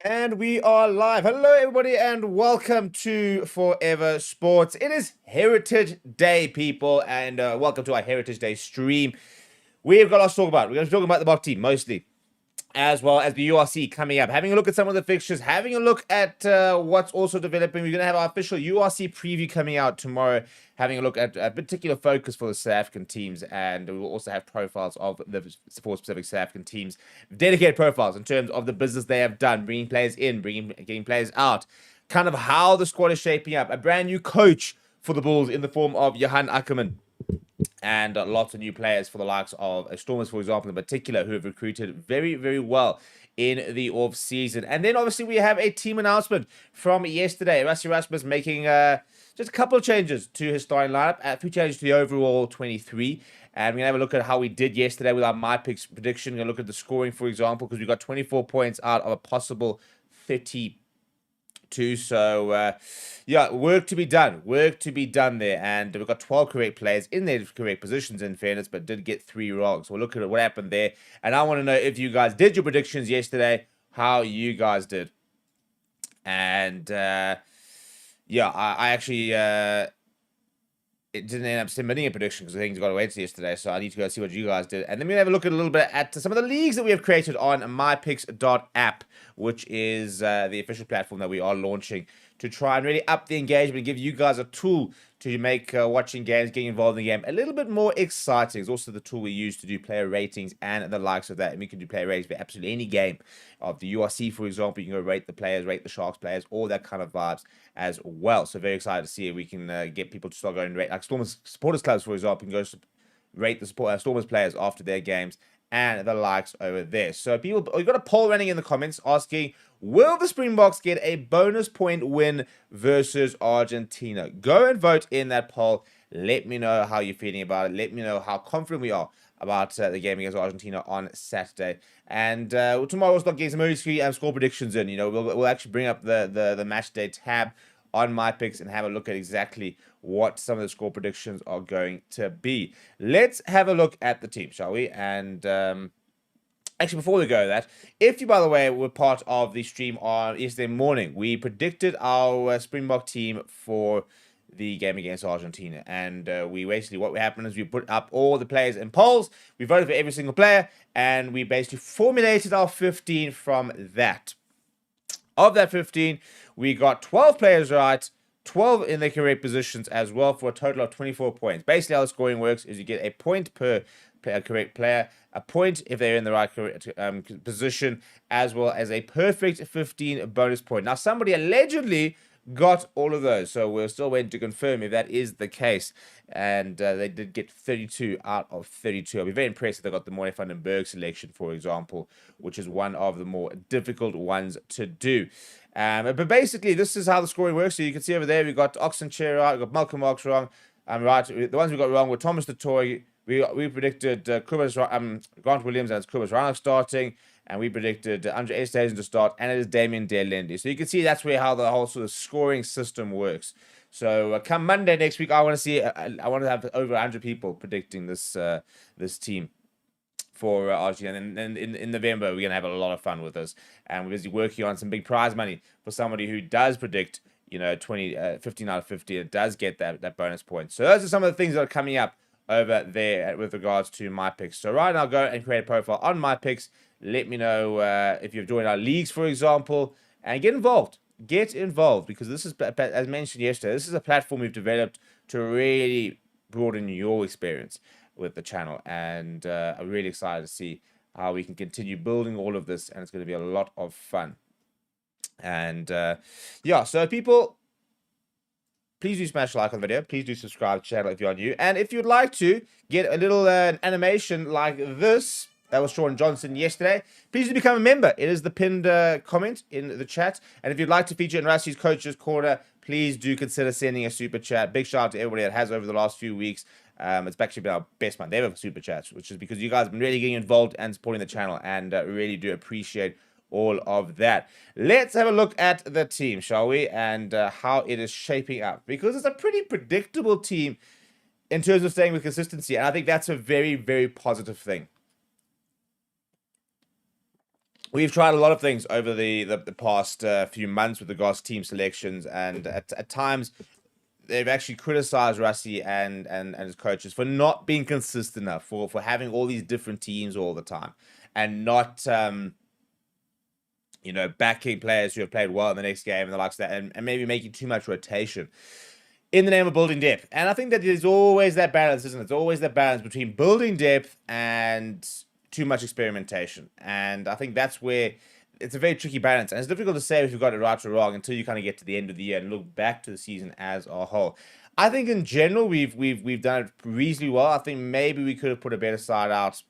And we are live. Hello, everybody, and welcome to Forever Sports. It is Heritage Day, people, and welcome to our Heritage Day stream. We've got lots to talk about. We're going to be talking about the Boks team mostly, as well as the URC coming up, having a look at some of the fixtures, having a look at what's also developing. We're going to have our official URC preview coming out tomorrow, having a look at a particular focus for the South African teams, and we will also have profiles of the four specific South African teams, dedicated profiles in terms of the business they have done, bringing players in, getting players out, kind of how the squad is shaping up, a brand new coach for the Bulls in the form of Johan Ackerman, and lots of new players for the likes of Stormers, for example, in particular, who have recruited very, very well in the off season. And then obviously we have a team announcement from yesterday. Rassie Erasmus making just a couple of changes to his starting lineup, a few changes to the overall 23. And we're going to have a look at how we did yesterday with our My Picks prediction. We're going to look at the scoring, for example, because we got 24 points out of a possible 30 too. So, yeah, work to be done. Work to be done there. And we've got 12 correct players in their correct positions, in fairness, but did get 3 wrong. So we'll look at what happened there. And I want to know if you guys did your predictions yesterday, how you guys did. And, yeah, I actually it didn't end up submitting a prediction because things got away to yesterday, so I need to go see what you guys did. And then we'll have a look at a little bit at some of the leagues that we have created on mypicks.app, which is the official platform that we are launching to try and really up the engagement and give you guys a tool to make watching games, getting involved in the game a little bit more exciting. It's also the tool we use to do player ratings and the likes of that. And we can do player ratings for absolutely any game of the URC, for example. You can go rate the players, rate the Sharks players, all that kind of vibes as well. So very excited to see if we can get people to start going and rate, like Stormers supporters clubs, for example. You can go rate the Stormers players after their games and the likes over there. So people, we've got a poll running in the comments asking, will the Springboks get a bonus point win versus Argentina? Go and vote in that poll. Let me know how you're feeling about it. Let me know how confident we are about the game against Argentina on Saturday. And tomorrow we'll start getting some early score predictions in. You know, we'll actually bring up the match day tab on my picks and have a look at exactly what some of the score predictions are going to be. Let's have a look at the team, shall we? And actually, before we go to that, if you, by the way, were part of the stream on yesterday morning, we predicted our Springbok team for the game against Argentina. And we basically, what happened is we put up all the players in polls, we voted for every single player, and we basically formulated our 15 from that. Of that 15, we got 12 players right, 12 in their correct positions as well, for a total of 24 points. Basically, how the scoring works is you get a point per correct player, a point if they're in the right position, as well as a perfect 15 bonus point. Now, somebody allegedly got all of those, so we're still waiting to confirm if that is the case. And they did get 32 out of 32. I'll be very impressed if they got the Moy van den Berg selection, for example, which is one of the more difficult ones to do. But basically, this is how the scoring works. So you can see over there, we got Oxenchair right, we got Malcolm Marks wrong. Right, the ones we got wrong were Thomas de Toy. We predicted Grant Williams and Kubas Rano starting, and we predicted Andre Esterhuizen to start, and it is Damien Delendy. So you can see that's how the whole sort of scoring system works. So come Monday next week, I want to see. I want to have over 100 people predicting this team for Argentina. And then in November, we're gonna have a lot of fun with this, and we're busy working on some big prize money for somebody who does predict, 15 out of 50. It does get that bonus point. So those are some of the things that are coming up over there with regards to my picks. So right now, go and create a profile on my picks. Let me know if you've joined our leagues, for example, and get involved. Get involved, because this is, as mentioned yesterday, this is a platform we've developed to really broaden your experience with the channel. And I'm really excited to see how we can continue building all of this, and it's going to be a lot of fun. And yeah, so people, please do smash like on the video. Please do subscribe to the channel if you're new. And if you'd like to get a little animation like this that was Sean Johnson yesterday, please do become a member. It is the pinned comment in the chat. And if you'd like to feature in Rassie's Coach's Corner, please do consider sending a super chat. Big shout out to everybody that has over the last few weeks. It's actually been our best month ever for super chats, which is because you guys have been really getting involved and supporting the channel, and really do appreciate all of that. Let's have a look at the team, shall we? And how it is shaping up, because it's a pretty predictable team in terms of staying with consistency, and I think that's a very, very positive thing. we've tried a lot of things over the past few months with regards to team selections, and at times they've actually criticized Rusty and his coaches for not being consistent enough, for having all these different teams all the time, and not backing players who have played well in the next game and the likes of that, and maybe making too much rotation in the name of building depth. And I think that there's always that balance, isn't it? It's always that balance between building depth and too much experimentation. And I think that's where it's a very tricky balance. And it's difficult to say if you've got it right or wrong until you kind of get to the end of the year and look back to the season as a whole. I think in general we've done it reasonably well. I think maybe we could have put a better side out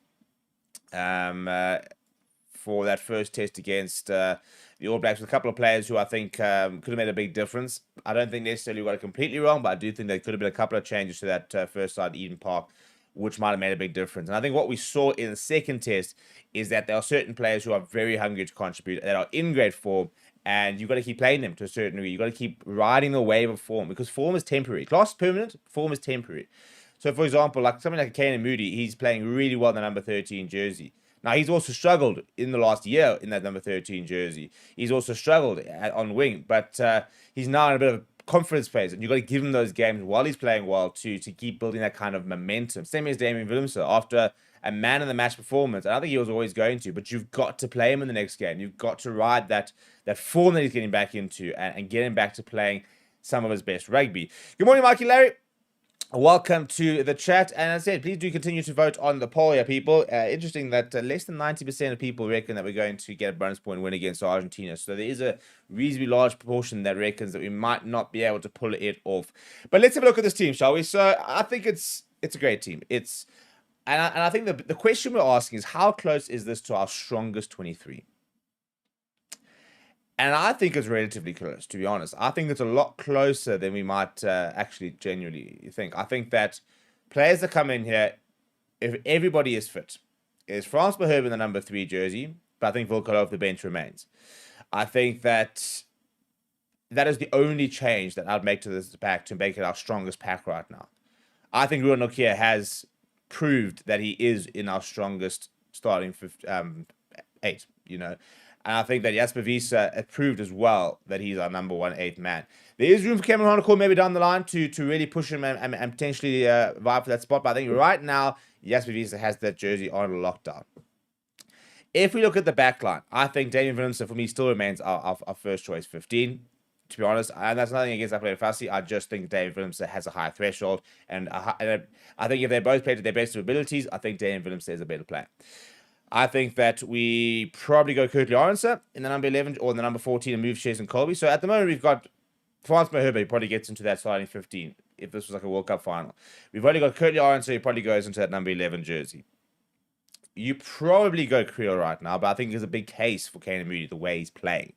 for that first test against the All Blacks, with a couple of players who I think could have made a big difference. I don't think necessarily we got it completely wrong, but I do think there could have been a couple of changes to that first side, Eden Park, which might have made a big difference. And I think what we saw in the second test is that there are certain players who are very hungry to contribute, that are in great form, and you've got to keep playing them to a certain degree. You've got to keep riding the wave of form, because form is temporary. Class is permanent, form is temporary. So, for example, like something like Kane Moody, he's playing really well in the number 13 jersey. Now, he's also struggled in the last year in that number 13 jersey. He's also struggled on wing, but he's now in a bit of a confidence phase, and you've got to give him those games while he's playing well to keep building that kind of momentum. Same as Damien Willemse, after a man-of-the-match performance. I don't think he was always going to, but you've got to play him in the next game. You've got to ride that form that he's getting back into and get him back to playing some of his best rugby. Good morning, Mikey Larry. Welcome to the chat, and as I said, please do continue to vote on the poll here, people. Interesting that less than 90% of people reckon that we're going to get a bonus point win against Argentina, so there is a reasonably large proportion that reckons that we might not be able to pull it off. But let's have a look at this team, shall we? So I think it's a great team. And I think the question we're asking is, how close is this to our strongest 23? And I think it's relatively close, to be honest. I think it's a lot closer than we might actually genuinely think. I think that players that come in here, if everybody is fit, is Frans Beherb in the number 3 jersey, but I think Wilco off the bench remains. I think that is the only change that I'd make to this pack to make it our strongest pack right now. I think Ruan Nokia has proved that he is in our strongest starting 8, And I think that Jasper Wiese proved as well that he's our number 1 8th man. There is room for Cameron Honacore maybe down the line to really push him and potentially vie for that spot. But I think right now, Jasper Wiese has that jersey on lockdown. If we look at the back line, I think Damien Willemse for me still remains our first choice 15. To be honest, and that's nothing against Apple Fassi. I just think Damien Willemse has a higher threshold. And I think if they both play to their best abilities, I think Damien Willemse is a better player. I think that we probably go Curtly Orense in the number 11 or the number 14 and move Shares and Colby. So at the moment, we've got Frans Beherb, who probably gets into that starting 15 if this was like a World Cup final. We've only got Curtly Orense, who probably goes into that number 11 jersey. You probably go Creel right now, but I think there's a big case for Kane Moody, the way he's playing.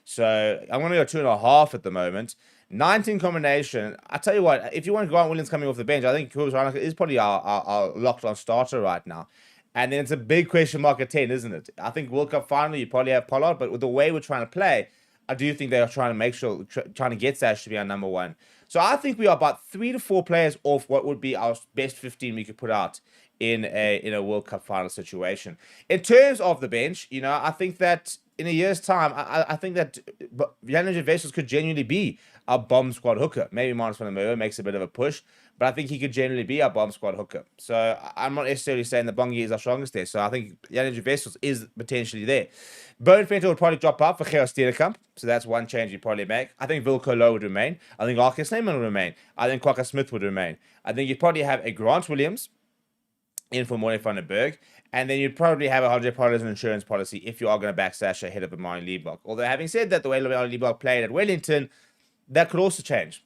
So I'm going to go 2.5 at the moment. 19 combination. I tell you what, if you want Grant Williams coming off the bench, I think Kobus Reinach is probably our locked-on starter right now. And then it's a big question mark at 10, isn't it? I think World Cup final, you probably have Pollard, but with the way we're trying to play, I do think they are trying to make sure, trying to get Sash to be our number 1. So I think we are about 3 to 4 players off what would be our best 15 we could put out in a World Cup final situation. In terms of the bench, I think that in a year's time, I think that Jan Vessels could genuinely be our bomb squad hooker. Maybe Marnus van der Merwe makes a bit of a push, but I think he could generally be our bomb squad hooker. So I'm not necessarily saying that Bongi is our strongest there. So I think Jan Vessels is potentially there. Bone Fenter would probably drop out for Gerard Steenekamp. So that's one change you'd probably make. I think Wilco Low would remain. I think Arke Snyman would remain. I think Kwaka Smith would remain. I think you'd probably have a Grant Williams in for Morne van den Berg. And then you'd probably have a Andre Pollard as an insurance policy if you are going to back Sasha ahead of a Marnie Liebach. Although having said that, the way Marnie Liebach played at Wellington, that could also change.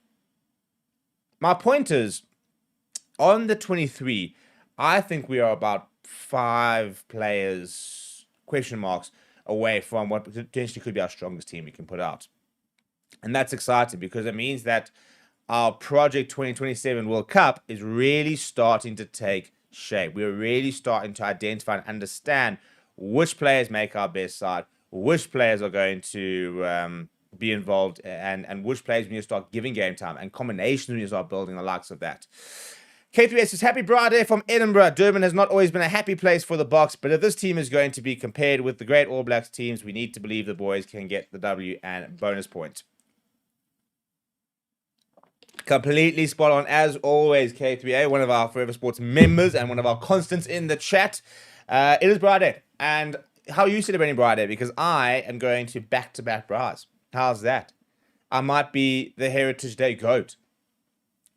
My point is, on the 23, I think we are about 5 players, question marks, away from what potentially could be our strongest team we can put out. And that's exciting because it means that our Project 2027 World Cup is really starting to take shape. We're really starting to identify and understand which players make our best side, which players are going to be involved, and which players we need to start giving game time, and combinations we need to start building the likes of that. K3S says, happy Bra Day from Edinburgh. Durban has not always been a happy place for the Boks, but if this team is going to be compared with the great All Blacks teams, we need to believe the boys can get the W and bonus points. Completely spot on, as always, K3A, one of our Forever Sports members and one of our constants in the chat. It is Bra Day. And how are you celebrating Bra Day? Because I am going to back-to-back bras. How's that? I might be the Heritage Day GOAT,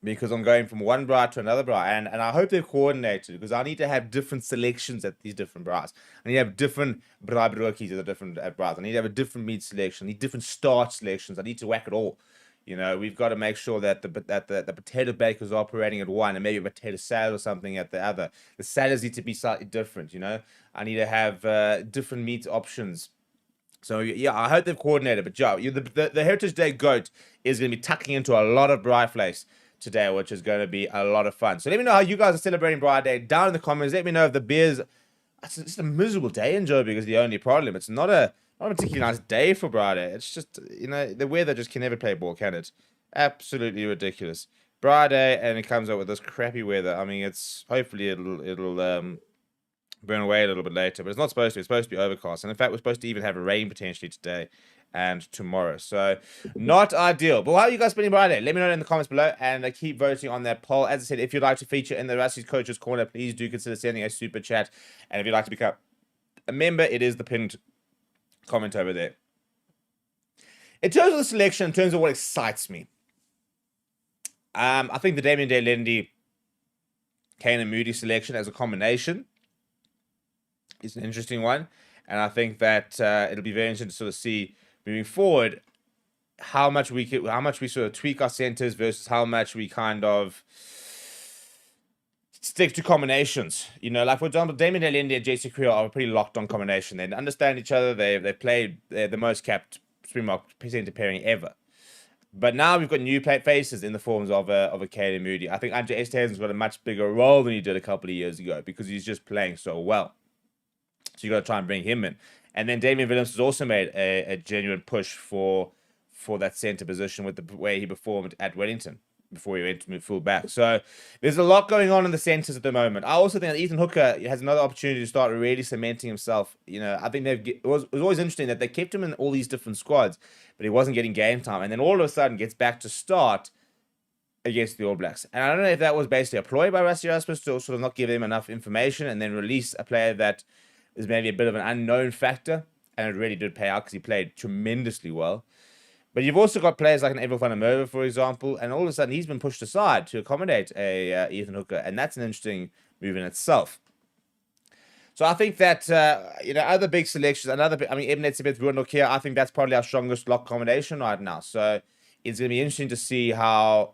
because I'm going from one bra to another bra. And I hope they've coordinated, because I need to have different selections at these different bras. I need to have different bra brokkies at the different bras. I need to have a different meat selection. I need different starch selections. I need to whack it all. You know, we've got to make sure that the potato baker is operating at one, and maybe a potato salad or something at the other. The salads need to be slightly different, you know. I need to have different meat options. So, yeah, I hope they've coordinated. But, Joe, the Heritage Day GOAT is going to be tucking into a lot of Bri Flakes today, which is going to be a lot of fun. So let me know how you guys are celebrating Bri Day down in the comments. Let me know if the beers... It's just a miserable day in Joburg is the only problem. It's not a particularly nice day for Bri Day. It's just, you know, the weather just can never play ball, can it? Absolutely ridiculous. Bri Day, and it comes out with this crappy weather. I mean, it's... Hopefully it'll burn away a little bit later, but it's not supposed to. It's supposed to be overcast. And in fact, we're supposed to even have rain potentially today and tomorrow. So, not ideal. But how are you guys spending Bri Day? Let me know in the comments below, and keep voting on that poll. As I said, if you'd like to feature in the Rusty's Coaches Corner, please do consider sending a super chat. And if you'd like to become a member, it is the pinned comment over there. In terms of the selection, in terms of what excites me, I think the Damien Day Lindy, Kane and Moody selection as a combination is an interesting one. And I think that it'll be very interesting to sort of see moving forward how much we sort of tweak our centers versus how much we kind of stick to combinations. You know, like for example, Damien Elindi and JC Creel are a pretty locked on combination. They understand each other. They're the most capped Springbok center pairing ever. But now we've got new faces in the forms of a Caden Moody. I think Andre Esterhuizen's got a much bigger role than he did a couple of years ago because he's just playing so well. So you got to try and bring him in. And then Damian Williams has also made a genuine push for that centre position with the way he performed at Wellington before he went to move full back. So there's a lot going on in the centres at the moment. I also think that Ethan Hooker has another opportunity to start really cementing himself. You know, I think it was always interesting that they kept him in all these different squads, but he wasn't getting game time. And then all of a sudden gets back to start against the All Blacks. And I don't know if that was basically a ploy by Rusty Erasmus to sort of not give him enough information and then release a player that is maybe a bit of an unknown factor, and it really did pay out because he played tremendously well. But you've also got players like an Evel van der Merwe, for example, and all of a sudden he's been pushed aside to accommodate a Ethan Hooker, and that's an interesting move in itself. So I think that, other big selections, Eben Etzebeth, Ruan Nokia, I think that's probably our strongest lock combination right now. So it's going to be interesting to see how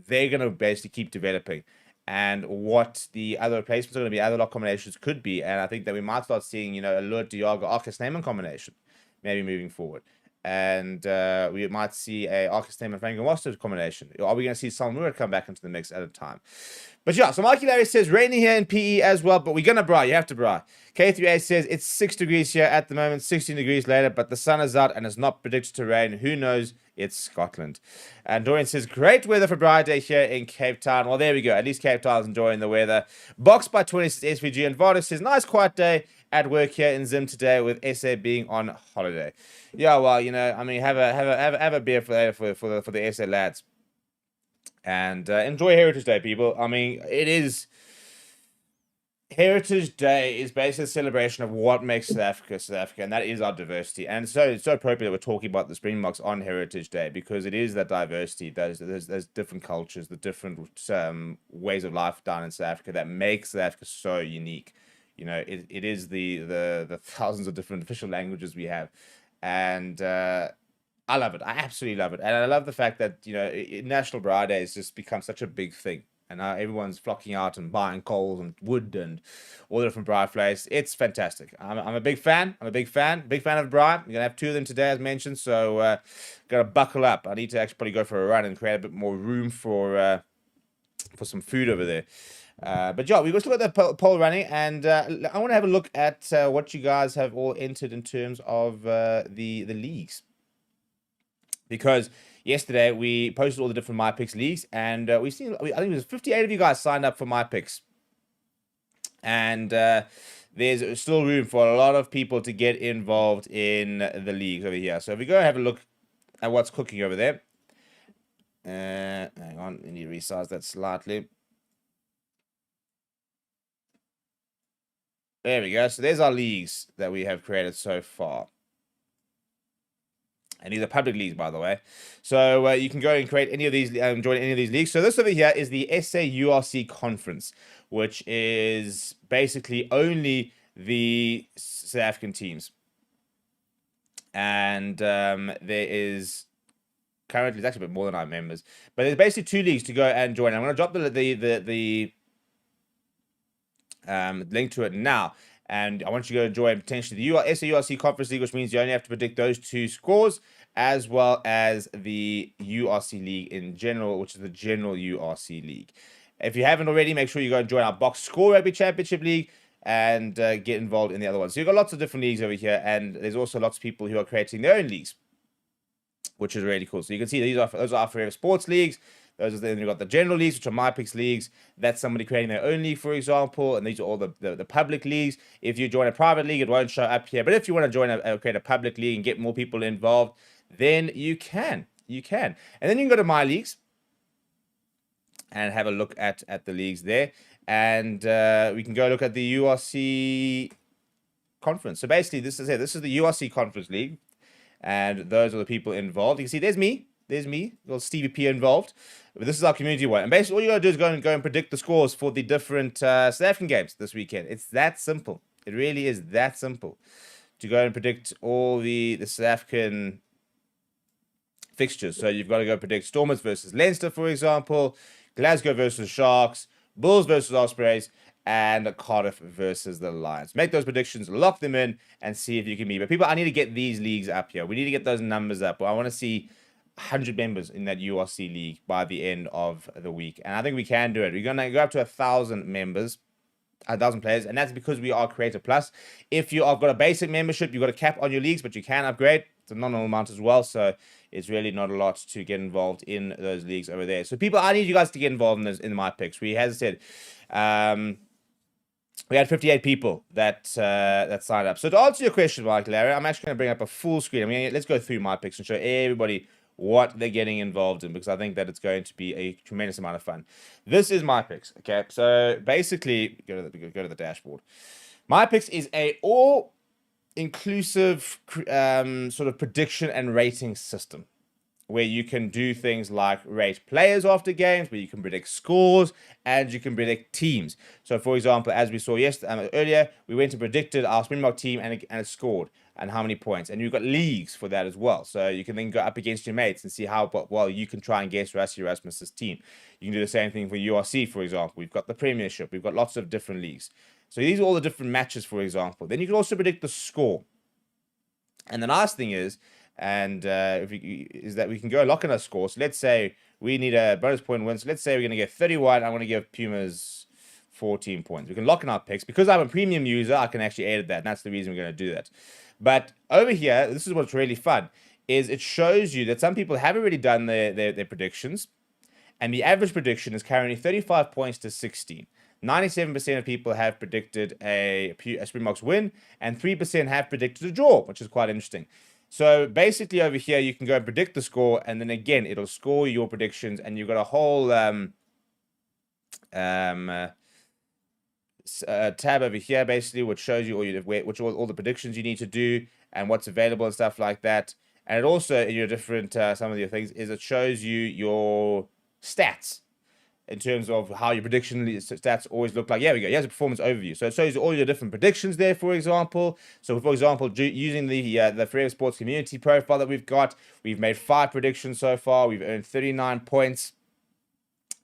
they're going to basically keep developing, and what the other replacements are going to be, other lock combinations could be. And I think that we might start seeing, a Lord Diago Arcus Neyman combination, maybe moving forward. And we might see a Arcus Neyman Frank Monster combination. Are we going to see Salmura come back into the mix at a time? But yeah, so Mikey Larry says, raining here in PE as well, but we're going to bra. You have to bra. K3A says, it's 6 degrees here at the moment, 16 degrees later, but the sun is out and it's not predicted to rain. Who knows? It's Scotland. And Dorian says, great weather for Bri Day here in Cape Town. Well, there we go. At least Cape Town's enjoying the weather. Boks by 20 says SVG. And Vardo says, nice quiet day at work here in Zim today with SA being on holiday. Yeah, well, have a beer for the SA lads. And enjoy Heritage Day, people. I mean, it is... Heritage Day is basically a celebration of what makes South Africa, and that is our diversity. And so it's so appropriate that we're talking about the Springboks on Heritage Day, because it is that diversity. There's different cultures, the different ways of life down in South Africa that makes South Africa so unique. You know, it is the thousands of different official languages we have, and I love it. I absolutely love it, and I love the fact that National Bri Day has just become such a big thing. And now everyone's flocking out and buying coals and wood and all the different Bri flakes. It's fantastic. I'm a big fan. Big fan of Bri. We're going to have 2 of them today, as mentioned. So, got to buckle up. I need to actually probably go for a run and create a bit more room for some food over there. But yeah, we've still got the poll running. And I want to have a look at what you guys have all entered in terms of the leagues. Because yesterday we posted all the different My Picks leagues, and we've seen, I think it was 58 of you guys signed up for My Picks. And there's still room for a lot of people to get involved in the leagues over here. So if we go have a look at what's cooking over there. Hang on, we need to resize that slightly. There we go. So there's our leagues that we have created so far. And these are public leagues, by the way. So you can go and create any of these, join any of these leagues. So this over here is the SAURC Conference, which is basically only the South African teams. And there is currently, it's actually a bit more than 9 members. But there's basically 2 leagues to go and join. I'm going to drop the link to it now. And I want you to go and join potentially the SAURC Conference League, which means you only have to predict those 2 scores, as well as the URC League in general, which is the general URC League. If you haven't already, make sure you go and join our Boks Score Rugby Championship League and get involved in the other ones. So you've got lots of different leagues over here, and there's also lots of people who are creating their own leagues, which is really cool. So you can see those are Forever Sports leagues. Then you've got the general leagues, which are My Picks leagues. That's somebody creating their own league, for example. And these are all the public leagues. If you join a private league, it won't show up here. But if you want to join create a public league and get more people involved, then you can. You can. And then you can go to My Leagues and have a look at the leagues there. And we can go look at the URC conference. So basically, this is the URC Conference League. And those are the people involved. You can see there's me. There's me, little Stevie P involved. But this is our community one. And basically all you got to do is go and predict the scores for the different South African games this weekend. It's that simple. It really is that simple. To go and predict all the South African fixtures. So you've got to go predict Stormers versus Leinster, for example. Glasgow versus Sharks. Bulls versus Ospreys. And Cardiff versus the Lions. Make those predictions, lock them in, and see if you can meet. But people, I need to get these leagues up here. We need to get those numbers up. I want to see 100 members in that URC league by the end of the week, and I think we can do it. We're gonna go up to 1,000 members, 1,000 players, and that's because we are Creator Plus. If you have got a basic membership, you've got a cap on your leagues, but you can upgrade. It's a nominal amount as well, so it's really not a lot to get involved in those leagues over there. So people, I need you guys to get involved in My Picks. We, as I said, we had 58 people that signed up. So to answer your question, Mike Larry, I'm actually going to bring up a full screen. I mean, let's go through My Picks and show everybody what they're getting involved in, because I think that it's going to be a tremendous amount of fun. This is My Picks, okay? So basically, go to the dashboard. My Picks is a all-inclusive sort of prediction and rating system, where you can do things like rate players after games, where you can predict scores, and you can predict teams. So, for example, as we saw earlier, we went and predicted our Springbok team, and it scored, and how many points. And you've got leagues for that as well. So you can then go up against your mates and see how well you can try and guess Rassie Erasmus's team. You can do the same thing for URC, for example. We've got the Premiership. We've got lots of different leagues. So these are all the different matches, for example. Then you can also predict the score. And the nice thing is, is that we can go lock in a score. So let's say we need a bonus point win. So let's say we're going to get 31. I'm going to give Pumas 14 points. We can lock in our picks. Because I'm a premium user, I can actually edit that. And that's the reason we're going to do that. But over here, this is what's really fun, is it shows you that some people have already done their predictions. And the average prediction is currently 35 points to 16. 97% of people have predicted a Springboks win. And 3% have predicted a draw, which is quite interesting. So basically over here, you can go and predict the score, and then again, it'll score your predictions, and you've got a whole tab over here, basically, which shows you all the predictions you need to do and what's available and stuff like that. And it also, in your different, some of your things, is it shows you your stats in terms of how your prediction stats always look like. Yeah, we go. Here's a performance overview. So it shows you all your different predictions there, for example. So, for example, using the Forever Sports community profile that we've made 5 predictions so far. We've earned 39 points.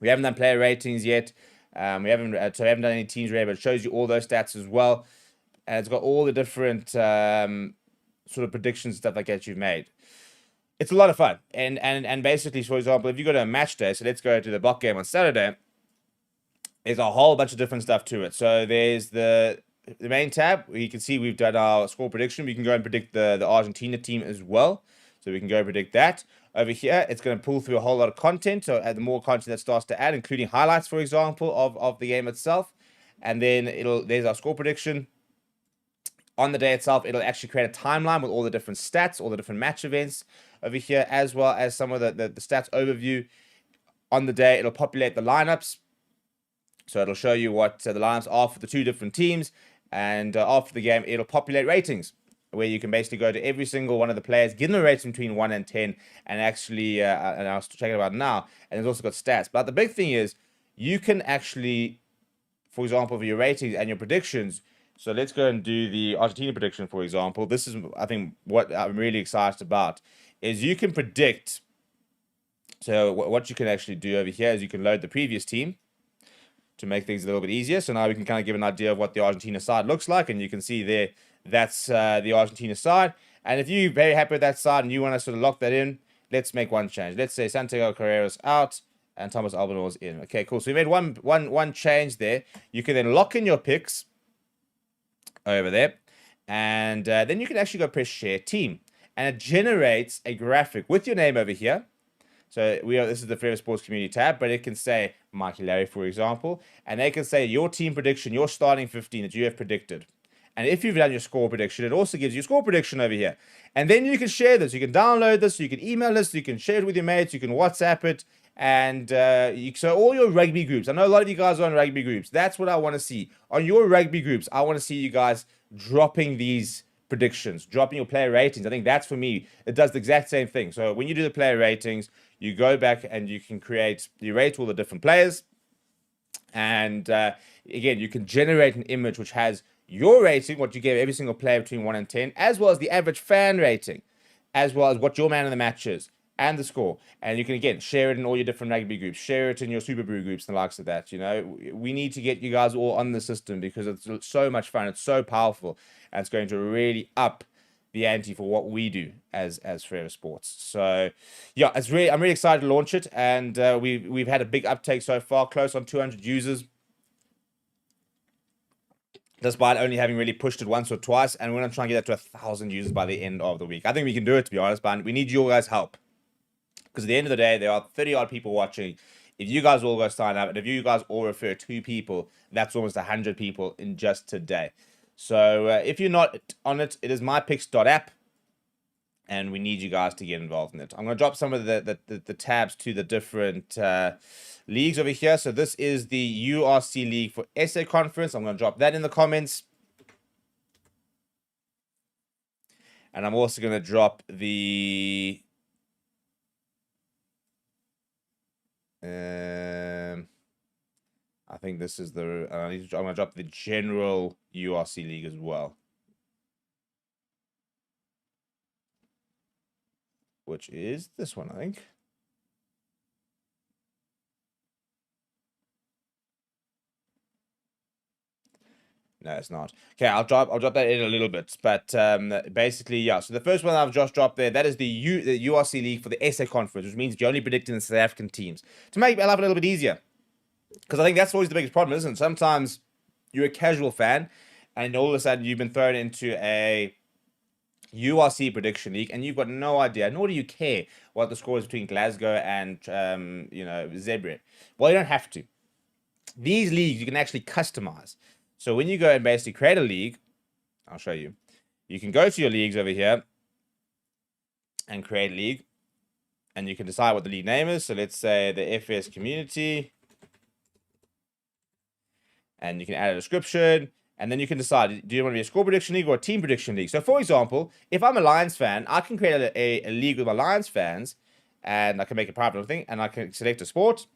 We haven't done player ratings yet. We haven't done any teams yet, but it shows you all those stats as well. And it's got all the different sort of predictions and stuff like that you've made. It's a lot of fun. And basically, for example, if you go to a match day, so let's go to the Bok game on Saturday, there's a whole bunch of different stuff to it. So there's the main tab where you can see we've done our score prediction. We can go and predict the Argentina team as well. So we can go predict that. Over here, it's going to pull through a whole lot of content. So the more content that starts to add, including highlights, for example, of the game itself. And then there's our score prediction. On the day itself, it'll actually create a timeline with all the different stats, all the different match events over here, as well as some of the stats overview. On the day, it'll populate the lineups. So it'll show you what the lineups are for the two different teams. And after the game, it'll populate ratings, where you can basically go to every single one of the players, give them a rating between 1 and 10, and actually, and I'll check it about now, and it's also got stats. But the big thing is, you can actually, for example, for your ratings and your predictions, so let's go and do the Argentina prediction, for example. This is, I think, what I'm really excited about, is you can predict. So what you can actually do over here is you can load the previous team to make things a little bit easier. So now we can kind of give an idea of what the Argentina side looks like, and you can see there, that's the Argentina side. And if you're very happy with that side and you want to sort of lock that in, let's make one change. Let's say Santiago Carrera's out and Thomas Albanor's in. Okay, cool. So we made one change there. You can then lock in your picks over there, and then you can actually go press share team, and it generates a graphic with your name over here. So this is the Forever Sports Community tab, but it can say Mikey Larry, for example, and they can say your team prediction, your starting 15 that you have predicted. And if you've done your score prediction, it also gives you score prediction over here. And then you can share this. You can download this. You can email this. You can share it with your mates. You can WhatsApp it. And so all your rugby groups, I know a lot of you guys are on rugby groups. That's what I want to see. On your rugby groups, I want to see you guys dropping these predictions, dropping your player ratings. I think that's, for me, it does the exact same thing. So when you do the player ratings, you go back and you can you rate all the different players. And again, you can generate an image which has your rating, what you gave every single player between 1 and 10, as well as the average fan rating, as well as what your man of the match is, and the score. And you can, again, share it in all your different rugby groups, share it in your Super Brew groups and the likes of that. You know, we need to get you guys all on the system because it's so much fun. It's so powerful, and it's going to really up the ante for what we do as Forever Sports. So yeah, I'm really excited to launch it, and we've had a big uptake so far, close on 200 users, despite only having really pushed it once or twice. And we're going to try and get that to 1,000 users by the end of the week. I think we can do it, to be honest, but we need your guys' help. Because at the end of the day, there are 30-odd people watching. If you guys all go sign up, and if you guys all refer 2 people, that's almost 100 people in just today. So if you're not on it, it is mypicks.app. And we need you guys to get involved in it. I'm going to drop some of the tabs to the different leagues over here. So this is the URC League for SA Conference. I'm going to drop that in the comments. And I'm also going to drop the... I think this is the... I'm going to drop the general URC League as well, which is this one, I think. No, it's not. Okay, I'll drop that in a little bit. But basically, yeah. So the first one I've just dropped there, that is the URC League for the SA Conference, which means you're only predicting the South African teams. To make my life a little bit easier. Because I think that's always the biggest problem, isn't it? Sometimes you're a casual fan, and all of a sudden you've been thrown into a URC prediction league, and you've got no idea, nor do you care what the score is between Glasgow and Zebra. Well, you don't have to. These leagues you can actually customize. So when you go and basically create a league, I'll show you. You can go to your leagues over here and create a league, and you can decide what the league name is. So let's say the FS Community, and you can add a description. And then you can decide, do you want to be a score prediction league or a team prediction league? So, for example, if I'm a Lions fan, I can create a league with my Lions fans, and I can make a private thing, and I can select a sport,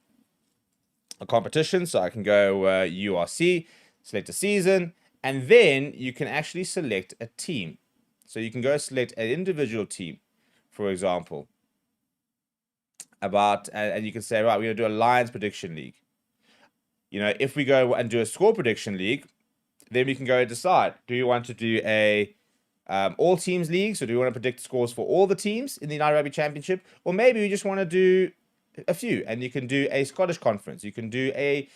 a competition. So I can go URC, select a season, and then you can actually select a team. So you can go select an individual team, for example, and you can say, right, we're going to do a Lions prediction league. You know, if we go and do a score prediction league, then we can go and decide, do you want to do a all teams league? So do you want to predict scores for all the teams in the United Rugby Championship? Or maybe you just want to do a few, and you can do a Scottish conference. You can do a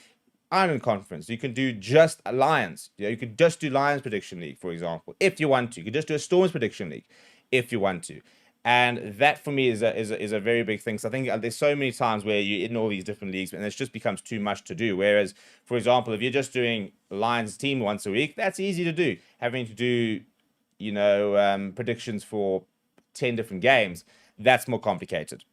Ireland conference. You can do just a Lions. You know, you could just do Lions prediction league, for example, if you want to. You could just do a Storms prediction league if you want to. And that for me is a very big thing. So I think there's so many times where you're in all these different leagues and it just becomes too much to do. Whereas, for example, if you're just doing Lions team once a week, that's easy to do. Having to do, predictions for 10 different games, that's more complicated.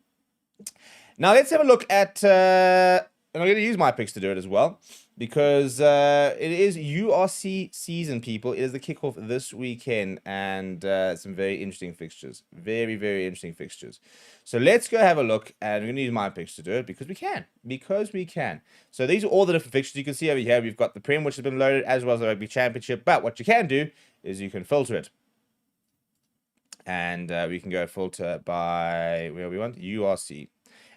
Now let's have a look at, and I'm going to use my picks to do it as well, because it is URC season, people. It is the kickoff this weekend, and some very interesting fixtures. Very, very interesting fixtures. So let's go have a look, and we're going to use my picks to do it, because we can. Because we can. So these are all the different fixtures. You can see over here, we've got the Prem, which has been loaded, as well as the Rugby Championship. But what you can do is you can filter it. And we can go filter by, where we want, URC.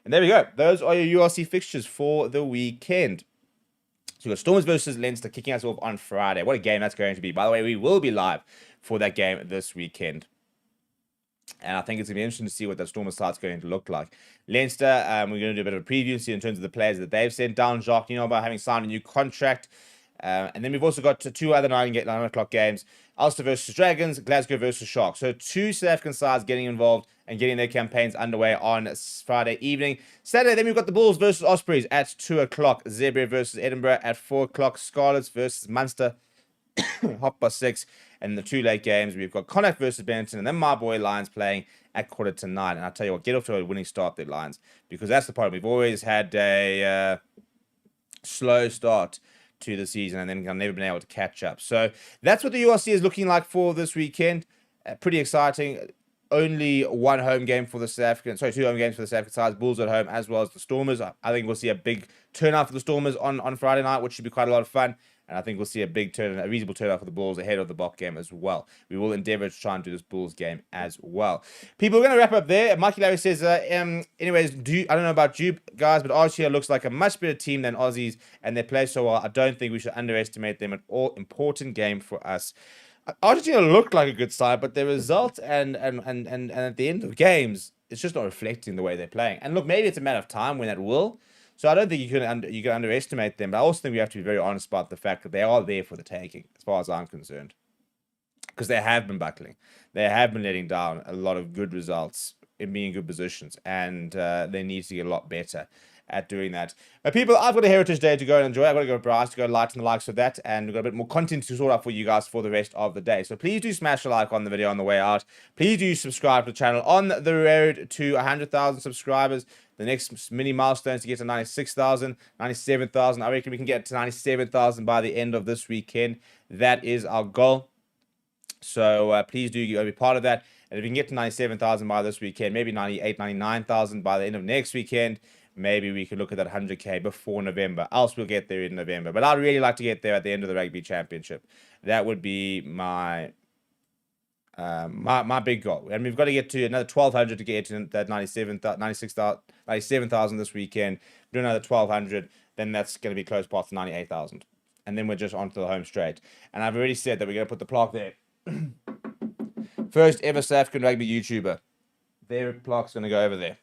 And there we go. Those are your URC fixtures for the weekend. So we've got Stormers versus Leinster kicking us off on Friday. What a game that's going to be. By the way, we will be live for that game this weekend. And I think it's going to be interesting to see what that Stormers side's going to look like. Leinster, we're going to do a bit of a preview, see in terms of the players that they've sent down. Jacques, about having signed a new contract. And then we've also got two other 9 o'clock games. Ulster versus Dragons, Glasgow versus Sharks. So 2 South African sides getting involved and getting their campaigns underway on Friday evening. Saturday, then we've got the Bulls versus Ospreys at 2 o'clock. Zebra versus Edinburgh at 4 o'clock. Scarlets versus Munster, 6:30. And the 2 late games, we've got Connacht versus Benetton, and then my boy Lions playing at 9:15. And I'll tell you what, get off to a winning start there, Lions, because that's the problem. We've always had a slow start to the season, and then I've never been able to catch up. So that's what the URC is looking like for this weekend. Pretty exciting. Only 1 home game for the South African, 2 home games for the South African sides. Bulls at home as well as the Stormers. I think we'll see a big turnout for the Stormers on Friday night, which should be quite a lot of fun. And I think we'll see a reasonable turnout for the Bulls ahead of the Boks game as well. We will endeavour to try and do this Bulls game as well. People, we're going to wrap up there. Mikey Larry says, anyways, I don't know about you guys, but Argentina looks like a much better team than Aussies, and they play so well. I don't think we should underestimate them at all. Important game for us. Argentina looked like a good side, but their result and at the end of games, it's just not reflecting the way they're playing. And look, maybe it's a matter of time when that will. So I don't think you can underestimate them, but I also think we have to be very honest about the fact that they are there for the taking, as far as I'm concerned. Because they have been buckling. They have been letting down a lot of good results in being in good positions, and they need to get a lot better at doing that. But people, I've got a Heritage Day to go and enjoy. I've got to go to Bryce to go lighten the likes of that, and we've got a bit more content to sort out for you guys for the rest of the day. So please do smash a like on the video on the way out. Please do subscribe to the channel on the road to 100,000 subscribers. The next mini milestone is to get to 96,000, 97,000. I reckon we can get to 97,000 by the end of this weekend. That is our goal. So please do be part of that. And if we can get to 97,000 by this weekend, maybe 98, 99,000 by the end of next weekend, maybe we could look at that 100K before November. Else we'll get there in November. But I'd really like to get there at the end of the Rugby Championship. That would be my big goal. And we've got to get to another 1,200 to get to that 97,000 this weekend. Do another 1,200, then that's going to be close past 98,000. And then we're just onto the home straight. And I've already said that we're going to put the plaque there. First ever South African rugby YouTuber. Their plaque's going to go over there.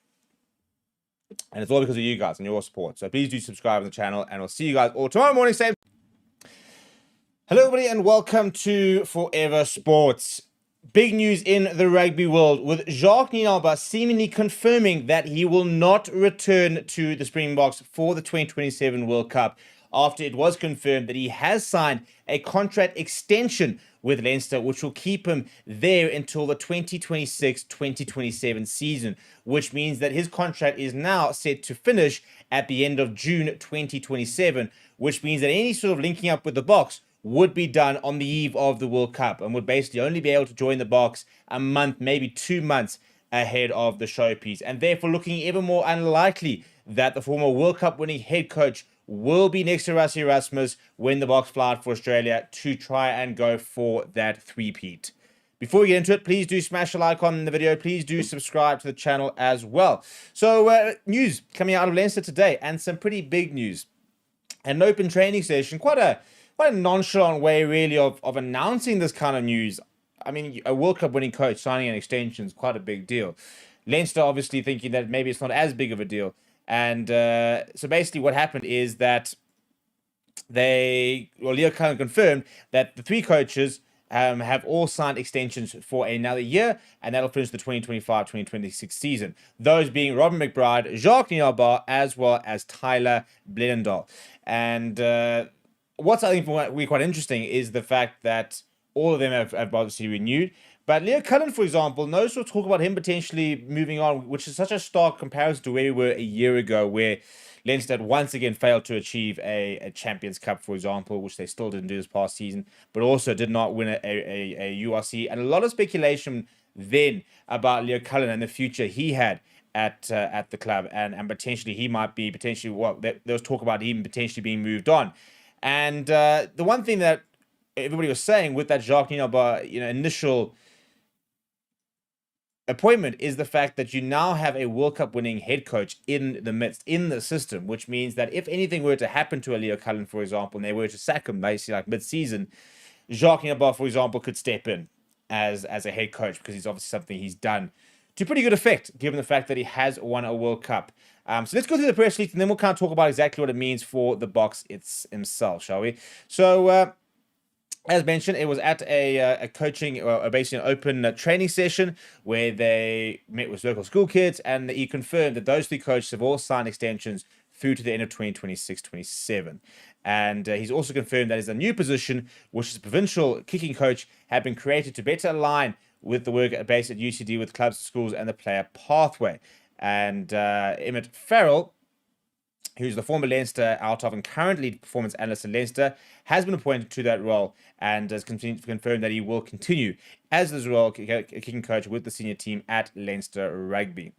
And it's all because of you guys and your support. So please do subscribe to the channel, and we'll see you guys all tomorrow morning. Same. Hello, everybody, and welcome to Forever Sports. Big news in the rugby world, with Jacques Nienaber seemingly confirming that he will not return to the Springboks for the 2027 World Cup, after it was confirmed that he has signed a contract extension with Leinster, which will keep him there until the 2026-2027 season, which means that his contract is now set to finish at the end of June 2027, which means that any sort of linking up with the Boks would be done on the eve of the World Cup, and would basically only be able to join the Boks a month, maybe 2 months ahead of the showpiece, and therefore looking ever more unlikely that the former World Cup winning head coach will be next to Rassie Erasmus when the Boks fly out for Australia to try and go for that three-peat. Before we get into it, please do smash a like on the video. Please do subscribe to the channel as well. So, news coming out of Leinster today, and some pretty big news. An open training session, quite a nonchalant way, really, of announcing this kind of news. I mean, a World Cup winning coach signing an extension is quite a big deal. Leinster obviously thinking that maybe it's not as big of a deal. And so basically what happened is that Leo kind of confirmed that the 3 coaches have all signed extensions for another year, and that'll finish the 2025-2026 season. Those being Robin McBride, Jacques Nielbar, as well as Tyler Blenendal. And what's I think really quite interesting is the fact that all of them have obviously renewed. But Leo Cullen, for example, no sort of talk about him potentially moving on, which is such a stark comparison to where we were a year ago, where Leinster had once again failed to achieve a Champions Cup, for example, which they still didn't do this past season, but also did not win a URC. And a lot of speculation then about Leo Cullen and the future he had at the club, and potentially he might be there was talk about him potentially being moved on. And the one thing that everybody was saying with that Jacques Nienaber, initial appointment is the fact that you now have a World Cup winning head coach in the system, which means that if anything were to happen to a Leo Cullen, for example, and they were to sack him basically like mid-season, Jacques Nienaber, for example, could step in as a head coach, because he's obviously something he's done to pretty good effect, given the fact that he has won a World Cup. So let's go through the press release, and then we'll kind of talk about exactly what it means for the Boks himself, shall we? So, as mentioned, it was at a coaching, or basically an open training session where they met with local school kids, and he confirmed that those three coaches have all signed extensions through to the end of 2026-27. And he's also confirmed that his new position, which is provincial kicking coach, had been created to better align with the work based at UCD with clubs, schools, and the player pathway. And Emmett Farrell, who's the former Leinster out of and currently performance analyst at Leinster, has been appointed to that role and has confirmed that he will continue as this role kicking coach with the senior team at Leinster Rugby.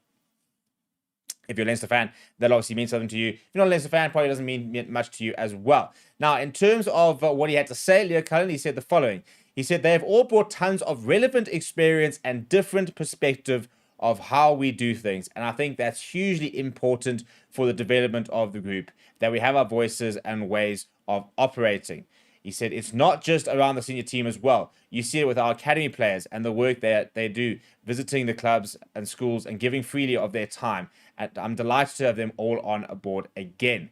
If you're a Leinster fan, that obviously means something to you. If you're not a Leinster fan, probably doesn't mean much to you as well. Now, in terms of what he had to say, Leo Cullen, he said the following. He said, they have all brought tons of relevant experience and different perspective of how we do things. And I think that's hugely important for the development of the group, that we have our voices and ways of operating. He said it's not just around the senior team as well. You see it with our academy players and the work that they do, visiting the clubs and schools and giving freely of their time. And I'm delighted to have them all on board again.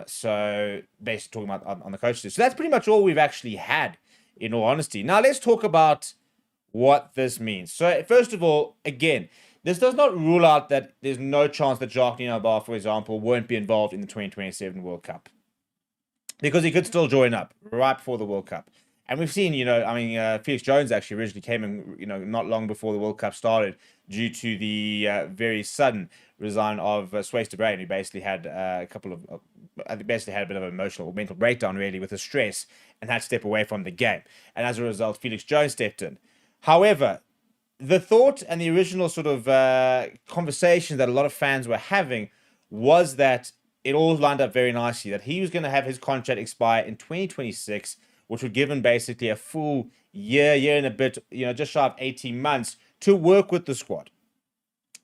So basically talking about on the coaches. So that's pretty much all we've actually had, in all honesty. Now let's talk about what this means. So first of all, again, this does not rule out that there's no chance that Jacques Nienaber, for example, won't be involved in the 2027 World Cup, because he could still join up right before the World Cup. And we've seen, Felix Jones actually originally came in, not long before the World Cup started, due to the very sudden resign of Swayze de Bruin, who basically had a bit of an emotional or mental breakdown, really, with the stress, and had to step away from the game. And as a result, Felix Jones stepped in. However, the thought and the original sort of conversation that a lot of fans were having was that it all lined up very nicely, that he was going to have his contract expire in 2026, which would give him basically a full year and a bit, just shy of 18 months to work with the squad.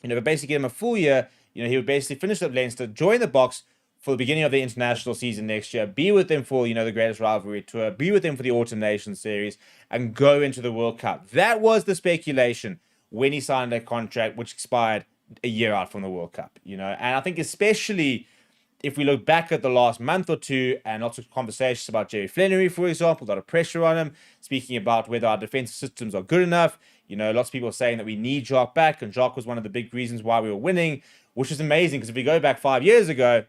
But basically give him a full year. He would basically finish up Leinster, join the Boks for the beginning of the international season next year, be with them for, the Greatest Rivalry Tour, be with them for the Autumn Nations Series, and go into the World Cup. That was the speculation when he signed that contract, which expired a year out from the World Cup, And I think especially if we look back at the last month or two, and lots of conversations about Jerry Flannery, for example, a lot of pressure on him, speaking about whether our defensive systems are good enough. Lots of people are saying that we need Jacques back, and Jacques was one of the big reasons why we were winning, which is amazing, because if we go back 5 years ago,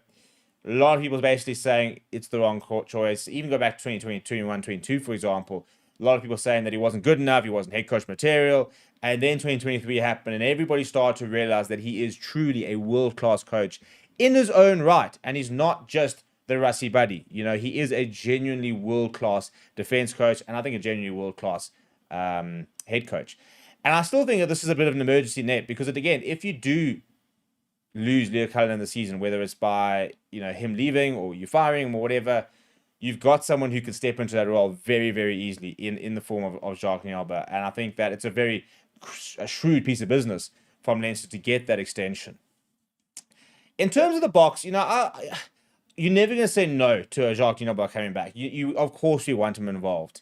a lot of people are basically saying it's the wrong choice. Even go back to 2020, 21, 22, for example. A lot of people saying that he wasn't good enough, he wasn't head coach material. And then 2023 happened, and everybody started to realize that he is truly a world-class coach in his own right. And he's not just the Rusty Buddy. He is a genuinely world-class defense coach, and I think a genuinely world-class head coach. And I still think that this is a bit of an emergency net, because again, if you do lose Leo Cullen in the season, whether it's by him leaving or you firing him or whatever, you've got someone who can step into that role very, very easily in the form of Jacques Nienaber. And I think that it's a shrewd piece of business from Leinster to get that extension. In terms of the Boks, you're never going to say no to a Jacques Nienaber coming back. You of course you want him involved.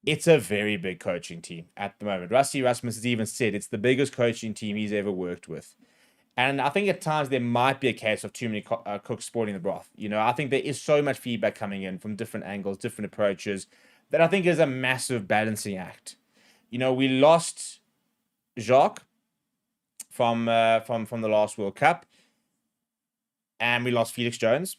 It's a very big coaching team at the moment. Rusty Rasmus has even said it's the biggest coaching team he's ever worked with. And I think at times there might be a case of too many cooks spoiling the broth. I think there is so much feedback coming in from different angles, different approaches, that I think is a massive balancing act. We lost Jacques from the last World Cup, and we lost Felix Jones,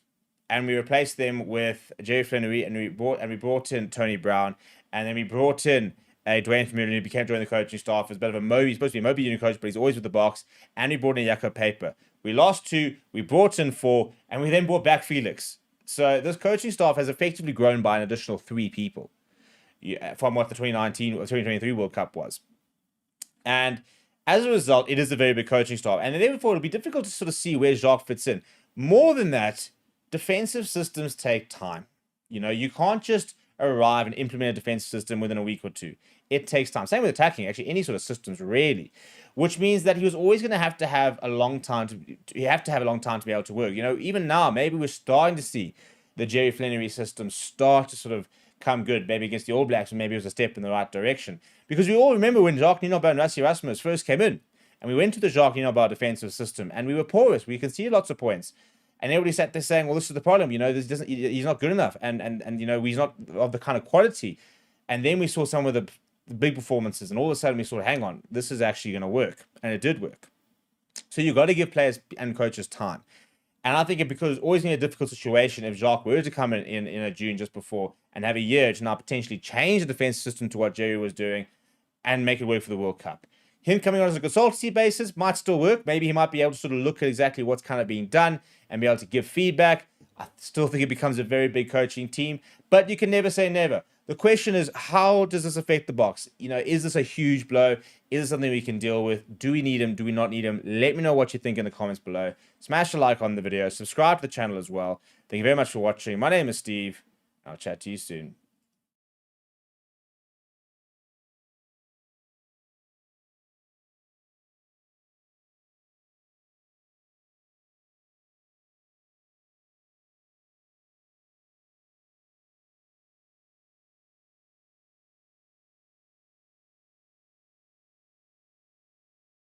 and we replaced them with Jerry Flannery, and we brought in Tony Brown, and then we brought in Dwayne Vermeulen, who became joining the coaching staff as a bit of a Moby. He's supposed to be a Moby Union coach, but he's always with the Boks, and we brought in Jaco Paper. We lost 2, we brought in 4, and we then brought back Felix. So this coaching staff has effectively grown by an additional 3 people from what the 2019 or 2023 World Cup was. And as a result, it is a very big coaching staff. And therefore, it'll be difficult to sort of see where Jacques fits in. More than that, defensive systems take time. You can't just arrive and implement a defensive system within a week or 2. It takes time. Same with attacking, actually, any sort of systems, really. Which means that he was always going to have a long time to be able to work. Even now, maybe we're starting to see the Jerry Flannery system start to sort of come good, maybe against the All Blacks, and maybe it was a step in the right direction. Because we all remember when Jacques Nienaber and Rassie Erasmus first came in, and we went to the Jacques Nienaber defensive system, and we were porous. We conceded lots of points. And everybody sat there saying, well, this is the problem. He's not good enough. And he's not of the kind of quality. And then we saw some of the big performances, and all of a sudden we saw, hang on, this is actually going to work. And it did work. So you've got to give players and coaches time. And I think it because always in a difficult situation if Jacques were to come in a June just before and have a year to now potentially change the defense system to what Jerry was doing and make it work for the World Cup. Him coming on as a consultancy basis might still work. Maybe he might be able to sort of look at exactly what's kind of being done and be able to give feedback. I still think it becomes a very big coaching team, but you can never say never. The question is, how does this affect the Boks? Is this a huge blow? Is this something we can deal with? Do we need him? Do we not need him? Let me know what you think in the comments below. Smash a like on the video. Subscribe to the channel as well. Thank you very much for watching. My name is Steve. I'll chat to you soon.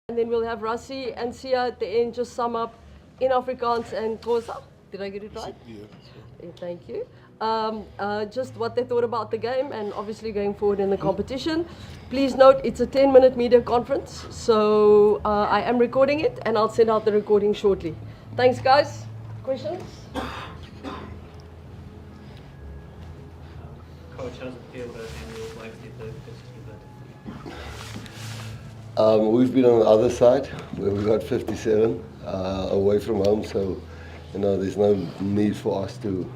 And then we'll have Rassie and Sia at the end just sum up in Afrikaans and Xhosa. Did I get it right? Yeah, thank you. Just what they thought about the game and obviously going forward in the competition. Please note it's a 10-minute media conference, so I am recording it and I'll send out the recording shortly. Thanks, guys. Questions? Coach, how's it feel that Daniel likes the event? We've been on the other side where we got 57 away from home, so there's no need for us to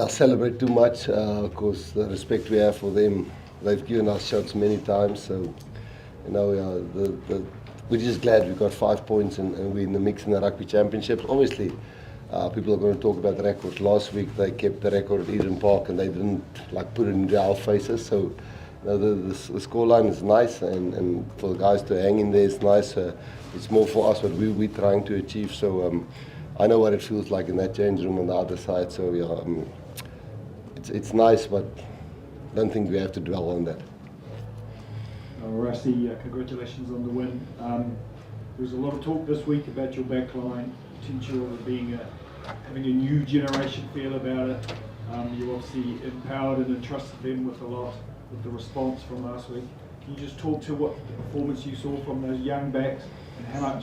celebrate too much because the respect we have for them, they've given us shots many times, so we're just glad we got 5 points and we're in the mix in the Rugby Championship. Obviously, people are going to talk about the record. Last week they kept the record at Eden Park and they didn't put it into our faces, so the scoreline is nice, and for the guys to hang in there is nice. It's more for us what we're trying to achieve. So I know what it feels like in that change room on the other side. So it's nice, but I don't think we have to dwell on that. Rassie, congratulations on the win. There was a lot of talk this week about your backline, potential of having a new generation feel about it. You obviously empowered and entrusted them with a lot. With the response from last week, can you just talk to what the performance you saw from those young backs and how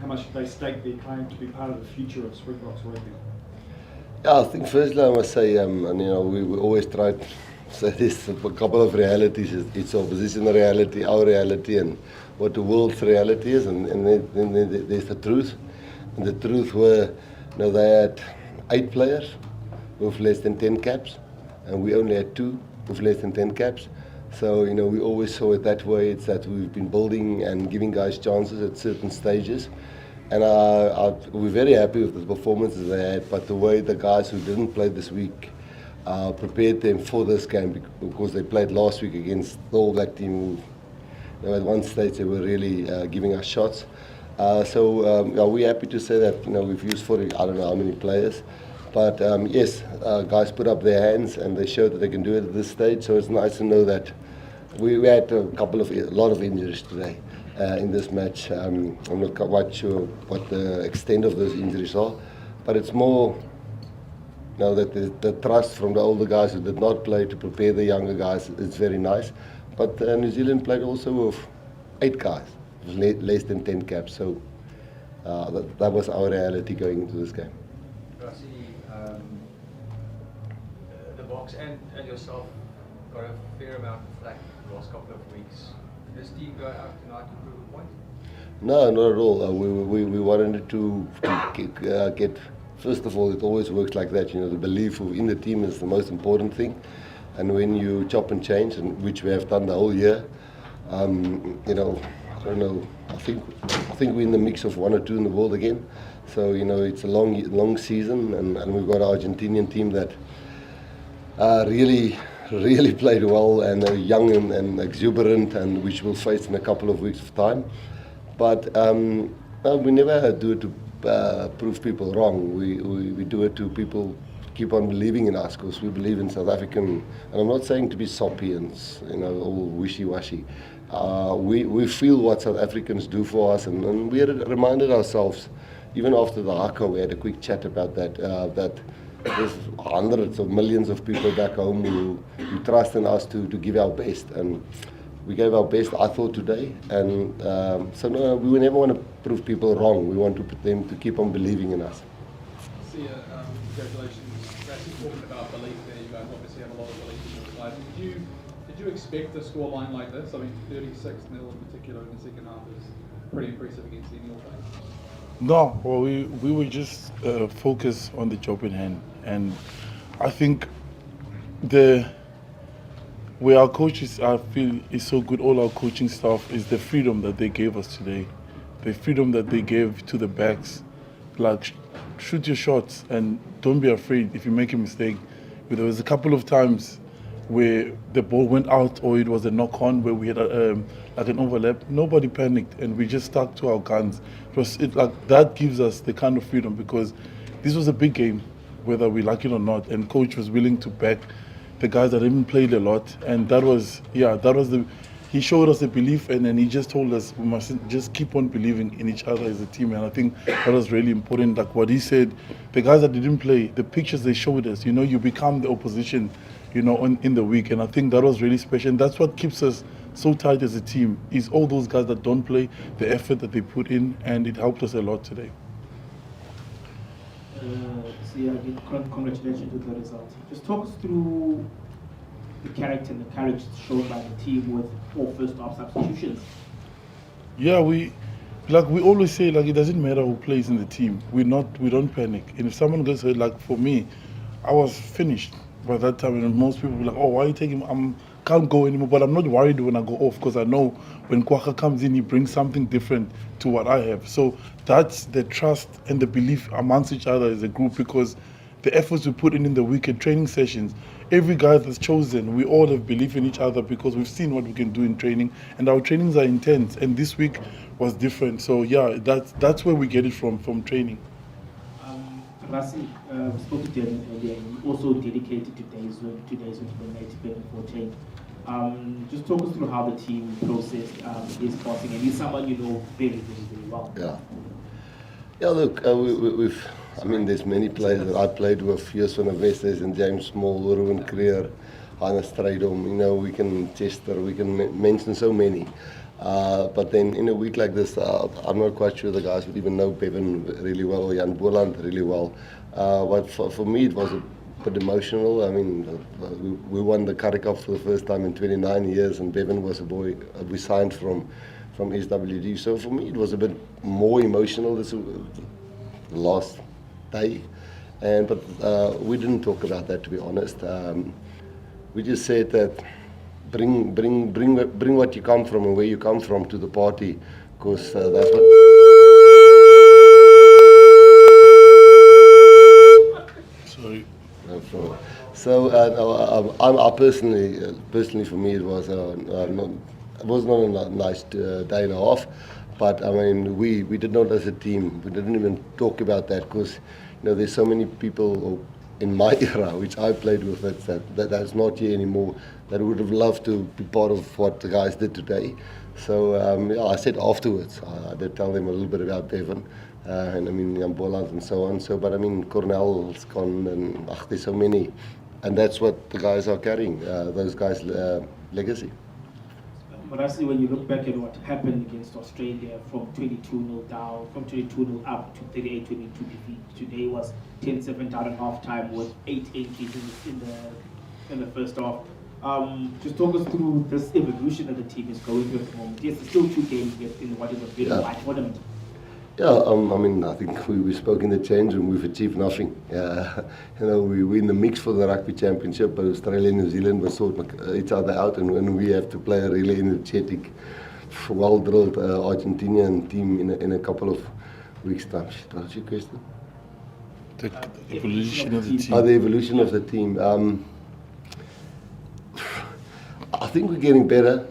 much they stake their claim to be part of the future of Springboks rugby? Yeah, I think firstly I must say, we always try to say this, a couple of realities. It's opposition reality, our reality, and what the world's reality is, and then there's the truth. And the truth were, they had 8 players with less than 10 caps, and we only had 2 with less than 10 caps. So, we always saw it that way. It's that we've been building and giving guys chances at certain stages. And we're very happy with the performances they had, but the way the guys who didn't play this week prepared them for this game, because they played last week against the All Black team who, at one stage, they were really giving us shots. So we're happy to say that, we've used 40, I don't know how many players. But yes, guys put up their hands and they showed that they can do it at this stage. So it's nice to know that we had a lot of injuries today in this match. I'm not quite sure what the extent of those injuries are, but it's more know that the trust from the older guys who did not play to prepare the younger guys is very nice. But New Zealand played also with 8 guys, less than 10 caps. So that was our reality going into this game. Rassi, the Boks and yourself got a fair amount of flack the last couple of weeks. Does the team go out tonight to prove a point? No, not at all. We wanted to get, first of all, it always works like that. You know, the belief in the team is the most important thing. And when you chop and change, and which we have done the whole year, you know, I don't know. I think we're in the mix of 1 or 2 in the world again. So you know, it's a long season, and we've got an Argentinian team that really played well and are young and exuberant, and which we'll face in a couple of weeks of time. But we never do it to prove people wrong. We do it to people keep on believing in us, because we believe in South African. And I'm not saying to be soppy and all wishy-washy. We feel what South Africans do for us, and we reminded ourselves, even after the haka, we had a quick chat about that. That there's hundreds of millions of people back home who trust in us to give our best, and we gave our best, I thought, today. And so no, we never want to prove people wrong. We want them to keep on believing in us. Congratulations. Actually talking about belief there, you guys obviously have a lot of belief in your side. Did you expect a scoreline like this? I mean, 36-0 in particular in the second half is pretty impressive against any All Blacks. No, well, we were just focused on the job in hand, and I think where our coaches, I feel, is so good, all our coaching staff, is the freedom that they gave us today, the freedom that they gave to the backs, like shoot your shots and don't be afraid if you make a mistake. There was a couple of times where the ball went out or it was a knock-on where we had like an overlap. Nobody panicked and we just stuck to our guns. Like that gives us the kind of freedom, because this was a big game, whether we like it or not, and coach was willing to back the guys that haven't played a lot, and he showed us the belief, and then he just told us we must just keep on believing in each other as a team. And I think that was really important. Like what he said, the guys that didn't play, the pictures they showed us, you become the opposition, in the week. And I think that was really special. And that's what keeps us so tight as a team, is all those guys that don't play, the effort that they put in, and it helped us a lot today. Again, congratulations with the result. Just talk us through the character and the courage shown by the team with 4 first-half substitutions. Yeah, we always say, it doesn't matter who plays in the team. We don't panic. And if someone gets hurt, like for me, I was finished by that time, and most people were like, "Oh, why are you taking him? Can't go anymore." But I'm not worried when I go off, because I know when Kwaka comes in, he brings something different to what I have. So that's the trust and the belief amongst each other as a group, because the efforts we put in the weekend training sessions, every guy that's chosen, we all have belief in each other, because we've seen what we can do in training, and our trainings are intense, and this week was different. So yeah, that's where we get it from training. Rassi, we spoke to Durban earlier, and you also dedicated today's week to the native 14. Just talk us through how the team processed his passing, and he's someone you know very well. Yeah. Look, there's many players that I played with, Joost van der Westhuizen and James Small, Ruben Creer, Hannes Strydom, we can Chester, we can mention so many. But then in a week like this, I'm not quite sure the guys would even know Bevan really well, or Jan Boland really well. But for me, it was a bit emotional. I mean, we won the Currie Cup for the first time in 29 years, and Bevan was a boy we signed from SWD. So for me, it was a bit more emotional this last day. But we didn't talk about that, to be honest. We just said that bring what you come from and where you come from to the party, because that's what. Sorry. No problem. So I personally, for me, it was not a nice day and a half. But I mean, we did not, as a team, we didn't even talk about that, because there's so many people in my era, which I played with, that's not here anymore, that would have loved to be part of what the guys did today. So I said afterwards, I did tell them a little bit about Bevan, and I mean Boland and so on. So, but I mean Cornell's gone, and there's so many, and that's what the guys are carrying. Those guys' legacy. Honestly, when you look back at what happened against Australia from 22-0 down, from 22-0 up to 38-22 defeat, today was 10-7 down at half-time with 8 entries in the first half. Just talk us through this evolution that the team is going through at the moment. Yes, there's still 2 games left in what is a very wide tournament. Yeah, I mean, I think we spoke in the change room, we've achieved nothing. We're in the mix for the Rugby Championship, but Australia and New Zealand will sort each other out, and we have to play a really energetic, well-drilled Argentinian team in a couple of weeks' time. What's your question? The evolution of the team. The evolution of the team. I think we're getting better.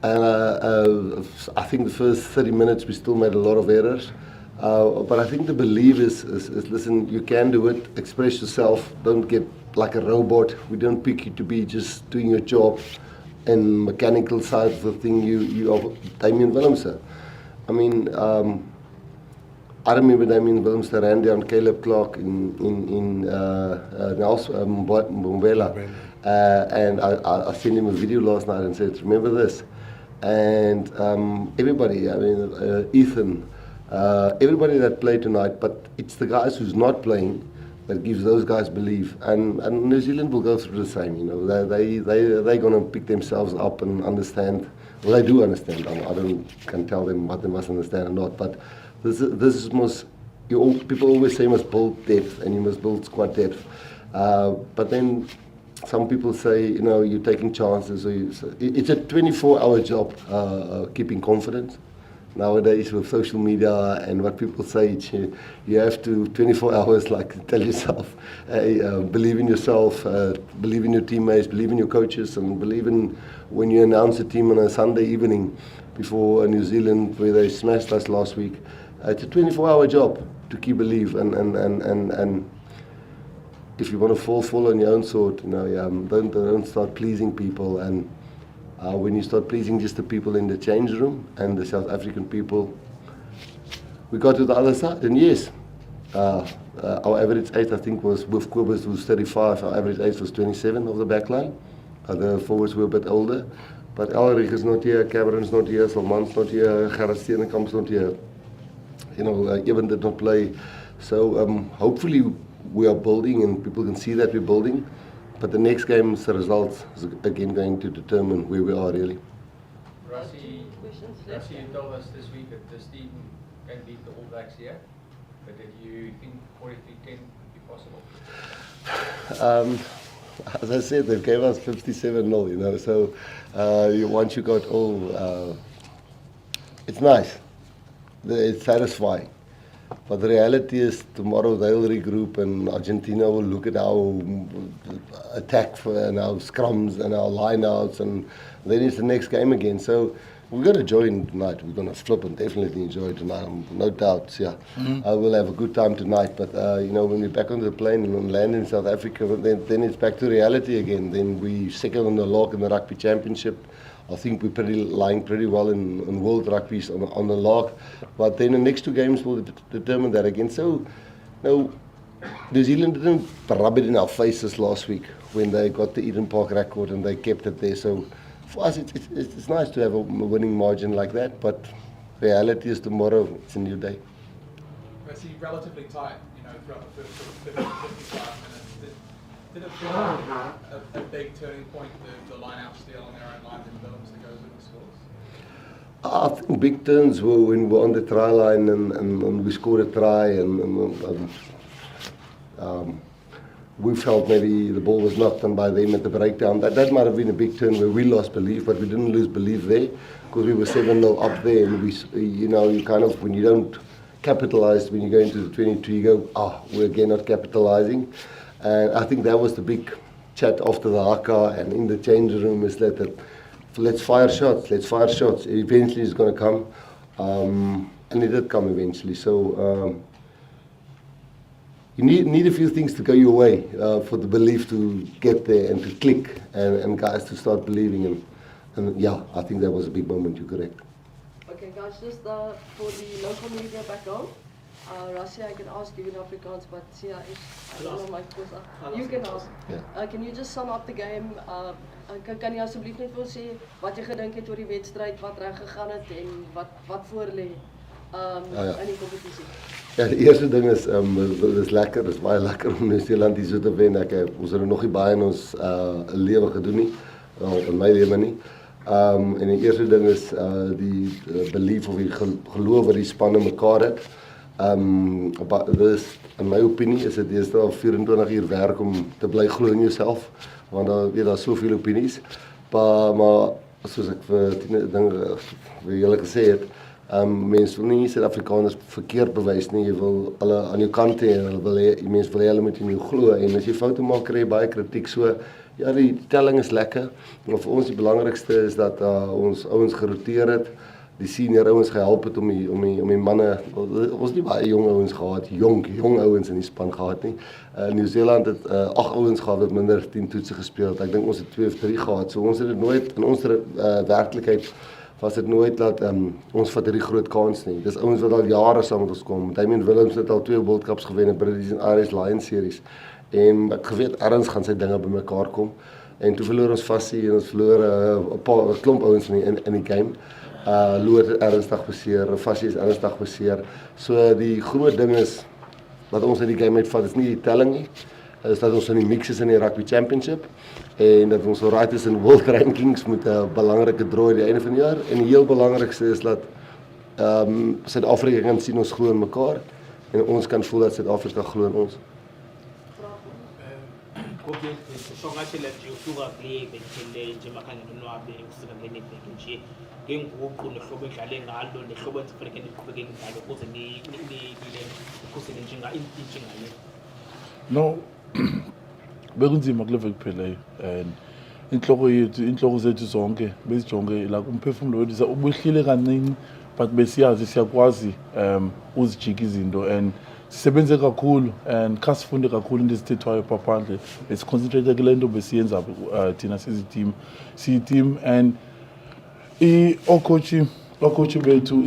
I think the first 30 minutes we still made a lot of errors. But I think the belief is listen, you can do it, express yourself, don't get like a robot. We don't pick you to be just doing your job and mechanical side of the thing. You are Damien Willemse. I mean, I remember Damien Willemse ran down Caleb Clark in Mbombela. And I sent him a video last night and said, remember this? And everybody, I mean, Ethan, everybody that played tonight, but it's the guys who's not playing that gives those guys belief. And New Zealand will go through the same, you know. They're going to pick themselves up and understand. Well, they do understand. I can tell them what they must understand or not. But this is most, people always say you must build depth and you must build squad depth. But then some people say, you know, you're taking chances. It's a 24-hour job, keeping confidence. Nowadays with social media and what people say, you have to 24 hours like tell yourself, hey, believe in yourself, believe in your teammates, believe in your coaches, and believe in when you announce a team on a Sunday evening before New Zealand where they smashed us last week. It's a 24-hour job to keep belief and if you want to fall on your own sword, you know, don't start pleasing people. And when you start pleasing just the people in the change room and the South African people, we got to the other side. And yes, our average age, I think, was with Kobus was 35. Our average age was 27 of the back line. The forwards were a bit older. But Elrich is not here, Cameron's not here, Salman's not here, Gerard Steenekamp's not here. You know, Evan did not play. So hopefully we are building and people can see that we're building. But the next game's results is again going to determine where we are really. Rassie, you told us this week that this team can beat the All Blacks here, but did you think 43-10 would be possible? As I said, they gave us 57-0, you know, so once you got all, it's nice, it's satisfying. But the reality is tomorrow they'll regroup and Argentina will look at our attack and our scrums and our lineouts, and then it's the next game again. So we're going to enjoy tonight. We're going to flip and definitely enjoy tonight, no doubts. Yeah, I will have a good time tonight. But you know, when we're back on the plane and land in South Africa, then it's back to reality again. Then we second on the log in the Rugby Championship. I think we're lying pretty well in World Rugby on the log. But then the next 2 games will determine that again. So, no, New Zealand didn't rub it in our faces last week when they got the Eden Park record and they kept it there. So for us, it's nice to have a winning margin like that. But reality is tomorrow, it's a new day. It's relatively tight, you know, throughout the first sort of 50, 55 minutes. Did it feel like a big turning point, the line-out steal on their own line in Willems that goes with the scores? I think big turns were when we were on the try line and we scored a try and we felt maybe the ball was knocked on by them at the breakdown. That might have been a big turn where we lost belief, but we didn't lose belief there because we were 7-0 up there, and we, you know, you kind of, when you don't capitalize, when you go into the 22, you go, we're again not capitalizing. And I think that was the big chat after the haka and in the change room is that let's fire shots. Eventually it's going to come. And it did come eventually. So you need a few things to go your way for the belief to get there and to click and guys to start believing. And yeah, I think that was a big moment, you're correct. Okay guys, just for the local media back on. Rassi, I can ask you in Afrikaans, but Sia is, I don't know my Xhosa. You can ask. Yeah. Can you just sum up the game? Kan jy asseblief net vir ons sê wat jy gedink het oor die wedstryd, wat reg gegaan het en wat voor lê in die kompetisie? Ja, die eerste ding is, dit is lekker, dit is baie lekker om Nieu-Seeland hier so te wen. Ons het nog nie baie in ons lewe gedoen nie, in my lewe nie. En die eerste ding is die belief of die geloof wat die spanne mekaar het. Dus in my opinie is dit eerst al 24 uur werk om te bly glo in jouself, want daar is soveel opinies. Maar soos ek vir julle gesê het, mense wil nie Suid-Afrikaners verkeerd bewys nie, jy wil hulle aan jou kant hê en mense wil hê hulle moet in jou glo, en as jy foute maak, kry jy baie kritiek. So ja, die telling is lekker, maar vir ons die belangrikste is dat ons ouens geroteer het, die senior ouens gehelp het om die manne, ons nie baie jong ouens gehad, jong ouens in die span gehad nie. Nieu-Seeland het 8 ouens gehad wat minder 10 toetse gespeel het. Ek dink ons het 2 of 3 gehad. So ons het dit nooit in ons werklikheid was dit nooit dat ons vat hierdie groot kans nie. Dis ouens wat al jare saam met ons kom. Damien Willems het al 2 World Cups gewen in British en Irish Lions series. En ek geweet ergens gaan sy dinge bymekaar kom. En toe verloor ons Fassie en ons verloor 'n klomp ouens in die game. Lood ernstig beseer, Fassie is ernstig beseer. So die groot ding is wat ons uit die game uitvat, is nie die telling nie, is dat ons in die mix is in die Rugby Championship en dat ons alright is in World Rankings met 'n belangrike draai die einde van die jaar. En die heel belangrikste is dat Suid-Afrika kan sien ons glo in mekaar en ons kan voel dat Suid-Afrika glo in ons. No, bekunzima kuleve kuphela and inhloko zethu zonke bezijonge la umphefumulo wethu ubuhlile kancane, but besiyazi siyakwazi uzijika izinto and sisebenze kakhulu and khasifunde kakhulu into ezithethwayo paphandle. Let's concentrate kule nto besiyenza thina siyi-team and ocoach bethu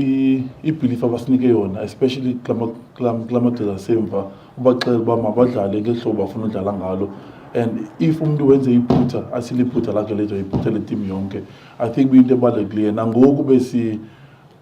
i-belief abasinike yona, especially kulamadoda asemva, ubaxela uba mabadlale ngehlobo afuna udlala ngalo. And if umuntu wenze iphutha, asiliphutha lakhe letho iphutha le-team yonke, I think kuyinto ebalulekileyo. Nangoku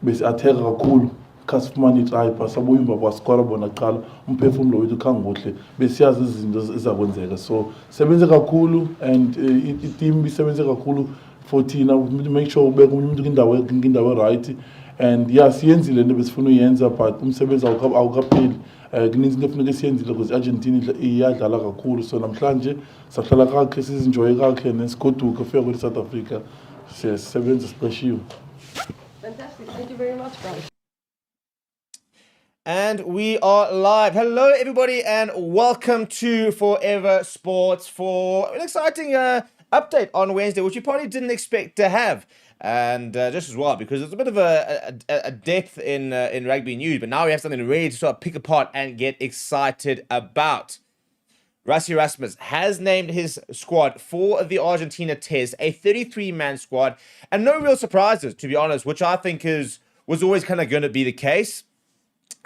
besi-atheka kakhulu, khasifumana itrayipha, sabuya emva kwasikora bona kuqala, umphefumulo wethu khangohle, besiyazi izinto ezakwenzeka. So sebenze kakhulu and i-team isebenze kakhulu for thina, make sure ubeka umuntu kwindawo right. And yeah, siyenzile into besifuna uyenza, but umsebenzi awukapheli. Kuninzi into efuneka siyenzile because Argentina iyadlala kakhulu. So namhlanje sahlala kakhe, sizinjoye kakhe, nesigoduka fika kwi South Africa. Sisebenza siqeshiwe. Fantastic. Thank you very much, guys. And we are live. Hello, everybody, and welcome to Forever Sports for an exciting update on Wednesday, which you probably didn't expect to have. And just as well, because there's a bit of a depth in rugby news, but now we have something ready to sort of pick apart and get excited about. Rassie Erasmus has named his squad for the Argentina test, a 33-man squad, and no real surprises, to be honest, which I think was always kind of going to be the case.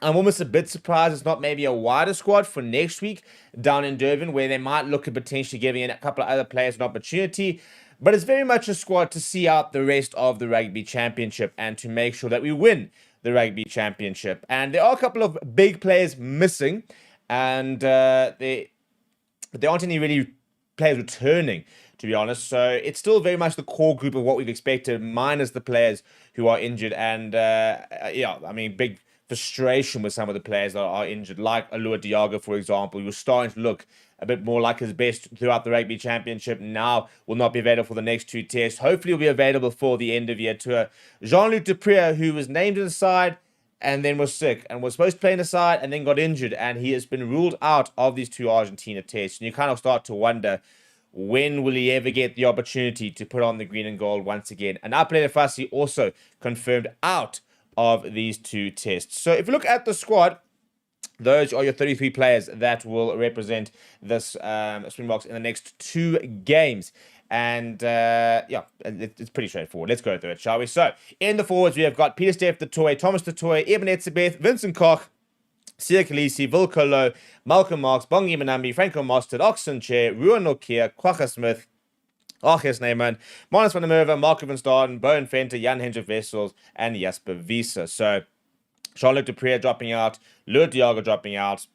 I'm almost a bit surprised it's not maybe a wider squad for next week down in Durban, where they might look at potentially giving in a couple of other players an opportunity. But it's very much a squad to see out the rest of the Rugby Championship and to make sure that we win the Rugby Championship. And there are a couple of big players missing, and there aren't any really players returning, to be honest. So it's still very much the core group of what we've expected, minus the players who are injured. And yeah, I mean, big frustration with some of the players that are injured, like Alua Diago, for example, who was starting to look a bit more like his best throughout the Rugby Championship. Now will not be available for the next 2 tests. Hopefully will be available for the end of year tour. Jean-Luc Dupré, who was named in the side and then was sick and was supposed to play in the side and then got injured, and he has been ruled out of these 2 Argentina tests. And you kind of start to wonder, when will he ever get the opportunity to put on the green and gold once again? And Apele Fassi also confirmed out of these 2 tests. So if you look at the squad, those are your 33 players that will represent this Springboks in the next 2 games. And yeah, it's pretty straightforward. Let's go through it, shall we? So in the forwards, we have got Peter Steph du Toit, Thomas du Toit, Eben Etzebeth, Vincent Koch, Sia Khaleesi, Vilcolo, Malcolm Marks, Bongi Manambi, Franco Mostert, Oxen Chair, Ruan Nokia, Quacha Smith, Arches Neyman, Marnus van der Merwe, Marco van Staden, Bowen Venter, Jan Hendrik Wessels, and Jasper Wiese. So, Charlotte Dupree dropping out, Lourdes Diago dropping out,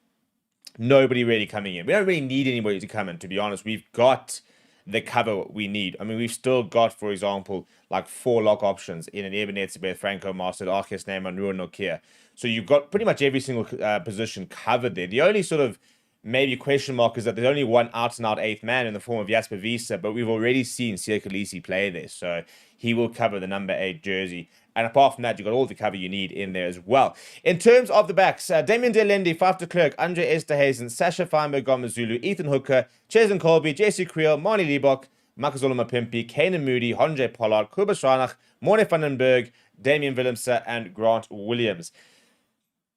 nobody really coming in. We don't really need anybody to come in, to be honest. We've got the cover we need. I mean, we've still got, for example, like 4 lock options in an Ebenezer, Franco Mostert, Arches Neyman, Ruan Nokia. So you've got pretty much every single position covered there. The only sort of maybe question mark is that there's only one out-and-out 8th man in the form of Jasper Wiese, but we've already seen Sia Khaleesi play there, so he will cover the number 8 jersey. And apart from that, you've got all the cover you need in there as well. In terms of the backs, Damien Delende, Faf de Klerk, Andre Esterhazen, Sasha Feinberg, Gomezulu, Ethan Hooker, Cheslin Colby, Jesse Creel, Marnie Liebok, Makazolo Mapimpi, Kanan Moody, Honjay Pollard, Kuba Schranach, Morne van den Berg, Damian Willemse, and Grant Williams.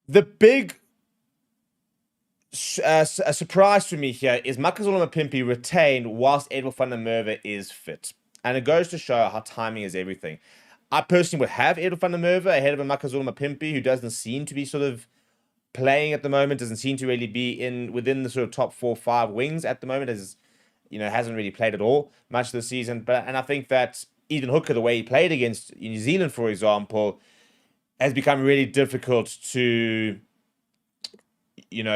The big a surprise for me here is Makazolo Mapimpi retained whilst Edwin van der Merwe is fit. And it goes to show how timing is everything. I personally would have Edwin van der Merwe ahead of a Makazolo Mapimpi, who doesn't seem to be sort of playing at the moment, doesn't seem to really be within the sort of top 4-5 wings at the moment, as hasn't really played at all much of the season. And I think that Ethan Hooker, the way he played against New Zealand, for example, has become really difficult to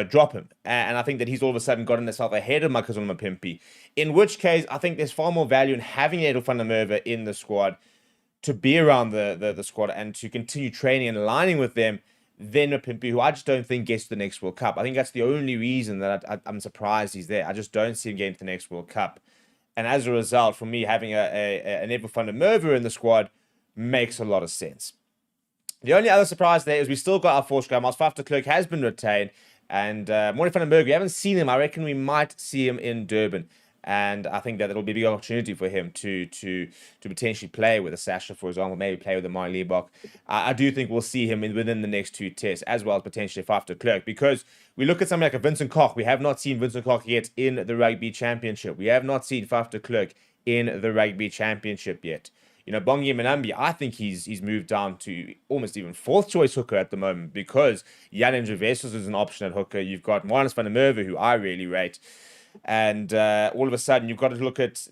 drop him. And I think that he's all of a sudden gotten himself ahead of Makazolo Mapimpi, in which case I think there's far more value in having Edwin van der Merwe in the squad to be around the squad and to continue training and aligning with them than Mapimpi, who I just don't think gets to the next World Cup. I think that's the only reason that I'm surprised he's there. I just don't see him getting to the next World Cup. And as a result, for me, having an Edwin van der Merwe in the squad makes a lot of sense. The only other surprise there is we still got our 4 scrum. Faf de Klerk has been retained. And Morne van den Berg, we haven't seen him. I reckon we might see him in Durban. And I think that it'll be a big opportunity for him to potentially play with a Sasha, for example, maybe play with a Marnie Liebok. I do think we'll see him within the next 2 tests, as well as potentially Faf de Klerk, because we look at something like a Vincent Koch. We have not seen Vincent Koch yet in the Rugby Championship. We have not seen Faf de Klerk in the Rugby Championship yet. Bongi Manambi, I think he's moved down to almost even 4th choice hooker at the moment, because Jan Hendrik Wessels is an option at hooker. You've got Marnus van der Merwe, who I really rate. And all of a sudden, you've got to look at,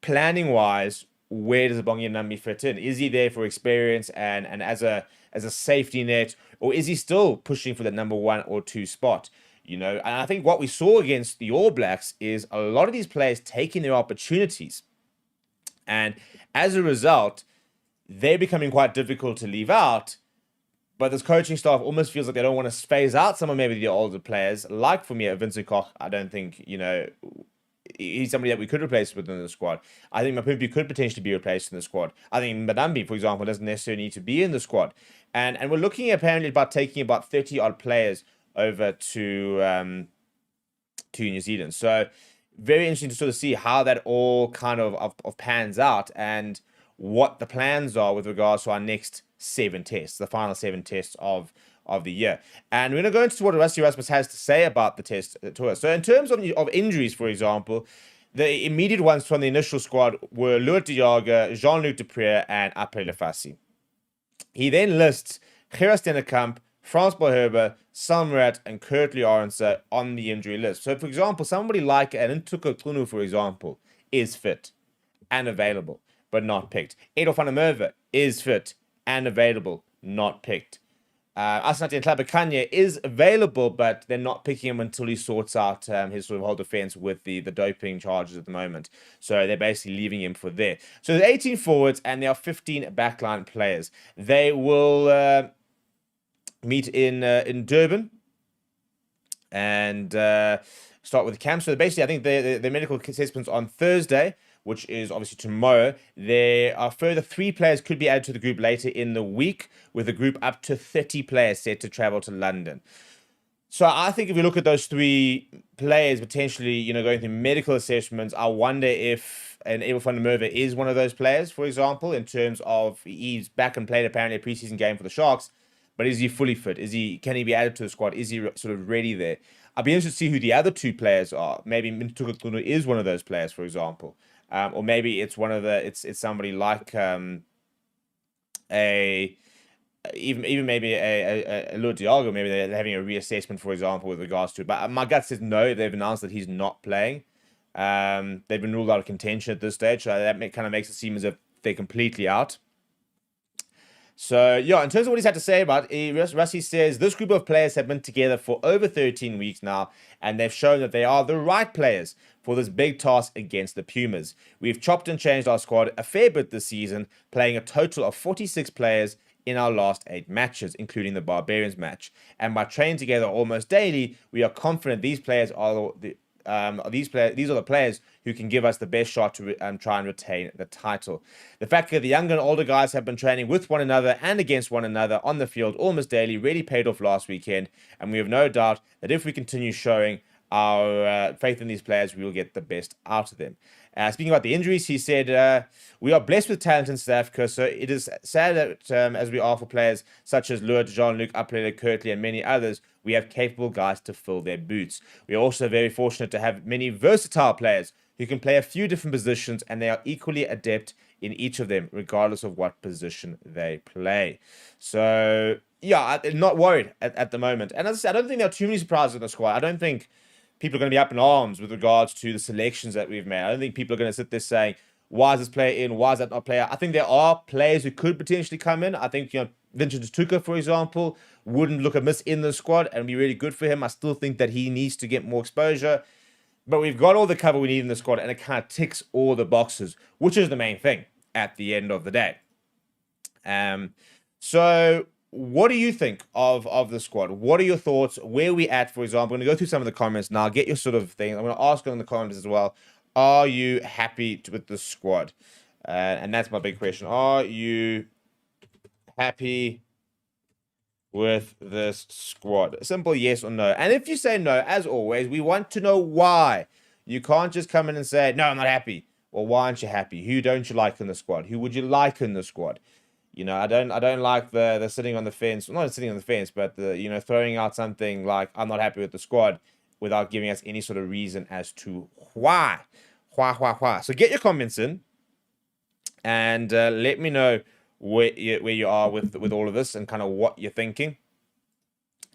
planning-wise, where does Bongi Manambi fit in? Is he there for experience and as a safety net, or is he still pushing for the number 1 or 2 spot? And I think what we saw against the All Blacks is a lot of these players taking their opportunities. And as a result, they're becoming quite difficult to leave out. But this coaching staff almost feels like they don't want to phase out some of maybe the older players. Like for me, Vincent Koch, I don't think, he's somebody that we could replace within the squad. I think Mapimpi could potentially be replaced in the squad. I think Manambi, for example, doesn't necessarily need to be in the squad. And we're looking apparently about taking about 30-odd players over to New Zealand. So very interesting to sort of see how that all kind of pans out and what the plans are with regards to our next 7 tests, the final 7 tests of the year. And we're going to go into what Rassie Erasmus has to say about the test tour. So in terms of injuries, for example, the immediate ones from the initial squad were Lourdes Diago, Jean-Luc Dupré, and Apre Lefassi. He then lists Gerard Stennekamp, Frans Boerber, Samrat, and Kurt Lawrence on the injury list. So, for example, somebody like an Ntuko Tunu, for example, is fit and available, but not picked. Edwin van der Merwe is fit and available, not picked. Asante Tlabakanye is available, but they're not picking him until he sorts out his sort of whole defense with the doping charges at the moment. So they're basically leaving him for there. So there's 18 forwards and there are 15 backline players. They will meet in Durban and start with the camp. So basically, I think the medical assessments on Thursday, which is obviously tomorrow. There are further 3 players could be added to the group later in the week, with a group up to 30 players set to travel to London. So I think if we look at those 3 players potentially, going through medical assessments, I wonder if an Edwin van der Merwe is one of those players, for example, in terms of he's back and played apparently a preseason game for the Sharks. But is he fully fit? Can he be added to the squad? Is he sort of ready there? I'll be interested to see who the other 2 players are. Maybe Ntuko Tunu is one of those players, for example. Or maybe it's somebody like a even maybe a Lua Dialgo, maybe they're having a reassessment, for example, with regards to. But my gut says no. They've announced that he's not playing. They've been ruled out of contention at this stage, so that kind of makes it seem as if they're completely out. So, yeah, in terms of what he's had to say about it, Rassie says, this group of players have been together for over 13 weeks now, and they've shown that they are the right players for this big task against the Pumas. We've chopped and changed our squad a fair bit this season, playing a total of 46 players in our last 8 matches, including the Barbarians match. And by training together almost daily, we are confident these players are these are the players who can give us the best shot to try and retain the title. The fact that the younger and older guys have been training with one another and against one another on the field almost daily really paid off last weekend, and we have no doubt that if we continue showing our faith in these players, we will get the best out of them. Speaking about the injuries, he said, we are blessed with talent in South Africa, so it is sad that as we are for players such as Lua, Jean-Luc, Upleder, Kirtley, and many others, we have capable guys to fill their boots. We are also very fortunate to have many versatile players who can play a few different positions, and they are equally adept in each of them, regardless of what position they play. So, yeah, I'm not worried at the moment. And as I said, I don't think there are too many surprises in the squad. I don't think people are going to be up in arms with regards to the selections that we've made. I don't think people are going to sit there saying, why is this player in? Why is that not player? I think there are players who could potentially come in. I think, Vincent Tuka, for example, wouldn't look amiss in the squad and be really good for him. I still think that he needs to get more exposure. But we've got all the cover we need in the squad, and it kind of ticks all the boxes, which is the main thing at the end of the day. So what do you think of the squad? What are your thoughts? Where are we at, for example? I'm going to go through some of the comments now, get your sort of thing. I'm going to ask on the comments as well. Are you happy with the squad? And that's my big question. Are you happy with this squad? A simple yes or no. And if you say no, as always, we want to know why. You can't just come in and say, no, I'm not happy. Well, why aren't you happy? Who don't you like in the squad? Who would you like in the squad? I don't like the sitting on the fence. Well, not sitting on the fence, but the throwing out something like I'm not happy with the squad without giving us any sort of reason as to why. Why. So get your comments in and let me know where you are with all of this and kind of what you're thinking.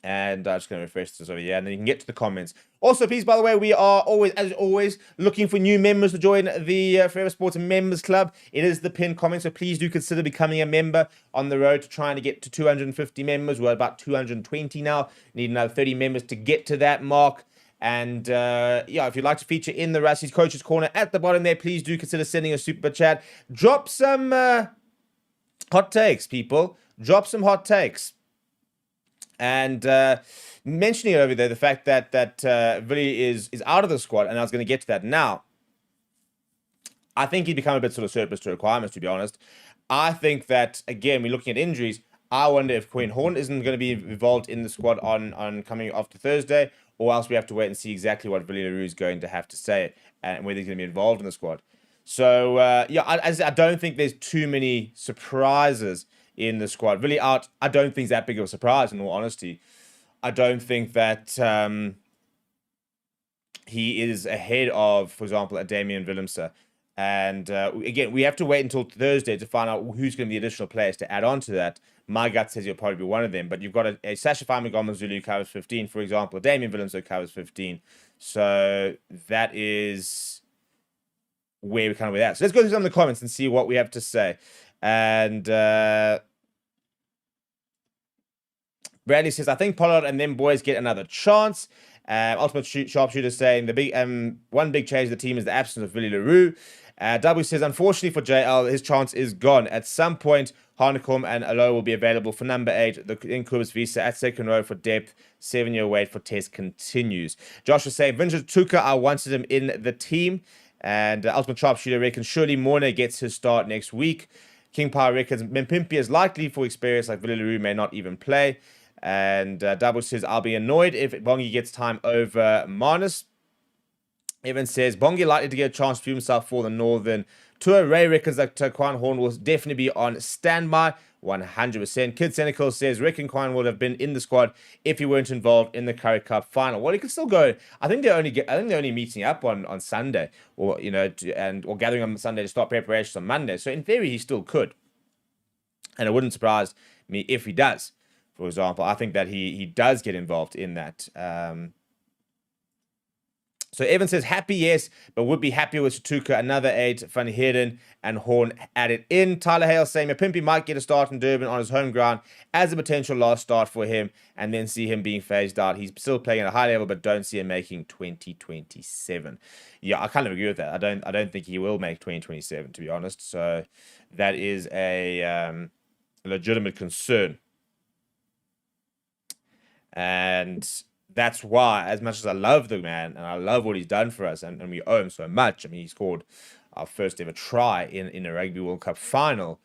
And I'm just going to refresh this over here, and then you can get to the comments. Also, please, by the way, we are always, as always, looking for new members to join the Forever Sports Members Club. It is the pinned comment, so please do consider becoming a member on the road to trying to get to 250 members. We're about 220 now. Need another 30 members to get to that mark. And, if you'd like to feature in the Rassie's Coaches Corner at the bottom there, please do consider sending a super chat. Drop some hot takes, people. Drop some hot takes. And mentioning over there the fact that Willie is out of the squad, and I was going to get to that now. I think he'd become a bit sort of surplus to requirements, to be honest. I think that, again, we're looking at injuries. I wonder if Quinn Horn isn't going to be involved in the squad on coming after Thursday, or else we have to wait and see exactly what Willie LaRue is going to have to say and whether he's going to be involved in the squad. So, I don't think there's too many surprises in the squad. Really out, I don't think it's that big of a surprise, in all honesty. I don't think that he is ahead of, for example, a Damian Willemse. And again, we have to wait until Thursday to find out who's going to be the additional players to add on to that. My gut says he'll probably be one of them, but you've got a Sasha Famagoma Zulu covers 15, for example. Damian Willemse covers 15. So that is where we're kind of with that. So let's go through some of the comments and see what we have to say. And Bradley says, I think Pollard and them boys get another chance. Ultimate Sharpshooter saying the one big change of the team is the absence of Willie LaRue. W says, unfortunately for JL, his chance is gone. At some point, Harnicom and Alo will be available for number 8. The Incubus Visa at second row for depth. 7-year wait for test continues. Josh was saying, Vincent Tuka, I wanted him in the team. And Ultimate Sharpshooter reckons surely Morna gets his start next week. King Power reckons Mpimpy is likely for experience, like Willie LaRue may not even play. And Double says, I'll be annoyed if Bongi gets time over Marnus. Evan says, Bongi likely to get a chance to prove himself for the Northern Tour. Ray reckons that Quan Horn will definitely be on standby, 100%. Kid Senecal says, reckon Quan would have been in the squad if he weren't involved in the Currie Cup final. Well, he could still go. I think they're only meeting up on Sunday, or or gathering on Sunday to start preparations on Monday. So in theory, he still could. And it wouldn't surprise me if he does. For example, I think that he does get involved in that. So Evan says, happy, yes, but would be happier with Tuka, another 8, Van Heerden and Horn added in. Tyler Hale saying, Pimpy might get a start in Durban on his home ground as a potential last start for him and then see him being phased out. He's still playing at a high level, but don't see him making 2027. Yeah, I kind of agree with that. I don't think he will make 2027, to be honest. So that is a legitimate concern. And that's why, as much as I love the man and I love what he's done for us, and we owe him so much. I mean, he scored our first ever try in a Rugby World Cup final.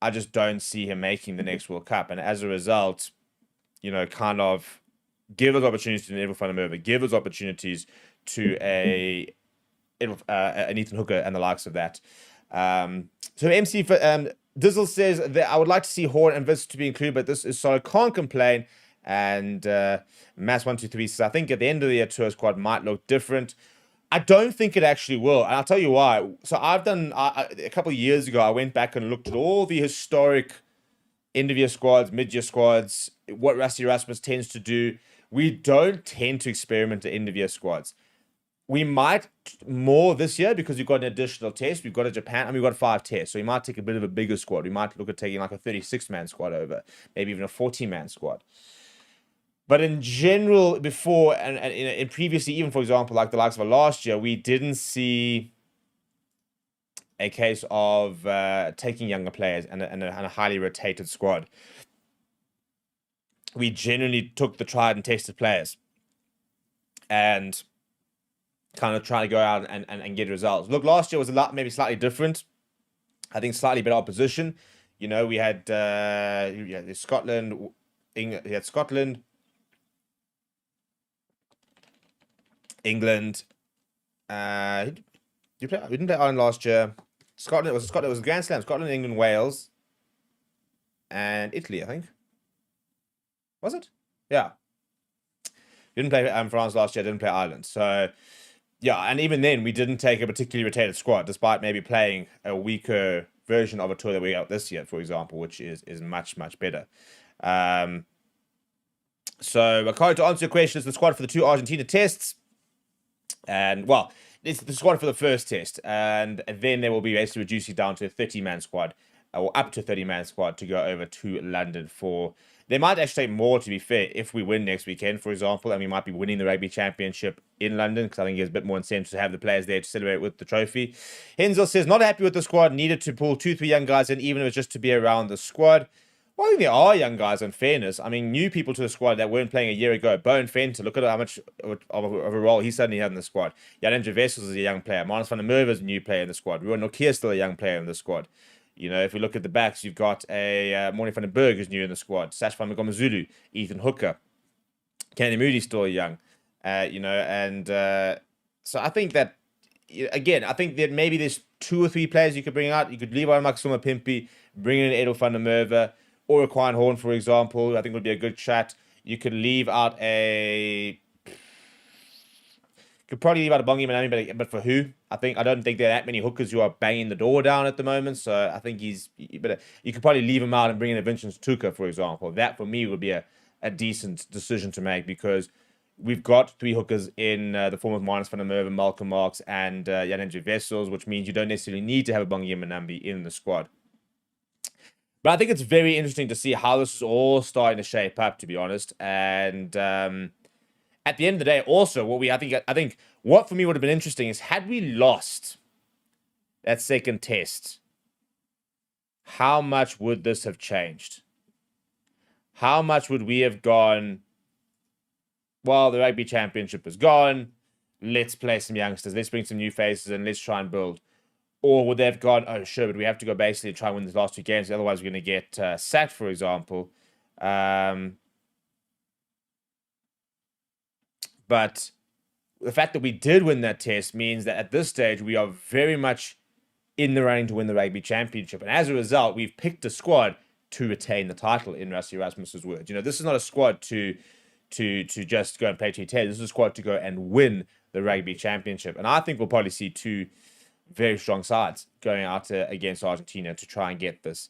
I just don't see him making the next World Cup. And as a result, kind of give us opportunities to Neville van der Merwe, give us opportunities to an Ethan Hooker and the likes of that. So MC for Dizzle says that I would like to see Horn and Vince to be included, but this is solid. Can't complain. And Mass123 says, I think at the end of the year, tour squad might look different. I don't think it actually will. And I'll tell you why. So I've done, a couple of years ago, I went back and looked at all the historic end-of-year squads, mid-year squads, what Rusty Rasmus tends to do. We don't tend to experiment at end-of-year squads. We might more this year because we've got an additional test. We've got a Japan, and we've got 5 tests. So we might take a bit of a bigger squad. We might look at taking like a 36-man squad over, maybe even a 40-man squad. But in general, before and in previously, even for example, like the likes of last year, we didn't see a case of taking younger players and a highly rotated squad. We generally took the tried and tested players and kind of try to go out and get results. Look, last year was maybe slightly different. I think slightly better opposition. We had Scotland, England, England. We didn't play Ireland last year. Scotland. It was a Grand Slam. Scotland, England, Wales, and Italy. I think. Was it? Yeah. Didn't play France last year. Didn't play Ireland. So yeah, and even then we didn't take a particularly rotated squad, despite maybe playing a weaker version of a tour that we got this year, for example, which is much better. So, Akari, to answer your question, is the squad for the 2 Argentina tests. And, well, it's the squad for the first test. And then they will be basically reducing down to a 30-man squad, or up to a 30-man squad to go over to London for... They might actually take more, to be fair, if we win next weekend, for example, and we might be winning the Rugby Championship in London, because I think there's a bit more incentive to have the players there to celebrate with the trophy. Hensel says, not happy with the squad, needed to pull 2-3 young guys in, even if it's just to be around the squad. Well, I think there are young guys, in fairness. I mean, new people to the squad that weren't playing a year ago. Bowen Fenter, look at how much of a role he suddenly had in the squad. Jan Vessels is a young player. Marnus van der Merwe is a new player in the squad. Ruan Nokia is still a young player in the squad. If we look at the backs, you've got a Morning van den Berg who's new in the squad. Sash van Mgomazulu, Ethan Hooker. Kennedy Moody's still young. So I think that, again, I think that maybe there's 2 or 3 players you could bring out. You could leave out Maxima Pimpy, bring in Edel van der Merwe, or a Quine Horn, for example. I think would be a good chat. You could leave out could probably leave out a Bongi Manami, but for who? I don't think there are that many hookers who are banging the door down at the moment. So I think you could probably leave him out and bring in a Vincent Tuka, for example. That for me would be a decent decision to make, because we've got 3 hookers in the form of Marnus van der Merwe, Malcolm Marks, and Jan Vessels, which means you don't necessarily need to have a Bongi Manambi in the squad. But I think it's very interesting to see how this is all starting to shape up, to be honest. And at the end of the day, also, I think what for me would have been interesting is, had we lost that second test, how much would this have changed? How much would we have gone, well, the Rugby Championship is gone, let's play some youngsters, let's bring some new faces and let's try and build? Or would they have gone, oh, sure, but we have to go basically try and win these last 2 games, otherwise we're going to get sacked, for example. But the fact that we did win that test means that at this stage, we are very much in the running to win the Rugby Championship. And as a result, we've picked a squad to retain the title, in Rassie Rasmus's words. This is not a squad to just go and play 2 tests. This is a squad to go and win the Rugby Championship. And I think we'll probably see 2 very strong sides going out against Argentina to try and get this.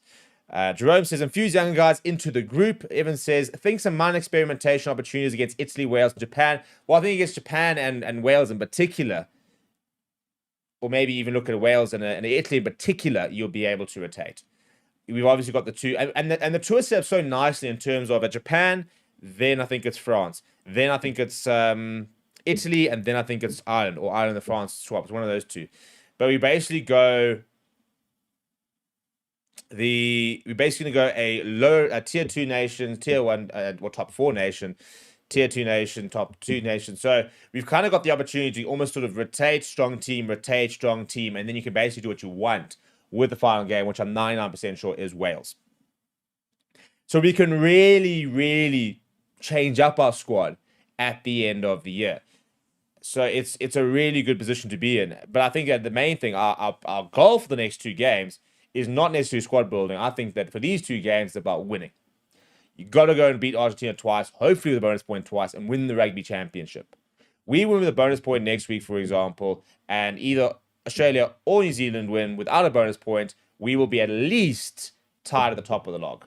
Jerome says, infuse young guys into the group. Evan says, think some minor experimentation opportunities against Italy, Wales, and Japan. Well, I think against Japan and Wales in particular, or maybe even look at Wales and Italy in particular, you'll be able to rotate. We've obviously got the two, and the tour set up so nicely in terms of Japan, then I think it's France, then I think it's Italy, and then I think it's Ireland, or Ireland and France swaps, one of those two. But we basically go a tier 2 nation, tier 1 or top 4 nation, tier 2 nation, top 2 nation. So we've kind of got the opportunity to almost sort of rotate strong team, and then you can basically do what you want with the final game, which I'm 99% sure is Wales. So we can really, really change up our squad at the end of the year. So it's a really good position to be in. But I think that the main thing, our goal for the next 2 games is not necessarily squad building. I think that for these 2 games, it's about winning. You got to go and beat Argentina twice, hopefully with a bonus point twice, and win the Rugby Championship. We win with a bonus point next week, for example, and either Australia or New Zealand win without a bonus point, we will be at least tied at the top of the log.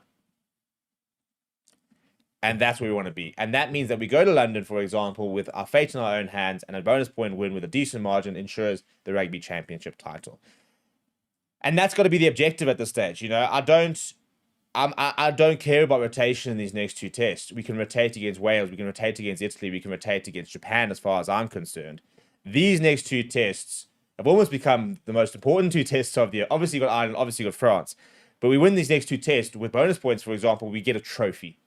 And that's where we want to be. And that means that we go to London, for example, with our fate in our own hands, and a bonus point win with a decent margin ensures the Rugby Championship title. And that's got to be the objective at this stage. You know, I don't care about rotation in these next 2 tests. We can rotate against Wales, we can rotate against Italy, we can rotate against Japan as far as I'm concerned. These next 2 tests have almost become the most important 2 tests of the year. Obviously you've got Ireland, obviously you've got France. But we win these next 2 tests with bonus points, for example, we get a trophy.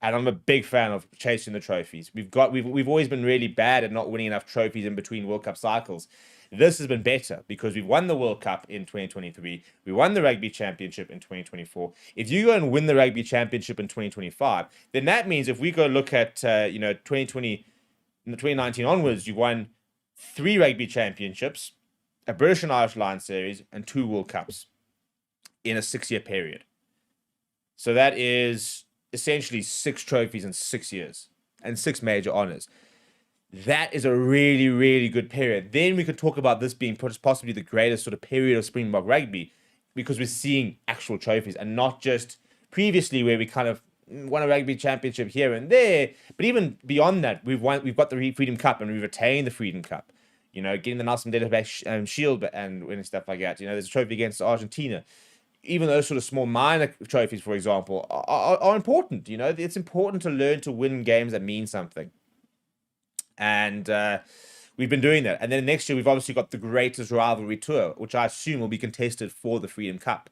And I'm a big fan of chasing the trophies. We've always been really bad at not winning enough trophies in between World Cup cycles. This has been better because we've won the World Cup in 2023. We won the Rugby Championship in 2024. If you go and win the Rugby Championship in 2025, then that means if we go look at 2019 onwards, you've won 3 Rugby Championships, a British and Irish Lions series, and 2 World Cups in a 6-year period. So that is essentially 6 trophies in 6 years and 6 major honors. That is a really, really good period. Then we could talk about this being possibly the greatest sort of period of Springbok rugby, because we're seeing actual trophies and not just previously where we kind of won a rugby championship here and there. But even beyond that, we've got the Freedom Cup and we've retained the Freedom Cup. You know, getting the Nelson Mandela Shield and winning stuff like that. You know, there's a trophy against Argentina. Even those sort of small minor trophies, for example, are important. You know, it's important to learn to win games that mean something. And we've been doing that. And then next year, we've obviously got the greatest rivalry tour, which I assume will be contested for the Freedom Cup.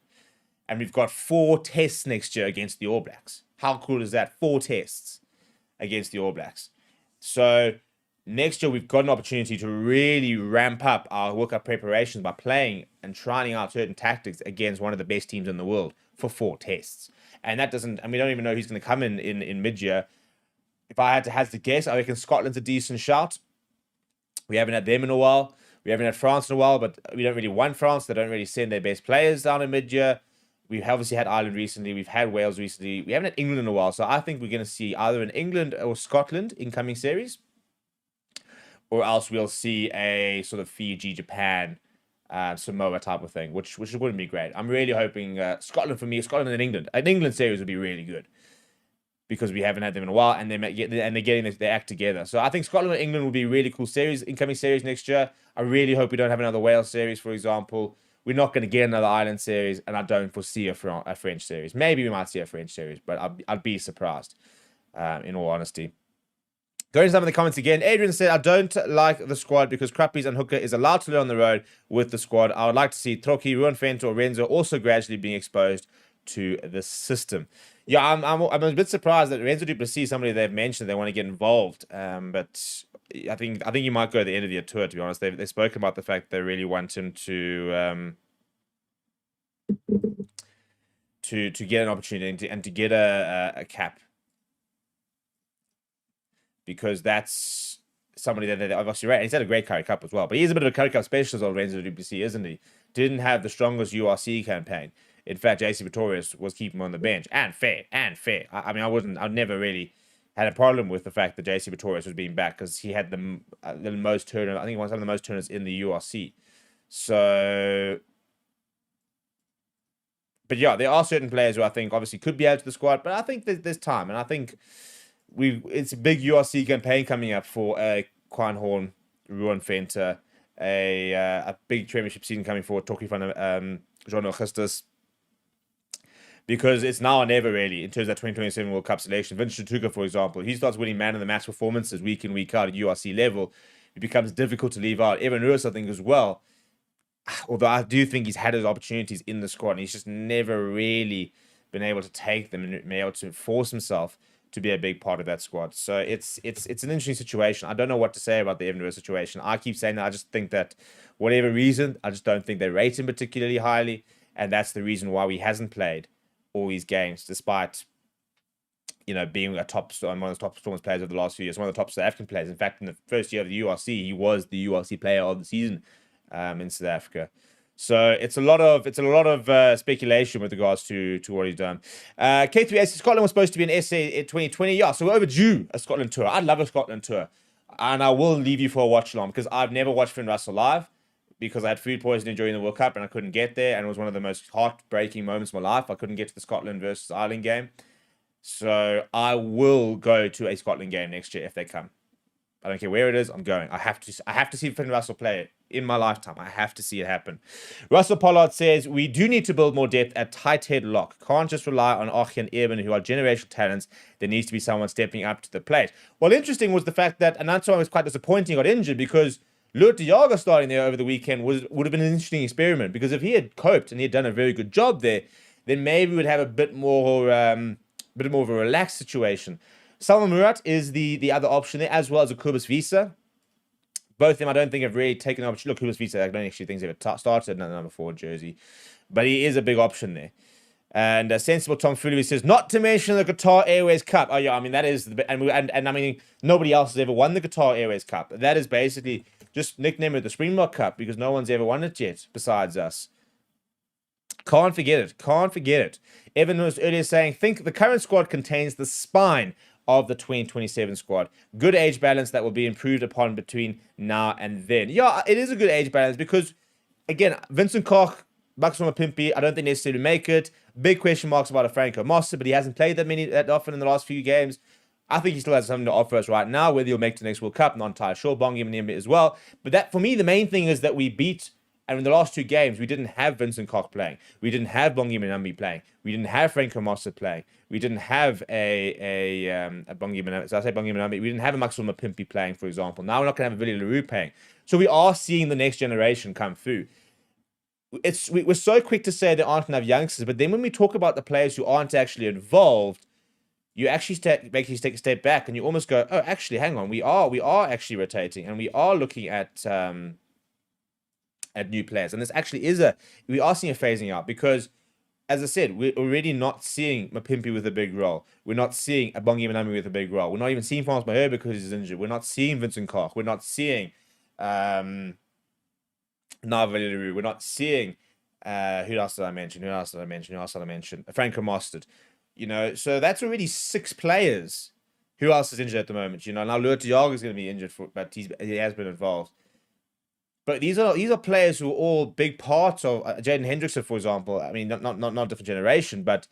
And we've got 4 tests next year against the All Blacks. How cool is that? 4 tests against the All Blacks. So next year, we've got an opportunity to really ramp up our World Cup preparations by playing and trying out certain tactics against one of the best teams in the world for 4 tests. And that doesn't, and we don't even know who's going to come in mid-year. If I had to guess, I reckon Scotland's a decent shout. We haven't had them in a while. We haven't had France in a while, but we don't really want France. They don't really send their best players down in mid-year. We've obviously had Ireland recently. We've had Wales recently. We haven't had England in a while. So I think we're going to see either an England or Scotland incoming series, or else we'll see a sort of Fiji, Japan, Samoa type of thing, which wouldn't be great. I'm really hoping Scotland for me, Scotland and England. An England series would be really good, because we haven't had them in a while, and they're getting their act together. So I think Scotland and England will be a really cool series, incoming series next year. I really hope we don't have another Wales series, for example. We're not going to get another Ireland series, and I don't foresee a French series. Maybe we might see a French series, but I'd be surprised, in all honesty. Going to some of the comments again. Adrian said, I don't like the squad because Krappies and Hooker is allowed to learn on the road with the squad. I would like to see Troki, Ruan Fento, or Renzo also gradually being exposed to the system. Yeah, I'm a bit surprised that Renzo du Plessis, somebody they've mentioned they want to get involved. But I think he might go at the end of the tour, to be honest. They've spoken about the fact they really want him to get an opportunity and to get a cap. Because that's somebody that they obviously rate. He's had a great Curry Cup as well. But he's a bit of a Curry Cup specialist, old Renzo du Plessis, isn't he? Didn't have the strongest URC campaign. In fact, JC Pretorius was keeping him on the bench. And fair. I mean, I've never really had a problem with the fact that JC Pretorius was being back, because he had the most turnovers. I think he won some of the most turnovers in the URC. So But yeah, there are certain players who I think obviously could be added to the squad, but I think there's time, and I think it's a big URC campaign coming up for Quan Horn, Ruan Venter, a big championship season coming forward, talking from Jean Augustus, because it's now or never really in terms of that 2027 World Cup selection. Vincent Tuka, for example, he starts winning man of the match performances week in, week out at URC level. It becomes difficult to leave out. Evan Lewis, I think, as well. Although I do think he's had his opportunities in the squad, and he's just never really been able to take them and been able to force himself to be a big part of that squad. So it's an interesting situation. I don't know what to say about the Evan Lewis situation. I keep saying that I just think that whatever reason, I just don't think they rate him particularly highly, and that's the reason why he hasn't played all these games, despite being one of the top performance players of the last few years, one of the top South African players. In fact, in the first year of the URC, he was the URC player of the season in South Africa. So it's a lot of speculation with regards to what he's done. K3AC Scotland was supposed to be an SA in 2020. Yeah, so we're overdue a Scotland tour. I'd love a Scotland tour, and I will leave you for a watch along because I've never watched Finn Russell live because I had food poisoning during the World Cup and I couldn't get there, and it was one of the most heartbreaking moments of my life. I couldn't get to the Scotland versus Ireland game, so I will go to a Scotland game next year if they come. I don't care where it is. I'm going. I have to see Finn Russell play it in my lifetime. I have to see it happen. Russell Pollard says, we do need to build more depth at tight head lock. Can't just rely on Archie and Eben, who are generational talents. There needs to be someone stepping up to the plate. Well, interesting was the fact that Ananto was quite disappointing, got injured, because Lourdes Diaga starting there over the weekend would have been an interesting experiment, because if he had coped and he had done a very good job there, then maybe we would have a bit more of a relaxed situation. Salman Murat is the other option there, as well as a Kubus Visa. Both of them, I don't think, have really taken an option. Look, Kubus Visa, I don't actually think he's ever started in the number 4 jersey. But he is a big option there. And Sensible Tom Fully says, not to mention the Qatar Airways Cup. Oh, yeah, I mean, that is... And I mean, nobody else has ever won the Qatar Airways Cup. That is basically just nicknamed it the Springbok Cup, because no one's ever won it yet besides us. Can't forget it. Evan was earlier saying, think the current squad contains the spine of the 2027 squad. Good age balance that will be improved upon between now and then. Yeah, it is a good age balance because, again, Vincent Koch, Maximo Pimpi, I don't think necessarily make it. Big question marks about a Franco Moster, but he hasn't played that often in the last few games. I think he still has something to offer us right now, whether he'll make the next World Cup, not entirely sure. Bongi Mnimbe as well. But that, for me, the main thing is that we beat... And in the last 2 games, we didn't have Vincent Koch playing. We didn't have Bongi Mnambi playing. We didn't have Franco Moster playing. We didn't have a Bongi Mnambi. So I say Bongi Mnambi. We didn't have a Maxwell Mapimpi playing, for example. Now we're not going to have a Willie LaRue playing. So we are seeing the next generation come through. We're so quick to say there aren't enough youngsters, but then when we talk about the players who aren't actually involved, you actually take a step back and you almost go, oh, actually, hang on. We are actually rotating, and we are looking at new players. And this actually is we are seeing a phasing out, because, as I said, we're already not seeing Mapimpi with a big role. We're not seeing a Bongi Manami with a big role. We're not even seeing Frans Maher because he's injured. We're not seeing Vincent Koch. We're not seeing Nava Leroux. We're not seeing who else did I mention? Franco Mostert. So that's already 6 players. Who else is injured at the moment? Now Lourdes Diaga is going to be injured, but he has been involved. But these are players who are all big parts of Jaden Hendrickson, for example. I mean, not different generation, but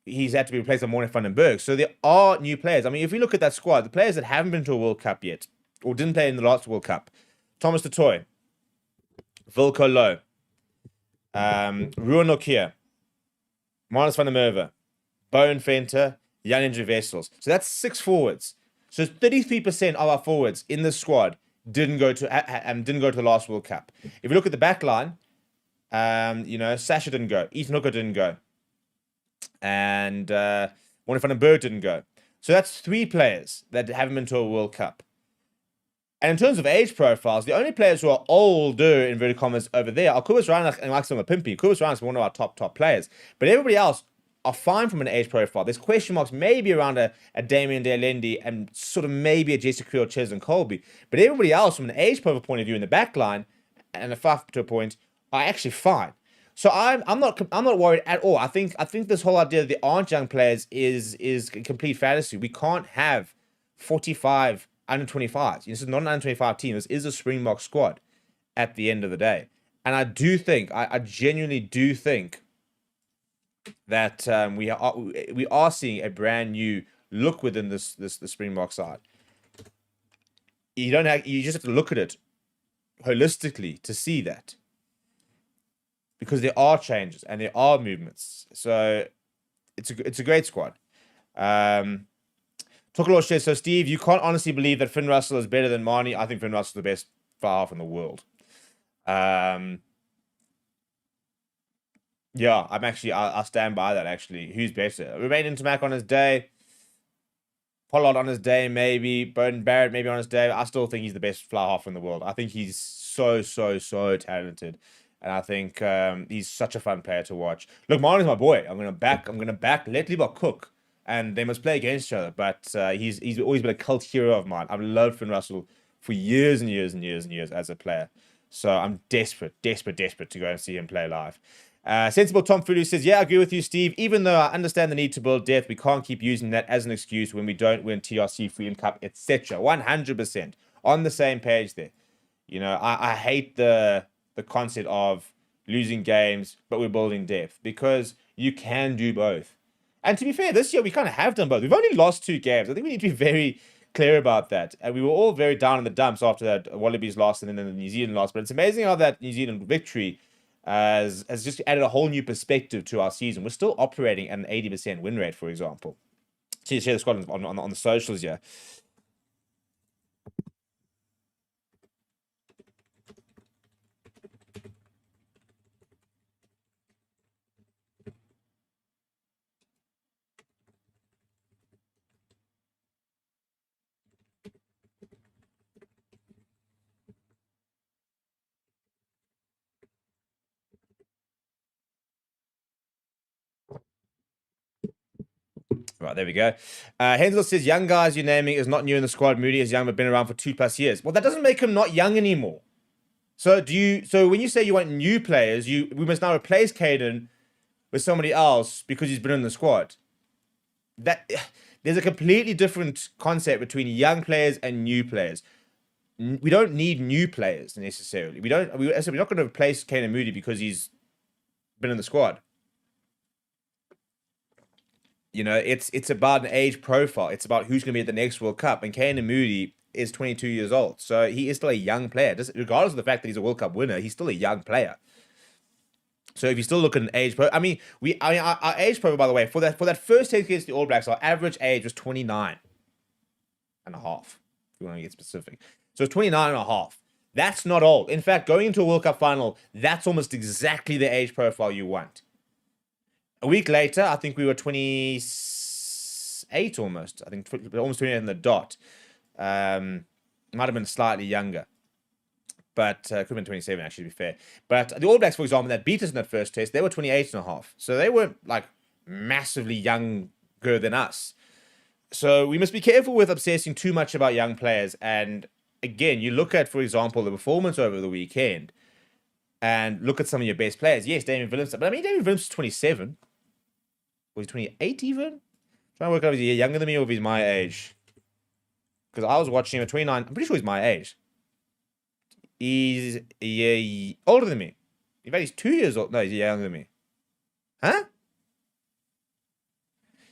he's had to be replaced by Morne van den Berg. So there are new players. I mean, if we look at that squad, the players that haven't been to a World Cup yet, or didn't play in the last World Cup: Thomas du Toit, Wilco Low, Ruan Nokia, Marnus van der Merwe, Bowen Venter, Jan Andrew Wessels. So that's 6 forwards. So 33% of our forwards in the squad didn't go to the last World Cup. If you look at the back line, Sasha didn't go, Ethan Hooker didn't go, and Morne van den Berg didn't go. So that's 3 players that haven't been to a World Cup. And in terms of age profiles, the only players who are older, in inverted commas, over there are Kubus Reinach and Maximo Pimpi. Kubus Reinach is one of our top players, but everybody else are fine from an age profile. There's question marks maybe around a Damien Delendi and sort of maybe a Jesse Creel, Ches and Colby. But everybody else from an age profile point of view in the back line and a 5 to a point are actually fine. So I'm not worried at all. I think this whole idea that there aren't young players is a complete fallacy. We can't have 45 under 25s. This is not an under 25 team. This is a Springbok squad at the end of the day. And I genuinely do think that we are seeing a brand new look within the Springbok side. You just have to look at it holistically to see that, because there are changes and there are movements. So it's a great squad. Talk a lot of shit. So Steve, you can't honestly believe that Finn Russell is better than Marnie. I think Finn Russell's the best far half in the world. Yeah, I'll stand by that actually. Who's better? Remain Intermac on his day. Pollard on his day, maybe. Bowden Barrett maybe on his day. I still think he's the best fly half in the world. I think he's so talented. And I think he's such a fun player to watch. Look, Marlon's my boy. I'm gonna back Let Liebach cook. And they must play against each other. But he's always been a cult hero of mine. I've loved Finn Russell for years and years as a player. So I'm desperate to go and see him play live. Sensible Tom Fudu says, yeah, I agree with you, Steve. Even though I understand the need to build depth, we can't keep using that as an excuse when we don't win TRC, Freedom Cup, etc. 100% on the same page there. You know, I hate the concept of losing games, but we're building depth, because you can do both. And to be fair, this year we kind of have done both. We've only lost 2 games. I think we need to be very clear about that. And we were all very down in the dumps after that Wallabies loss and then the New Zealand loss. But it's amazing how that New Zealand victory has just added a whole new perspective to our season. We're still operating at an 80% win rate, for example. So you share the squad on the socials, yeah. Right, there we go. Hensel says, young guys you're naming is not new in the squad. Moody is young, but been around for 2+ years. Well, that doesn't make him not young anymore. So when you say you want new players, we must now replace Caden with somebody else because he's been in the squad. There's a completely different concept between young players and new players. We don't need new players necessarily. We're not going to replace Caden Moody because he's been in the squad. You know, it's about an age profile. It's about who's going to be at the next World Cup. And Kane Moody is 22 years old. So he is still a young player. Regardless of the fact that he's a World Cup winner, he's still a young player. So if you still look at an age profile, our age profile, by the way, for that first test against the All Blacks, our average age was 29 and a half, if you want to get specific. So it's 29 and a half. That's not old. In fact, going into a World Cup final, that's almost exactly the age profile you want. A week later, I think we were 28 almost. I think almost 28 in the dot. Might have been slightly younger. But could have been 27, actually, to be fair. But the All Blacks, for example, that beat us in that first test, they were 28 and a half. So they weren't, like, massively younger than us. So we must be careful with obsessing too much about young players. And, again, you look at, for example, the performance over the weekend and look at some of your best players. Yes, Damien Williams. But, I mean, Damien Williams is 27. Was he 28 even? Trying to work out if he's a year younger than me or if he's my age. Because I was watching him at 29. I'm pretty sure he's my age. He's a year older than me. In fact, he's 2 years old. No, he's younger than me. Huh?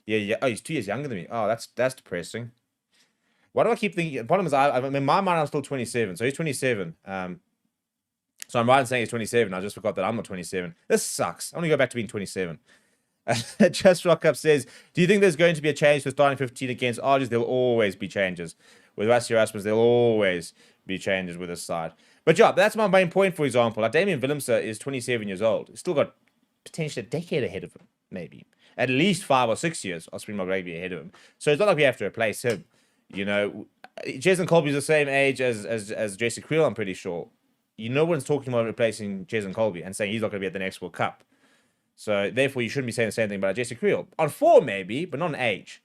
Yeah. Oh, he's 2 years younger than me. Oh, that's depressing. Why do I keep thinking? The problem is, in my mind, I'm still 27. So he's 27. So I'm right in saying he's 27. I just forgot that I'm not 27. This sucks. I want to go back to being 27. Just Rock Up says, do you think there's going to be a change to starting 15 against Argents? There'll always be changes. With Rassi Erasmus, there'll always be changes with this side. But yeah, that's my main point, for example. Like Damien Willemse is 27 years old. He's still got potentially a decade ahead of him, maybe. At least 5 or 6 years of Springbok Rugby ahead of him. So it's not like we have to replace him. You know, Jason Colby's the same age as Jesse Creel, I'm pretty sure. No one's talking about replacing Jason Colby and saying he's not going to be at the next World Cup. So, therefore, you shouldn't be saying the same thing about Jesse Creel. On form, maybe, but not on age.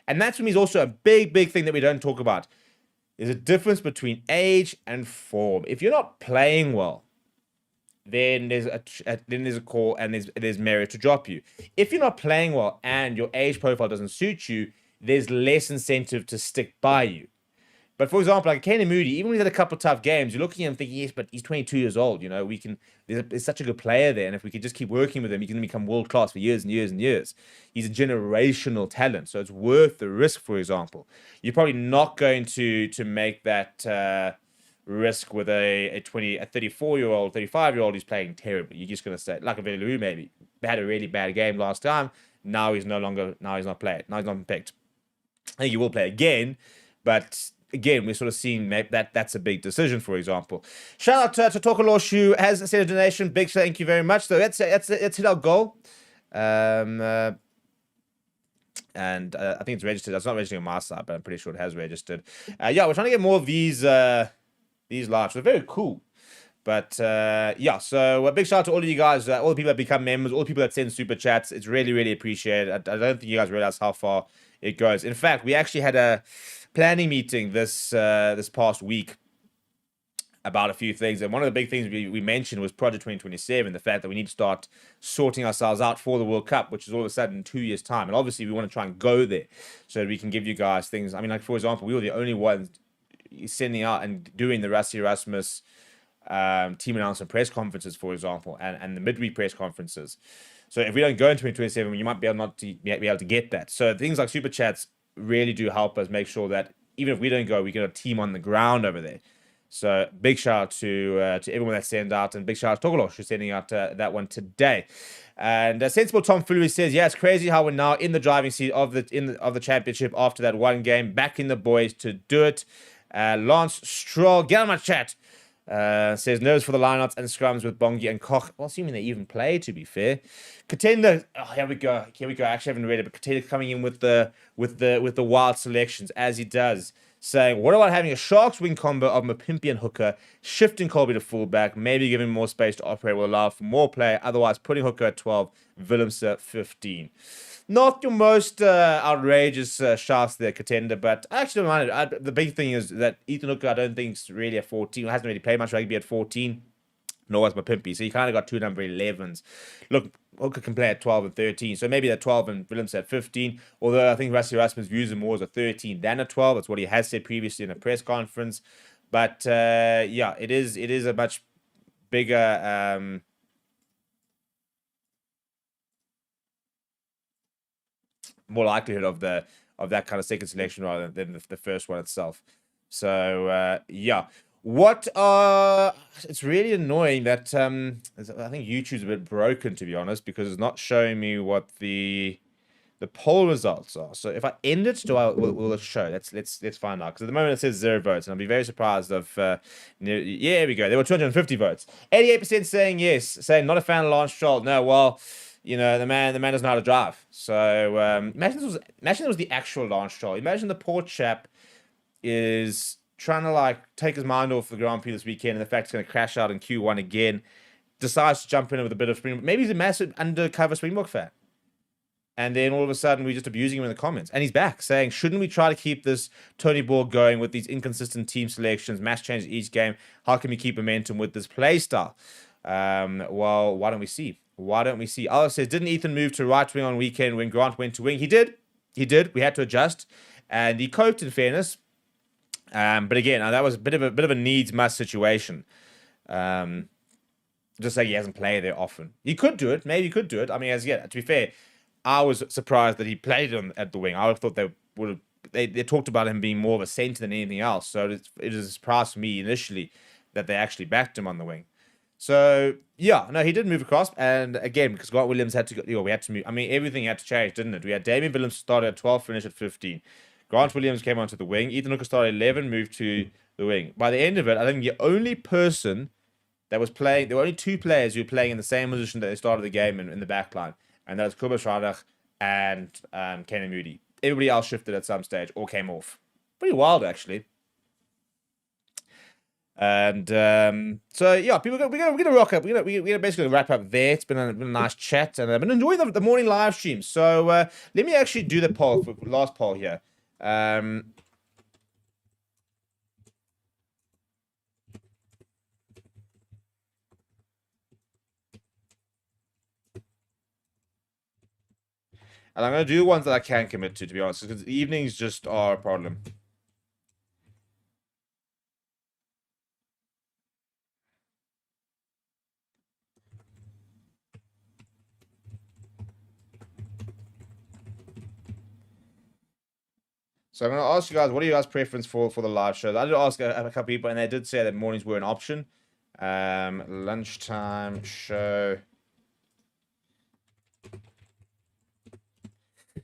And that, for me, is also a big thing that we don't talk about. There's a difference between age and form. If you're not playing well, then there's a call and there's merit to drop you. If you're not playing well and your age profile doesn't suit you, there's less incentive to stick by you. But for example, like Kenny Moody, even when he's had a couple of tough games, you're looking at him thinking, yes, but he's 22 years old. You know, there's such a good player there. And if we could just keep working with him, he can become world class for years and years and years. He's a generational talent. So it's worth the risk, for example. You're probably not going to make that risk with a 34-year-old, 35-year-old who's playing terribly. You're just going to say, like a Velu maybe, had a really bad game last time. Now he's not playing. Now he's not picked. I think he will play again, but again, we're sort of seeing that's a big decision, for example. Shout out to Tokolosh, who has sent a donation. Big thank you very much. So let's hit our goal. And I think it's registered. It's not registering on my side, but I'm pretty sure it has registered. Yeah, we're trying to get more of these lives. They're very cool. But yeah, so a big shout out to all of you guys, all the people that become members, all the people that send super chats. It's really, really appreciated. I don't think you guys realize how far it goes. In fact, we actually had a planning meeting this past week about a few things, and one of the big things we mentioned was Project 2027, the fact that we need to start sorting ourselves out for the World Cup, which is all of a sudden in 2 years' time, and obviously we want to try and go there so that we can give you guys things. I mean, like for example, we were the only ones sending out and doing the Rassie Erasmus team announcement press conferences, for example, and the midweek press conferences. So if we don't go in 2027, you might be able to get that. So things like super chats really do help us make sure that even if we don't go, we get a team on the ground over there. So big shout out to everyone that sent out, and big shout out to Togolosh who's sending out that one today. And Sensible Tom Fullery says, yeah, it's crazy how we're now in the driving seat of the championship after that one game, backing the boys to do it. Lance Stroll, get on my chat. Says nerves for the lineouts and scrums with Bongi and Koch. Well, assuming they even play, to be fair. Contender, here we go. I actually haven't read it, but Contender coming in with the wild selections as he does, saying, what about having a Sharks wing combo of Mapimpi and Hooker, shifting Colby to fullback, maybe giving more space to operate will allow for more play, otherwise putting Hooker at 12, Willemse at 15. Not your most outrageous shafts there, Contender, but I actually don't mind it. The big thing is that Ethan Hooker, I don't think, is really at 14. Hasn't really played much rugby at 14, nor has Mapimpi. So you kind of got two number 11s. Look, Hooker can play at 12 and 13, so maybe at 12 and Willemse at 15, although I think Rassie Erasmus views him more as a 13 than a 12. That's what he has said previously in a press conference. But yeah, it is a much bigger... more likelihood of that kind of second selection rather than the first one itself. So yeah, it's really annoying that I think YouTube's a bit broken, to be honest, because it's not showing me what the poll results are. So if I end it, will it show? Let's find out, because at the moment it says 0 votes, and I'll be very surprised if yeah, here we go. There were 250 votes. 88% saying yes, saying not a fan of Lance Stroll. No, well, you know, the man doesn't know how to drive. So imagine it was the actual Lance Stroll. Imagine the poor chap is trying to like take his mind off the Grand Prix this weekend, and the fact he's going to crash out in Q1 again. Decides to jump in with a bit of Springbok. Maybe he's a massive undercover Springbok fan, and then all of a sudden we're just abusing him in the comments. And he's back saying, shouldn't we try to keep this Tony Ball going with these inconsistent team selections, match changes each game? How can we keep momentum with this play style? Well, why don't we see? Alice says, didn't Ethan move to right wing on weekend when Grant went to wing? He did. We had to adjust, and he coped, in fairness. But again, that was a bit of a needs must situation. Just like he hasn't played there often. He could do it. Maybe he could do it. I mean, to be fair, I was surprised that he played at the wing. I would have thought they would have. They talked about him being more of a centre than anything else. So it is a surprise for me initially that they actually backed him on the wing. So yeah, no, he did move across, and again, because Grant Williams had to go, we had to move. I mean, everything had to change, didn't it? We had Damien Williams started at 12, finished at 15. Grant Williams came onto the wing. Ethan Hooker started 11, moved to the wing. By the end of it, I think the only person that was playing, there were only two players who were playing in the same position that they started the game in the back line, and that was Kobus Radach and Kenny Moody. Everybody else shifted at some stage or came off. Pretty wild, actually. And so yeah, we're gonna rock up. We're gonna basically wrap up there. It's been a nice chat, and I've been enjoying the morning live stream. So let me actually do the poll for last poll here. And I'm gonna do the ones that I can commit to be honest, because the evenings just are a problem. So I'm going to ask you guys, what are you guys' preference for the live shows? I did ask a couple people, and they did say that mornings were an option. Lunchtime show.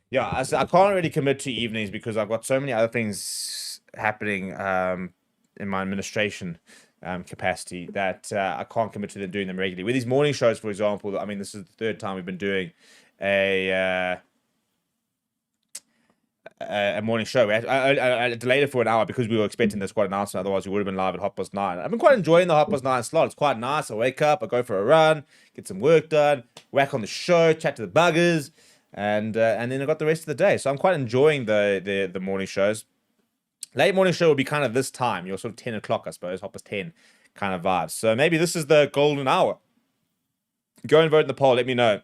Yeah, I can't really commit to evenings because I've got so many other things happening in my administration capacity that I can't commit to them doing them regularly. With these morning shows, for example, I mean, this is the third time we've been doing a morning show. I delayed it for an hour because we were expecting the squad announcement. Otherwise, we would have been live at 9:30. I've been quite enjoying the 9:30 slot. It's quite nice. I wake up, I go for a run, get some work done, whack on the show, chat to the buggers, and then I got the rest of the day. So I'm quite enjoying the morning shows. Late morning show will be kind of this time, your sort of 10 o'clock, I suppose, 10:30 kind of vibes. So maybe this is the golden hour. Go and vote in the poll. Let me know.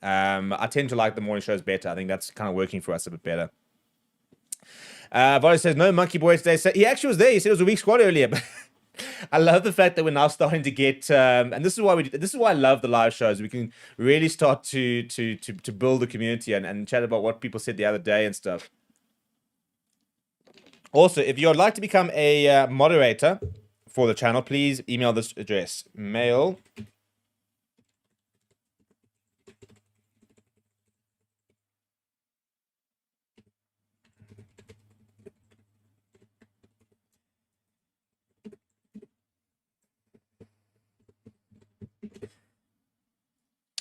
I tend to like the morning shows better. I think that's kind of working for us a bit better. Volley says, no Monkey Boy today. So he actually was there. He said it was a weak squad earlier. But I love the fact that we're now starting to get, and this is why I love the live shows. We can really start to build a community and chat about what people said the other day and stuff. Also, if you would like to become a moderator for the channel, please email this address, mail.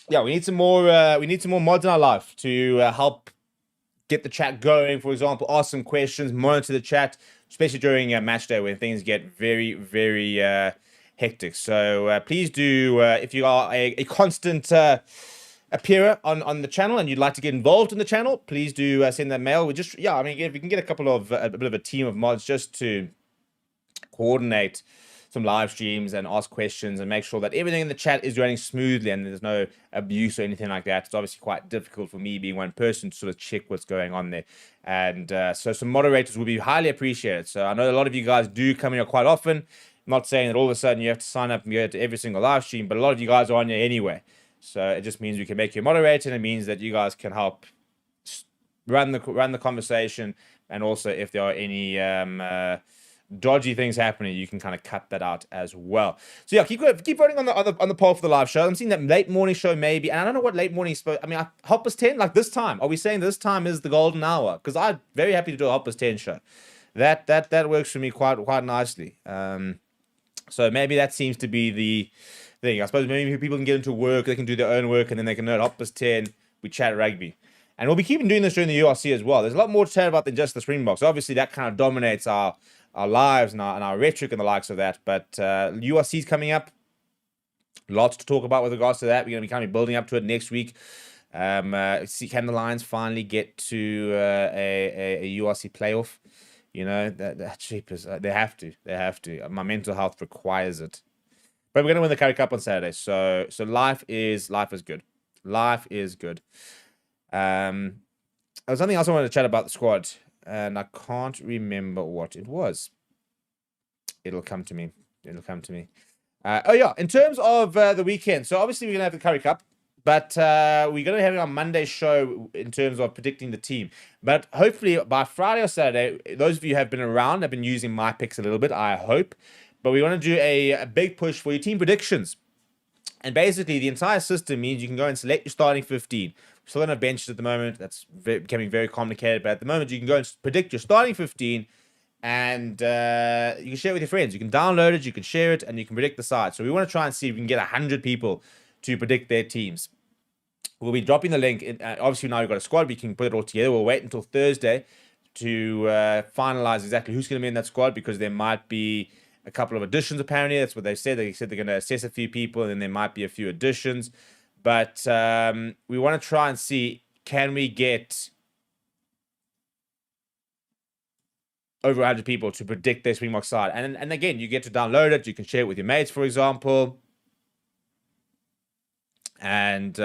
Yeah, we need some more mods in our life to help get the chat going. For example, ask some questions, monitor the chat, especially during match day when things get very, very hectic. So please do, if you are a constant appearer on the channel and you'd like to get involved in the channel, please do send that mail. I mean, if we can get a couple of a bit of a team of mods just to coordinate some live streams and ask questions and make sure that everything in the chat is running smoothly and there's no abuse or anything like that. It's obviously quite difficult for me being one person to sort of check what's going on there. And so some moderators will be highly appreciated. So I know a lot of you guys do come here quite often. I'm not saying that all of a sudden you have to sign up and go to every single live stream, but a lot of you guys are on here anyway. So it just means we can make you a moderator, and it means that you guys can help run the conversation. And also if there are any dodgy things happening, you can kind of cut that out as well. So yeah, keep voting on the poll for the live show. I'm seeing that late morning show maybe, and I don't know what late morning is. I mean, 10 like this time. Are we saying this time is the golden hour? Because I'm very happy to do a 10 show. That works for me quite nicely. So maybe that seems to be the thing. I suppose maybe people can get into work, they can do their own work, and then they can know at 10 we chat rugby. And we'll be keeping doing this during the URC as well. There's a lot more to chat about than just the Springboks. Obviously, that kind of dominates our lives and our rhetoric and the likes of that. But URC is coming up. Lots to talk about with regards to that. We're going to be kind of building up to it next week. Can the Lions finally get to a URC playoff? You know, that cheap is they have to. My mental health requires it. But we're going to win the Currie Cup on Saturday. So life is good. Life is good. There was something else I wanted to chat about the squad, and I can't remember what it was. It'll come to me. In terms of the weekend, so obviously we're going to have the Currie Cup, but we're going to have it on Monday's show in terms of predicting the team. But hopefully by Friday or Saturday, those of you who have been around have been using my picks a little bit, I hope. But we want to do a big push for your team predictions. And basically, the entire system means you can go and select your starting 15. We still don't have benches at the moment. That's becoming very complicated. But at the moment, you can go and predict your starting 15. And you can share it with your friends. You can download it, you can share it, and you can predict the side. So we want to try and see if we can get 100 people to predict their teams. We'll be dropping the link. Obviously, now we've got a squad. We can put it all together. We'll wait until Thursday to finalize exactly who's going to be in that squad, because there might be a couple of additions, apparently. That's what they said. They said they're going to assess a few people, and then there might be a few additions. But we want to try and see, can we get over 100 people to predict their Springboks side? And again, you get to download it. You can share it with your mates, for example. And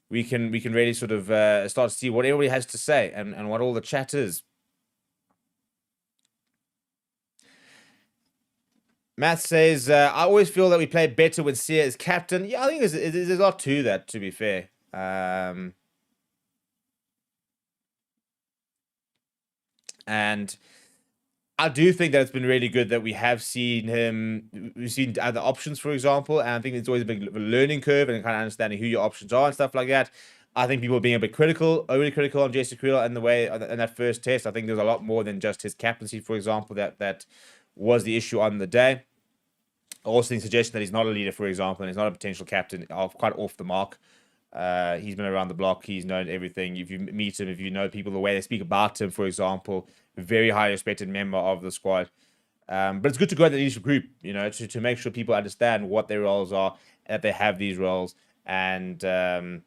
we can really sort of start to see what everybody has to say and what all the chat is. Matt says, I always feel that we play better when Sia is captain. Yeah, I think there's a lot to that, to be fair. And I do think that it's been really good that we've seen other options, for example, and I think it's always a big learning curve and kind of understanding who your options are and stuff like that. I think people are being a bit overly critical on Jesse Creel in that first test. I think there's a lot more than just his captaincy, for example, that was the issue on the day. Also, the suggestion that he's not a leader, for example, and he's not a potential captain, are quite off the mark. He's been around the block. He's known everything. If you meet him, if you know people, the way they speak about him, for example, very highly respected member of the squad. But it's good to go in the leadership group, to make sure people understand what their roles are, that they have these roles. And so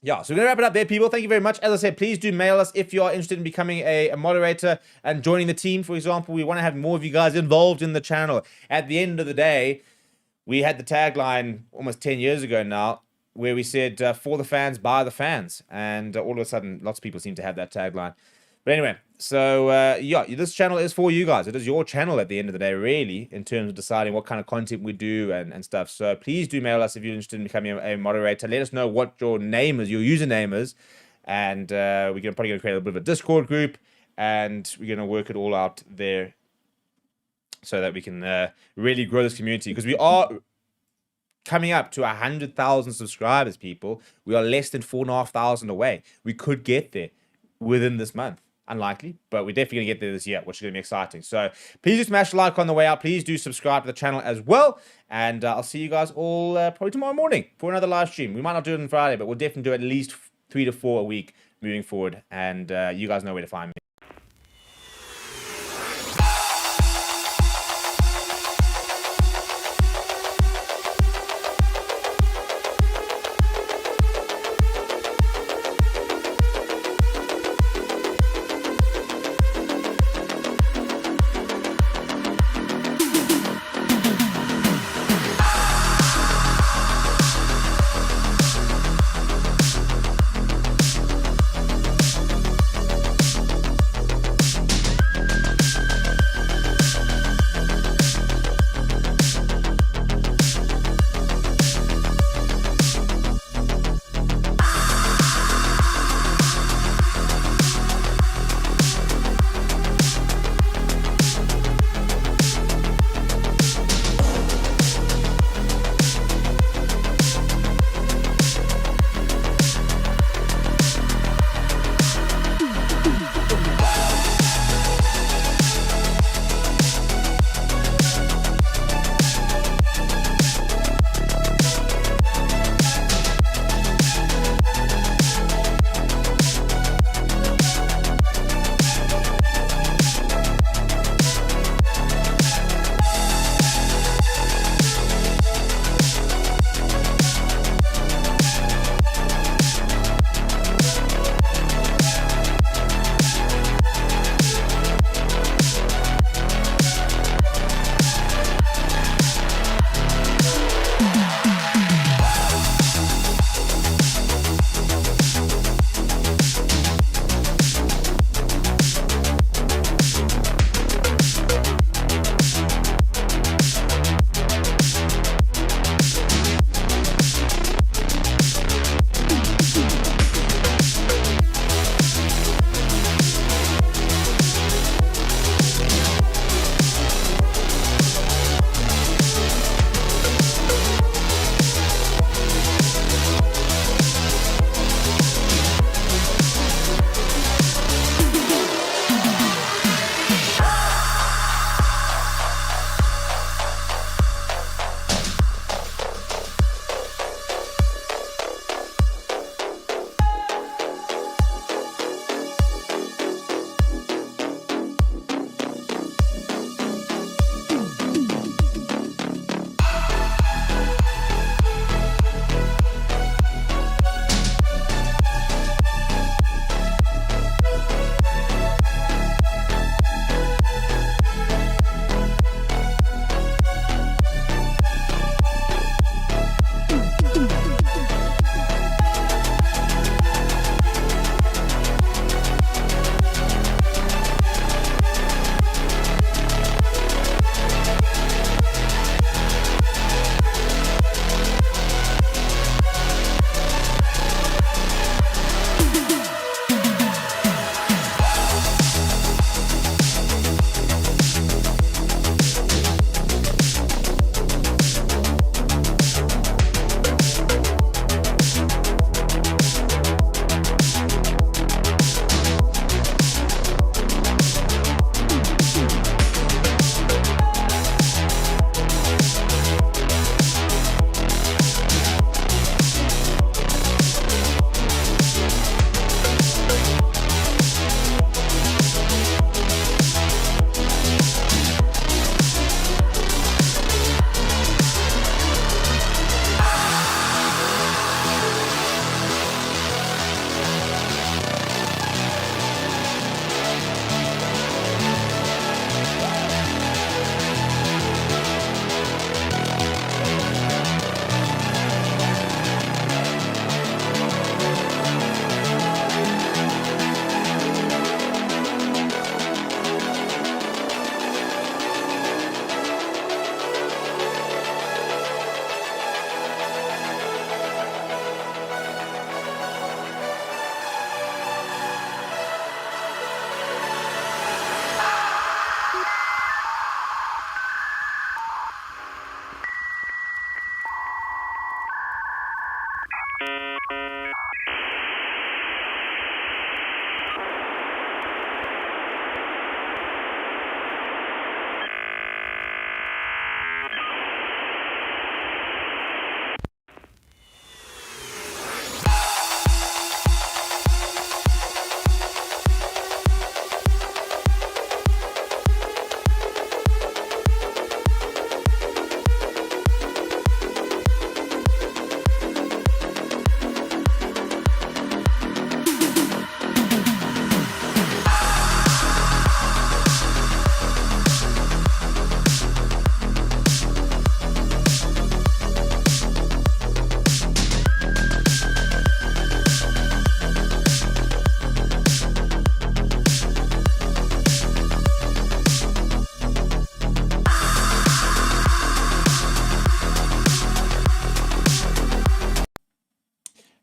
we're going to wrap it up there, people. Thank you very much. As I said, please do mail us if you are interested in becoming a moderator and joining the team, for example. We want to have more of you guys involved in the channel. At the end of the day, we had the tagline almost 10 years ago now, where we said, for the fans, by the fans. And all of a sudden, lots of people seem to have that tagline. But anyway, so this channel is for you guys. It is your channel at the end of the day, really, in terms of deciding what kind of content we do and stuff. So please do mail us if you're interested in becoming a moderator. Let us know what your name is, your username is. And we're probably going to create a bit of a Discord group. And we're going to work it all out there so that we can really grow this community. Because we are coming up to 100,000 subscribers, people. We are less than 4,500 away. We could get there within this month. Unlikely, but we're definitely going to get there this year, which is going to be exciting. So please do smash the like on the way out. Please do subscribe to the channel as well. And I'll see you guys all probably tomorrow morning for another live stream. We might not do it on Friday, but we'll definitely do at least 3 to 4 a week moving forward. And you guys know where to find me.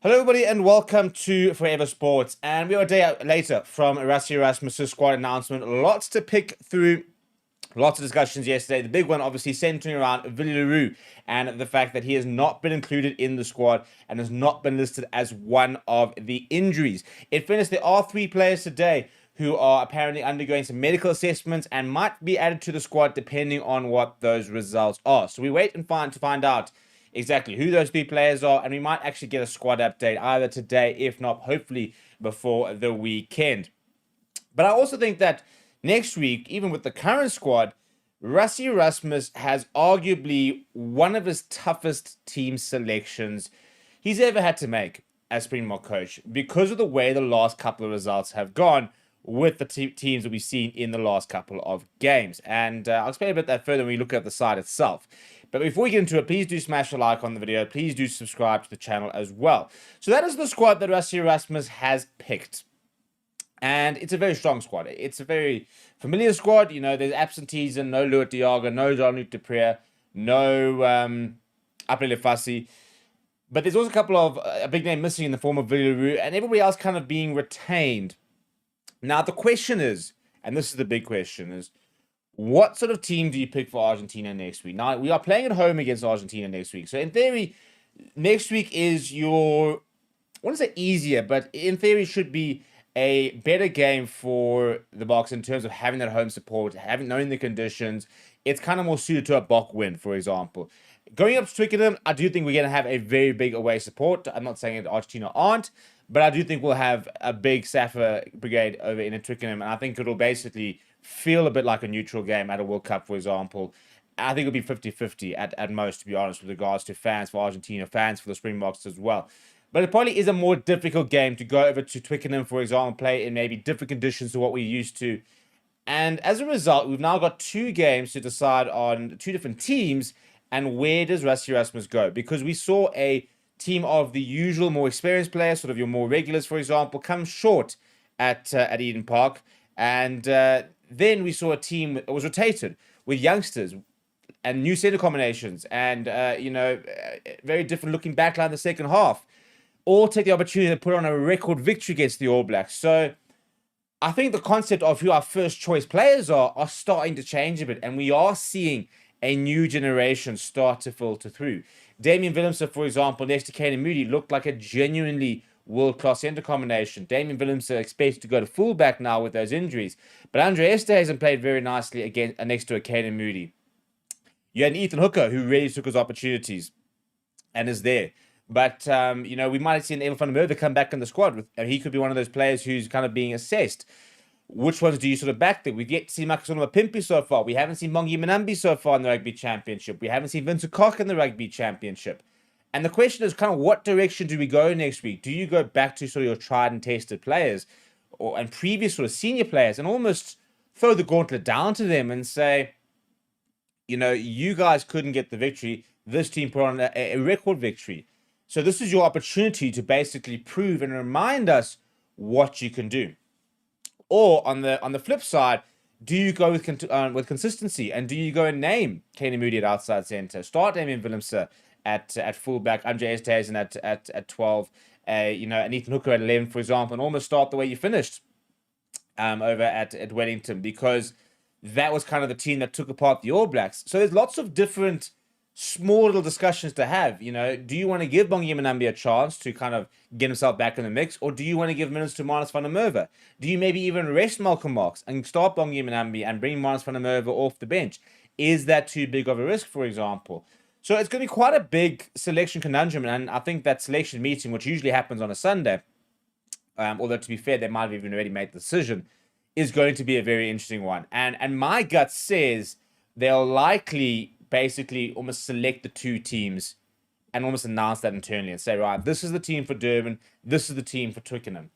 Hello, everybody, and welcome to Forever Sports. And we are a day out later from Rassie Erasmus' squad announcement. Lots to pick through, lots of discussions yesterday. The big one, obviously, centering around Villaroo and the fact that he has not been included in the squad and has not been listed as one of the injuries. In fairness, there are 3 players today who are apparently undergoing some medical assessments and might be added to the squad depending on what those results are. So we wait and find out exactly who those 3 players are, and we might actually get a squad update either today, if not, hopefully, before the weekend. But I also think that next week, even with the current squad, Rassie Erasmus has arguably one of his toughest team selections he's ever had to make as Springbok coach because of the way the last couple of results have gone with the teams that we've seen in the last couple of games. And I'll explain a bit that further when we look at the side itself. But before we get into it, please do smash a like on the video. Please do subscribe to the channel as well. So that is the squad that Rassie Erasmus has picked. And it's a very strong squad. It's a very familiar squad. You know, there's absentees and no Louis Diaga, no Jean-Luc Dupré, no Apele Fassi. But there's also a couple of a big name missing in the form of Villaroo, and everybody else kind of being retained. Now, the question is, and this is the big question, is what sort of team do you pick for Argentina next week? Now, we are playing at home against Argentina next week. So, in theory, next week is your, I want to say easier, but in theory should be a better game for the Boks in terms of having that home support, knowing the conditions. It's kind of more suited to a Bok win, for example. Going up to Twickenham, I do think we're going to have a very big away support. I'm not saying that Argentina aren't, but I do think we'll have a big Safa brigade over in Twickenham, and I think it'll basically feel a bit like a neutral game at a World Cup, for example. I think it'll be 50-50 at most, to be honest, with regards to fans for Argentina, fans for the Springboks as well. But it probably is a more difficult game to go over to Twickenham, for example, play in maybe different conditions to what we're used to. And as a result, we've now got 2 games to decide on 2 different teams, and where does Rassie Erasmus go? Because we saw a team of the usual, more experienced players, sort of your more regulars, for example, come short at Eden Park. And then we saw a team that was rotated with youngsters and new centre combinations and, very different looking backline in the second half. All take the opportunity to put on a record victory against the All Blacks. So I think the concept of who our first choice players are starting to change a bit. And we are seeing a new generation start to filter through. Damian Willemse, for example, next to Kane Moody, looked like a genuinely world-class centre combination. Damian Willemse expected to go to fullback now with those injuries. But Andre Esterhuizen played very nicely again next to a Kane Moody. You had an Ethan Hooker who really took his opportunities and is there. But, we might have seen Emil van der Merwe come back in the squad. He could be one of those players who's kind of being assessed. Which ones do you sort of back there? We've yet to see Makasonoma Pimpy so far. We haven't seen Bongi Manambi so far in the Rugby Championship. We haven't seen Vincent Koch in the Rugby Championship. And the question is kind of what direction do we go next week? Do you go back to sort of your tried and tested players and previous sort of senior players and almost throw the gauntlet down to them and say, you guys couldn't get the victory. This team put on a record victory. So this is your opportunity to basically prove and remind us what you can do. Or on the flip side, do you go with consistency and do you go and name Kane Moody at outside centre, start Damian Willemse at fullback, Andre Esterhuizen at 12, and Ethan Hooker at 11, for example, and almost start the way you finished over at Wellington, because that was kind of the team that took apart the All Blacks. So there's lots of different small little discussions to have. Do you want to give Bongi Manambi a chance to kind of get himself back in the mix, or do you want to give minutes to Marnus van der Merwe? Do you maybe even rest Malcolm Marx and start Bongi Manambi and bring Marnus van der Merwe off the bench? Is that too big of a risk, for example? So it's going to be quite a big selection conundrum, and I think that selection meeting, which usually happens on a Sunday, although to be fair, they might have even already made the decision, is going to be a very interesting one. And my gut says they'll likely basically almost select the 2 teams and almost announce that internally and say, right, this is the team for Durban, this is the team for Twickenham.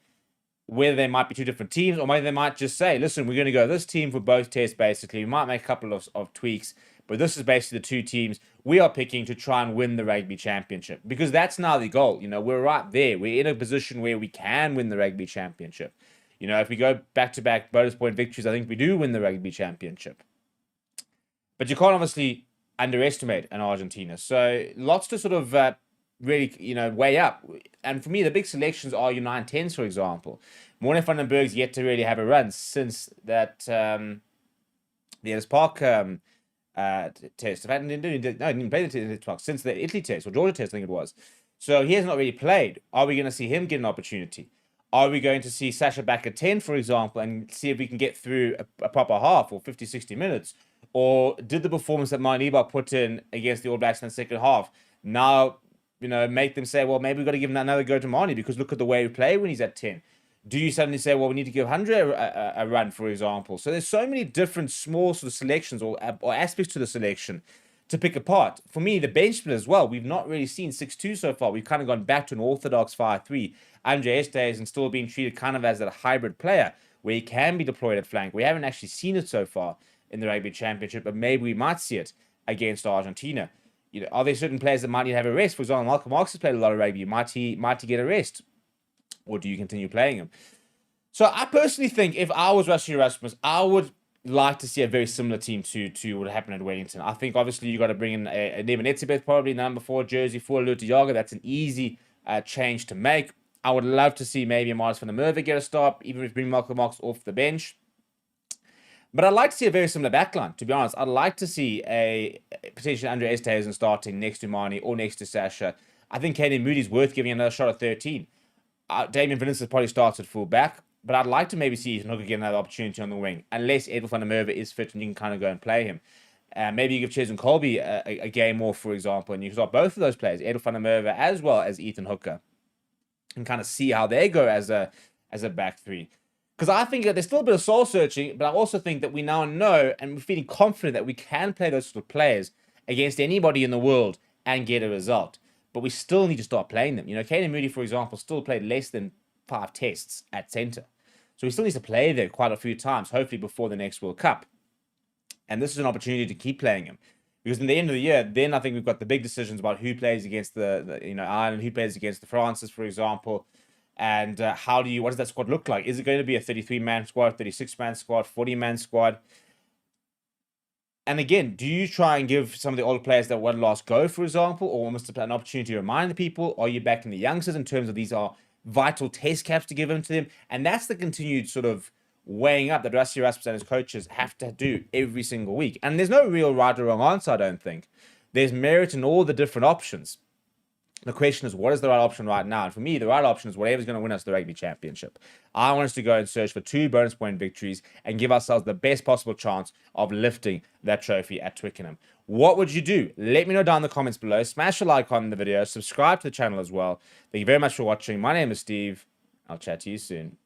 Whether they might be 2 different teams, or maybe they might just say, listen, we're going to go this team for both tests, basically. We might make a couple of tweaks, but this is basically the 2 teams we are picking to try and win the Rugby Championship. Because that's now the goal. We're right there. We're in a position where we can win the Rugby Championship. If we go back-to-back bonus point victories, I think we do win the Rugby Championship. But you can't obviously underestimate an Argentina. So lots to sort of really, way up. And for me, the big selections are your 9-10s, for example. Morne van den Berg's yet to really have a run since that the Ellis Park test. In fact, he didn't play the test since the Italy test or Georgia test, I think it was. So he has not really played. Are we going to see him get an opportunity? Are we going to see Sasha back at 10, for example, and see if we can get through a proper half or 50, 60 minutes? Or did the performance that Maniba put in against the All Blacks in the second half now, make them say, well, maybe we've got to give him another go to Mani because look at the way we play when he's at 10. Do you suddenly say, well, we need to give 100 a run, for example? So there's so many different small sort of selections or aspects to the selection to pick apart. For me, the bench split as well, we've not really seen 6-2 so far. We've kind of gone back to an orthodox 5-3. Andre Estes and still being treated kind of as a hybrid player where he can be deployed at flank. We haven't actually seen it so far in the Rugby Championship, but maybe we might see it against Argentina. Are there certain players that might need to have a rest? For example, Malcolm Marx has played a lot of rugby. Might he get a rest? Or do you continue playing him? So I personally think if I was Rassie Erasmus, I would like to see a very similar team to what happened at Wellington. I think obviously you got to bring in a Neven Etzebeth, probably number 4 jersey for Lutiaga. That's an easy change to make. I would love to see maybe Marius van der Merwe get a stop, even if you bring Malcolm Marx off the bench. But I'd like to see a very similar backline, to be honest. I'd like to see a potentially Andre Esthuizen starting next to Mani or next to Sasha. I think Caden Moody's worth giving another shot at 13. Damien Vinicius has probably started full back, but I'd like to maybe see Ethan Hooker get another opportunity on the wing, unless Edwin van der Merwe is fit and you can kind of go and play him. Maybe you give Ches and Colby a game off, for example, and you can start both of those players, Edwin van der Merwe as well as Ethan Hooker, and kind of see how they go as a back three. Because I think that there's still a bit of soul searching, but I also think that we now know and we're feeling confident that we can play those sort of players against anybody in the world and get a result. But we still need to start playing them. Caden Moody, for example, still played less than 5 tests at centre. So he still needs to play there quite a few times, hopefully before the next World Cup. And this is an opportunity to keep playing him. Because in the end of the year, then I think we've got the big decisions about who plays against the Ireland, who plays against the Francis, for example. And what does that squad look like? Is it going to be a 33-man squad, 36-man squad, 40-man squad? And again, do you try and give some of the older players that one last go, for example, or almost an opportunity to remind the people? Or are you backing the youngsters in terms of these are vital test caps to give them to them? And that's the continued sort of weighing up that Rassie Erasmus and his coaches have to do every single week. And there's no real right or wrong answer, I don't think. There's merit in all the different options. The question is, what is the right option right now? And for me, the right option is whatever's going to win us the Rugby Championship. I want us to go and search for 2 bonus point victories and give ourselves the best possible chance of lifting that trophy at Twickenham. What would you do? Let me know down in the comments below. Smash a like on the video. Subscribe to the channel as well. Thank you very much for watching. My name is Steve. I'll chat to you soon.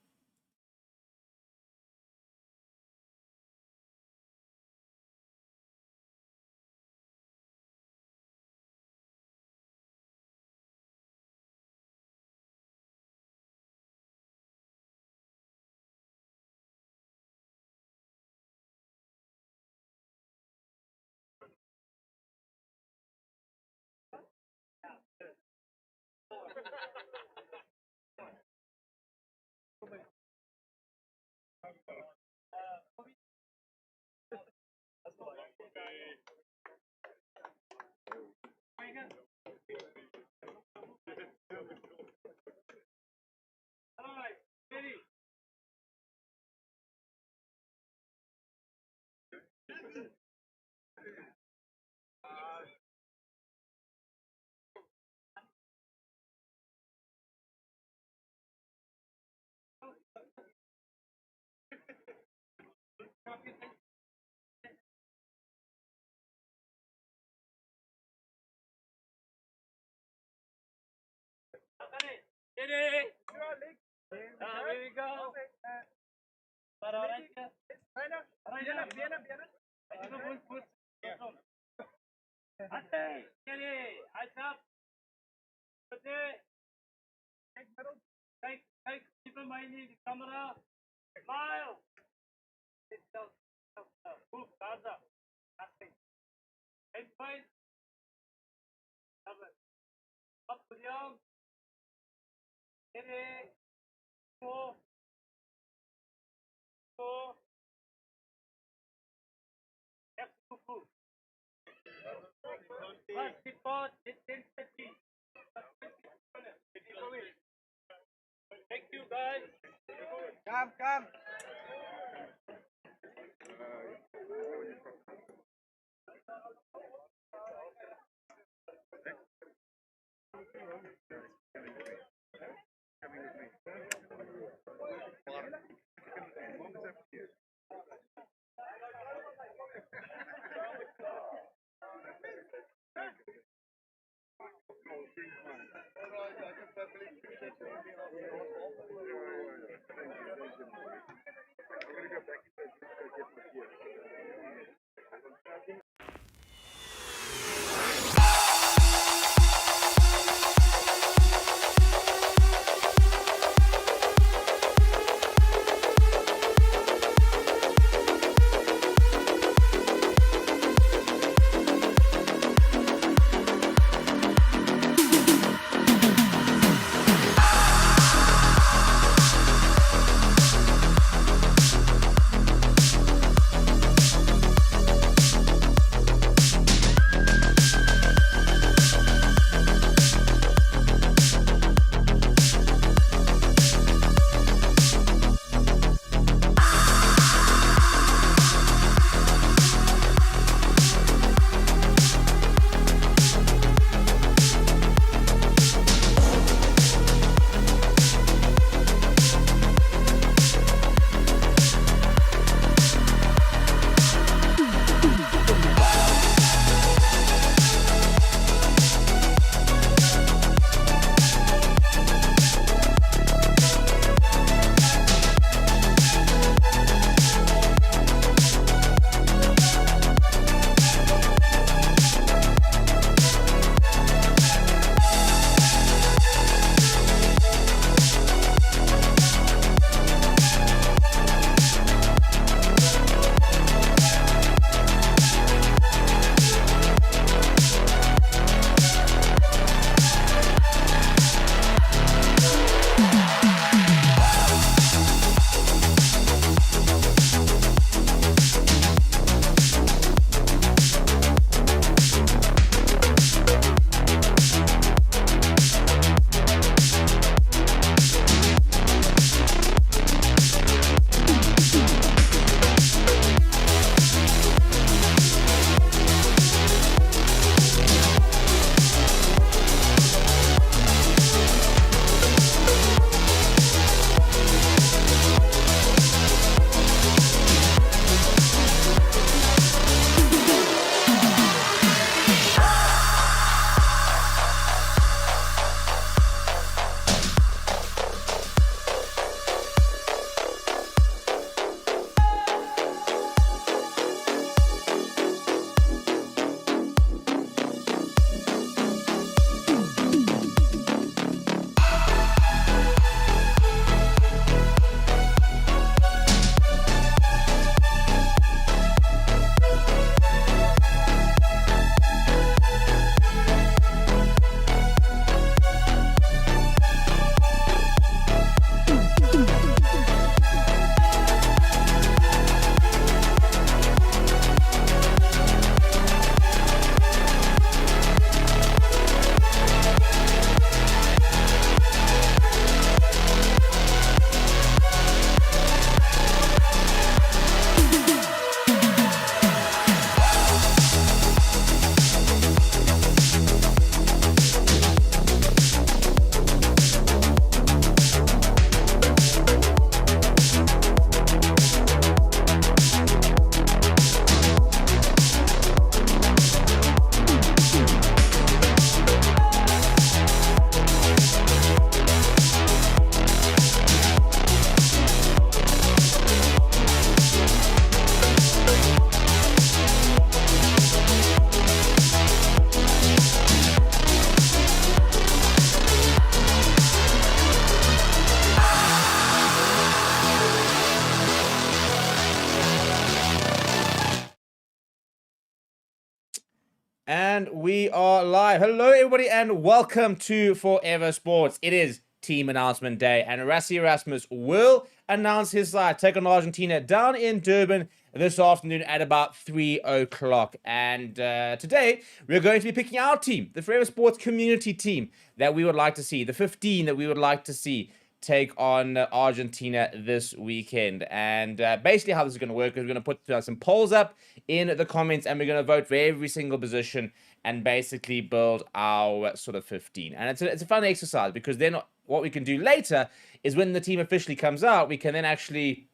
And we are live. Hello, everybody, and welcome to Forever Sports. It is team announcement day, and Rassie Erasmus will announce his side, take on Argentina down in Durban this afternoon at about 3 o'clock. And today, we're going to be picking our team, the Forever Sports community team that we would like to see, the 15 that we would like to see take on Argentina this weekend. And basically how this is going to work is we're going to put some polls up in the comments, and we're going to vote for every single position and basically build our sort of 15. And it's a fun exercise, because then what we can do later is when the team officially comes out, we can then actually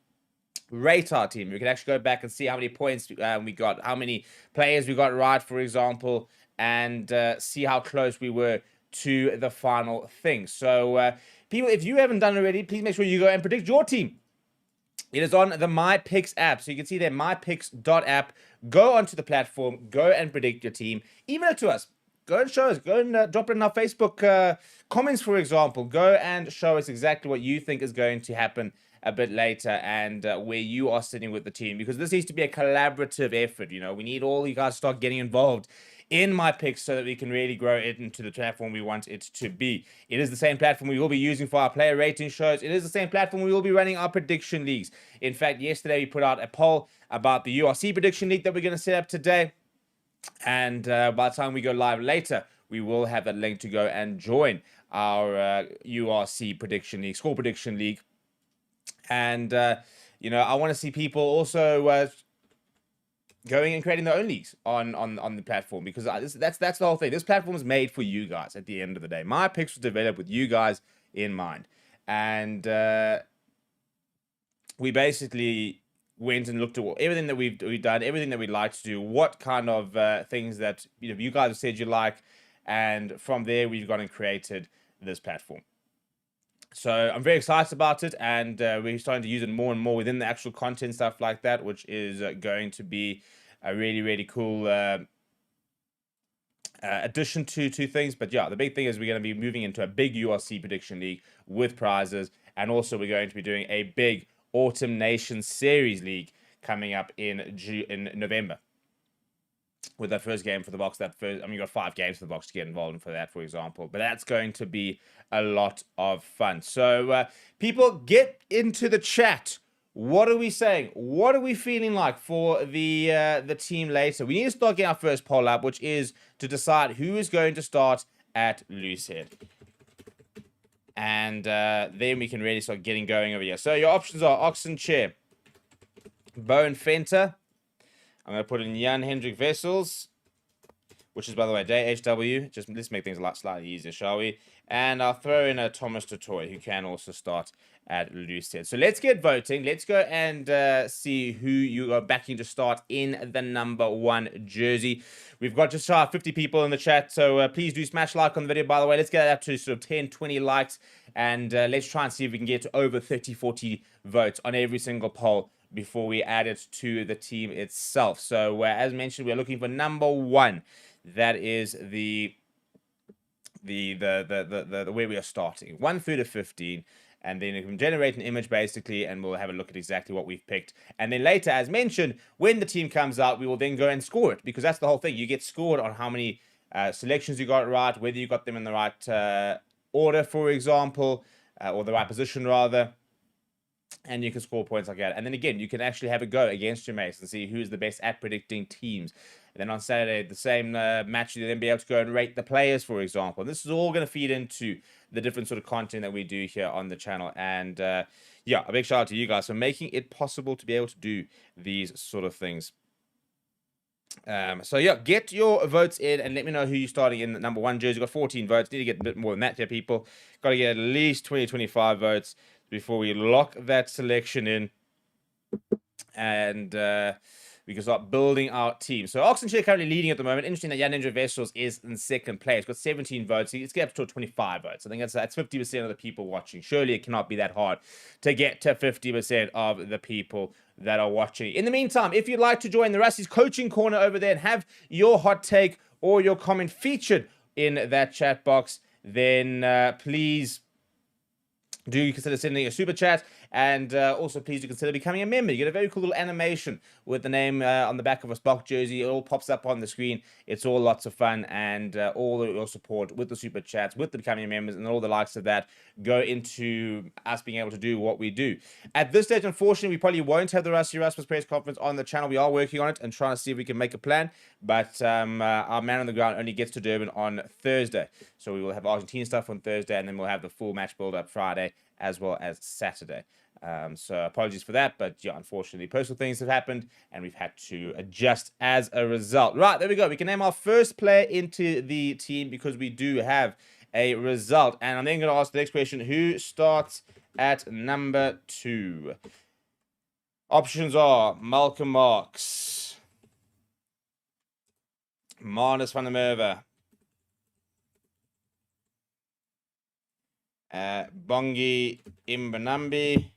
rate our team. We can actually go back and see how many points we got, how many players we got right, for example, and see how close we were to the final thing. So people, if you haven't done it already, please make sure you go and predict your team. It is on the My Picks app. So you can see there, mypicks.app. Go onto the platform, go and predict your team. Email it to us. Go and show us. Go and drop it in our Facebook comments, for example. Go and show us exactly what you think is going to happen a bit later, and where you are sitting with the team, because this needs to be a collaborative effort. You know, we need all you guys to start getting involved in My Picks so that we can really grow it into the platform we want it to be. It is the same platform we will be using for our player rating shows. It is the same platform we will be running our prediction leagues. In fact, yesterday we put out a poll about the URC prediction league that we're going to set up today. And by the time we go live later, we will have a link to go and join our URC prediction league, score prediction league. And, you know, I want to see people also going and creating their own leagues on the platform, because that's the whole thing. This platform is made for you guys at the end of the day. My Picks was developed with you guys in mind. And we basically went and looked at everything that we've done, everything that we'd like to do, what kind of things that you guys have said you like, and from there we've gone and created this platform. So I'm very excited about it, and we're starting to use it more and more within the actual content, stuff like that, which is going to be a really, really cool addition to things. But yeah, the big thing is we're going to be moving into a big URC prediction league with prizes, and also we're going to be doing a big Autumn Nations Series League coming up in November, with that first game for the Boks. You got 5 games for the Boks to get involved in for that, for example. But that's going to be a lot of fun. So people, get into the chat. What are we saying? What are we feeling like for the team later? We need to start getting our first poll up, which is to decide who is going to start at loosehead. And then we can really start getting going over here. So your options are Oxen Chair, Bone Fenter. I'm going to put in Jan Hendrik Vessels, which is, by the way, JHW. Let's make things a lot slightly easier, shall we? And I'll throw in a Thomas Totoy, who can also start at loosehead. So let's get voting. Let's go and see who you are backing to start in the number 1 jersey. We've got just shy of 50 people in the chat, so please do smash like on the video, by the way. Let's get that up to sort of 10, 20 likes, and let's try and see if we can get to over 30, 40 votes on every single poll before we add it to the team itself. So as mentioned, we're looking for number 1. That is the way we are starting, 1 through to 15, and then you can generate an image basically, and we'll have a look at exactly what we've picked. And then later, as mentioned, when the team comes out, we will then go and score it, because that's the whole thing. You get scored on how many selections you got right, whether you got them in the right order, for example, or the right position rather. And you can score points like that. And then again, you can actually have a go against your mates and see who's the best at predicting teams. And then on Saturday, the same match, you'll then be able to go and rate the players, for example. And this is all going to feed into the different sort of content that we do here on the channel. And yeah, a big shout out to you guys for making it possible to be able to do these sort of things. So yeah, get your votes in and let me know who you're starting in the number 1 jersey. You've got 14 votes. Need to get a bit more than that here, people. Got to get at least 20, 25 votes before we lock that selection in, and we can start building our team. So Oxenshire currently leading at the moment. Interesting that Jan Ninja Vessels is in second place. He's got 17 votes. Let's get up to 25 votes. I think that's 50% of the people watching. Surely it cannot be that hard to get to 50% of the people that are watching. In the meantime, if you'd like to join the Rusty's coaching corner over there and have your hot take or your comment featured in that chat box, then please do consider sending a super chat, and also please do consider becoming a member. You get a very cool little animation with the name on the back of a Spok jersey. It all pops up on the screen. It's all lots of fun, and all your support with the super chats, with the becoming members, and all the likes of that go into us being able to do what we do. At this stage, unfortunately, we probably won't have the Rusty Rasmus press conference on the channel. We are working on it and trying to see if we can make a plan, but our man on the ground only gets to Durban on Thursday. So we will have Argentina stuff on Thursday, and then we'll have the full match build-up Friday as well as Saturday. So apologies for that, but yeah, unfortunately, personal things have happened, and we've had to adjust as a result. Right, there we go. We can name our first player into the team because we do have a result. And I'm then going to ask the next question, who starts at number 2? Options are Malcolm Marx, Marnus van der Merwe, Bongi Imbanambi,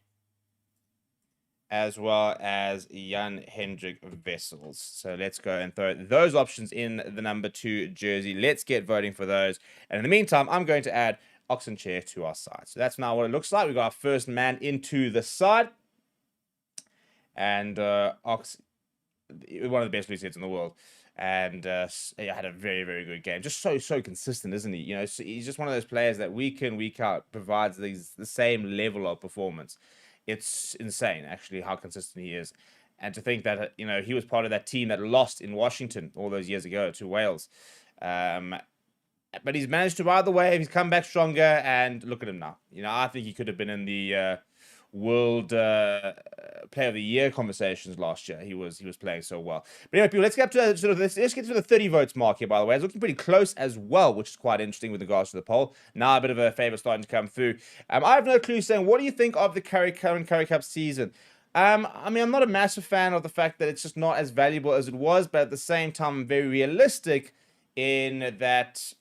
as well as Jan Hendrik Wessels. So let's go and throw those options in the number 2 jersey. Let's get voting for those. And in the meantime, I'm going to add Oxen Chair to our side. So that's now what it looks like. We've got our first man into the side. And Ox, one of the best loose heads in the world. And had a very, very good game. Just so consistent, isn't he? You know, so he's just one of those players that week in, week out provides the same level of performance. It's insane, actually, how consistent he is. And to think that, you know, he was part of that team that lost in Washington all those years ago to Wales. But he's managed to ride the wave. He's come back stronger. And look at him now. You know, I think he could have been in the World Player of the Year conversations last year. He was playing so well. But anyway, people, let's get up to let's get to the 30 votes mark here. By the way, it's looking pretty close as well, which is quite interesting with regards to the poll. Now a bit of a favour starting to come through. I have no clue. Saying, what do you think of the current Curry Cup season? I mean, I'm not a massive fan of the fact that it's just not as valuable as it was, but at the same time, I'm very realistic in that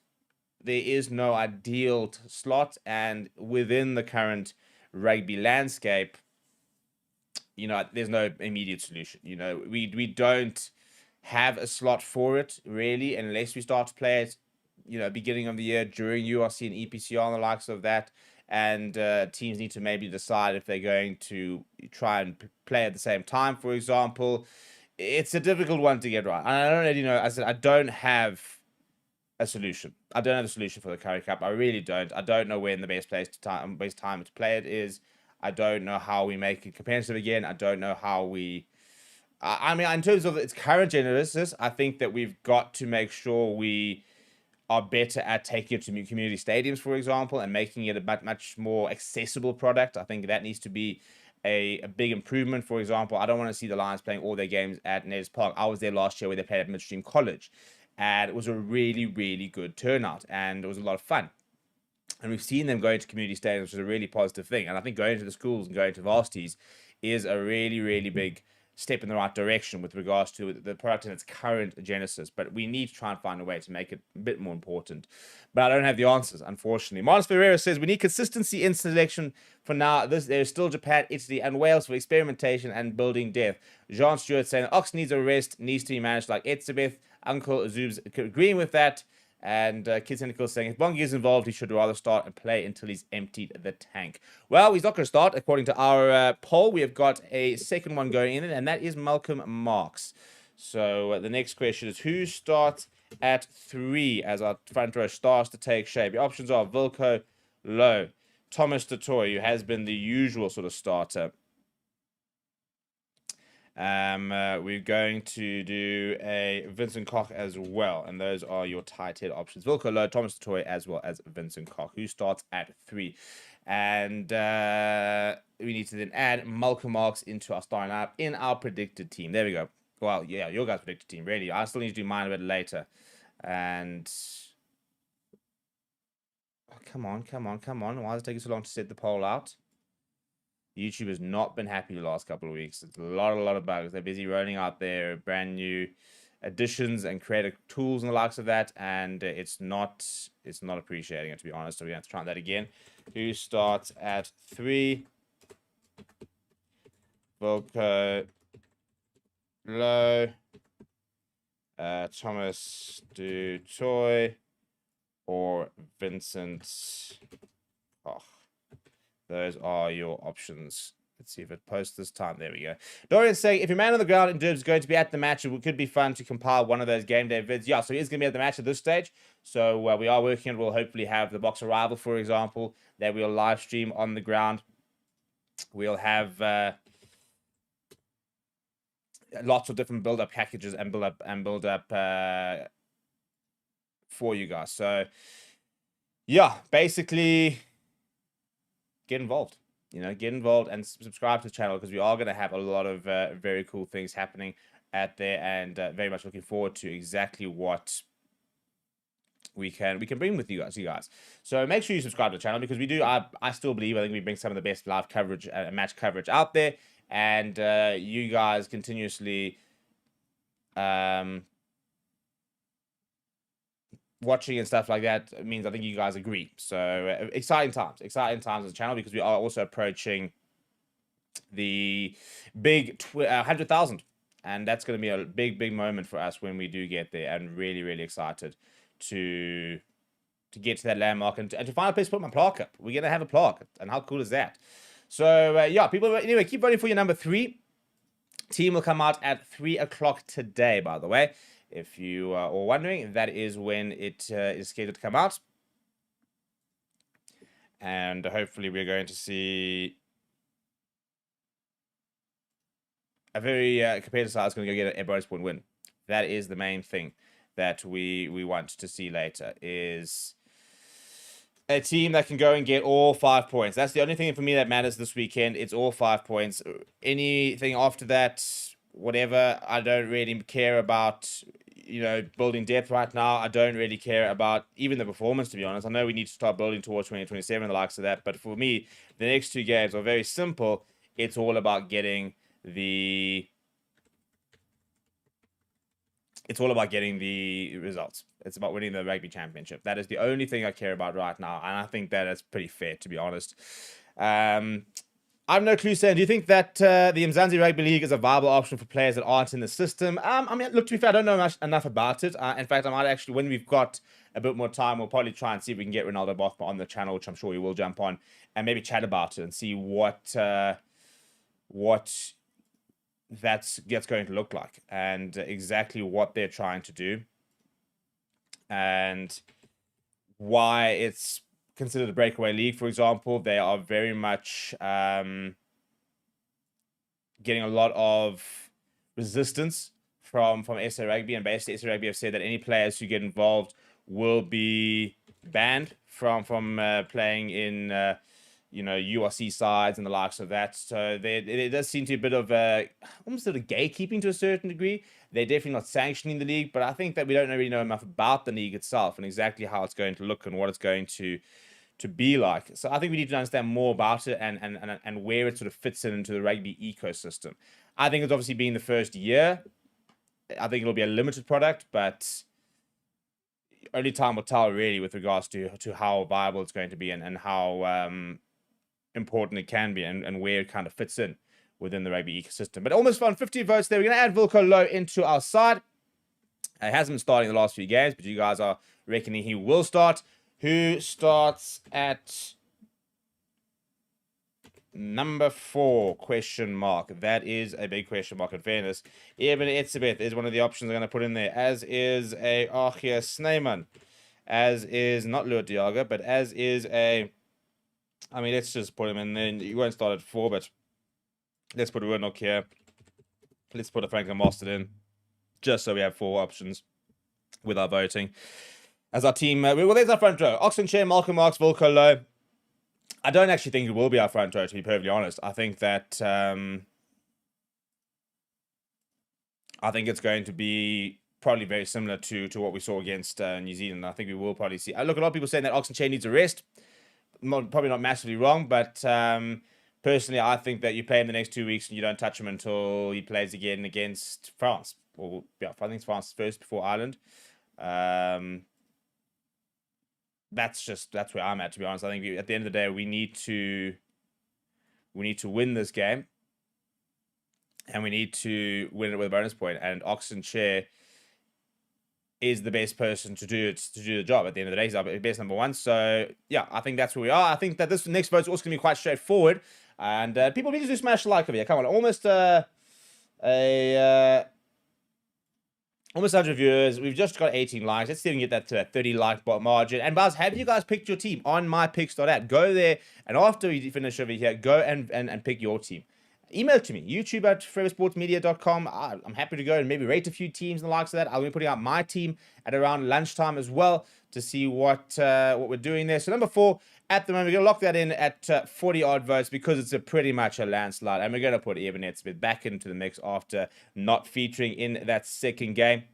there is no ideal slot, and within the current rugby landscape, you know, there's no immediate solution. You know, we don't have a slot for it really, unless we start to play it, you know, beginning of the year during URC and EPCR and the likes of that. And teams need to maybe decide if they're going to try and play at the same time, for example. It's a difficult one to get right. And I don't really know. I said I don't have a solution. I don't have a solution for the Curry Cup. I really don't. I don't know when the best time to play it is. I don't know how we make it competitive again. I don't know how we... I mean, in terms of its current genesis, I think that we've got to make sure we are better at taking it to community stadiums, for example, and making it a much more accessible product. I think that needs to be a big improvement. For example, I don't want to see the Lions playing all their games at Ned's Park. I was there last year where they played at Midstream College, and it was a really, really good turnout, and it was a lot of fun. And we've seen them going to community stadiums, which is a really positive thing. And I think going to the schools and going to varsities is a really, really big step in the right direction with regards to the product in its current genesis. But we need to try and find a way to make it a bit more important. But I don't have the answers, unfortunately. Marnus Ferreira says, we need consistency in selection for now. There's still Japan, Italy, and Wales for experimentation and building depth. Jean Stewart saying, Ox needs a rest, needs to be managed like Etzebeth. Uncle Azub's agreeing with that. And Kid Cynical saying, if Bongi is involved, he should rather start and play until he's emptied the tank. Well, he's not going to start. According to our poll, we have got a second one going in, and that is Malcolm Marx. So the next question is, who starts at 3 as our front row starts to take shape? The options are Wilco Low, Thomas Tatoy, who has been the usual sort of starter. We're going to do a Vincent Koch as well, and those are your tight head options: Wilco Low, Thomas Toy, as well as Vincent Koch, who starts at 3. And we need to then add Malcolm Marx into our starting lineup in our predicted team. There we go. Well, yeah, your guys' predicted team, really. I still need to do mine a bit later. And oh, come on. Why is it taking so long to set the poll out? YouTube has not been happy the last couple of weeks. It's a lot of bugs. They're busy rolling out their brand new additions and creative tools and the likes of that, and it's not appreciating it, to be honest. So we have to try that again. Who starts at 3? Volko Low, Thomas Du Toy, or Vincent Koch. Those are your options. Let's see if it posts this time. There we go. Dorian's saying, if your man on the ground in Durban is going to be at the match, it could be fun to compile one of those game day vids. Yeah, so he is going to be at the match at this stage. So we are working on it. We'll hopefully have the Boks arrival, for example, that we'll live stream on the ground. We'll have lots of different build-up packages and build-up for you guys. So, yeah, basically... get involved. Get involved and subscribe to the channel, because we are going to have a lot of very cool things happening out there, and very much looking forward to exactly what we can bring with you guys. So make sure you subscribe to the channel, because we do. I still believe, I think we bring some of the best live coverage, match coverage out there, and you guys continuously watching and stuff like that means I think you guys agree. So exciting times on the channel, because we are also approaching the big 100,000, and that's going to be a big moment for us when we do get there, and really excited to get to that landmark and to find a place to put my plaque up. We're going to have a plaque, and how cool is that? So yeah, people, anyway, keep voting for your number 3. Team will come out at 3 o'clock today, by the way. If you are wondering, that is when it is scheduled to come out. And hopefully we're going to see a very competitive side is going to go get a bonus point win. That is the main thing that we want to see later, is a team that can go and get all 5 points. That's the only thing for me that matters this weekend. It's all 5 points. Anything after that, whatever, I don't really care about, building depth right now. I don't really care about even the performance, to be honest. I know we need to start building towards 2027 and the likes of that, but for me, the next 2 games are very simple. It's all about getting the results. It's about winning the rugby championship. That is the only thing I care about right now, and I think that is pretty fair, to be honest. I have no clue, Sam. Do you think that the Mzansi Rugby League is a viable option for players that aren't in the system? I mean, look, to be fair, I don't know enough about it. In fact, I might actually, when we've got a bit more time, we'll probably try and see if we can get Ronaldo Bosma on the channel, which I'm sure we will jump on, and maybe chat about it and see what that's going to look like, and exactly what they're trying to do, and why it's considered a breakaway league. For example, they are very much getting a lot of resistance from SA Rugby, and basically SA Rugby have said that any players who get involved will be banned from playing in URC sides and the likes of that. So there does seem to be a bit of almost sort of gatekeeping to a certain degree. They're definitely not sanctioning the league, but I think that we don't really know enough about the league itself and exactly how it's going to look and what it's going to be like. So I think we need to understand more about it and where it sort of fits into the rugby ecosystem. I think it's obviously being the first year. I think it'll be a limited product, but only time will tell really with regards to how viable it's going to be and how important it can be and where it kind of fits in within the rugby ecosystem. But almost found 50 votes there. We're going to add Wilco Low into our side. He hasn't been starting the last few games, but you guys are reckoning he will start. Who starts at number 4? Question mark. That is a big question mark in fairness. Eben Etzebeth is one of the options I'm going to put in there, as is a Archia Snyman, as is not Lua Diaga, but as is a, I mean, let's just put him in there. You won't start at 4, but let's put a Woodnock here. Let's put a Franklin Mostert in, just so we have 4 options with our voting. As our team, well, there's our front row. Oxenchair, Malcolm Marks, Volko Low. I don't actually think it will be our front row, to be perfectly honest. I think that I think it's going to be probably very similar to what we saw against New Zealand. I think we will probably see. Look, a lot of people saying that Oxenchair needs a rest. Probably not massively wrong, but personally, I think that you play him the next 2 weeks and you don't touch him until he plays again against France. Or yeah, I think it's France first before Ireland. That's where I'm at, to be honest. I think at the end of the day, we need to win this game, and we need to win it with a bonus point. And Oxenchair is the best person to do the job. At the end of the day, he's our best number 1. So yeah, I think that's where we are. I think that this next vote is also going to be quite straightforward, and people need to do smash the like over here. Come on, almost almost 100 viewers. We've just got 18 likes. Let's see if we can get that to that 30 like margin. And Buzz, have you guys picked your team on mypicks.app? Go there, and after we finish over here, go and pick your team. Email it to me, youtube@foreversportsmedia.com. I'm happy to go and maybe rate a few teams and the likes of that. I'll be putting out my team at around lunchtime as well to see what we're doing there. So number 4, At the moment, we're going to lock that in at 40 odd votes because it's a pretty much a landslide. And we're going to put Eben Etzebeth back into the mix after not featuring in that second game.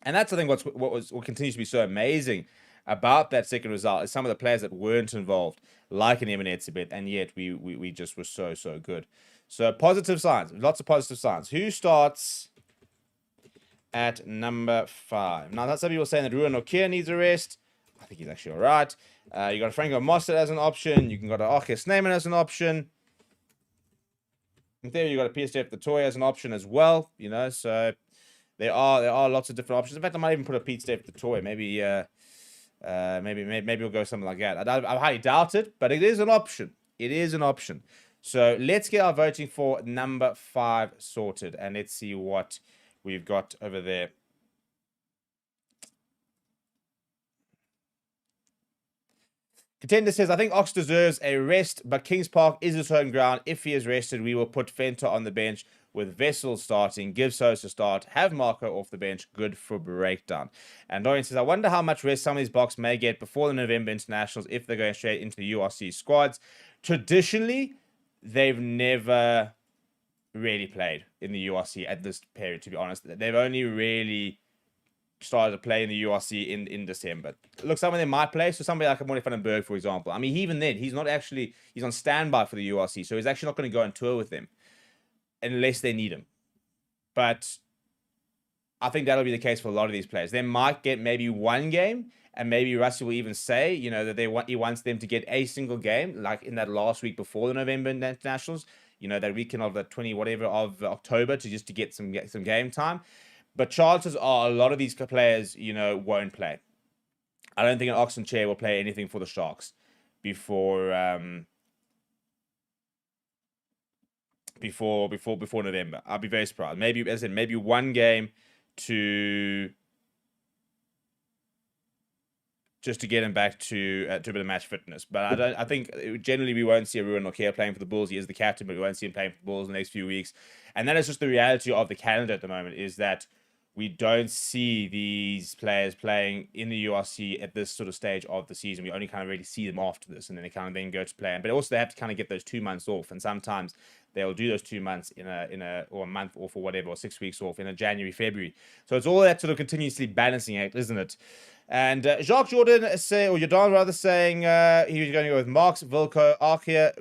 And that's, I think, what continues to be so amazing about that second result is some of the players that weren't involved, like an Eben Etzebeth, and yet we just were so good. So positive signs, lots of positive signs. Who starts at number 5? Now, that's some people saying that Ruan Okia needs a rest. I think he's actually all right. You got Franco Mostert as an option. You can go to Arke Snyman as an option. In theory, you got a PSF the Toy as an option as well. You know, so there are lots of different options. In fact, I might even put a Pete Steph the Toy. Maybe we'll go something like that. I highly doubt it, but it is an option. It is an option. So let's get our voting for number 5 sorted, and let's see what we've got over there. Contender says, I think Ox deserves a rest, but Kings Park is his home ground. If he is rested, we will put Fenta on the bench with Vessel starting, give Sos a start, have Marco off the bench, good for breakdown. And Dorian says, I wonder how much rest some of these Boks may get before the November internationals if they're going straight into the URC squads. Traditionally, they've never really played in the URC at this period, to be honest. They've only really started to play in the URC in December. Look, some of them might play. So somebody like Amore van den Berg, for example. I mean, even then, he's on standby for the URC. So he's actually not going to go on tour with them unless they need him. But I think that'll be the case for a lot of these players. They might get maybe one game, and maybe Rusty will even say, you know, that he wants them to get a single game, like in that last week before the November internationals, you know, that weekend of the 20 whatever of October to get some game time. But chances are a lot of these players, you know, won't play. I don't think an Oxen Chair will play anything for the Sharks before November. I'll be very surprised. Maybe, as I said, maybe one game to just to get him back to a bit of match fitness. But I think generally we won't see a Ruan Nokia playing for the Bulls. He is the captain, but we won't see him playing for the Bulls in the next few weeks. And that is just the reality of the calendar at the moment, is that we don't see these players playing in the URC at this sort of stage of the season. We only kind of really see them after this, and then they kind of then go to play. But also they have to kind of get those 2 months off, and sometimes they'll do those 2 months or a month off or whatever, or 6 weeks off in a January, February. So it's all that sort of continuously balancing act, isn't it? And Jacques Jordan or Jordan rather, saying he was going to go with Marks, Vilko, Arkia,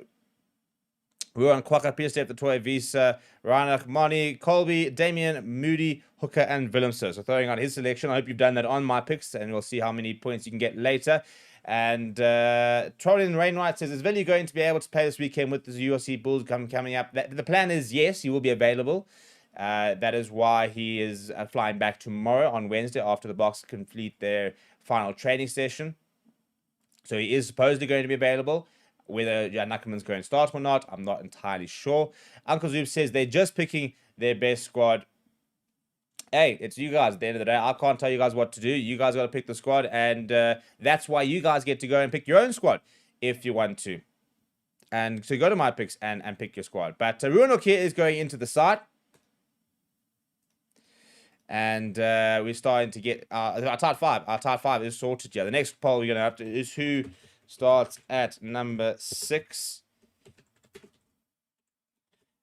Ruan Kwaka, Peter Step, the Toy, Visa, Ryan Akmani, Colby, Damien, Moody, Hooker, and Willemser. So throwing out his selection. I hope you've done that on my picks, and we'll see how many points you can get later. And Trolling Rainwright says, is Villy going to be able to play this weekend with the URC Bulls coming up? The plan is yes, he will be available. That is why he is flying back tomorrow on Wednesday after the Boks complete their final training session. So he is supposedly going to be available. Whether Jan Ackerman's going to start or not, I'm not entirely sure. Uncle Zoom says they're just picking their best squad. Hey, it's you guys at the end of the day. I can't tell you guys what to do. You guys got to pick the squad, and that's why you guys get to go and pick your own squad if you want to. And so go to my picks and pick your squad. But Ruan Okia is going into the side. And we're starting to get our top 5. Our top 5 is sorted. Yeah, the next poll we're going to have to is who starts at number 6.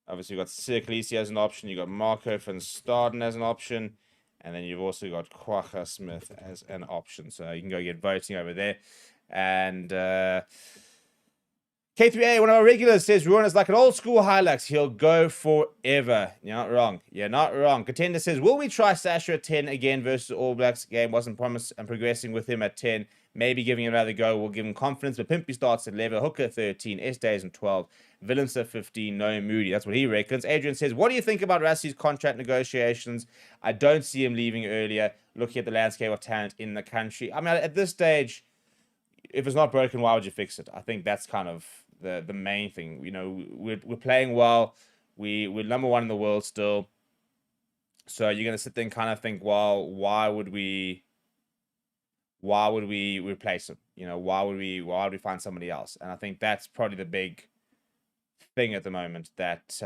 Obviously, you've got Circlisi as an option. You've got Marco van Staden as an option. And then you've also got Kwagga Smith as an option. So you can go get voting over there. And K3A, one of our regulars, says Ruan is like an old school Hilux. He'll go forever. You're not wrong. You're not wrong. Contender says, will we try Sasha at 10 again versus All Blacks? Game wasn't promised, and progressing with him at 10. Maybe giving him another go will give him confidence. But Pimpy starts at 11. Hooker 13. Estays and 12. Willemser 15. No Moody. That's what he reckons. Adrian says, what do you think about Rassi's contract negotiations? I don't see him leaving earlier. Looking at the landscape of talent in the country. I mean, at this stage, if it's not broken, why would you fix it? I think that's kind of the main thing. You know, we're playing well. We're number 1 in the world still. So you're gonna sit there and kind of think, well, why would we replace him? You know, why would we find somebody else? And I think that's probably the big thing at the moment that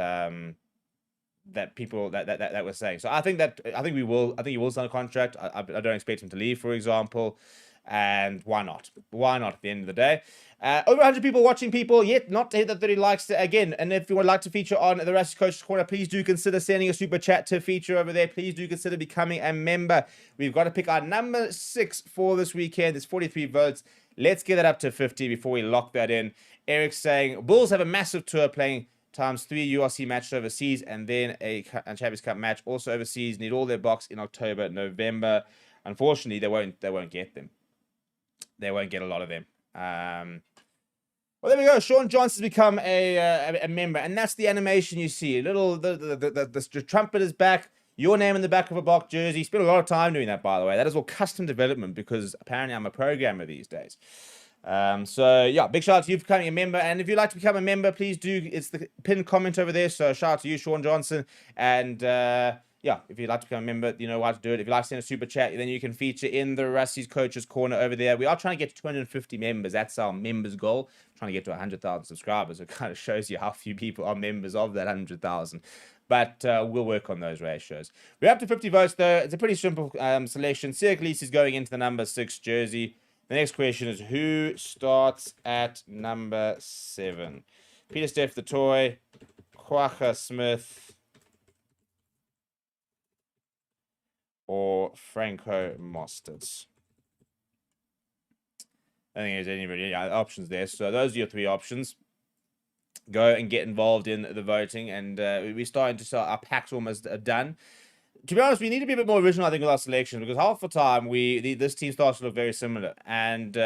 people that we're saying. So I think he will sign a contract. I don't expect him to leave, for example. And why not? Why not at the end of the day? Over 100 people watching, people, yet not to hit the 30 likes again. And if you would like to feature on the Rugby Coach's Corner, please do consider sending a super chat to feature over there. Please do consider becoming a member. We've got to pick our number 6 for this weekend. There's 43 votes. Let's get it up to 50 before we lock that in. Eric's saying, Bulls have a massive tour playing times 3 URC matches overseas and then a Champions Cup match also overseas. Need all their Boks in October, November. Unfortunately, they won't get them. They won't get a lot of them. Well, there we go. Sean Johnson's become a member, and that's the animation you see. The trumpet is back. Your name in the back of a Boks jersey. Spent a lot of time doing that, by the way. That is all custom development because apparently I'm a programmer these days. So yeah, big shout out to you for becoming a member. And if you'd like to become a member, please do. It's the pinned comment over there. So shout out to you, Sean Johnson. And yeah, if you'd like to become a member, you know how to do it. If you'd like to send a super chat, then you can feature in the Rusty's Coaches Corner over there. We are trying to get to 250 members. That's our members goal. Trying to get to 100,000 subscribers. It kind of shows you how few people are members of that 100,000. But we'll work on those ratios. We're up to 50 votes, though. It's a pretty simple selection. Sirklis is going into the number 6 jersey. The next question is, who starts at number 7? Peter Steph the Toy, Quacha Smith, or Franco Mostert? I think there's any really options there. So those are your 3 options. Go and get involved in the voting. And we're starting to start, our pack's almost done. To be honest, we need to be a bit more original, I think, with our selection, because half the time this team starts to look very similar. And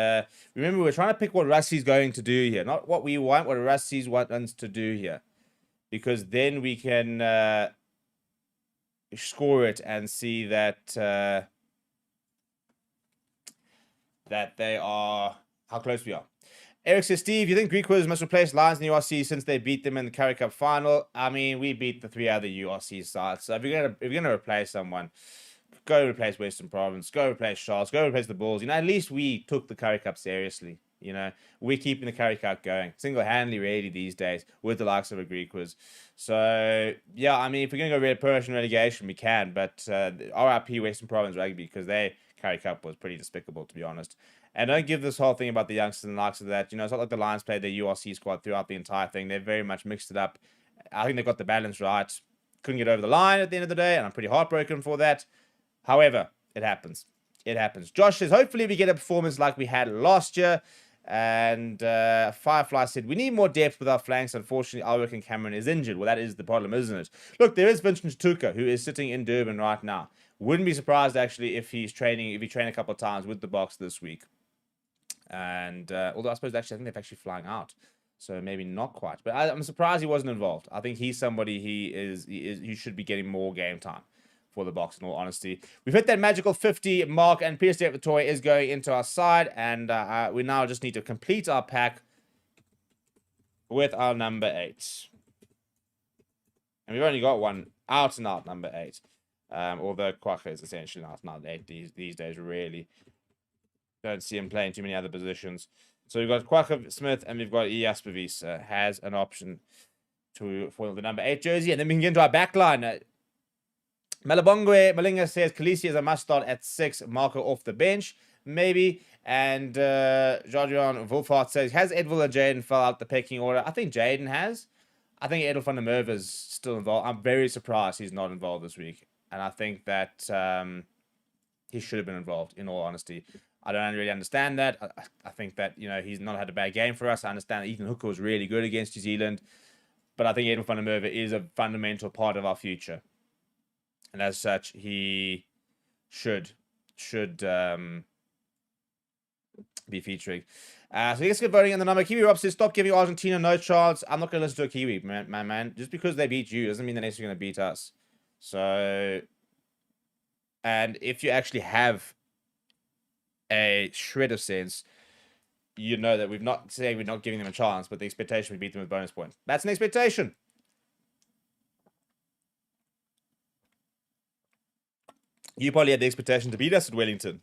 remember, we're trying to pick what Rusty's going to do here, not what we want, what Rusty's wants to do here, because then we can score it and see that that they are how close we are. Eric says, Steve, you think Greek Quiz must replace Lions in the URC since they beat them in the Currie Cup final? I mean, we beat the 3 other URC sides. So if you're gonna replace someone, go replace Western Province, go replace Charles, go replace the Bulls. You know, at least we took the Currie Cup seriously. You know, we're keeping the Currie Cup going single-handedly, really, these days with the likes of a Greek Quiz. So yeah, I mean, if we're gonna go promotion relegation, we can. But RIP Western Province Rugby, because their Currie Cup was pretty despicable, to be honest. And don't give this whole thing about the youngsters and the likes of that. You know, it's not like the Lions played their URC squad throughout the entire thing. They very much mixed it up. I think they got the balance right. Couldn't get over the line at the end of the day, and I'm pretty heartbroken for that. However, it happens. It happens. Josh says, hopefully we get a performance like we had last year. And Firefly said, we need more depth with our flanks. Unfortunately, Alwick and Cameron is injured. Well, that is the problem, isn't it? Look, there is Vincent Tuka, who is sitting in Durban right now. Wouldn't be surprised, actually, if he trained a couple of times with the Boks this week. And although I suppose actually I think they're actually flying out, so maybe not quite. But I'm surprised he wasn't involved. I think he's somebody he should be getting more game time for the Boks. In all honesty, we've hit that magical 50 mark, and Peter Steph the Toy is going into our side, and we now just need to complete our pack with our number 8. And we've only got one out and out number 8. Although Quacha is essentially out and out 8 these days, really. Don't see him playing too many other positions. So we've got Quacha Smith and we've got Iaspavisa has an option for the number 8 jersey. And then we can get into our back line. Malabongwe Malinga says Khaleesi is a must start at 6. Marco off the bench, maybe. And Jordian Wolfhard says, has Edwil and Jaden fell out the pecking order? I think Jaden has. I think Edel van der Merwe is still involved. I'm very surprised he's not involved this week. And I think that he should have been involved, in all honesty. I don't really understand that. I think that, you know, he's not had a bad game for us. I understand that Ethan Hooker was really good against New Zealand. But I think Edel van der Merwe is a fundamental part of our future. And as such, he should be featuring. So let's get voting on the number. Kiwi Rob says, stop giving Argentina no chance. I'm not going to listen to a Kiwi, man. Just because they beat you doesn't mean they're necessarily going to beat us. So, and if you actually have a shred of sense, you know that we're not giving them a chance, but the expectation we beat them with bonus points. That's an expectation. You probably had the expectation to beat us at Wellington.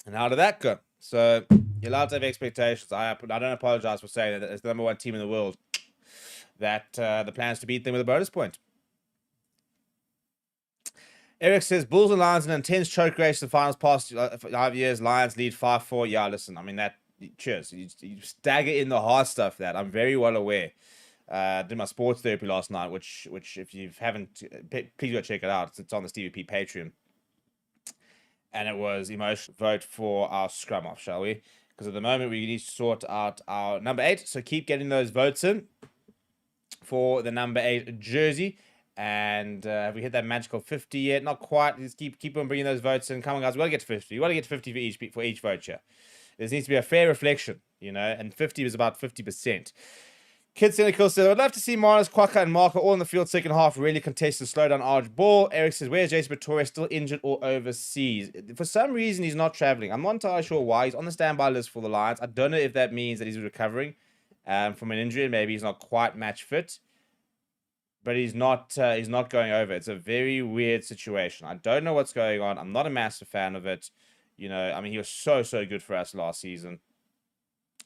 And how did that go? So you're allowed to have expectations. I don't apologize for saying that it's the number 1 team in the world. That the plan is to beat them with a bonus point. Eric says, Bulls and Lions in an intense choke race the finals past 5 years. Lions lead 5-4. Yeah, listen, I mean, that, cheers. You stagger in the hard stuff that I'm very well aware. Did my sports therapy last night, which if you haven't, please go check it out. It's on the Stevie P Patreon. And it was emotional. Vote for our scrum off, shall we? Because at the moment we need to sort out our number 8. So keep getting those votes in for the number 8 jersey. And have we hit that magical 50 yet? Not quite. Just keep on bringing those votes in. Come on, guys. We got to get to 50. We got to get to 50 for each vote here. There needs to be a fair reflection, you know. And 50 is about 50%. Kid Cynical said, I'd love to see Marnus, Quaka, and Marker all in the field second half, really contest the slow down Arch ball. Eric says, where's Jason Pretorius? Still injured or overseas? For some reason, he's not traveling. I'm not entirely sure why. He's on the standby list for the Lions. I don't know if that means that he's recovering from an injury. Maybe he's not quite match fit. But he's not going over. It's a very weird situation. I don't know what's going on. I'm not a massive fan of it. You know, I mean, he was so good for us last season.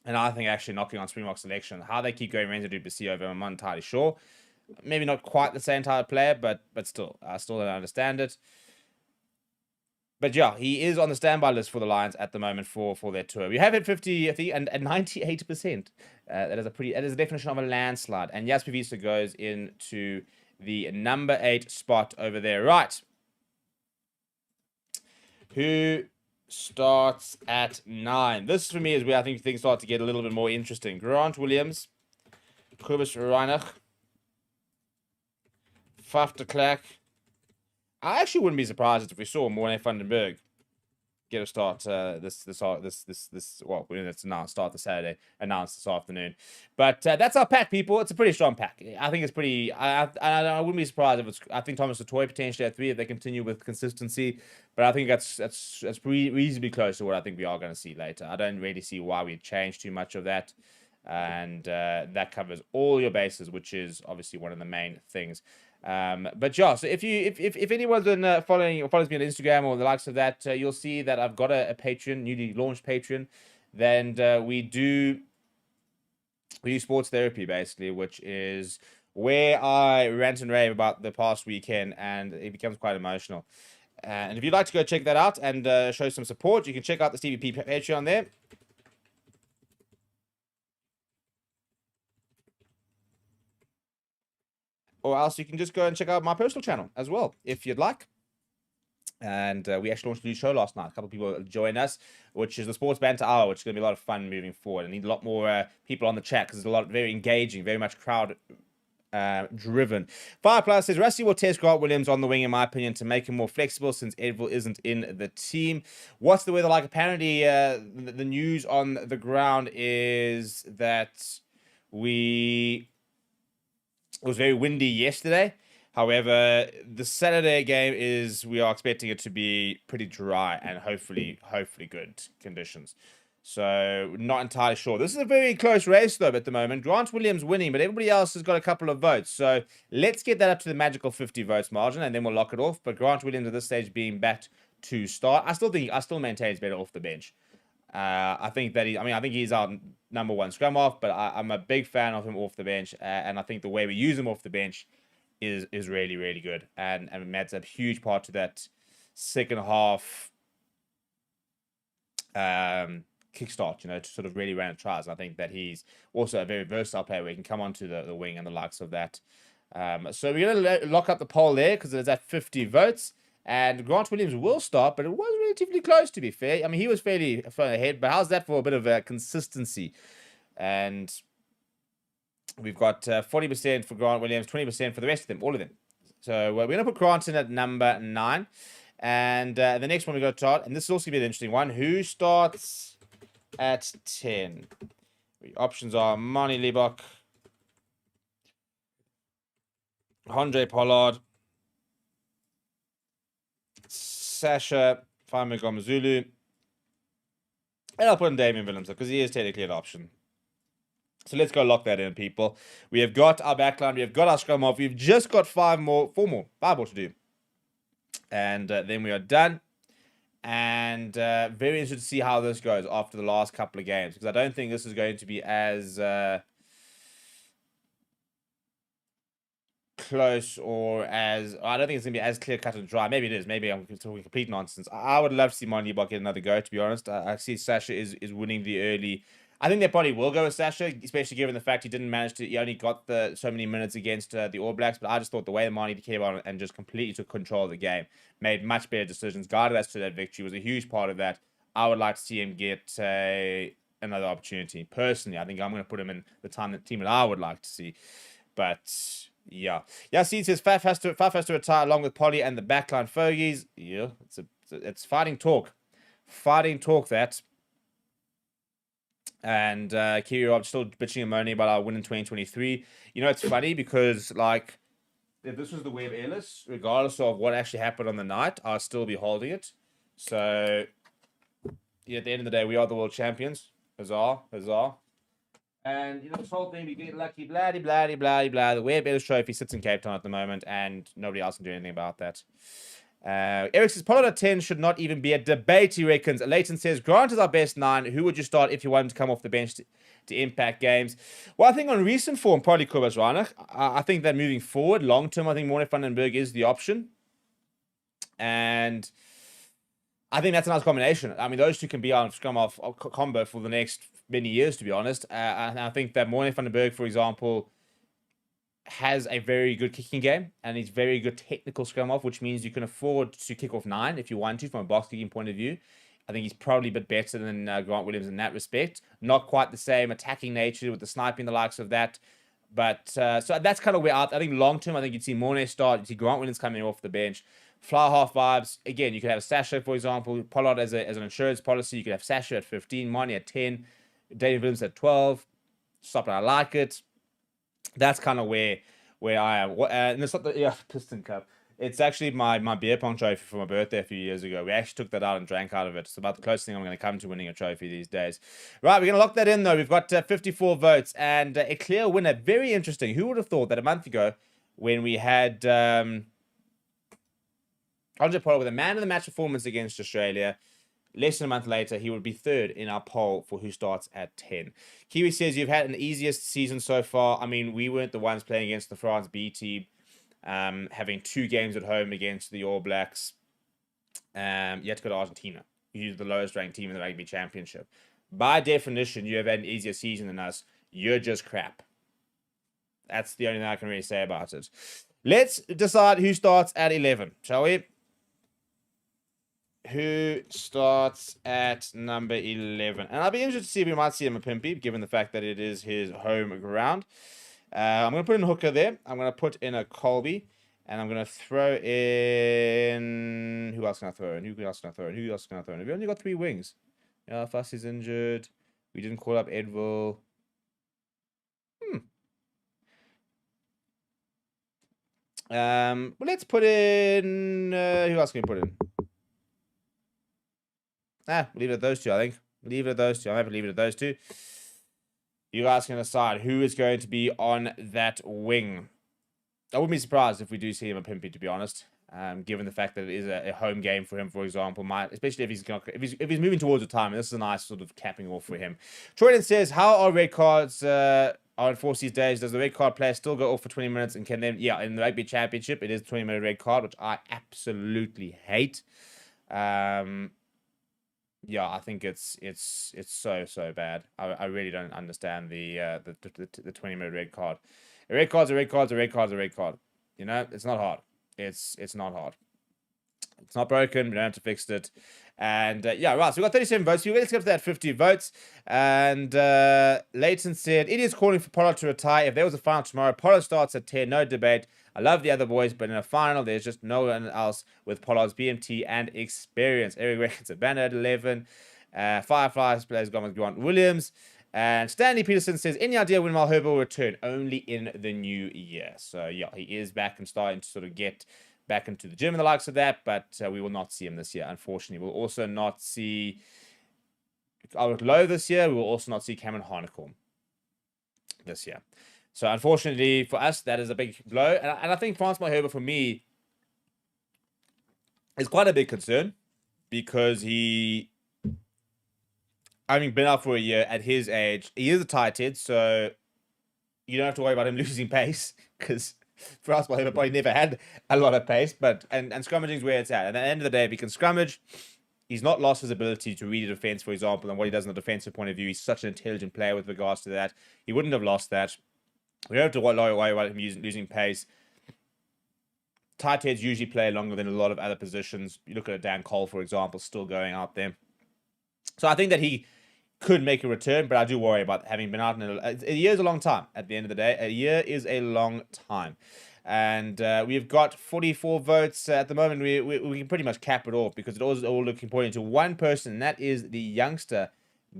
And I think actually knocking on Springboks selection, how they keep going Renzo du Plessis over, I'm not entirely sure. Maybe not quite the same type of player, but still, I still don't understand it. But yeah, he is on the standby list for the Lions at the moment for their tour. We have hit 50, I think, and 98%. That is a definition of a landslide. And Jasper Visa goes into the number 8 spot over there. Right. Who starts at 9? This for me is where I think things start to get a little bit more interesting. Grant Williams, Kobus Reinach, Faf de Klerk. I actually wouldn't be surprised if we saw Morne Vandenberg get a start well, it's announced, start the Saturday, announced this afternoon. But that's our pack, people. It's a pretty strong pack. I think it's pretty, I wouldn't be surprised if I think Thomas Latoy potentially at 3 if they continue with consistency. But I think that's reasonably close to what I think we are going to see later. I don't really see why we'd change too much of that. And that covers all your bases, which is obviously one of the main things. But yeah, so if anyone's been follows me on Instagram or the likes of that, you'll see that I've got a Patreon, newly launched Patreon. Then we do sports therapy basically, which is where I rant and rave about the past weekend, and it becomes quite emotional. And if you'd like to go check that out and show some support, you can check out the Stevie P Patreon there. Or else you can just go and check out my personal channel as well, if you'd like. And we actually launched a new show last night. A couple of people joined us, which is the Sports Banter Hour, which is going to be a lot of fun moving forward. I need a lot more people on the chat because there's a lot very engaging, very much crowd driven. Fireplace says, Rusty will test Grant Williams on the wing, in my opinion, to make him more flexible since Edville isn't in the team. What's the weather like? Apparently, the news on the ground is that it was very windy yesterday. However, the Saturday game we are expecting it to be pretty dry and hopefully good conditions. So not entirely sure. This is a very close race though at the moment. Grant Williams winning, but everybody else has got a couple of votes. So let's get that up to the magical 50 votes margin and then we'll lock it off. But Grant Williams at this stage being backed to start. I still maintain he's better off the bench. I think he's our number 1 scrum off, but I'm a big fan of him off the bench, and I think the way we use him off the bench is really, really good, and Matt's a huge part to that second half kickstart, you know, to sort of really run tries. I think that he's also a very versatile player where he can come onto the wing and the likes of that. So we're going to lock up the poll there because it's at 50 votes. And Grant Williams will start, but it was relatively close, to be fair. I mean, he was fairly ahead, but how's that for a bit of consistency? And we've got 40% for Grant Williams, 20% for the rest of them, all of them. So we're going to put Grant in at number 9. And the next one we got to start, and this is also going to be an interesting one. Who starts at 10? The options are Mani Libok, Andre Pollard, Sasha Famigom-Zulu, and I'll put in Damien Williams because he is technically an option. So let's go lock that in, people. We have got our backline, we have got our scrum off, we've just got 5 more to do. And then we are done. And very interested to see how this goes after the last couple of games, because I don't think this is going to be as close or as I don't think it's gonna be as clear cut and dry. Maybe it is. Maybe I'm talking complete nonsense. I would love to see Monty Bok get another go. To be honest, I see Sasha is winning the early. I think they probably will go with Sasha, especially given the fact he didn't manage to. He only got so many minutes against the All Blacks. But I just thought the way Monty came on and just completely took control of the game, made much better decisions, guided us to that victory, was a huge part of that. I would like to see him get another opportunity. Personally, I think I'm going to put him in the team that I would like to see. But yeah, see, it says Faf has to retire along with Polly and the backline fogies. Yeah, it's fighting talk, that. And Kiwi Rob still bitching and moaning about our win in 2023. You know, it's funny because, like, if this was the Webb Ellis, regardless of what actually happened on the night, I'll still be holding it. So, yeah, at the end of the day, we are the world champions. Huzzah. And, you know, this whole thing, we get lucky, blah, blah, blah, blah. The Webb Ellis trophy sits in Cape Town at the moment, and nobody else can do anything about that. Eric says, Pollard at 10 should not even be a debate, he reckons. Leighton says, Grant is our best 9. Who would you start if you wanted to come off the bench to impact games? Well, I think on recent form, probably Kobus Reinach. I think that moving forward, long term, I think Morne van den Berg is the option. And I think that's a nice combination. I mean, those two can be on scrum off combo for the next many years, to be honest. And I think that Morne van den Berg, for example, has a very good kicking game and he's very good technical scrum off, which means you can afford to kick off 9 if you want to from a box kicking point of view. I think he's probably a bit better than Grant Williams in that respect. Not quite the same attacking nature with the sniping, the likes of that. But so that's kind of where I think long term, I think you'd see Morne start, you'd see Grant Williams coming off the bench. Fly half vibes. Again, you could have Sasha, for example, Pollard as an insurance policy. You could have Sasha at 15, Monty at 10, David Williams at 12. Stop it, I like it. That's kind of where I am. And it's not the Piston Cup. It's actually my beer pong trophy for my birthday a few years ago. We actually took that out and drank out of it. It's about the closest thing I'm going to come to winning a trophy these days. Right, we're going to lock that in, though. We've got 54 votes and a clear winner. Very interesting. Who would have thought that a month ago when we had Andre Pollard with a man of the match performance against Australia, less than a month later, he would be third in our poll for who starts at 10. Kiwi says, you've had an easiest season so far. I mean, we weren't the ones playing against the France B team, having 2 games at home against the All Blacks. You had to go to Argentina, who's the lowest ranked team in the Rugby Championship. By definition, you have had an easier season than us. You're just crap. That's the only thing I can really say about it. Let's decide who starts at 11, shall we? Who starts at number 11? And I'll be interested to see if we might see him a Pimpy, given the fact that it is his home ground. I'm going to put in a hooker there. I'm going to put in a Colby. And I'm going to throw in... Who else can I throw in? Who else can I throw in? We've only got 3 wings. Yeah, Fuss is injured. We didn't call up Edville. Well, let's put in... who else can we put in? Leave it at those 2, I think. Leave it at those 2. I'm happy to leave it at those 2. You guys can decide who is going to be on that wing. I wouldn't be surprised if we do see him a Pimpy, to be honest. Given the fact that it is a home game for him, for example, especially if he's moving towards retirement, this is a nice sort of capping off for him. Troyden says, how are red cards are enforced these days? Does the red card player still go off for 20 minutes and can then, in the Rugby Championship, it is a 20-minute red card, which I absolutely hate. Yeah, I think it's so bad. I really don't understand the 20-minute red card. A red card's a red card's a red card's a red card. You know, it's not hard. It's not hard. It's not broken. We don't have to fix it. And right. So we've got 37 votes. Let's get to that 50 votes. And Leighton said, it is calling for Pollard to retire. If there was a final tomorrow, Pollard starts at 10. No debate. I love the other boys, but in a final, there's just no one else with Pollard's BMT and experience. Eric reckons a banner at 11. Fireflies plays gone with Grant Williams. And Stanley Peterson says, any idea when Malherbe will return? Only in the new year. So, yeah, he is back and starting to sort of get back into the gym and the likes of that, but we will not see him this year, unfortunately. We'll also not see Albert Lowe this year. We will also not see Cameron Harnicorn this year. So, unfortunately, for us, that is a big blow. And I think Frans Malherbe, for me, is quite a big concern because he, having been out for a year at his age, he is a tight head, so you don't have to worry about him losing pace because for us, Malherbe probably never had a lot of pace, but and scrummaging is where it's at. And at the end of the day, if he can scrummage, he's not lost his ability to read a defense, for example, and what he does in the defensive point of view. He's such an intelligent player with regards to that. He wouldn't have lost that. We don't have to worry about him losing pace. Tight heads usually play longer than a lot of other positions. You look at Dan Cole, for example, still going out there. So I think that he could make a return, but I do worry about having been out in a year is a long time. At the end of the day, a year is a long time. And we've got 44 votes at the moment. We can pretty much cap it off because it all looking pointing to one person, and that is the youngster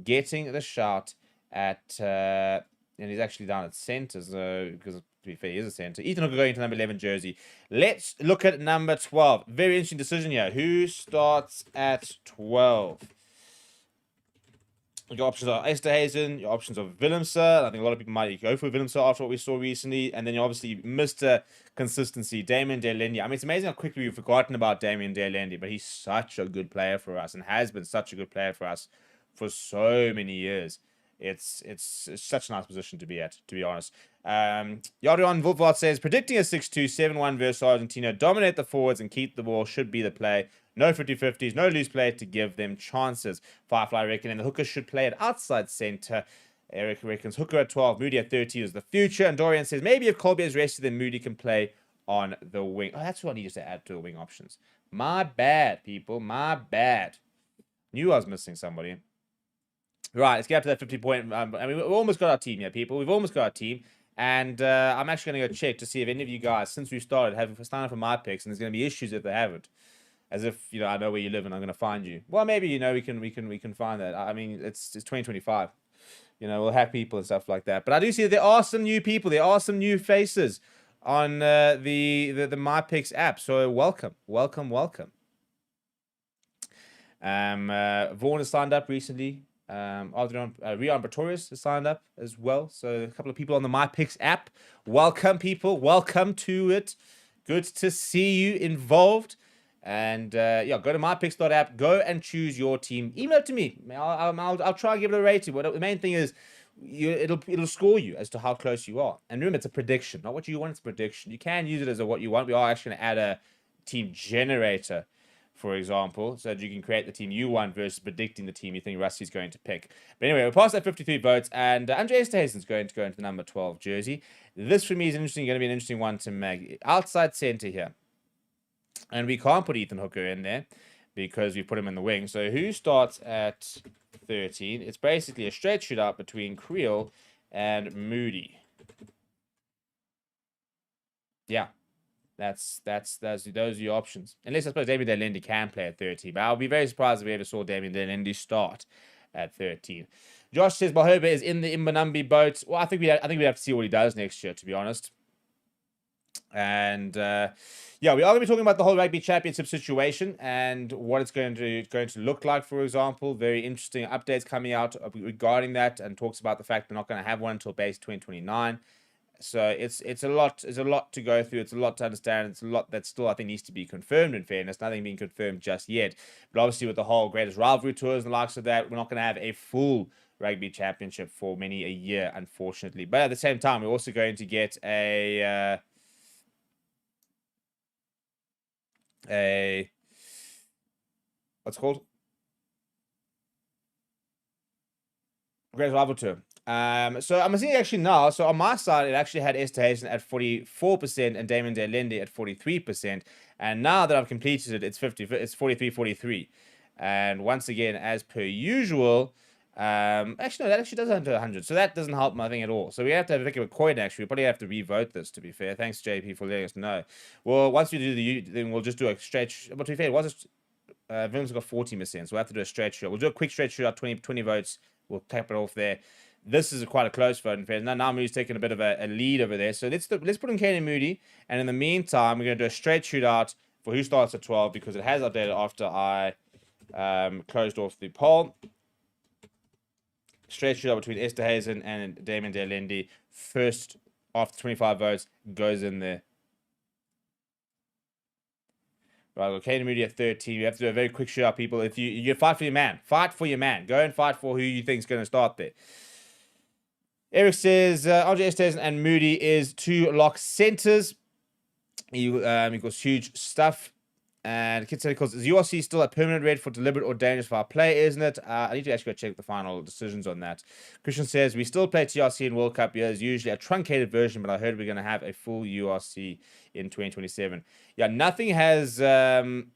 getting the shot at, and he's actually down at centre, so because to be fair, he is a centre. Ethan Hooker going to number 11 jersey. Let's look at number 12. Very interesting decision here. Who starts at 12? Your options are Esterhuizen, your options are Willemse. I think a lot of people might go for Willemse after what we saw recently. And then you obviously Mr. Consistency, Damian de Allende. I mean, it's amazing how quickly we've forgotten about Damian de Allende, but he's such a good player for us and has been such a good player for us for so many years. It's such a nice position to be at, to be honest. Jadrian Wolfwart says, predicting a 6-2, 7-1 versus Argentina, dominate the forwards and keep the ball should be the play. No 50-50s, no loose play to give them chances. Firefly reckon, and the Hooker should play at outside centre. Eric reckons Hooker at 12, Moody at 13 is the future. And Dorian says, maybe if Colby is rested, then Moody can play on the wing. Oh, that's what I need to add to the wing options. My bad, people. My bad. Knew I was missing somebody. Right, let's get up to that 50 point. I mean, we've almost got our team here, people. We've almost got our team. And I'm actually going to go check to see if any of you guys, since we started, have signed up for my picks. And there's going to be issues if they haven't. As if, you know, I know where you live and I'm going to find you. Well, maybe, you know, we can find that. I mean, it's 2025. You know, we'll have people and stuff like that. But I do see that there are some new people. There are some new faces on the My Picks app. So welcome. Vaughan has signed up recently. Rion Pretorius has signed up as well. So a couple of people on the My Picks app. Welcome, people. Welcome to it. Good to see you involved. And yeah, go to mypicks.app, go and choose your team. Email it to me. I'll try and give it a rating. But the main thing is, it'll score you as to how close you are. And remember, it's a prediction, not what you want. It's a prediction. You can use it as what you want. We are actually going to add a team generator, for example, so that you can create the team you want versus predicting the team you think Rusty's going to pick. But anyway, we're past that 53 votes, and Andre Esterhuizen's going to go into the number 12 jersey. This for me is going to be an interesting one to make. Outside center here. And we can't put Ethan Hooker in there because we put him in the wing. So who starts at 13? It's basically a straight shootout between Creel and Moody. Yeah, those are your options. Unless I suppose Damian de Allende can play at 13. But I'll be very surprised if we ever saw Damian de Allende start at 13. Josh says Malherbe is in the Imbanambi boat. Well, I think we have to see what he does next year, to be honest. And yeah, we are going to be talking about the whole rugby championship situation and what it's going to look like, for example. Very interesting updates coming out regarding that, and talks about the fact they're not going to have one until base 2029. So it's a lot to go through. It's a lot to understand. It's a lot that still I think needs to be confirmed. In fairness, nothing being confirmed just yet. But obviously, with the whole greatest rivalry tours and the likes of that, we're not going to have a full rugby championship for many a year, unfortunately. But at the same time, we're also going to get a what's it called? Great rival tour. So I'm seeing actually now. So on my side, it actually had Esterhuizen at 44% and Damian de Allende at 43%. And now that I've completed it, it's 43-43. And once again, as per usual, actually no, that actually does under 100. So that doesn't help my thing at all. So we have to have a think of a coin. Actually, we probably have to revote this. To be fair, thanks JP for letting us know. Well, once we do then we'll just do a stretch. But to be fair, it was Vim's got 40%, so we'll have to do a stretch shot. We'll do a quick stretch shot, 20 votes. We'll tap it off there. This is quite a close vote, in fairness. Now Moody's taking a bit of a lead over there. So let's put in Kane and Moody. And in the meantime, we're going to do a straight shootout for who starts at 12, because it has updated after I closed off the poll. Straight shootout between Esterhuizen and Damian de Allende. First, after 25 votes, goes in there. Right, we'll Kane and Moody at 13. We have to do a very quick shootout, people. If you fight for your man. Fight for your man. Go and fight for who you think is going to start there. Eric says, Andre Esterhuizen and Moody is two lock centers. Equals huge stuff. And Kid said, "Because is URC still a permanent red for deliberate or dangerous foul play, isn't it?" I need to actually go check the final decisions on that. Christian says, "We still play TRC in World Cup years, usually a truncated version, but I heard we're going to have a full URC in 2027. Yeah, nothing has been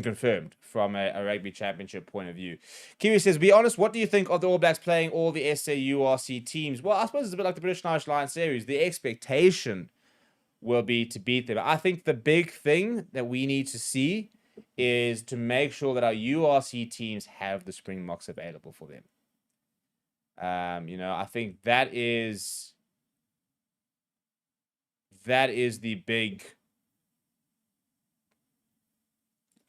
confirmed from a rugby championship point of view. Kiwi says, "Be honest, what do you think of the All Blacks playing all the SAURC teams?" Well, I suppose it's a bit like the British and Irish Lions series. The expectation will be to beat them. I think the big thing that we need to see is to make sure that our URC teams have the Springboks available for them. I think that is the big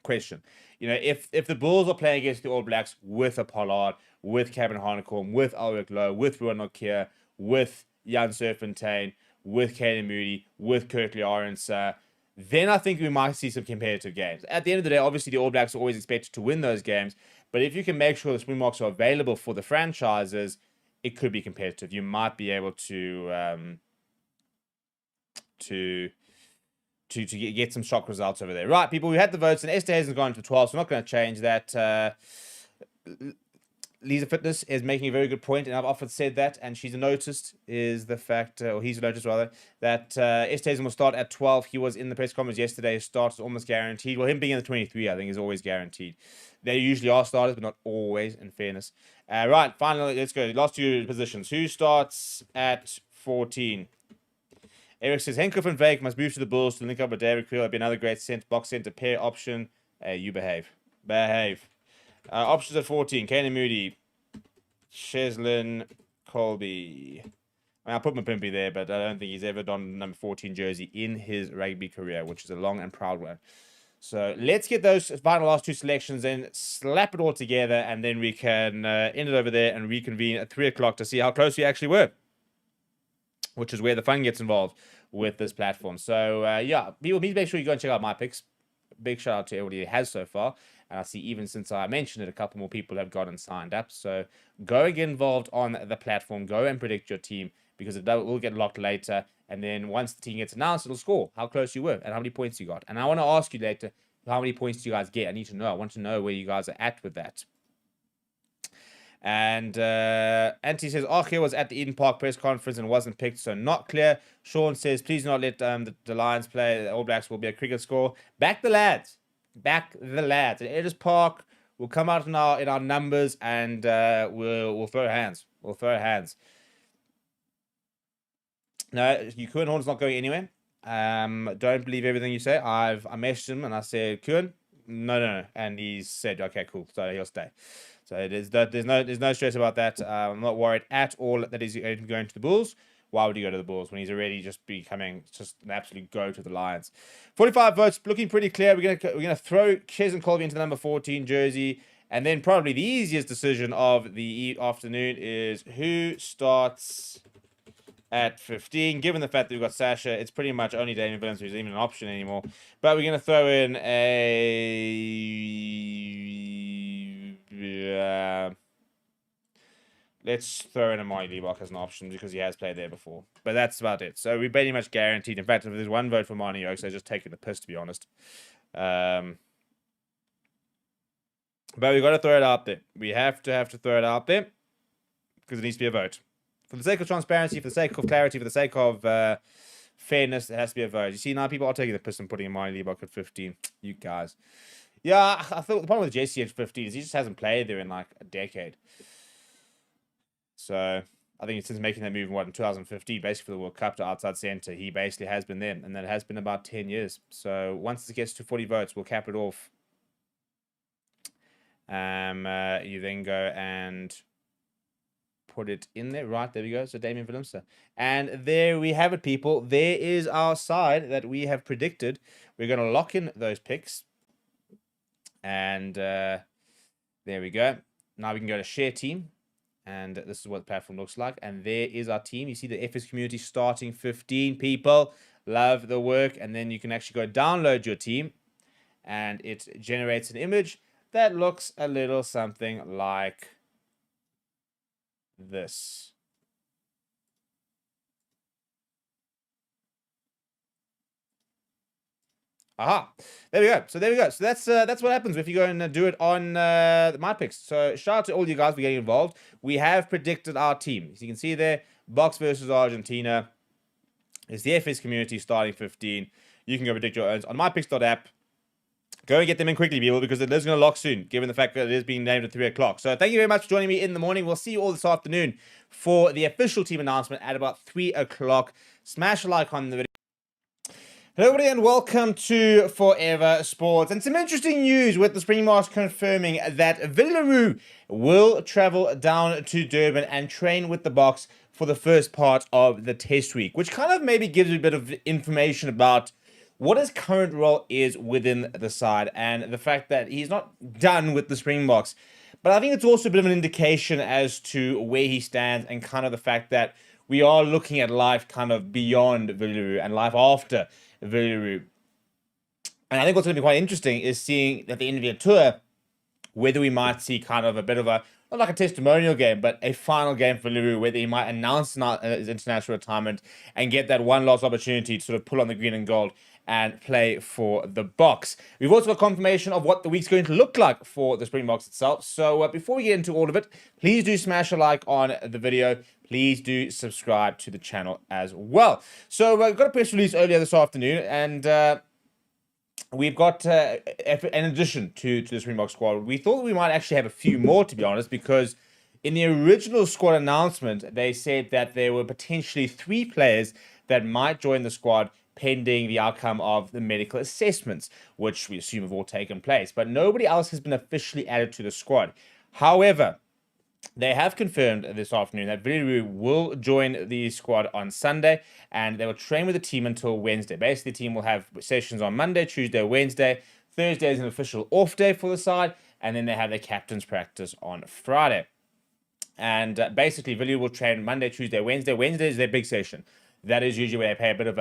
question. If the Bulls are playing against the All Blacks with a Pollard, with Kevin Harnicombe, with Ulrich Lowe, with Ruan Nokia, with Jan Serfontein, with Caden Moody, with Kirkley Arendse, then I think we might see some competitive games. At the end of the day, obviously the All Blacks are always expected to win those games, but if you can make sure the Springboks are available for the franchises, it could be competitive. You might be able to get some shock results over there. Right, people, we had the votes, and Esther hasn't gone to 12, so we're not going to change that. Lisa Fitness is making a very good point, and I've often said that, and she's noticed is the fact, or he's noticed rather, that Estesen will start at 12. He was in the press conference yesterday. His start is almost guaranteed. Well, him being in the 23, I think, is always guaranteed. They usually are starters, but not always, in fairness. Right, finally, let's go. Last two positions. Who starts at 14? Eric says, Henkoff and Vake must move to the Bulls to link up with David Creel. It'd be another great box center pair option. You behave. Behave. Options at 14. Kane Moody, Cheslin, Colby. I put Mapimpi there, but I don't think he's ever done number 14 jersey in his rugby career, which is a long and proud one. So let's get those final last two selections in, slap it all together, and then we can end it over there and reconvene at 3 o'clock to see how close we actually were, which is where the fun gets involved with this platform. So, yeah, people need to make sure you go and check out my picks. Big shout out to everybody who has so far. And I see even since I mentioned it, a couple more people have gotten signed up. So go and get involved on the platform. Go and predict your team, because it will get locked later. And then once the team gets announced, it'll score how close you were and how many points you got. And I want to ask you later, how many points do you guys get? I need to know. I want to know where you guys are at with that. And Auntie says, Archie was at the Eden Park press conference and wasn't picked, so not clear. Sean says, please not let the Lions play. The All Blacks will be a cricket score. Back the lads. Back the lads. At Edis Park, we'll come out in our numbers, and we'll throw hands. We'll throw hands. No, Kuhn Horn's not going anywhere. Don't believe everything you say. I messaged him and I said, Kuhn, no. And he said, okay, cool. So he'll stay. So there's no stress about that. I'm not worried at all that he's going to the Bulls. Why would he go to the Bulls when he's already just becoming just an absolute go to the Lions? 45 votes, looking pretty clear. We're gonna throw Ches and Colby into the number 14 jersey, and then probably the easiest decision of the afternoon is who starts at 15. Given the fact that we've got Sasha, it's pretty much only Damien Williams who's even an option anymore. But we're gonna throw in let's throw in a Marty Liebach as an option because he has played there before. But that's about it. So we're pretty much guaranteed. In fact, if there's one vote for Marnie Oaks, they're just taking the piss, to be honest. But we've got to throw it out there. We have to throw it out there because it needs to be a vote. For the sake of transparency, for the sake of clarity, for the sake of fairness, it has to be a vote. You see, now people are taking the piss and putting in Marnie Liebach at 15. You guys. Yeah, I thought the problem with JC at 15 is he just hasn't played there in like a decade. So I think since making that move in 2015, basically for the World Cup to outside centre, he basically has been there, and that has been about 10 years. So once it gets to 40 votes, we'll cap it off. You then go and put it in there. Right, there we go. So Damien Willemse. And there we have it, people. There is our side that we have predicted. We're going to lock in those picks. And there we go. Now we can go to share team. And this is what the platform looks like. And there is our team. You see the FS community starting 15 people. Love the work. And then you can actually go download your team. And it generates an image that looks a little something like this. Aha. There we go. So that's what happens if you go and do it on my picks. So shout out to all you guys for getting involved. We have predicted our team. As you can see there, Boks versus Argentina. It's the FS community starting 15. You can go predict your own on mypicks.app. Go and get them in quickly, people, because it is going to lock soon, given the fact that it is being named at 3 o'clock. So thank you very much for joining me in the morning. We'll see you all this afternoon for the official team announcement at about 3 o'clock. Smash a like on the video. Hello everybody and welcome to Forever Sports. And some interesting news with the Springboks confirming that Villaroo will travel down to Durban and train with the Boks for the first part of the test week, which kind of maybe gives you a bit of information about what his current role is within the side and the fact that he's not done with the Springboks. But I think it's also a bit of an indication as to where he stands and kind of the fact that we are looking at life kind of beyond Villaroo and life after Villaroo. And I think what's going to be quite interesting is seeing at the end of the tour whether we might see kind of a bit of a, not like a testimonial game, but a final game for Villaroo, whether he might announce his international retirement and get that one last opportunity to sort of pull on the green and gold and play for the Boks. We've also got confirmation of what the week's going to look like for the Springboks itself. So before we get into all of it, please do smash a like on the video. Please do subscribe to the channel as well. So I got a press release earlier this afternoon, and we've got, in addition to the Springbok squad, we thought we might actually have a few more, to be honest, because in the original squad announcement, they said that there were potentially 3 players that might join the squad pending the outcome of the medical assessments, which we assume have all taken place. But nobody else has been officially added to the squad. However, they have confirmed this afternoon that Villaroo will join the squad on Sunday, and they will train with the team until Wednesday. Basically, the team will have sessions on Monday, Tuesday, Wednesday. Thursday is an official off day for the side, and then they have their captain's practice on Friday. And basically, Villaroo will train Monday, Tuesday, Wednesday. Wednesday is their big session. That is usually where they play a bit of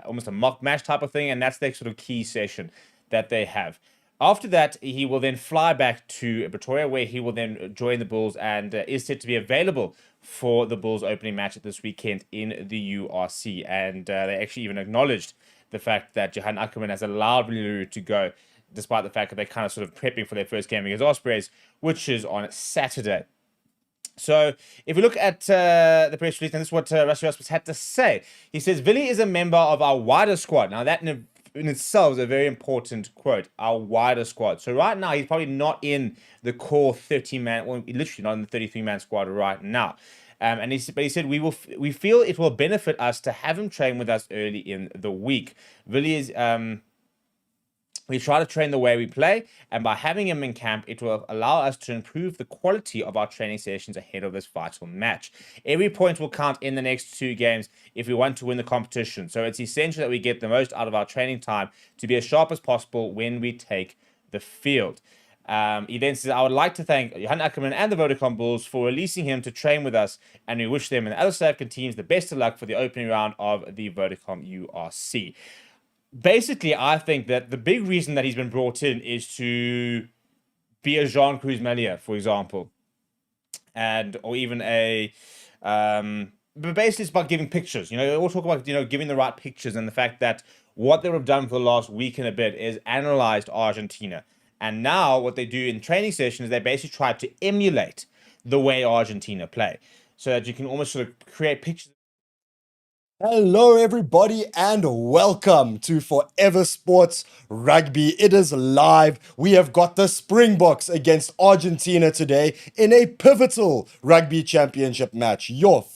almost a mock match type of thing, and that's their sort of key session that they have. After that, he will then fly back to Pretoria, where he will then join the Bulls and is set to be available for the Bulls opening match this weekend in the URC. And they actually even acknowledged the fact that Johan Ackerman has allowed Villaroo to go, despite the fact that they're kind of sort of prepping for their first game against Ospreys, which is on Saturday. So if we look at the press release, and this is what Rassie Erasmus had to say. He says, Villy is a member of our wider squad. Now, that in itself is a very important quote, our wider squad. So right now, he's probably not in the core 30-man, well, literally not in the 33-man squad right now. But he said, we feel it will benefit us to have him train with us early in the week. Villy is... we try to train the way we play, and by having him in camp, it will allow us to improve the quality of our training sessions ahead of this vital match. Every point will count in the next 2 games if we want to win the competition, so it's essential that we get the most out of our training time to be as sharp as possible when we take the field. He then says, I would like to thank Johan Ackerman and the Vodacom Bulls for releasing him to train with us, and we wish them and the other South African teams the best of luck for the opening round of the Vodacom URC. Basically, I think that the big reason that he's been brought in is to be a Jean Cruz Malia, for example, or even but basically it's about giving pictures. You know, we'll talk about giving the right pictures, and the fact that what they've done for the last week and a bit is analyzed Argentina, and now what they do in training sessions, they basically try to emulate the way Argentina play, so that you can almost sort of create pictures. Hello everybody and welcome to Forever Sports Rugby. It is live. We have got the Springboks against Argentina today in a pivotal rugby championship match.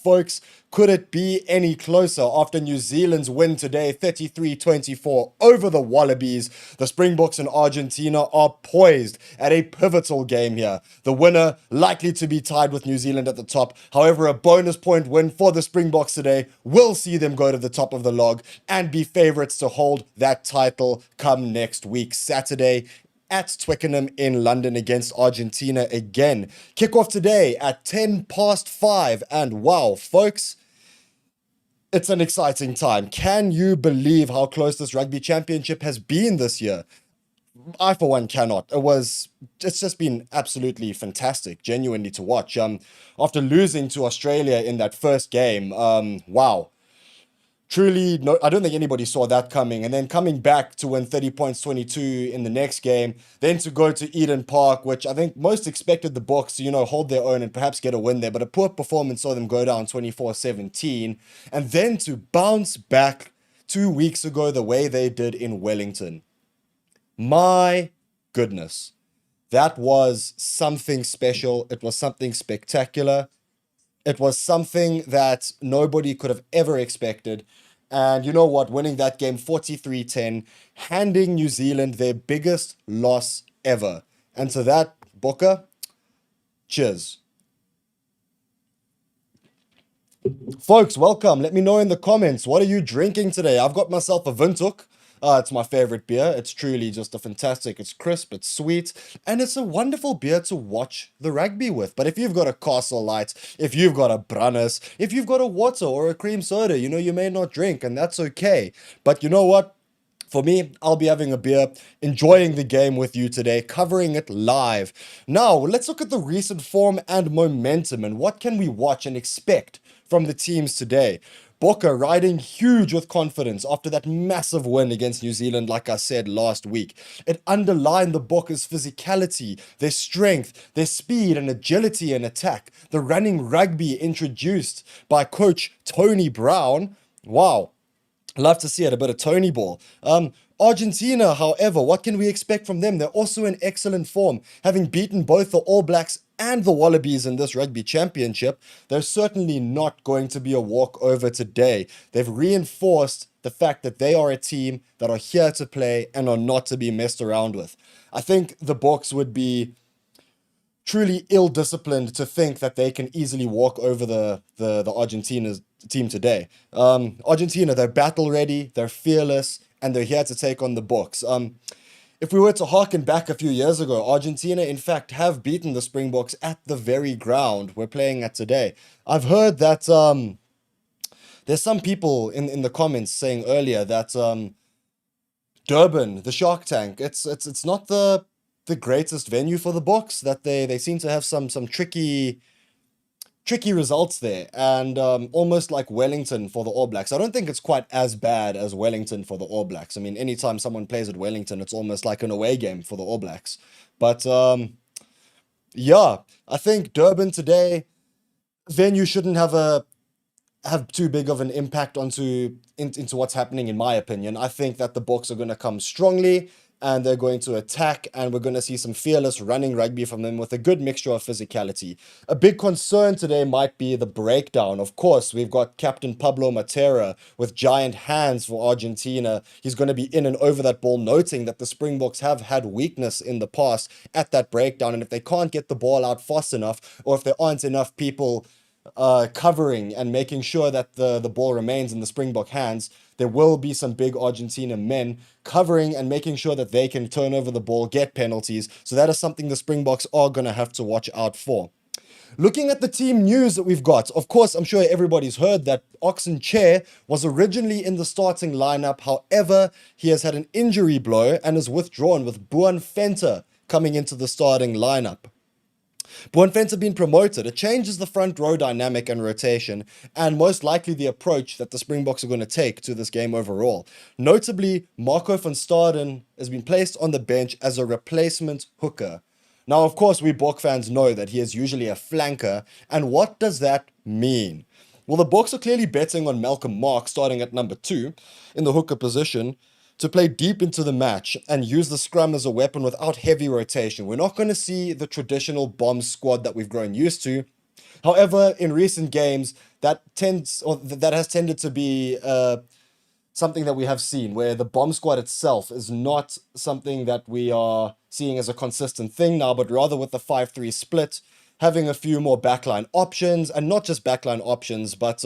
Folks, could it be any closer after New Zealand's win today, 33-24 over the Wallabies? The Springboks and Argentina are poised at a pivotal game here. The winner likely to be tied with New Zealand at the top. However, a bonus point win for the Springboks today will see them go to the top of the log and be favourites to hold that title come next week, Saturday, at Twickenham in London against Argentina again. Kickoff today at 5:10, and wow, folks, it's an exciting time. Can you believe how close this rugby championship has been this year? I, for one, cannot. It's just been absolutely fantastic, genuinely, to watch. After losing to Australia in that first game, wow. truly, no, I don't think anybody saw that coming. And then coming back to win 30 points, 22 in the next game, then to go to Eden Park, which I think most expected the Boks to, hold their own and perhaps get a win there. But a poor performance saw them go down 24-17. And then to bounce back 2 weeks ago the way they did in Wellington. My goodness. That was something special. It was something spectacular. It was something that nobody could have ever expected. And you know what? Winning that game 43-10, handing New Zealand their biggest loss ever. And to that, Booker, cheers. Folks, welcome. Let me know in the comments, what are you drinking today? I've got myself a Windhoek. It's my favorite beer. It's truly just a fantastic, it's crisp, it's sweet, and it's a wonderful beer to watch the rugby with. But if you've got a Castle Light, if you've got a Brannus, if you've got a water or a cream soda, you may not drink, and that's okay. But you know what? For me, I'll be having a beer, enjoying the game with you today, covering it live. Now, let's look at the recent form and momentum, and what can we watch and expect from the teams today. Bokke riding huge with confidence after that massive win against New Zealand, like I said last week. It underlined the Bokke's physicality, their strength, their speed and agility in attack. The running rugby introduced by coach Tony Brown. Wow. Love to see it, a bit of Tony ball. Argentina, however, what can we expect from them? They're also in excellent form, having beaten both the All Blacks and the Wallabies in this rugby championship. They're certainly not going to be a walkover today. They've reinforced the fact that they are a team that are here to play and are not to be messed around with. I think the Boks would be truly ill-disciplined to think that they can easily walk over the Argentina's team today. Argentina, they're battle ready, they're fearless, and they're here to take on the Boks. If we were to harken back a few years ago, Argentina, in fact, have beaten the Springboks at the very ground we're playing at today. I've heard that there's some people in the comments saying earlier that Durban, the Shark Tank, it's not the greatest venue for the Boks, that they seem to have some tricky results there, and almost like Wellington for the All Blacks. I don't think it's quite as bad as Wellington for the All Blacks. I mean, anytime someone plays at Wellington, it's almost like an away game for the All Blacks. But yeah, I think Durban today, venue shouldn't have too big of an impact into what's happening, in my opinion. I think that the Boks are going to come strongly, and they're going to attack, and we're going to see some fearless running rugby from them with a good mixture of physicality. A big concern today might be the breakdown. Of course, we've got Captain Pablo Matera with giant hands for Argentina. He's going to be in and over that ball, noting that the Springboks have had weakness in the past at that breakdown, and if they can't get the ball out fast enough, or if there aren't enough people covering and making sure that the ball remains in the Springbok hands, there will be some big Argentina men covering and making sure that they can turn over the ball, get penalties. So that is something the Springboks are going to have to watch out for. Looking at the team news that we've got, of course, I'm sure everybody's heard that Oxen Chair was originally in the starting lineup. However, he has had an injury blow and is withdrawn, with Boan Venter coming into the starting lineup. Boan Venter being promoted, it changes the front row dynamic and rotation, and most likely the approach that the Springboks are going to take to this game overall. Notably, Marco van Staden has been placed on the bench as a replacement hooker. Now, of course, we Bok fans know that he is usually a flanker, and what does that mean? Well, the Boks are clearly betting on Malcolm Mark starting at number 2 in the hooker position to play deep into the match and use the scrum as a weapon without heavy rotation. We're not going to see the traditional bomb squad that we've grown used to. However, in recent games, that has tended to be something that we have seen, where the bomb squad itself is not something that we are seeing as a consistent thing now, but rather with the 5-3 split, having a few more backline options, and not just backline options, but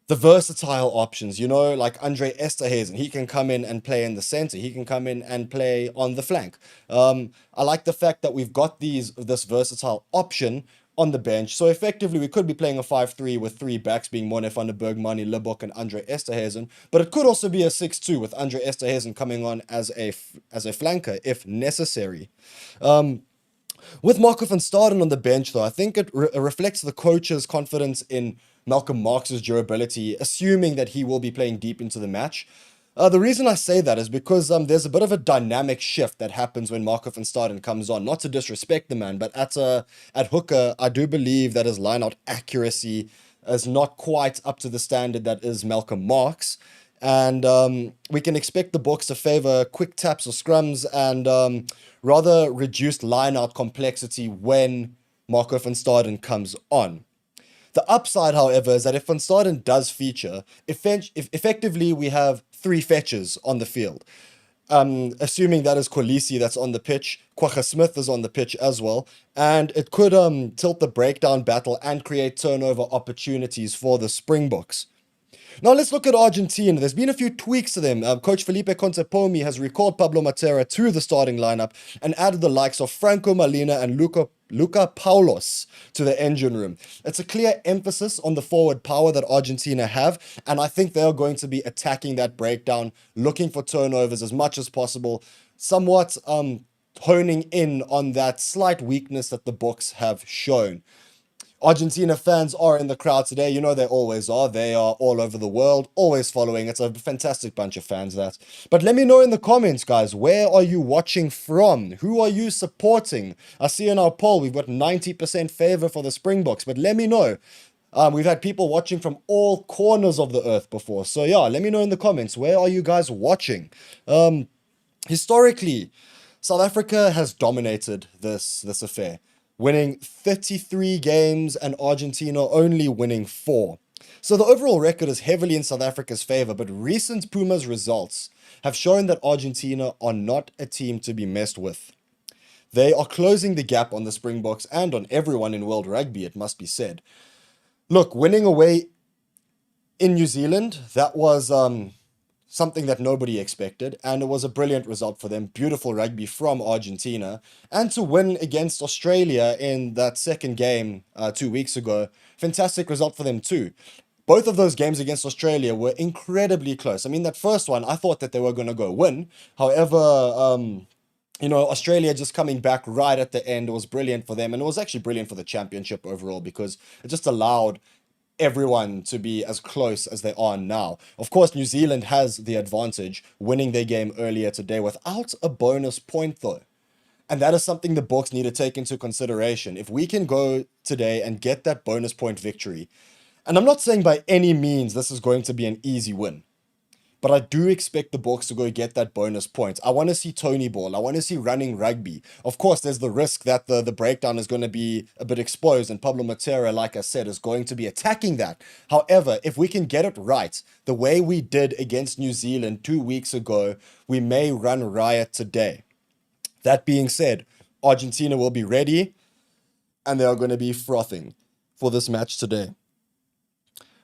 the versatile options, like Andre Esterhuizen. He can come in and play in the center. He can come in and play on the flank. I like the fact that we've got this versatile option on the bench. So effectively, we could be playing a 5-3 with 3 backs being Mone van der Berg, Mani Libbok, and Andre Esterhuizen. But it could also be a 6-2 with Andre Esterhuizen coming on as a flanker if necessary. With Marco van Staden on the bench, though, I think it reflects the coach's confidence in Malcolm Marx's durability, assuming that he will be playing deep into the match. The reason I say that is because there's a bit of a dynamic shift that happens when Marco van Staden comes on. Not to disrespect the man, but at hooker, I do believe that his line-out accuracy is not quite up to the standard that is Malcolm Marx. And we can expect the Boks to favor quick taps or scrums and rather reduced line-out complexity when Marco van Staden comes on. The upside, however, is that if Van Staden does feature, effectively we have 3 fetchers on the field. Assuming that is Kolisi that's on the pitch, Kwagga Smith is on the pitch as well, and it could tilt the breakdown battle and create turnover opportunities for the Springboks. Now let's look at Argentina. There's been a few tweaks to them. Coach Felipe Contepomi has recalled Pablo Matera to the starting lineup and added the likes of Franco Molina and Luca Paulos to the engine room. It's a clear emphasis on the forward power that Argentina have, and I think they are going to be attacking that breakdown, looking for turnovers as much as possible, somewhat honing in on that slight weakness that the Boks have shown. Argentina fans are in the crowd today. You know they always are. They are all over the world, always following. It's a fantastic bunch of fans, that. But let me know in the comments, guys, where are you watching from? Who are you supporting? I see in our poll we've got 90% favor for the Springboks, but let me know. We've had people watching from all corners of the earth before. So yeah, let me know in the comments, where are you guys watching? Historically, South Africa has dominated this affair, winning 33 games and Argentina only winning 4. So the overall record is heavily in South Africa's favor, but recent Pumas results have shown that Argentina are not a team to be messed with. They are closing the gap on the Springboks and on everyone in World Rugby, it must be said. Look, winning away in New Zealand, that was something that nobody expected, and it was a brilliant result for them. Beautiful rugby from Argentina. And to win against Australia in that second game 2 weeks ago, fantastic result for them too. Both of those games against Australia were incredibly close. I mean, that first one, I thought that they were going to go win. However, Australia just coming back right at the end was brilliant for them, and it was actually brilliant for the championship overall because it just allowed everyone to be as close as they are now. Of course, New Zealand has the advantage, winning their game earlier today without a bonus point though. And that is something the Boks need to take into consideration. If we can go today and get that bonus point victory, and I'm not saying by any means this is going to be an easy win, but I do expect the Boks to go get that bonus point. I want to see Tony ball. I want to see running rugby. Of course, there's the risk that the breakdown is going to be a bit exposed, and Pablo Matera, like I said, is going to be attacking that. However, if we can get it right, the way we did against New Zealand 2 weeks ago, we may run riot today. That being said, Argentina will be ready, and they are going to be frothing for this match today.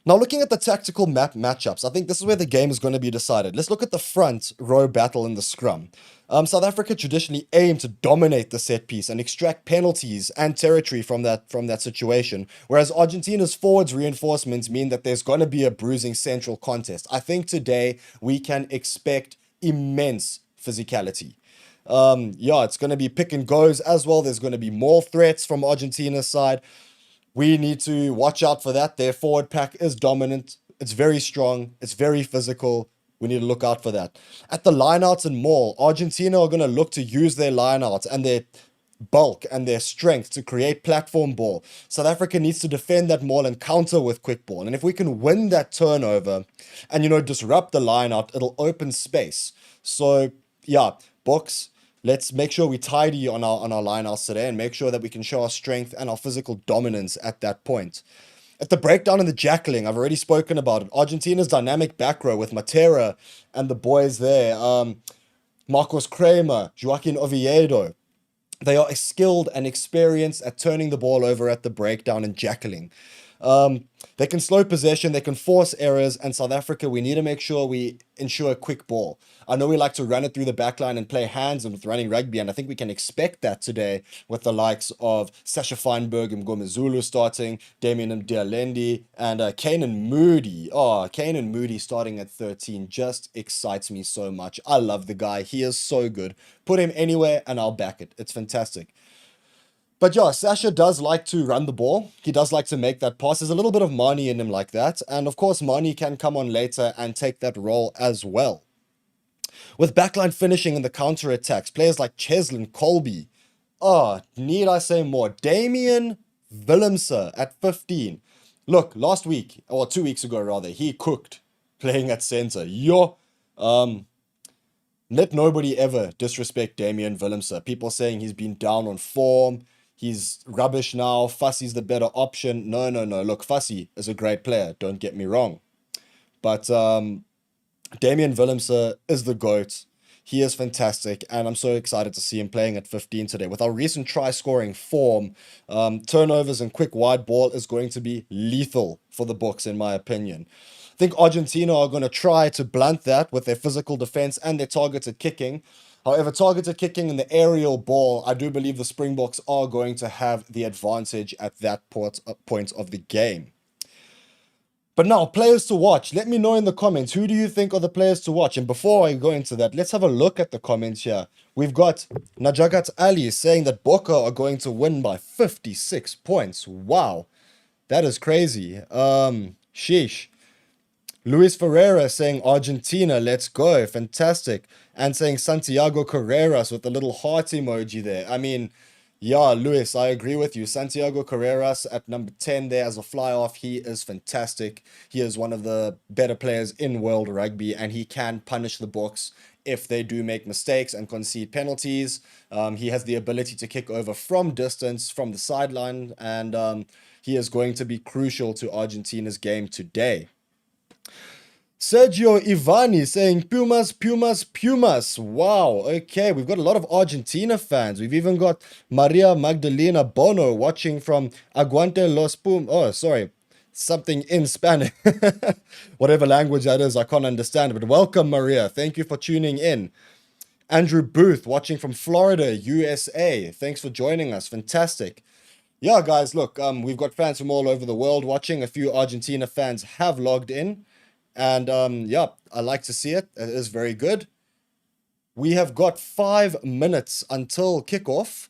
Now, looking at the tactical matchups, I think this is where the game is going to be decided. Let's look at the front row battle in the scrum. South Africa traditionally aim to dominate the set piece and extract penalties and territory from that situation, whereas Argentina's forwards reinforcements mean that there's going to be a bruising central contest. I think today we can expect immense physicality. It's going to be pick and goes as well. There's going to be more threats from Argentina's side. We need to watch out for that. Their forward pack is dominant. It's very strong. It's very physical. We need to look out for that. At the lineouts and maul, Argentina are going to look to use their lineouts and their bulk and their strength to create platform ball. South Africa needs to defend that maul and counter with quick ball. And if we can win that turnover and, disrupt the lineout, it'll open space. So, Boks, let's make sure we tidy on our lineouts today and make sure that we can show our strength and our physical dominance at that point. At the breakdown and the jackling, I've already spoken about it. Argentina's dynamic back row with Matera and the boys there, Marcos Kramer, Joaquin Oviedo. They are skilled and experienced at turning the ball over at the breakdown and jackling. They can slow possession, they can force errors, and South Africa, we need to make sure we ensure a quick ball. I know we like to run it through the back line and play hands and with running rugby, and I think we can expect that today with the likes of Sasha Feinberg and Mngomezulu starting, Damien Mdialendi, and Kanan Moody. Oh, Kanan Moody starting at 13 just excites me so much. I love the guy. He is so good. Put him anywhere and I'll back it. It's fantastic. But yeah, Sasha does like to run the ball. He does like to make that pass. There's a little bit of Mani in him like that. And of course, Mani can come on later and take that role as well. With backline finishing in the counter attacks, players like Cheslin Colby. Oh, need I say more? Damian Willemse at 15. Look, last week, or 2 weeks ago rather, he cooked playing at center. Let nobody ever disrespect Damian Willemse. People saying he's been down on form, he's rubbish now, Fussy's the better option. No. Look, Fussy is a great player, don't get me wrong. But Damian Willemse is the GOAT. He is fantastic, and I'm so excited to see him playing at 15 today. With our recent try-scoring form, turnovers and quick wide ball is going to be lethal for the Boks, in my opinion. I think Argentina are going to try to blunt that with their physical defense and their targeted kicking. However, targeted kicking and the aerial ball, I do believe the Springboks are going to have the advantage at that point of the game. But now, players to watch. Let me know in the comments, who do you think are the players to watch? And before I go into that, let's have a look at the comments here. We've got Najagat Ali saying that Boka are going to win by 56 points. Wow, that is crazy. Sheesh. Luis Ferreira saying Argentina, let's go, fantastic. And saying Santiago Carreras with the little heart emoji there. I mean, yeah, Luis, I agree with you. Santiago Carreras at number 10 there as a fly-off. He is fantastic. He is one of the better players in World Rugby, and he can punish the Boks if they do make mistakes and concede penalties. He has the ability to kick over from distance, from the sideline, and he is going to be crucial to Argentina's game today. Sergio Ivani saying Pumas, Pumas, Pumas. Wow, okay, we've got a lot of Argentina fans. We've even got Maria Magdalena Bono watching from Aguante los Pumas. Oh, sorry, something in Spanish. Whatever language that is, I can't understand. But welcome, Maria. Thank you for tuning in. Andrew Booth watching from Florida, USA. Thanks for joining us. Fantastic. Yeah, guys, look, we've got fans from all over the world watching. A few Argentina fans have logged in. And yeah, I like to see it. It is very good. We have got 5 minutes until kickoff.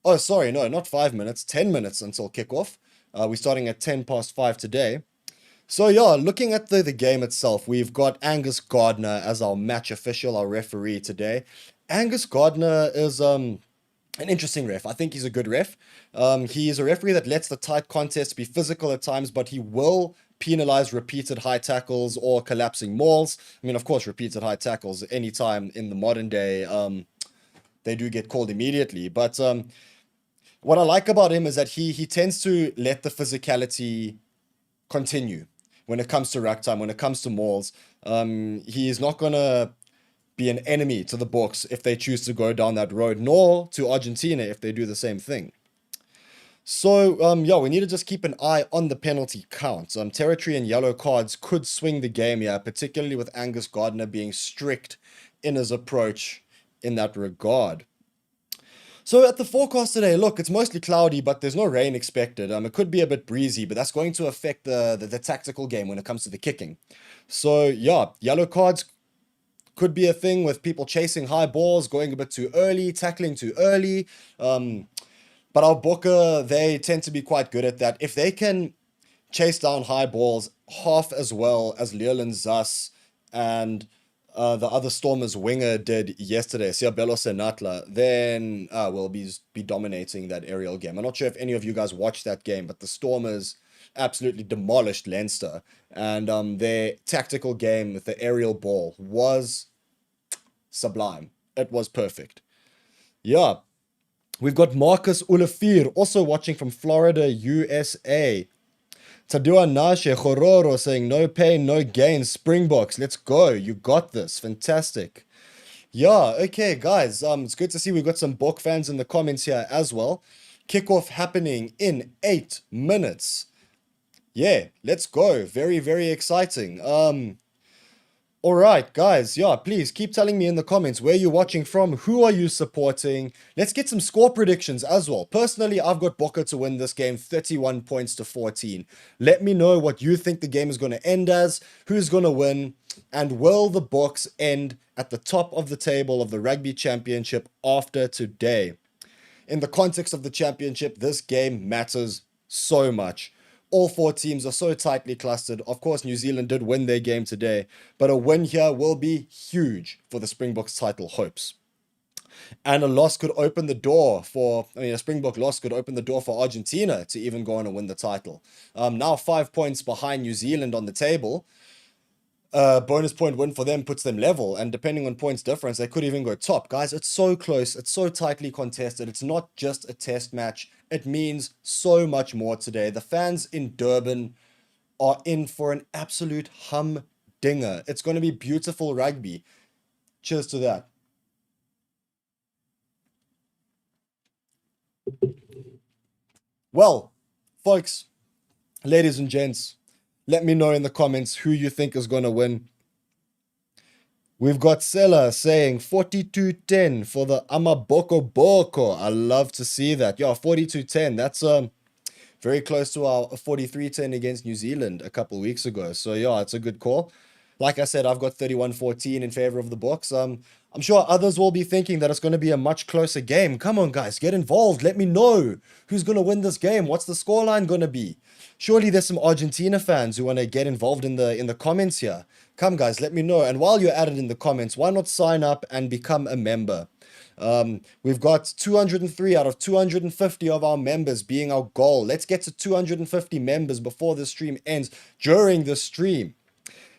Oh, sorry, no, not 5 minutes. 10 minutes until kickoff. We're starting at 10 past 5 today. So yeah, looking at the game itself, we've got Angus Gardner as our match official, our referee today. Angus Gardner is an interesting ref. I think he's a good ref. He is a referee that lets the tight contest be physical at times, but he will penalize repeated high tackles or collapsing mauls. I mean, of course, repeated high tackles anytime in the modern day, they do get called immediately. But what I like about him is that he tends to let the physicality continue when it comes to rack time, when it comes to mauls. He is not going to be an enemy to the Boks if they choose to go down that road, nor to Argentina if they do the same thing. So, yeah, we need to just keep an eye on the penalty count. Territory and yellow cards could swing the game here, particularly with Angus Gardner being strict in his approach in that regard. So at the forecast today, look, it's mostly cloudy, but there's no rain expected. It could be a bit breezy, but that's going to affect the tactical game when it comes to the kicking. So, yeah, yellow cards could be a thing with people chasing high balls, going a bit too early, tackling too early. But our Bokke, they tend to be quite good at that. If they can chase down high balls half as well as Leolin Zas and the other Stormers winger did yesterday, Siabelo Senatla, then we'll be dominating that aerial game. I'm not sure if any of you guys watched that game, but the Stormers absolutely demolished Leinster. And their tactical game with the aerial ball was sublime. It was perfect. Yeah. We've got Marcus Ulafir also watching from Florida, USA. Tadua Nashe Chororo saying, no pain, no gain. Springboks, let's go. You got this. Fantastic. Yeah, okay, guys. It's good to see we've got some Bok fans in the comments here as well. Kickoff happening in 8 minutes. Yeah, let's go. Very, very exciting. All right, guys, yeah, please keep telling me in the comments where you're watching from, who are you supporting. Let's get some score predictions as well. Personally, I've got Bokke to win this game 31 points to 14. Let me know what you think the game is going to end as, who's going to win, and will the Boks end at the top of the table of the Rugby Championship after today? in the context of the championship, this game matters so much. All 4 teams are so tightly clustered. Of course, New Zealand did win their game today, but a win here will be huge for the Springboks title hopes. And a loss could open the door for, a Springbok loss could open the door for Argentina to even go on and win the title. Now 5 points behind New Zealand on the table. Bonus point win for them puts them level, and depending on points difference, they could even go top. Guys, it's so close. It's so tightly contested. It's not just a test match. It means so much more today. The fans in Durban are in for an absolute humdinger. It's going to be beautiful rugby. Cheers to that. Well, folks, ladies and gents, let me know in the comments who you think is going to win. We've got Sela saying 42-10 for the Amaboko Boko. I love to see that. Yeah, 42-10. That's very close to our 43-10 against New Zealand a couple of weeks ago. So yeah, it's a good call. Like I said, I've got 31-14 in favor of the Boks. I'm sure others will be thinking that it's going to be a much closer game. Come on, guys, get involved. Let me know who's going to win this game. What's the scoreline going to be? Surely there's some Argentina fans who want to get involved in the comments here. Come, guys, let me know. And while you're at it in the comments, why not sign up and become a member? We've got 203 out of 250 of our members being our goal. Let's get to 250 members before the stream ends, during the stream.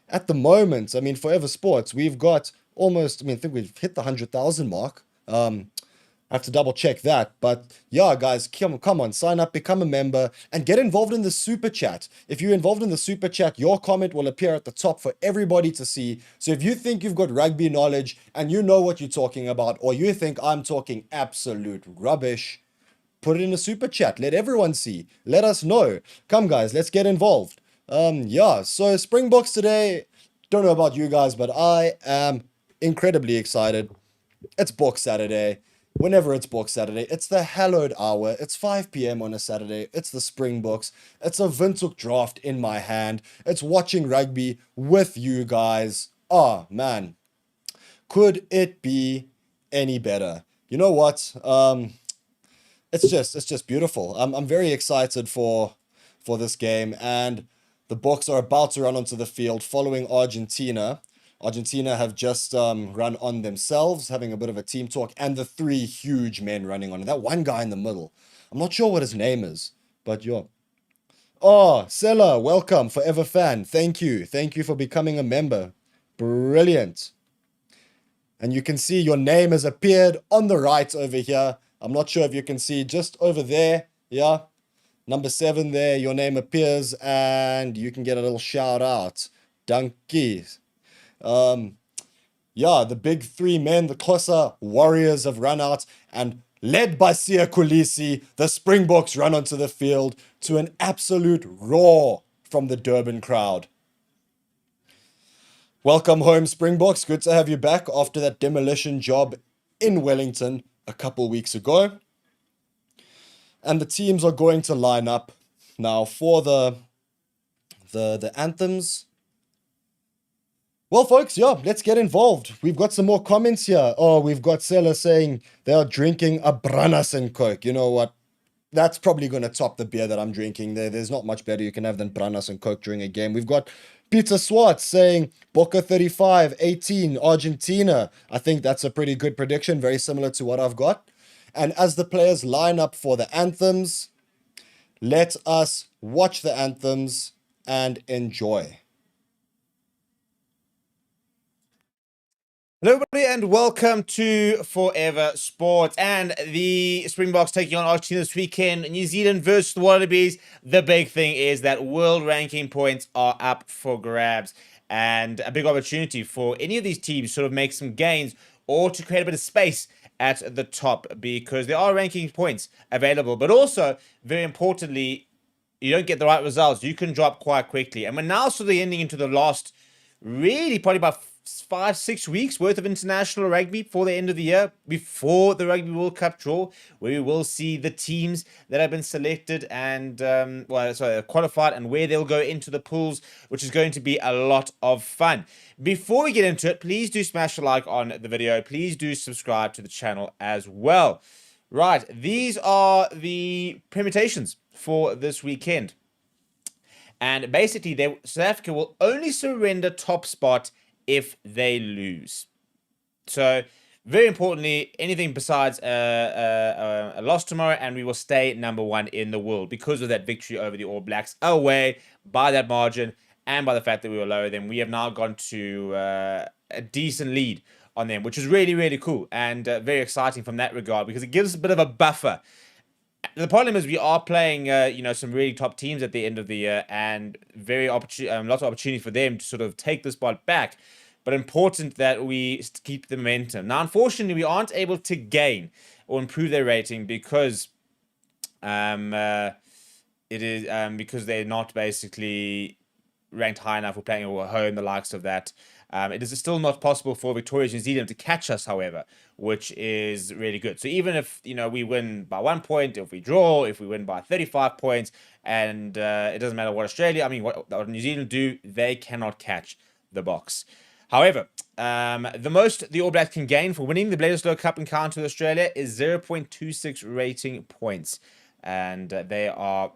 At the moment, Forever Sports, we've got almost, I think we've hit the 100,000 mark. I have to double check that. But yeah, guys, come on, sign up, become a member, and get involved in the super chat. If you're involved in the super chat, your comment will appear at the top for everybody to see. So if you think you've got rugby knowledge and you know what you're talking about, or you think I'm talking absolute rubbish, put it in a super chat. Let everyone see. Let us know. Come, guys, let's get involved. So Springboks today, don't know about you guys, but I am incredibly excited. It's Boks Saturday. Whenever it's Boks Saturday, it's the hallowed hour. It's 5 p.m. on a Saturday. It's the Springboks. It's a Windhoek draft in my hand. It's watching rugby with you guys. Oh, man. Could it be any better? You know what? It's just beautiful. I'm very excited for this game, and the Boks are about to run onto the field following Argentina. Argentina have just run on themselves, having a bit of a team talk, and the 3 huge men running on it. That one guy in the middle, I'm not sure what his name is, but yeah. Oh, Sela, welcome, forever fan. Thank you. Thank you for becoming a member. Brilliant. And you can see your name has appeared on the right over here. I'm not sure if you can see just over there. Yeah. Number 7 there, your name appears, and you can get a little shout out. Donkeys. The big 3 men, the Xhosa Warriors, have run out, and led by Siya Kolisi, the Springboks run onto the field to an absolute roar from the Durban crowd. Welcome home, Springboks. Good to have you back after that demolition job in Wellington a couple weeks ago. And the teams are going to line up now for the anthems. Well, folks, yeah, let's get involved. We've got some more comments here. Oh, we've got Sela saying they are drinking a Brannas and Coke. You know what? That's probably going to top the beer that I'm drinking there. There's not much better you can have than Brannas and Coke during a game. We've got Peter Swart saying Boca 35-18, Argentina. I think that's a pretty good prediction, very similar to what I've got. And as the players line up for the anthems, let us watch the anthems and enjoy. Hello, everybody, and welcome to Forever Sports. And the Springboks taking on Argentina this weekend. New Zealand versus the Wallabies. The big thing is that world ranking points are up for grabs. And a big opportunity for any of these teams to sort of make some gains or to create a bit of space at the top, because there are ranking points available. But also, very importantly, you don't get the right results, you can drop quite quickly. And we're now sort of ending into the last, really probably about 5-6 weeks worth of international rugby for the end of the year, before the Rugby World Cup draw, where we will see the teams that have been selected and qualified, and where they'll go into the pools, which is going to be a lot of fun. Before we get into it, please do smash a like on the video. Please do subscribe to the channel as well. Right, these are the permutations for this weekend. And basically, South Africa will only surrender top spot if they lose. So, very importantly, anything besides a loss tomorrow, and we will stay number 1 in the world because of that victory over the All Blacks away by that margin, and by the fact that we were lower than we have now gone to a decent lead on them, which is really, really cool and very exciting from that regard because it gives us a bit of a buffer. The problem is we are playing, some really top teams at the end of the year, and lots of opportunity for them to sort of take the spot back. But important that we keep the momentum. Now, unfortunately, we aren't able to gain or improve their rating because because they're not basically ranked high enough for playing at home, the likes of that. It is still not possible for Victoria New Zealand to catch us, however, which is really good. So even if we win by 1 point, if we draw, if we win by 35 points, and it doesn't matter what what New Zealand do, they cannot catch the Boks. However, the most the All Blacks can gain for winning the Bledisloe Cup encounter with Australia is 0.26 rating points, and they are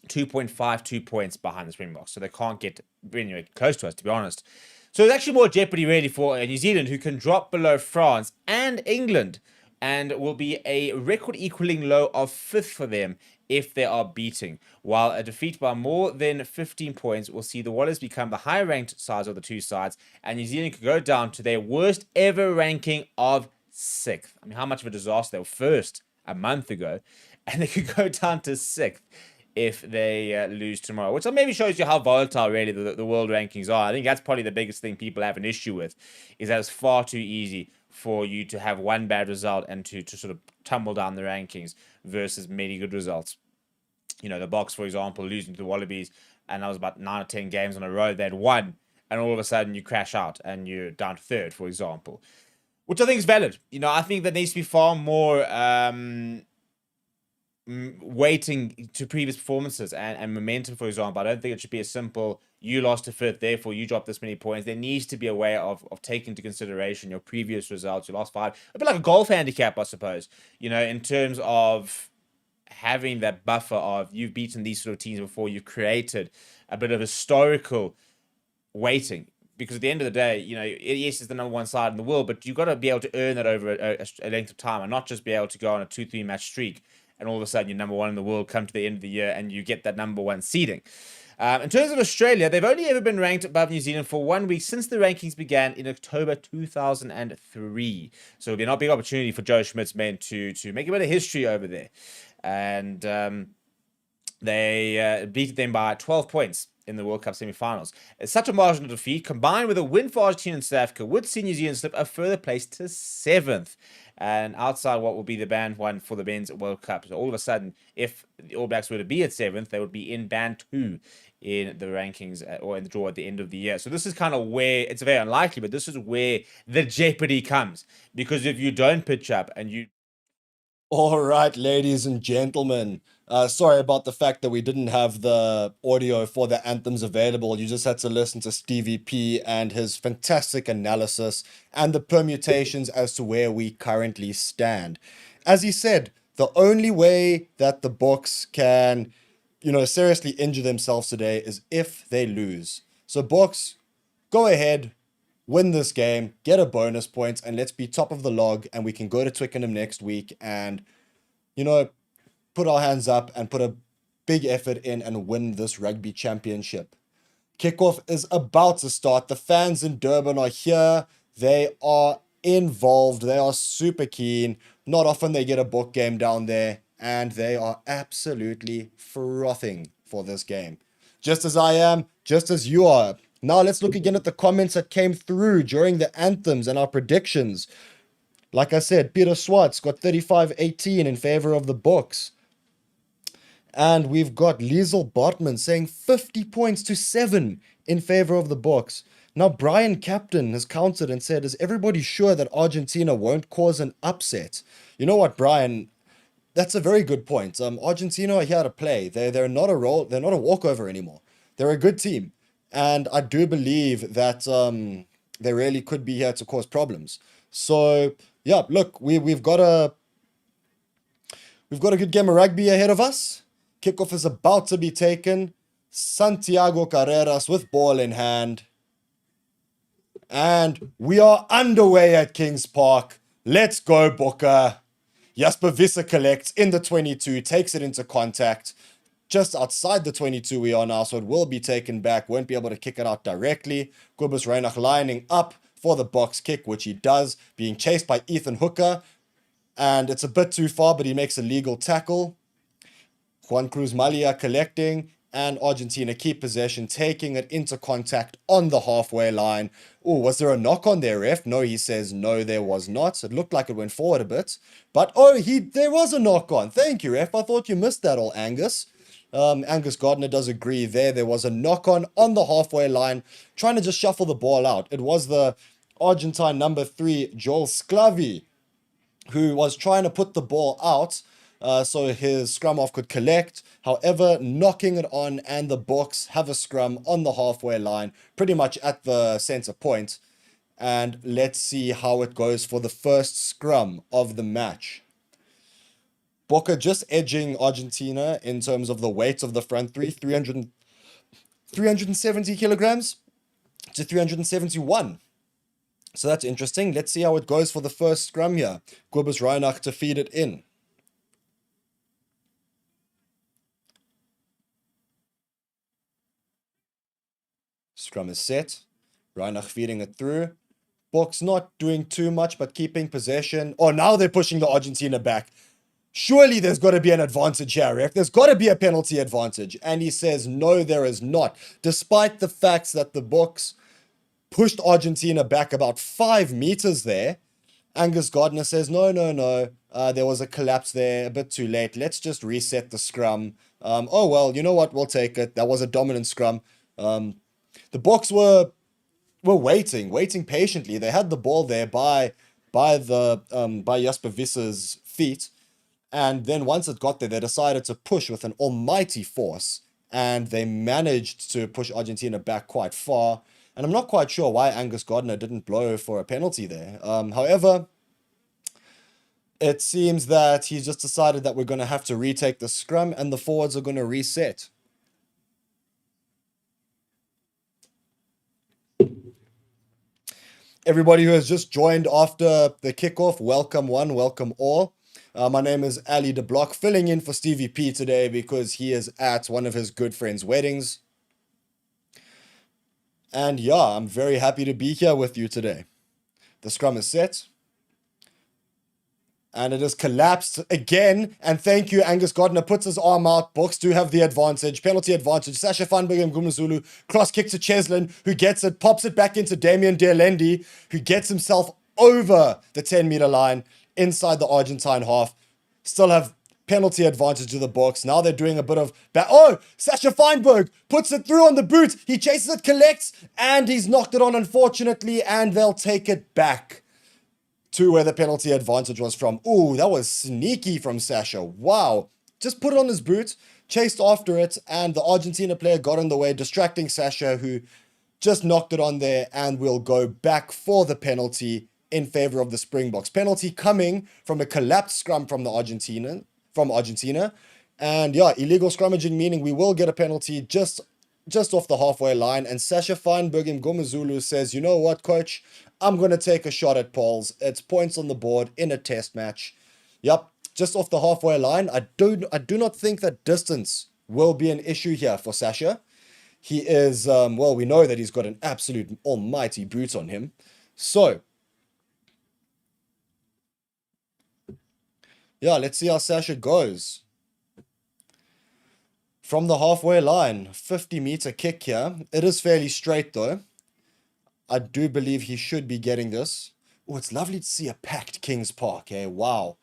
2.52 points behind the Springboks, so they can't get anywhere close to us, to be honest. So it's actually more jeopardy really for New Zealand, who can drop below France and England, and will be a record equaling low of 5th for them if they are beating, while a defeat by more than 15 points will see the Wallace become the higher ranked sides of the two sides, and New Zealand could go down to their worst ever ranking of 6th. I mean, how much of a disaster. They were first a month ago, and they could go down to 6th if they lose tomorrow, which maybe shows you how volatile really the world rankings are. I think that's probably the biggest thing people have an issue with, is that it's far too easy for you to have one bad result and to sort of tumble down the rankings versus many good results. The Boks, for example, losing to the Wallabies, and that was about 9 or 10 games on a row they'd won, and all of a sudden you crash out and you're down to 3rd, for example, which I think is valid. I think there needs to be far more weighting to previous performances and momentum, for example. I don't think it should be a simple, you lost to 5th, therefore you dropped this many points. There needs to be a way of taking into consideration your previous results, your last 5. A bit like a golf handicap, I suppose, in terms of having that buffer of you've beaten these sort of teams before, you've created a bit of historical weighting. Because at the end of the day, yes, it's the number 1 side in the world, but you've got to be able to earn that over a length of time and not just be able to go on a 2-3 match streak and all of a sudden you're number 1 in the world, come to the end of the year and you get that number 1 seeding. In terms of Australia, they've only ever been ranked above New Zealand for 1 week since the rankings began in October 2003. So it'll be a big opportunity for Joe Schmidt's men to make a bit of history over there. And they beat them by 12 points in the World Cup semi-finals. It's such a marginal defeat, combined with a win for Argentina and South Africa, would see New Zealand slip a further place to 7th, and outside what will be the band 1 for the men's World Cup. So all of a sudden, if the All Blacks were to be at 7th, they would be in band 2 in the rankings or in the draw at the end of the year. So this is kind of where, it's very unlikely, but this is where the jeopardy comes. Because if you don't pitch up and you... All right, ladies and gentlemen. Sorry about the fact that we didn't have the audio for the anthems available. You just had to listen to Stevie P and his fantastic analysis and the permutations as to where we currently stand. As he said, the only way that the Boks can, seriously injure themselves today is if they lose. So Boks, go ahead, win this game, get a bonus point, and let's be top of the log, and we can go to Twickenham next week and, put our hands up and put a big effort in and win this rugby championship. Kickoff is about to start. The fans in Durban are here. They are involved. They are super keen. Not often they get a book game down there, and they are absolutely frothing for this game. Just as I am, just as you are. Now let's look again at the comments that came through during the anthems and our predictions. Like I said, Peter Swartz got 35-18 in favor of the Boks. And we've got Liesel Bartman saying 50 points to 7 in favor of the Boks. Now Brian Captain has countered and said, is everybody sure that Argentina won't cause an upset? You know what, Brian? That's a very good point. Argentina are here to play. They're not a walkover anymore. They're a good team. And I do believe that they really could be here to cause problems. So, yeah, look, we've got to We've got a good game of rugby ahead of us. Kickoff is about to be taken. Santiago Carreras with ball in hand. And we are underway at Kings Park. Let's go, Booker. Jasper Visser collects in the 22, takes it into contact. Just outside the 22 we are now, so it will be taken back. Won't be able to kick it out directly. Kobus Reinach lining up for the box kick, which he does, being chased by Ethan Hooker. And it's a bit too far, but he makes a legal tackle. Juan Cruz Malia collecting, and Argentina keep possession, taking it into contact on the halfway line. Oh, was there a knock on there, ref? No, he says no, there was not. It looked like it went forward a bit. But, there was a knock on. Thank you, ref. I thought you missed that all, Angus. Angus Gardner does agree there. There was a knock on the halfway line, trying to just shuffle the ball out. It was the Argentine number 3, Joel Sclavi, who was trying to put the ball out so his scrum off could collect. However, knocking it on, and the Boks have a scrum on the halfway line, pretty much at the center point. And let's see how it goes for the first scrum of the match. Boca just edging Argentina in terms of the weight of the front three, 370 kilograms to 371. So that's interesting. Let's see how it goes for the first scrum here. Kobus Reinach to feed it in. Scrum is set. Reinach feeding it through. Boks not doing too much, but keeping possession. Oh, now they're pushing the Argentina back. Surely there's got to be an advantage here, ref. There's got to be a penalty advantage. And he says, no, there is not. Despite the facts that the Boks pushed Argentina back about 5 meters there, Angus Gardner says, no. There was a collapse there, a bit too late. Let's just reset the scrum. Oh, well, you know what? We'll take it. That was a dominant scrum. The Boks were waiting patiently. They had the ball there by Jasper Visser's feet. And then once it got there, they decided to push with an almighty force. And they managed to push Argentina back quite far. And I'm not quite sure why Angus Gardner didn't blow for a penalty there. However, it seems that he's just decided that we're going to have to retake the scrum and the forwards are going to reset. Everybody who has just joined after the kickoff, welcome one, welcome all. My name is Ali De Block, filling in for Stevie P today because he is at one of his good friends' weddings. And yeah, I'm very happy to be here with you today. The scrum is set. And it has collapsed again. And thank you, Angus Gardner puts his arm out. Boks do have the advantage. Penalty advantage. Sasha Fanberg and Gumazulu. Cross kick to Cheslin, who gets it. Pops it back into Damian Dealendi, who gets himself over the 10-meter line inside the Argentine half. Still have penalty advantage to the Boks. Now they're doing a bit of... Sasha Feinberg puts it through on the boot. He chases it, collects, and he's knocked it on, unfortunately, and they'll take it back to where the penalty advantage was from. Ooh, that was sneaky from Sasha. Wow. Just put it on his boot, chased after it, and the Argentina player got in the way, distracting Sasha, who just knocked it on there, and will go back for the penalty in favor of the Springboks. Penalty coming from a collapsed scrum from Argentina. And yeah, illegal scrummaging, meaning we will get a penalty just off the halfway line. And Sasha Feinberg in Gomazulu says, you know what, coach? I'm going to take a shot at Pauls. It's points on the board in a test match. Yep, just off the halfway line. I do not think that distance will be an issue here for Sasha. He is, we know that he's got an absolute almighty boot on him. So, yeah, let's see how Sasha goes. From the halfway line, 50-meter kick here. It is fairly straight, though. I do believe he should be getting this. Oh, it's lovely to see a packed Kings Park, eh? Wow.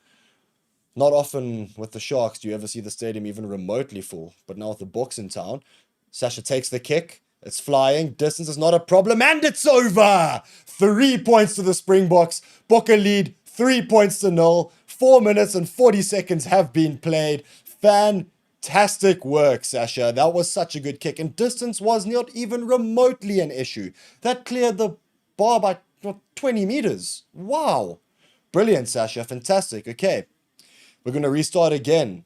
Not often with the Sharks do you ever see the stadium even remotely full. But now with the Boks in town, Sasha takes the kick. It's flying. Distance is not a problem. And it's over! 3 points to the Springboks. Boka lead 3 points to 0. 4 minutes and 40 seconds have been played. Fantastic work, Sasha. That was such a good kick. And distance was not even remotely an issue. That cleared the bar by 20 meters. Wow. Brilliant, Sasha. Fantastic. Okay. We're going to restart again.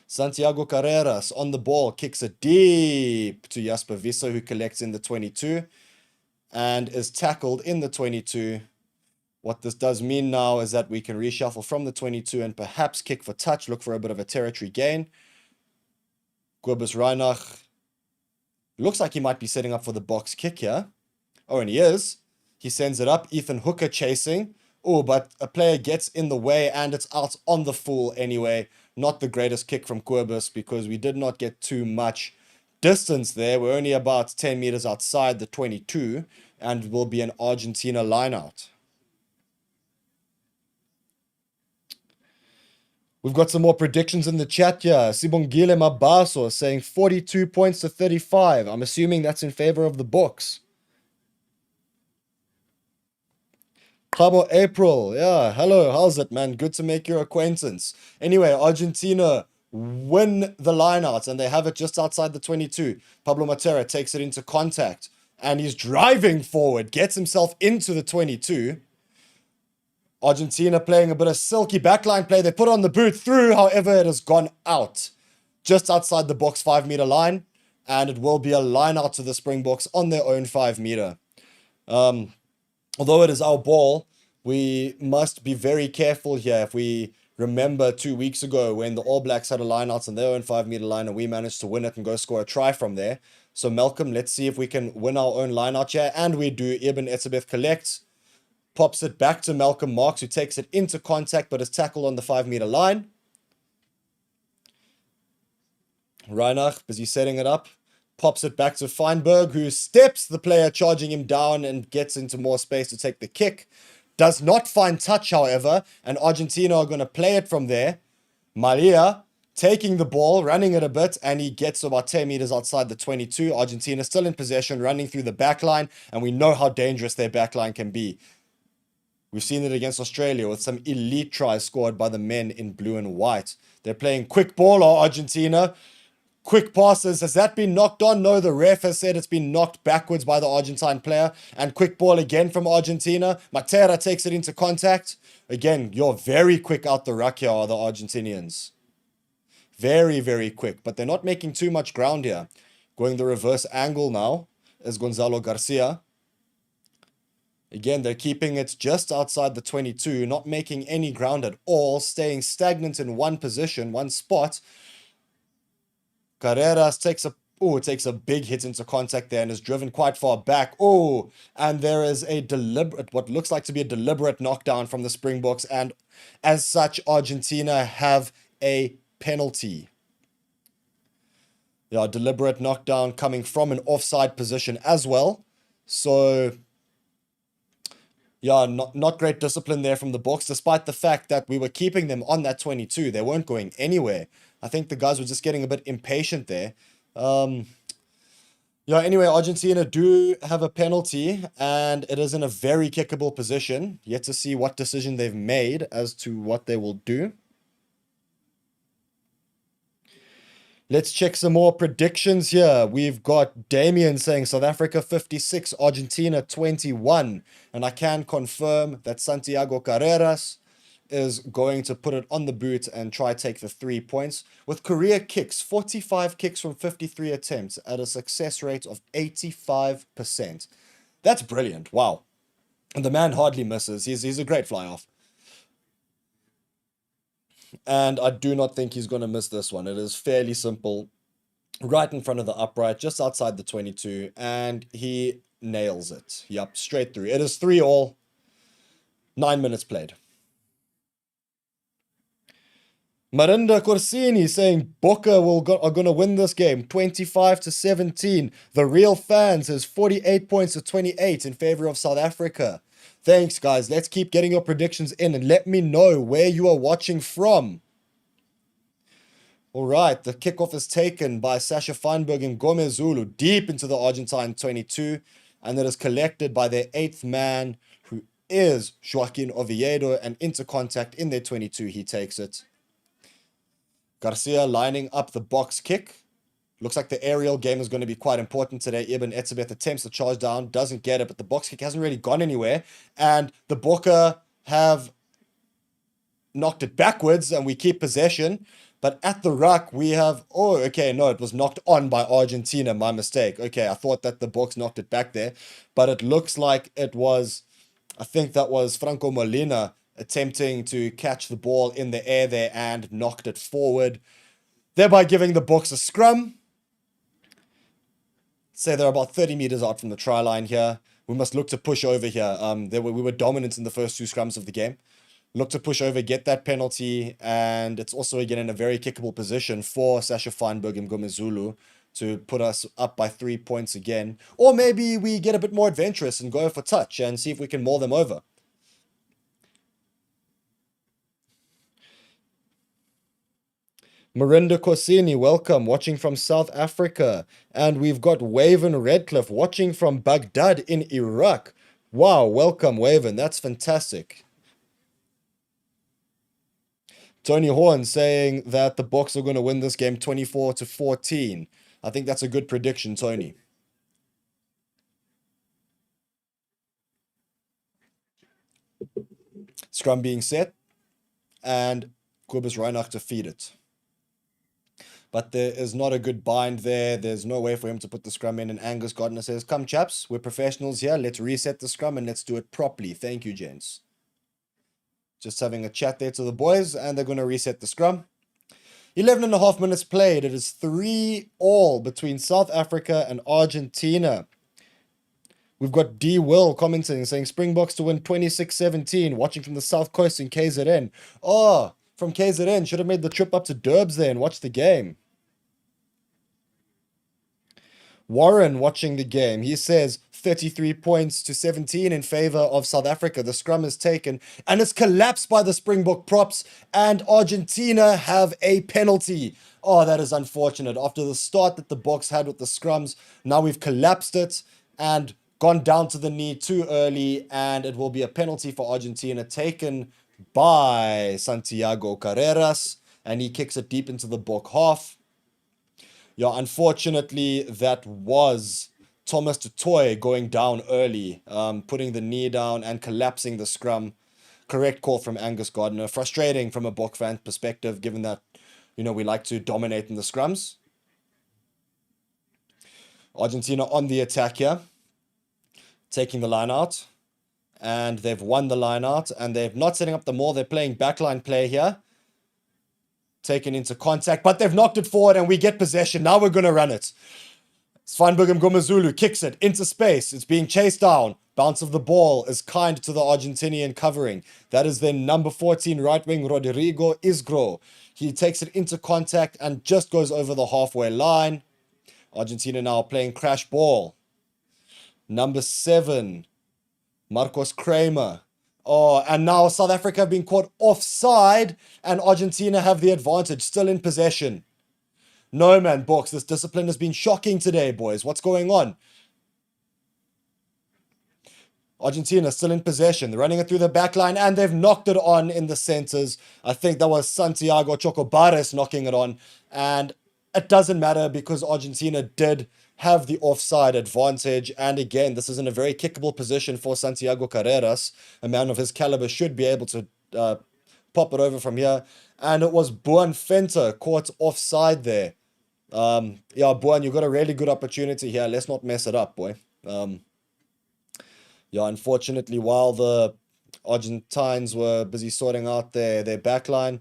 Santiago Carreras on the ball, kicks it deep to Jasper Visser, who collects in the 22 and is tackled in the 22. What this does mean now is that we can reshuffle from the 22 and perhaps kick for touch, look for a bit of a territory gain. Kobus Reinach looks like he might be setting up for the box kick here. Oh, and he is. He sends it up. Ethan Hooker chasing. Oh, but a player gets in the way and it's out on the full anyway. Not the greatest kick from Kobus because we did not get too much distance there. We're only about 10 meters outside the 22 and will be an Argentina lineout. We've got some more predictions in the chat here. Sibongile Mabaso saying 42 points to 35. I'm assuming that's in favor of the Boks. Cabo April, yeah, hello, how's it, man? Good to make your acquaintance. Anyway, Argentina win the lineouts and they have it just outside the 22. Pablo Matera takes it into contact and he's driving forward, gets himself into the 22. Argentina playing a bit of silky backline play. They put on the boot through, however, it has gone out just outside the box 5 meter line and it will be a line out to the Springboks on their own 5 meter. Although it is our ball, we must be very careful here. If we remember 2 weeks ago when the All Blacks had a line out on their own 5 meter line and we managed to win it and go score a try from there. So Malcolm, let's see if we can win our own line out here. And we do. Ibn Etzebeth collects, pops it back to Malcolm Marks, who takes it into contact but is tackled on the 5 meter line. Reinach, busy setting it up. Pops it back to Feinberg, who steps the player charging him down and gets into more space to take the kick. Does not find touch, however, and Argentina are going to play it from there. Malia taking the ball, running it a bit, and he gets about 10 meters outside the 22. Argentina still in possession, running through the back line, and we know how dangerous their back line can be. We've seen it against Australia with some elite tries scored by the men in blue and white. They're playing quick ball, Argentina. Quick passes. Has that been knocked on? No, the ref has said it's been knocked backwards by the Argentine player. And quick ball again from Argentina. Matera takes it into contact. Again, you're very quick out the ruck here, are the Argentinians. Very, very quick. But they're not making too much ground here. Going the reverse angle now is Gonzalo Garcia. Again, they're keeping it just outside the 22. Not making any ground at all. Staying stagnant in one position, one spot. Carreras takes a big hit into contact there and is driven quite far back. Oh, and there is a deliberate, what looks like to be a deliberate knockdown from the Springboks. And as such, Argentina have a penalty. Yeah, deliberate knockdown coming from an offside position as well. So, yeah, not great discipline there from the Boks, despite the fact that we were keeping them on that 22. They weren't going anywhere. I think the guys were just getting a bit impatient there. Yeah, anyway, Argentina do have a penalty, and it is in a very kickable position. Yet to see what decision they've made as to what they will do. Let's check some more predictions here. We've got Damien saying South Africa 56, Argentina 21. And I can confirm that Santiago Carreras is going to put it on the boot and try take the 3 points. With career kicks, 45 kicks from 53 attempts at a success rate of 85%. That's brilliant. Wow. And the man hardly misses. He's a great fly-off. And I do not think he's going to miss this one. It is fairly simple. Right in front of the upright, just outside the 22. And he nails it. Yep, straight through. It is 3-all. 9 minutes played. Marinda Corsini saying Boca are going to win this game 25-17. The real fans is 48 points to 28 in favor of South Africa. Thanks, guys. Let's keep getting your predictions in and let me know where you are watching from. All right, the kickoff is taken by Sasha Feinberg and Gomez Zulu deep into the Argentine 22, and it is collected by their 8th man, who is Joaquin Oviedo, and into contact in their 22. He takes it. Garcia lining up the box kick. Looks like the aerial game is going to be quite important today. Ibn Etzebeth attempts to charge down, doesn't get it, but the box kick hasn't really gone anywhere. And the Boca have knocked it backwards and we keep possession. But at the ruck, we have... Oh, okay, no, it was knocked on by Argentina. My mistake. Okay, I thought that the Boks knocked it back there. But it looks like it was... I think that was Franco Molina attempting to catch the ball in the air there and knocked it forward, thereby giving the Boks a scrum. Say they're about 30 meters out from the try line here. We must look to push over here. We were dominant in the first 2 scrums of the game. Look to push over, get that penalty, and it's also again in a very kickable position for Sasha Feinberg and Gomezulu to put us up by 3 points again. Or maybe we get a bit more adventurous and go for touch and see if we can maul them over. Marinda Corsini, welcome, watching from South Africa. And we've got Waven Redcliffe watching from Baghdad in Iraq. Wow, welcome, Waven. That's fantastic. Tony Horn saying that the Boks are going to win this game 24-14. I think that's a good prediction, Tony. Scrum being set. And Kobus Reinach to feed it. But there is not a good bind there. There's no way for him to put the scrum in. And Angus Gardner says, come chaps, we're professionals here. Let's reset the scrum and let's do it properly. Thank you, gents. Just having a chat there to the boys, and they're going to reset the scrum. 11.5 minutes played. It is 3-all between South Africa and Argentina. We've got D. Will commenting, saying Springboks to win 26-17, watching from the South Coast in KZN. Oh, from KZN. Should have made the trip up to Durbs there and watched the game. Warren watching the game. He says 33 points to 17 in favor of South Africa. The scrum is taken and it's collapsed by the Springbok props, and Argentina have a penalty. Oh, that is unfortunate. After the start that the Boks had with the scrums, now we've collapsed it and gone down to the knee too early, and it will be a penalty for Argentina taken by Santiago Carreras, and he kicks it deep into the Bok half. Yeah, unfortunately, that was Thomas Tutoy going down early, putting the knee down and collapsing the scrum. Correct call from Angus Gardner. Frustrating from a Bok fan perspective, given that, you know, we like to dominate in the scrums. Argentina on the attack here, taking the line out. And they've won the line out, and they're not setting up the maul. They're playing backline play here. Taken into contact, but they've knocked it forward and we get possession. Now we're going to run it. Svanberg Gomezulu kicks it into space. It's being chased down. Bounce of the ball is kind to the Argentinian covering. That is then number 14 right wing Rodrigo Isgro. He takes it into contact and just goes over the halfway line. Argentina now playing crash ball. Number 7, Marcos Kramer. Oh, and now South Africa have been caught offside and Argentina have the advantage, still in possession. No, man, Boks, this discipline has been shocking today, boys. What's going on? Argentina still in possession. They're running it through the back line and they've knocked it on in the centers. I think that was Santiago Chocobares knocking it on. And it doesn't matter because Argentina did have the offside advantage. And again, this is in a very kickable position for Santiago Carreras. A man of his caliber should be able to pop it over from here. And it was Buan Fenter caught offside there. Yeah, Buan, you got a really good opportunity here. Let's not mess it up, boy. Yeah, unfortunately, while the Argentines were busy sorting out their backline,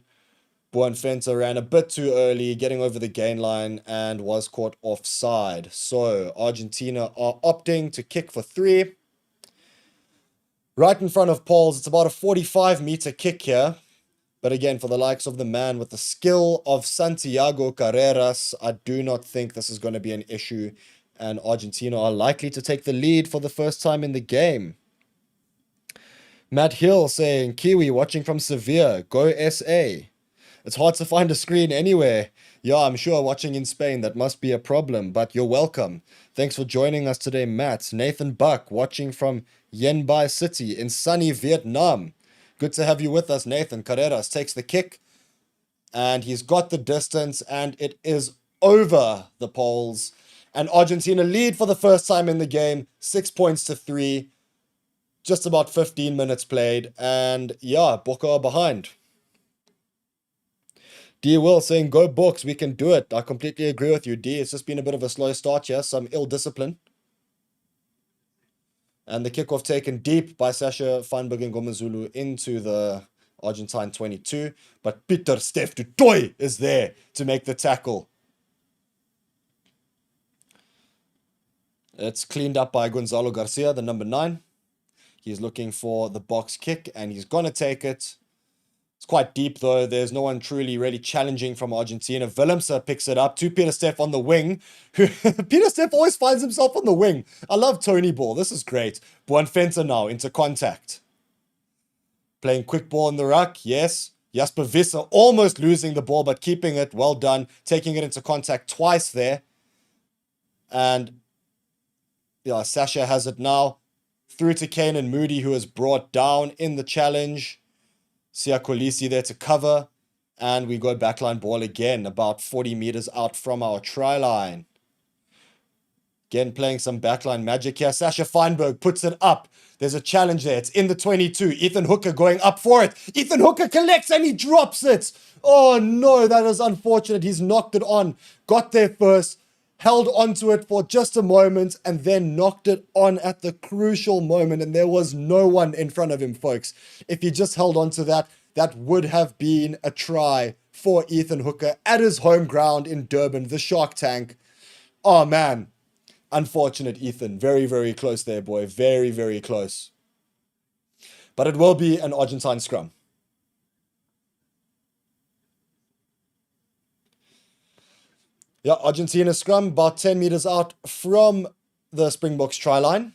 Buan Fenter ran a bit too early, getting over the gain line, and was caught offside. So Argentina are opting to kick for 3. Right in front of Poles, it's about a 45-meter kick here. But again, for the likes of the man with the skill of Santiago Carreras, I do not think this is going to be an issue. And Argentina are likely to take the lead for the first time in the game. Matt Hill saying, Kiwi watching from Sevilla, go SA. It's hard to find a screen anywhere. Yeah, I'm sure watching in Spain, that must be a problem, but you're welcome. Thanks for joining us today, Matt. Nathan Buck watching from Yen Bai City in sunny Vietnam. Good to have you with us, Nathan. Carreras takes the kick, and he's got the distance, and it is over the Poles. And Argentina lead for the first time in the game, 6 points to 3. Just about 15 minutes played, and yeah, Boca are behind. D Will saying, go Boks, we can do it. I completely agree with you, D. It's just been a bit of a slow start here, some ill discipline. And the kickoff taken deep by Sasha Feinberg and Gomezulu into the Argentine 22. But Peter Steph du Toit is there to make the tackle. It's cleaned up by Gonzalo Garcia, the number 9. He's looking for the box kick, and he's going to take it. It's quite deep, though. There's no one truly really challenging from Argentina. Willemse picks it up to Peter Steph on the wing. Peter Steph always finds himself on the wing. I love Tony Ball. This is great. Buonfenta now into contact. Playing quick ball in the ruck. Yes. Jasper Visser almost losing the ball, but keeping it. Well done. Taking it into contact twice there. And yeah, Sasha has it now. Through to Kanan Moody, who is brought down in the challenge. Sia Kolisi there to cover. And we go backline ball again, about 40 meters out from our try line. Again, playing some backline magic here. Sasha Feinberg puts it up. There's a challenge there. It's in the 22. Ethan Hooker going up for it. Ethan Hooker collects and he drops it. Oh no, that is unfortunate. He's knocked it on. Got there first. Held onto it for just a moment and then knocked it on at the crucial moment. And there was no one in front of him, folks. If he just held onto that, that would have been a try for Ethan Hooker at his home ground in Durban, the Shark Tank. Oh man, unfortunate Ethan. Very, very close there, boy. Very, very close. But it will be an Argentine scrum. Yeah, Argentina scrum about 10 meters out from the Springboks try line.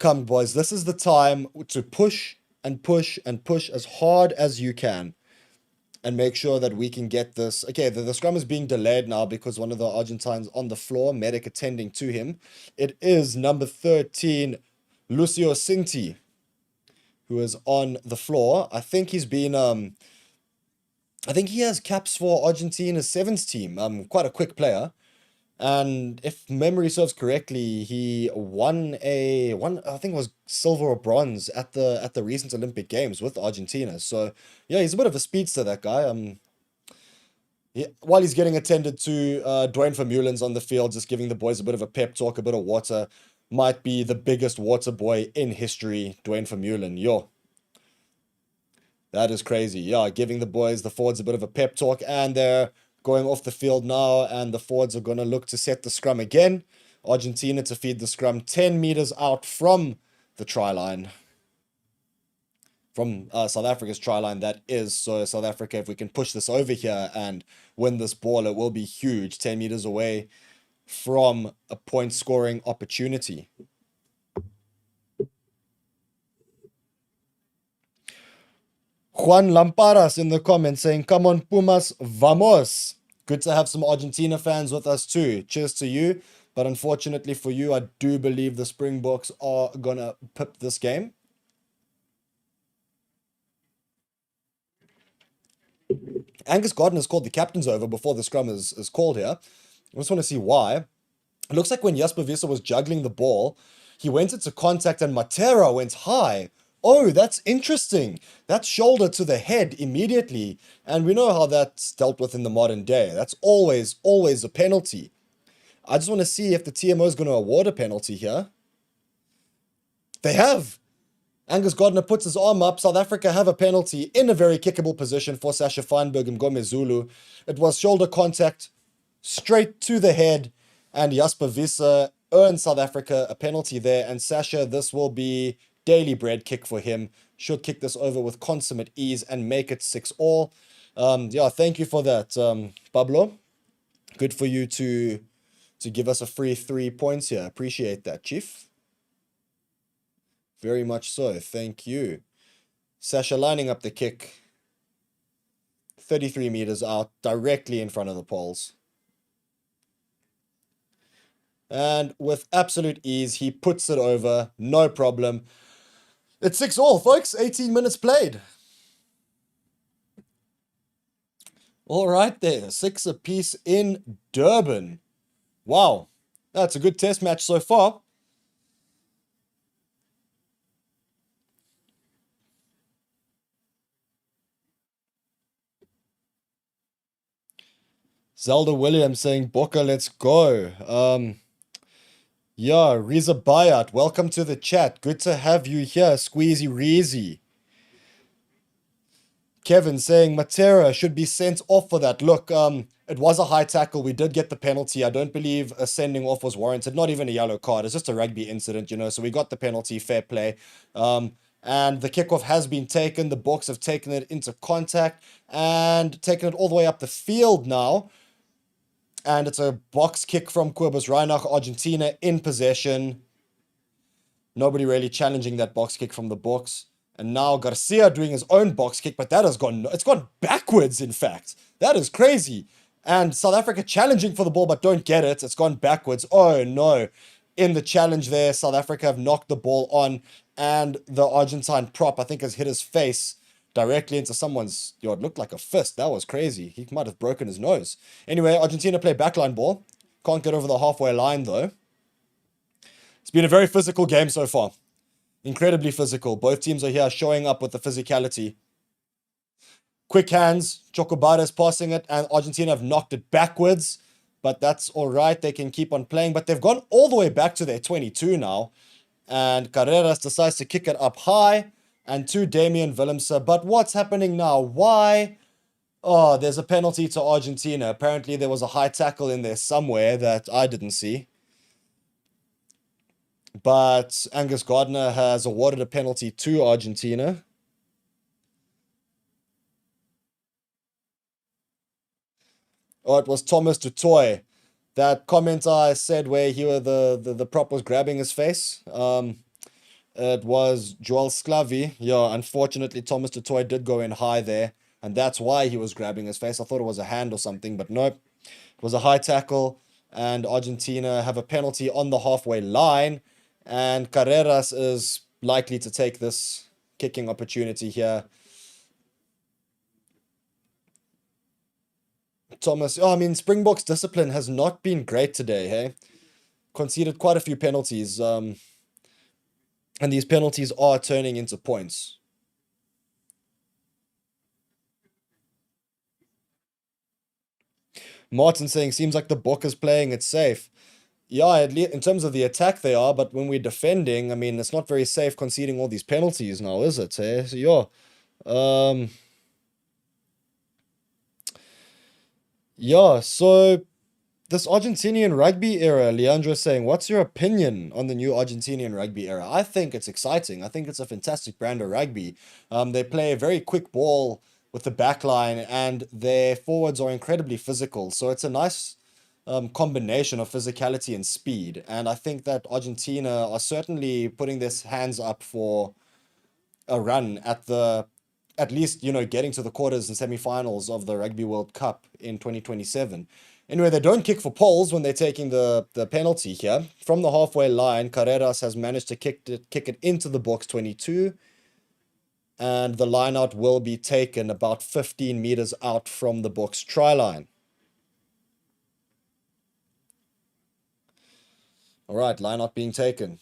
Come, boys, this is the time to push and push and push as hard as you can and make sure that we can get this. Okay, the scrum is being delayed now because one of the Argentines on the floor, medic attending to him. It is number 13, Lucio Cinti, who is on the floor. I think he's been... I think he has caps for Argentina's sevens team. Quite a quick player. And if memory serves correctly, he won I think it was silver or bronze at the recent Olympic Games with Argentina. So yeah, he's a bit of a speedster, that guy. While he's getting attended to, Dwayne Vermeulen's on the field, just giving the boys a bit of a pep talk, a bit of water. Might be the biggest water boy in history, Dwayne Vermeulen. Yo. That is crazy. Yeah, giving the forwards a bit of a pep talk, and they're going off the field now, and the forwards are going to look to set the scrum again. Argentina to feed the scrum 10 meters out from the try line. From South Africa's try line, that is. So South Africa, if we can push this over here and win this ball, it will be huge. 10 meters away from a point scoring opportunity. Juan Lamparas in the comments saying, come on, Pumas, vamos. Good to have some Argentina fans with us too. Cheers to you. But unfortunately for you, I do believe the Springboks are going to pip this game. Angus Gardner's called the captains over before the scrum is called here. I just want to see why. It looks like when Jasper Visser was juggling the ball, he went into contact and Matera went high. Oh, that's interesting. That's shoulder to the head immediately. And we know how that's dealt with in the modern day. That's always a penalty. I just want to see if the TMO is going to award a penalty here. They have. Angus Gardner puts his arm up. South Africa have a penalty in a very kickable position for Sasha Feinberg and Gomezulu. It was shoulder contact straight to the head. And Jasper Visser earned South Africa a penalty there. And Sasha, this will be daily bread kick for him. Should kick this over with consummate ease and make it 6-all. Yeah, thank you for that, Pablo. Good for you to give us a free 3 points here. Appreciate that, Chief. Very much so. Thank you. Sasha lining up the kick. 33 meters out, directly in front of the poles. And with absolute ease, he puts it over. No problem. It's 6-all, folks. 18 minutes played. All right there. 6 apiece in Durban. Wow. That's a good test match so far. Zelda Williams saying, Boca, let's go. Yeah, Reza Bayat, welcome to the chat. Good to have you here, Squeezy Reezy. Kevin saying Matera should be sent off for that. Look, it was a high tackle. We did get the penalty. I don't believe a sending off was warranted. Not even a yellow card. It's just a rugby incident, you know. So we got the penalty, fair play. And the kickoff has been taken. The Boks have taken it into contact and taken it all the way up the field now. And it's a box kick from Cobus Reinach, Argentina in possession. Nobody really challenging that box kick from the Boks. And now Garcia doing his own box kick, but it's gone backwards, in fact. That is crazy. And South Africa challenging for the ball, but don't get it. It's gone backwards. Oh, no. In the challenge there, South Africa have knocked the ball on, and the Argentine prop, I think, has hit his face directly into someone's... Yo, it looked like a fist. That was crazy. He might have broken his nose. Anyway, Argentina play backline ball. Can't get over the halfway line, though. It's been a very physical game so far. Incredibly physical. Both teams are here showing up with the physicality. Quick hands. Chocobares passing it, and Argentina have knocked it backwards. But that's all right. They can keep on playing. But they've gone all the way back to their 22 now. And Carreras decides to kick it up high. And to Damian Willemse. But what's happening now? Why? Oh, there's a penalty to Argentina. Apparently there was a high tackle in there somewhere that I didn't see. But Angus Gardner has awarded a penalty to Argentina. Oh, it was Thomas Dutoy. That comment I said where the prop was grabbing his face. It was Joel Sclavi. Yeah, unfortunately, Thomas Dutoy did go in high there. And that's why he was grabbing his face. I thought it was a hand or something, but nope. It was a high tackle. And Argentina have a penalty on the halfway line. And Carreras is likely to take this kicking opportunity here. Thomas, I mean, Springboks discipline has not been great today, hey? Conceded quite a few penalties. And these penalties are turning into points. Martin saying, seems like the Bok is playing it safe. Yeah, at least in terms of the attack they are, but when we're defending, I mean, it's not very safe conceding all these penalties now, is it? Eh? So, yeah. Yeah, so this Argentinian rugby era, Leandro saying, what's your opinion on the new Argentinian rugby era? I think it's exciting. I think it's a fantastic brand of rugby. They play a very quick ball with the back line, and their forwards are incredibly physical. So it's a nice combination of physicality and speed. And I think that Argentina are certainly putting their hands up for a run at least, you know, getting to the quarters and semi-finals of the Rugby World Cup in 2027. Anyway, they don't kick for poles when they're taking the penalty here. From the halfway line, Carreras has managed to kick it into the Boks 22. And the line out will be taken about 15 meters out from the Boks try line. All right, line out being taken.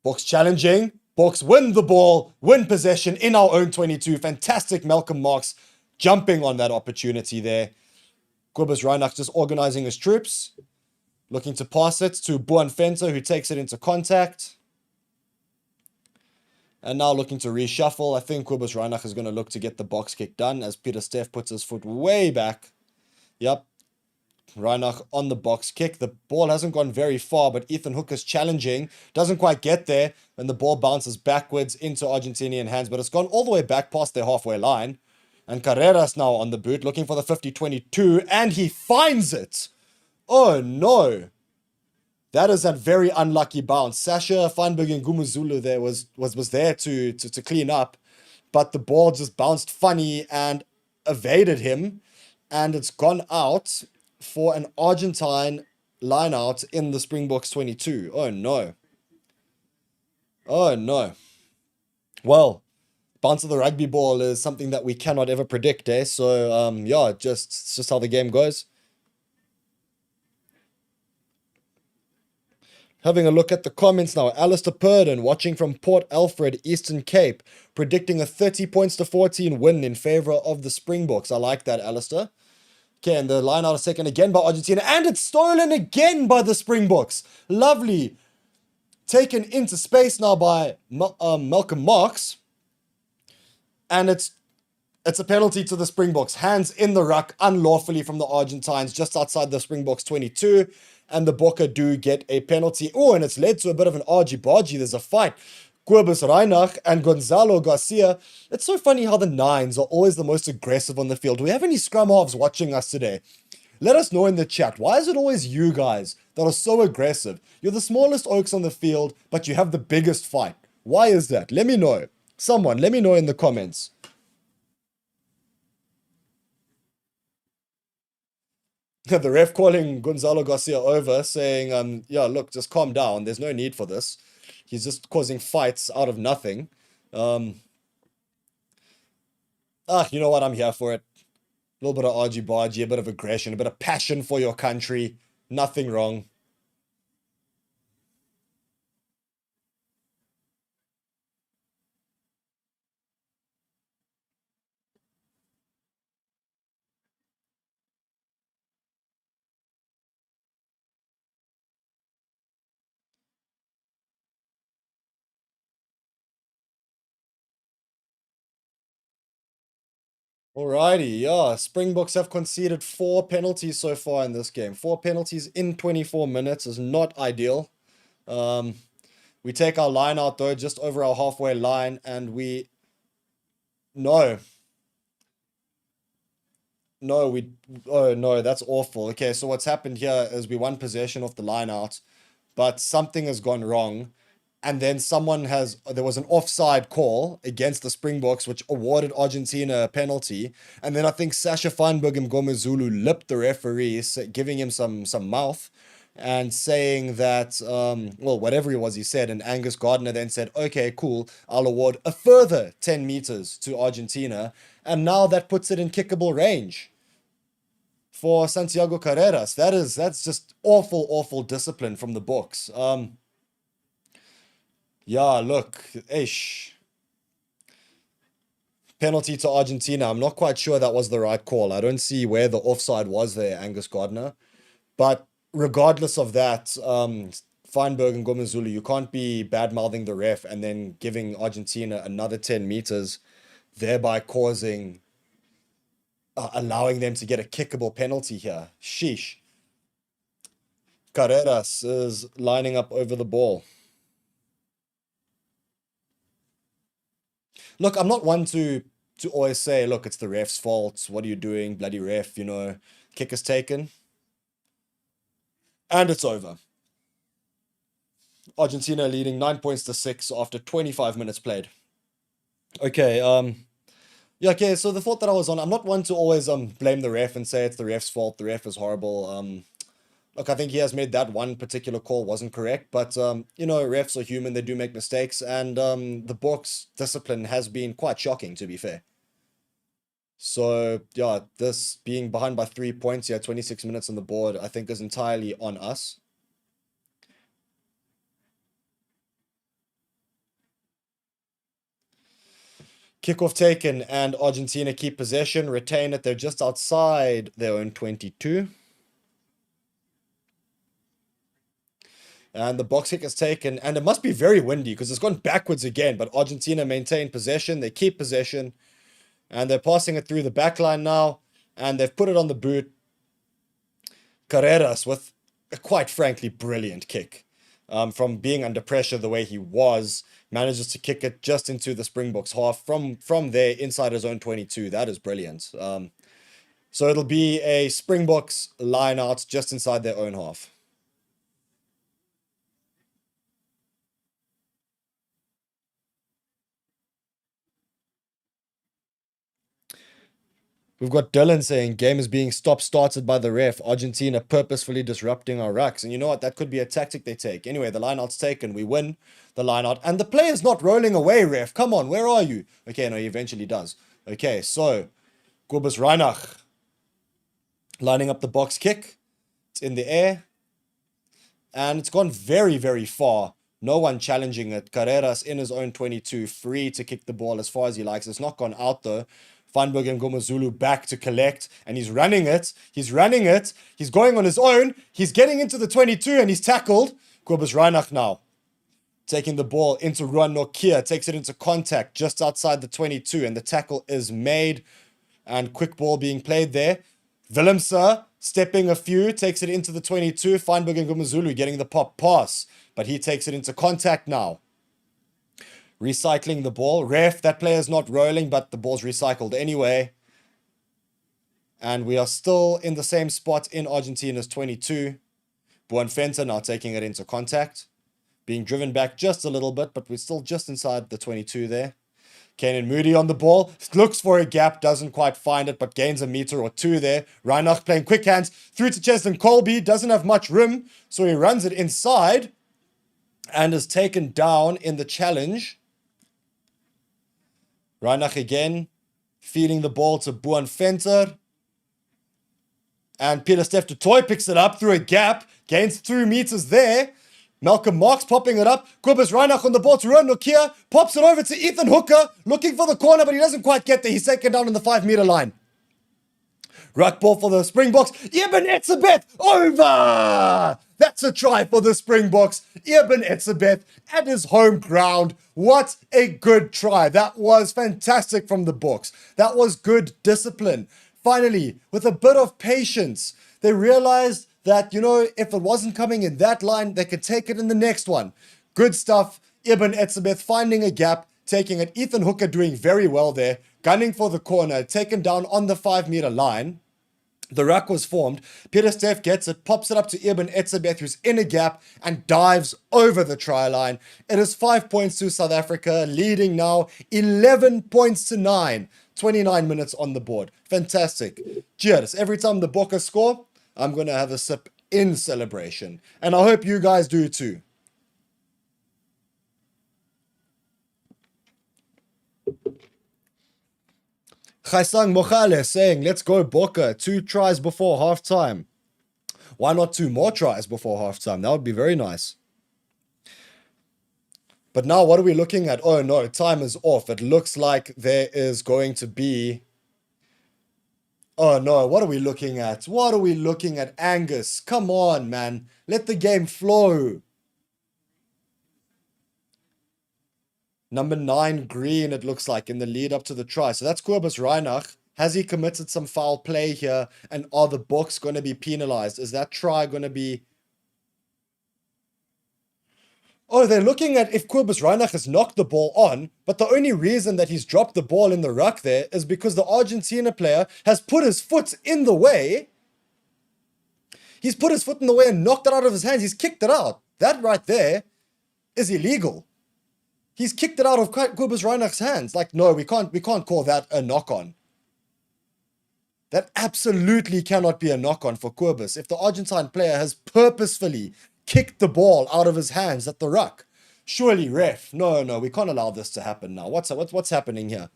Boks challenging. Boks win the ball, win possession in our own 22. Fantastic Malcolm Marx jumping on that opportunity there. Cobus Reinach just organizing his troops. Looking to pass it to Buan Fenter, who takes it into contact. And now looking to reshuffle. I think Cobus Reinach is going to look to get the box kick done as Peter Steff puts his foot way back. Yep. Reinach on the box kick. The ball hasn't gone very far, but Ethan Hook is challenging. Doesn't quite get there, and the ball bounces backwards into Argentinian hands, but it's gone all the way back past their halfway line. And Carreras now on the boot, looking for the 50-22, and he finds it. Oh, no. That is a very unlucky bounce. Sasha Feinberg and Gumuzulu there was there to clean up, but the ball just bounced funny and evaded him, and it's gone out for an Argentine line out in the Springboks 22. Oh, no. Oh, no. Well, bounce of the rugby ball is something that we cannot ever predict, eh? So, yeah, it's just how the game goes. Having a look at the comments now. Alistair Purden, watching from Port Alfred, Eastern Cape, predicting a 30 points to 14 win in favor of the Springboks. I like that, Alistair. Okay, and the line out a second again by Argentina, and it's stolen again by the Springboks. Lovely. Taken into space now by Malcolm Marks, and it's a penalty to the Springboks. Hands in the ruck unlawfully from the Argentines just outside the Springboks 22, and the Bokke do get a penalty. Oh, and it's led to a bit of an argy-bargy. There's a fight. Kobus Reinach and Gonzalo Garcia. It's so funny how the nines are always the most aggressive on the field. Do we have any scrum halves watching us today? Let us know in the chat. Why is it always you guys that are so aggressive? You're the smallest oaks on the field, but you have the biggest fight. Why is that? Let me know. Someone, let me know in the comments. The ref calling Gonzalo Garcia over, saying, yeah, look, just calm down. There's no need for this. He's just causing fights out of nothing. You know what? I'm here for it. A little bit of argy-bargy, a bit of aggression, a bit of passion for your country. Nothing wrong. Alrighty, yeah. Springboks have conceded 4 penalties so far in this game. 4 penalties in 24 minutes is not ideal. We take our line out though, just over our halfway line, and we... No. Oh no, that's awful. Okay, so what's happened here is we won possession of the line out, but something has gone wrong. And then there was an offside call against the Springboks, which awarded Argentina a penalty. And then I think Sasha Feinberg and Gomezulu lipped the referee, giving him some mouth and saying that, well, whatever it was he said. And Angus Gardner then said, okay, cool, I'll award a further 10 meters to Argentina. And now that puts it in kickable range for Santiago Carreras. That's just awful discipline from the Boks. Yeah, look, penalty to Argentina. I'm not quite sure that was the right call. I don't see where the offside was there, Angus Gardner. But regardless of that, Feinberg and Gomezulu, you can't be bad-mouthing the ref and then giving Argentina another 10 meters, thereby allowing them to get a kickable penalty here. Sheesh. Carreras is lining up over the ball. Look, I'm not one to always say, look, it's the ref's fault. What are you doing? Bloody ref, Kick is taken. And it's over. Argentina leading 9 points to 6 after 25 minutes played. Okay, yeah, okay, so the thought that I was on, I'm not one to always blame the ref and say it's the ref's fault, the ref is horrible. Look, I think he has made that one particular call wasn't correct, but, refs are human, they do make mistakes, and the Boks discipline has been quite shocking, to be fair. So, yeah, this being behind by 3 points here, 26 minutes on the board, I think is entirely on us. Kickoff taken, and Argentina keep possession, retain it, they're just outside their own 22. And the box kick is taken, and it must be very windy because it's gone backwards again. But Argentina maintain possession. They keep possession. And they're passing it through the back line now. And they've put it on the boot. Carreras with a quite frankly brilliant kick. From being under pressure the way he was, manages to kick it just into the Springboks half. From there, inside his own 22. That is brilliant. So it'll be a Springboks line out just inside their own half. We've got Dylan saying, game is being started by the ref. Argentina purposefully disrupting our rucks. And you know what? That could be a tactic they take. Anyway, the lineout's taken. We win the lineout. And the player's not rolling away, ref. Come on, where are you? Okay, no, he eventually does. Okay, so, Kobus Reinach lining up the box kick. It's in the air. And it's gone very, very far. No one challenging it. Carreras in his own 22, free to kick the ball as far as he likes. It's not gone out, though. Feinberg and Ngomazulu back to collect, and he's running it. He's going on his own. He's getting into the 22, and he's tackled. Kobus Reinach now taking the ball into Ruan Nokia, takes it into contact just outside the 22, and the tackle is made, and quick ball being played there. Willemse stepping a few, takes it into the 22. Feinberg and Ngomazulu getting the pop pass, but he takes it into contact now. Recycling the ball. Ref, that player's not rolling, but the ball's recycled anyway. And we are still in the same spot in Argentina's 22. Buonfenta now taking it into contact. Being driven back just a little bit, but we're still just inside the 22 there. Kanan Moody on the ball. Looks for a gap, doesn't quite find it, but gains a meter or two there. Reinach playing quick hands through to Cheslin Colby. Doesn't have much room, so he runs it inside and is taken down in the challenge. Reinach again, feeding the ball to Buonfenter. And Peter Steph du Toit picks it up through a gap, gains 2 meters there. Malcolm Marks popping it up. Kobus Reinach on the ball to Ruan Nokia, pops it over to Ethan Hooker, looking for the corner, but he doesn't quite get there. He's taken down on the 5-meter line. Ruck ball for the Springboks. Eben Etzebeth over! That's a try for the Springboks. Eben Etzebeth at his home ground. What a good try. That was fantastic from the Boks. That was good discipline. Finally, with a bit of patience, they realized that, if it wasn't coming in that line, they could take it in the next one. Good stuff. Eben Etzebeth finding a gap, taking it. Ethan Hooker doing very well there, gunning for the corner, taken down on the 5-meter line. The ruck was formed. Peter Steph gets it, pops it up to Eben Etzebeth, who's in a gap, and dives over the try line. It is 5 points to South Africa, leading now 11 points to 9. 29 minutes on the board. Fantastic. Cheers. Every time the Bokke score, I'm going to have a sip in celebration. And I hope you guys do too. Khaisang Mokhale saying, let's go Bokke. 2 tries before halftime. Why not 2 more tries before halftime? That would be very nice. But now what are we looking at? Oh no, time is off. It looks like there is going to be... Oh no, what are we looking at? What are we looking at? Angus, come on, man. Let the game flow. Number 9, Green, it looks like, in the lead up to the try. So that's Kobus Reinach. Has he committed some foul play here? And are the Boks going to be penalized? Is that try going to be... Oh, they're looking at if Kobus Reinach has knocked the ball on, but the only reason that he's dropped the ball in the ruck there is because the Argentina player has put his foot in the way. He's put his foot in the way and knocked it out of his hands. He's kicked it out. That right there is illegal. He's kicked it out of Kobus Reinach's hands. Like, no, we can't call that a knock-on. That absolutely cannot be a knock-on for Kobus. If the Argentine player has purposefully kicked the ball out of his hands at the ruck, surely, ref, no, we can't allow this to happen now. What's happening here?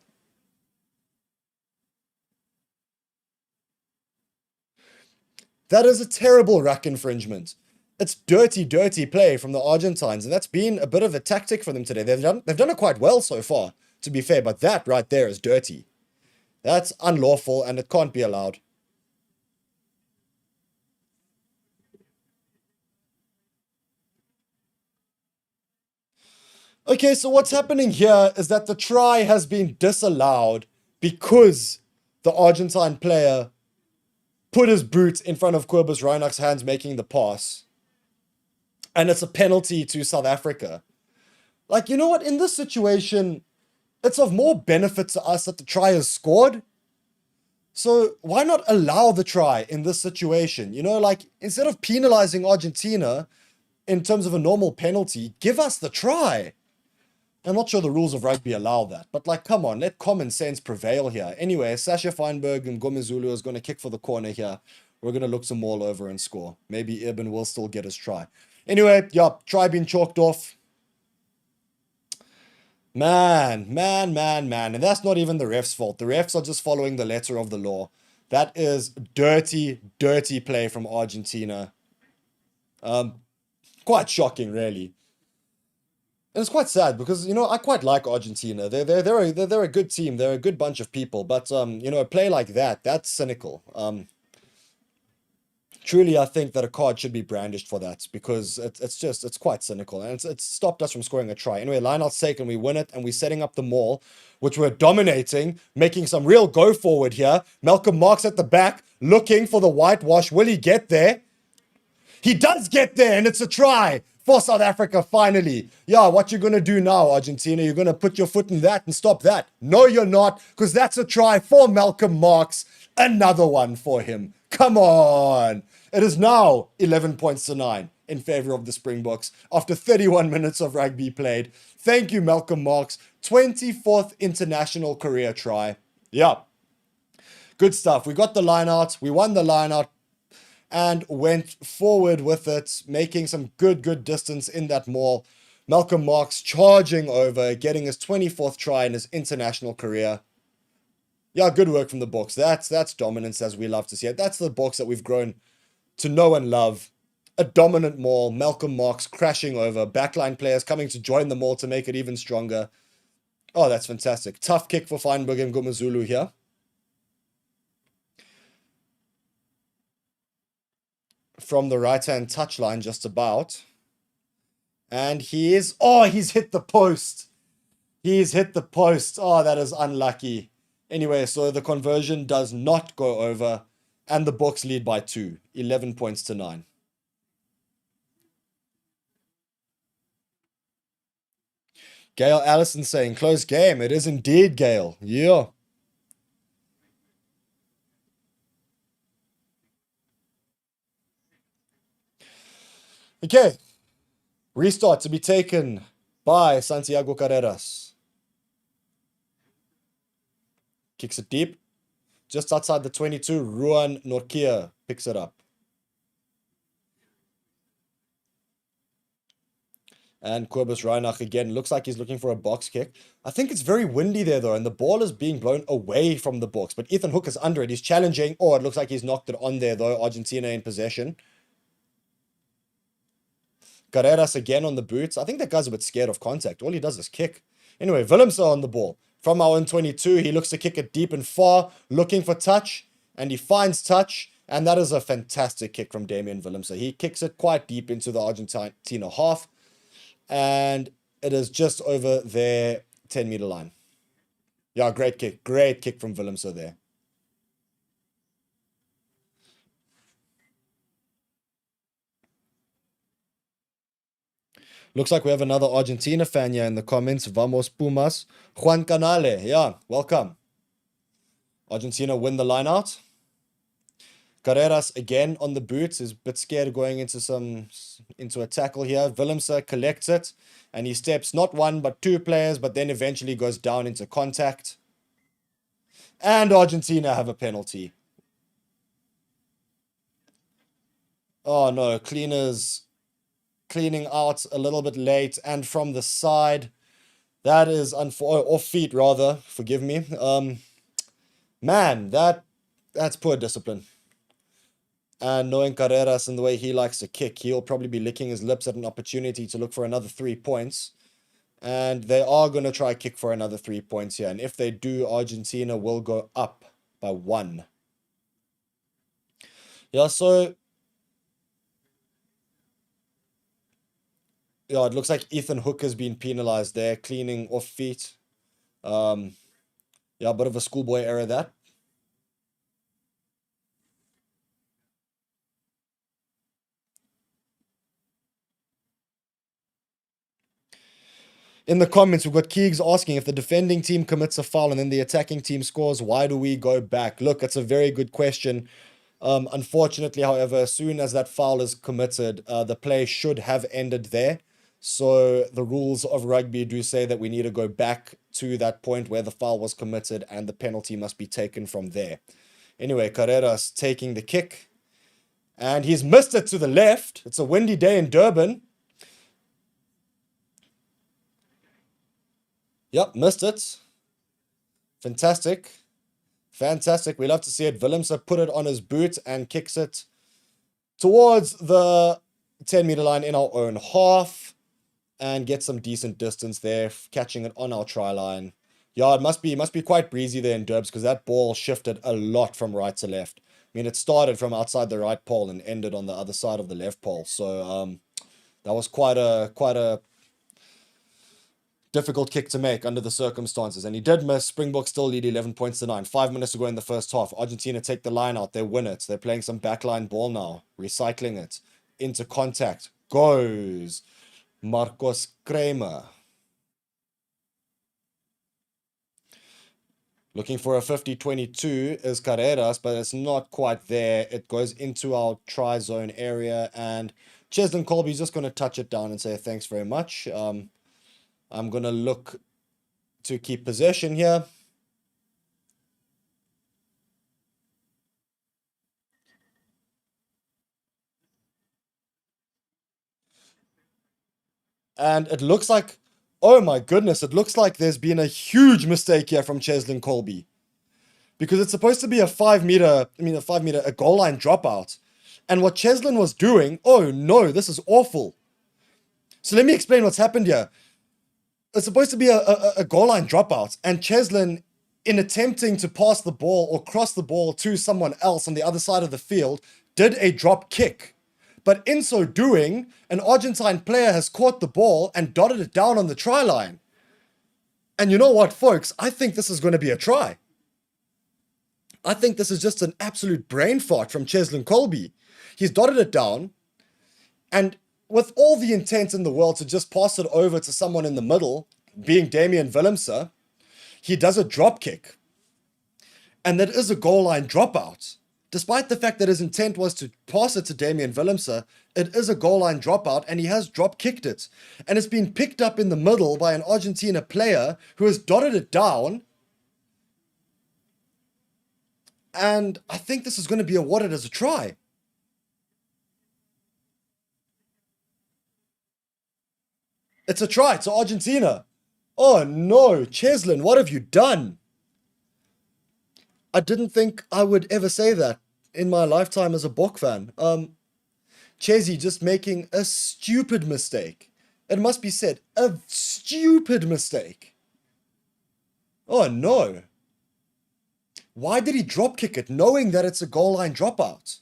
That is a terrible ruck infringement. It's dirty play from the Argentines, and that's been a bit of a tactic for them today. They've done it quite well so far, to be fair, but that right there is dirty. That's unlawful, and it can't be allowed. Okay, so what's happening here is that the try has been disallowed because the Argentine player put his boot in front of Kobus Reinach's hands making the pass. And it's a penalty to South Africa. Like, you know what? In this situation, it's of more benefit to us that the try is scored. So why not allow the try in this situation? Like, instead of penalizing Argentina in terms of a normal penalty, give us the try. I'm not sure the rules of rugby allow that, but like, come on, let common sense prevail here. Anyway, Sasha Feinberg and Ngomazulu is going to kick for the corner here. We're going to look some more over and score. Maybe Eben will still get his try. Anyway, yeah, try being chalked off. Man. And that's not even the ref's fault. The refs are just following the letter of the law. That is dirty play from Argentina. Quite shocking, really. And it's quite sad because, I quite like Argentina. They're a good team. They're a good bunch of people. But, a play like that, that's cynical. Truly, I think that a card should be brandished for that because it's quite cynical. And it's stopped us from scoring a try. Anyway, lineout's taken, we win it, and we're setting up the maul, which we're dominating, making some real go forward here. Malcolm Marks at the back, looking for the whitewash. Will he get there? He does get there, and it's a try for South Africa, finally. Yeah, what you going to do now, Argentina? You're going to put your foot in that and stop that? No, you're not, because that's a try for Malcolm Marks. Another one for him. Come on. It is now 11 points to 9 in favor of the Springboks after 31 minutes of rugby played. Thank you, Malcolm Marks. 24th international career try. Yeah. Good stuff. We got the line out. We won the line out. And went forward with it, making some good distance in that maul. Malcolm Marks charging over, getting his 24th try in his international career. Yeah, good work from the Boks. That's dominance as we love to see it. That's the Boks that we've grown to know and love. A dominant maul, Malcolm Marks crashing over, backline players coming to join the maul to make it even stronger. Oh, that's fantastic. Tough kick for Feinberg and Gumazulu here. From the right-hand touchline, just about. And he's hit the post. He's hit the post. Oh, that is unlucky. Anyway, so the conversion does not go over, and the Boks lead by 2, 11 points to 9. Gail Allison saying, close game. It is indeed, Gail. Yeah. Okay, restart to be taken by Santiago Carreras. Kicks it deep. Just outside the 22, Ruan Norkia picks it up. And Kobus Reinach again looks like he's looking for a box kick. I think it's very windy there though, and the ball is being blown away from the box. But Ethan Hook is under it. He's challenging. Oh, it looks like he's knocked it on there though. Argentina in possession. Carreras again on the boots. I think that guy's a bit scared of contact. All he does is kick. Anyway, Willemse on the ball. From our own 22, he looks to kick it deep and far, looking for touch, and he finds touch, and that is a fantastic kick from Damian Willemse. He kicks it quite deep into the Argentina half, and it is just over their 10-meter line. Yeah, great kick from Willemse there. Looks like we have another Argentina fan here in the comments. Vamos Pumas. Juan Canale. Yeah, welcome. Argentina win the line out. Carreras again on the boots. Is a bit scared going into a tackle here. Willemse collects it. And he steps not one but two players. But then eventually goes down into contact. And Argentina have a penalty. Oh no, cleaning out a little bit late and from the side. That is off feet rather, forgive me. Man, that's poor discipline. And knowing Carreras and the way he likes to kick, he'll probably be licking his lips at an opportunity to look for another 3 points. And they are going to try kick for another 3 points here. And if they do, Argentina will go up by 1. Yeah, so yeah, it looks like Ethan Hook has been penalized there, cleaning off feet. Yeah, a bit of a schoolboy error that. In the comments, we've got Keegs asking if the defending team commits a foul and then the attacking team scores, why do we go back? Look, it's a very good question. Unfortunately, however, as soon as that foul is committed, the play should have ended there. So the rules of rugby do say that we need to go back to that point where the foul was committed and the penalty must be taken from there. Anyway, Carreras taking the kick. And he's missed it to the left. It's a windy day in Durban. Yep, missed it. Fantastic. Fantastic. We love to see it. Willemse put it on his boot and kicks it towards the 10-meter line in our own half. and get some decent distance there, catching it on our try line. Yeah, it must be quite breezy there in Durbs because that ball shifted a lot from right to left. I mean, it started from outside the right pole and ended on the other side of the left pole. So that was quite a difficult kick to make under the circumstances. And he did miss. Springboks still lead 11 points to 9. 5 minutes to go in the first half. Argentina take the line out. They win it. They're playing some backline ball now. Recycling it. Into contact. Goes Marcos Kramer. Looking for a 50-22 is Carreras, but it's not quite there. It goes into our try zone area, and Cheslin Colby's just going to touch it down and say thanks very much. I'm going to look to keep possession here. And it looks like, oh my goodness, it looks like there's been a huge mistake here from Cheslin Colby. Because it's supposed to be a 5 meter, a goal line dropout. And what Cheslin was doing, oh no, this is awful. So let me explain what's happened here. It's supposed to be a goal line dropout, and Cheslin, in attempting to pass the ball or cross the ball to someone else on the other side of the field, did a drop kick. But in so doing, an Argentine player has caught the ball and dotted it down on the try line. And you know what, folks? I think this is going to be a try. I think this is just an absolute brain fart from Cheslin Colby. He's dotted it down, and with all the intent in the world to just pass it over to someone in the middle, being Damian Willemse, he does a drop kick. And that is a goal line dropout. Despite the fact that his intent was to pass it to Damian Willemse, it is a goal line dropout, and he has drop kicked it. And it's been picked up in the middle by an Argentina player who has dotted it down. And I think this is going to be awarded as a try. It's a try to Argentina. Oh no, Cheslin, what have you done? I didn't think I would ever say that in my lifetime as a Bok fan. Chesy just making a stupid mistake. It must be said, a stupid mistake. Oh no. Why did he drop kick it knowing that it's a goal line dropout?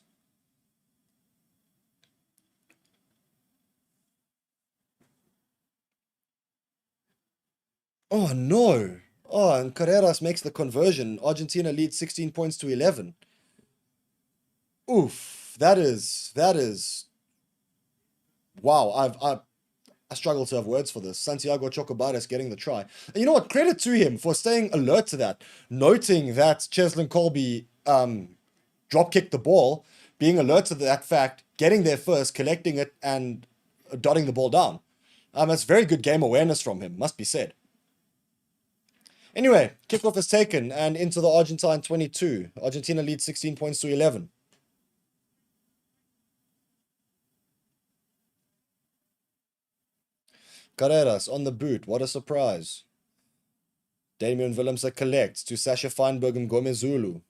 Oh no. Oh, and Carreras makes the conversion. Argentina leads 16 points to 11. Oof, that is, wow, I struggle to have words for this. Santiago Chocobares getting the try. And you know what, credit to him for staying alert to that, noting that Cheslin Colby drop kicked the ball, being alert to that fact, getting there first, collecting it, and dotting the ball down. That's very good game awareness from him, must be said. Anyway, kickoff is taken and into the Argentine 22. Argentina leads 16 points to 11. Carreras on the boot. What a surprise. Damian Willemse collects to Sasha Feinberg and Gomezulu,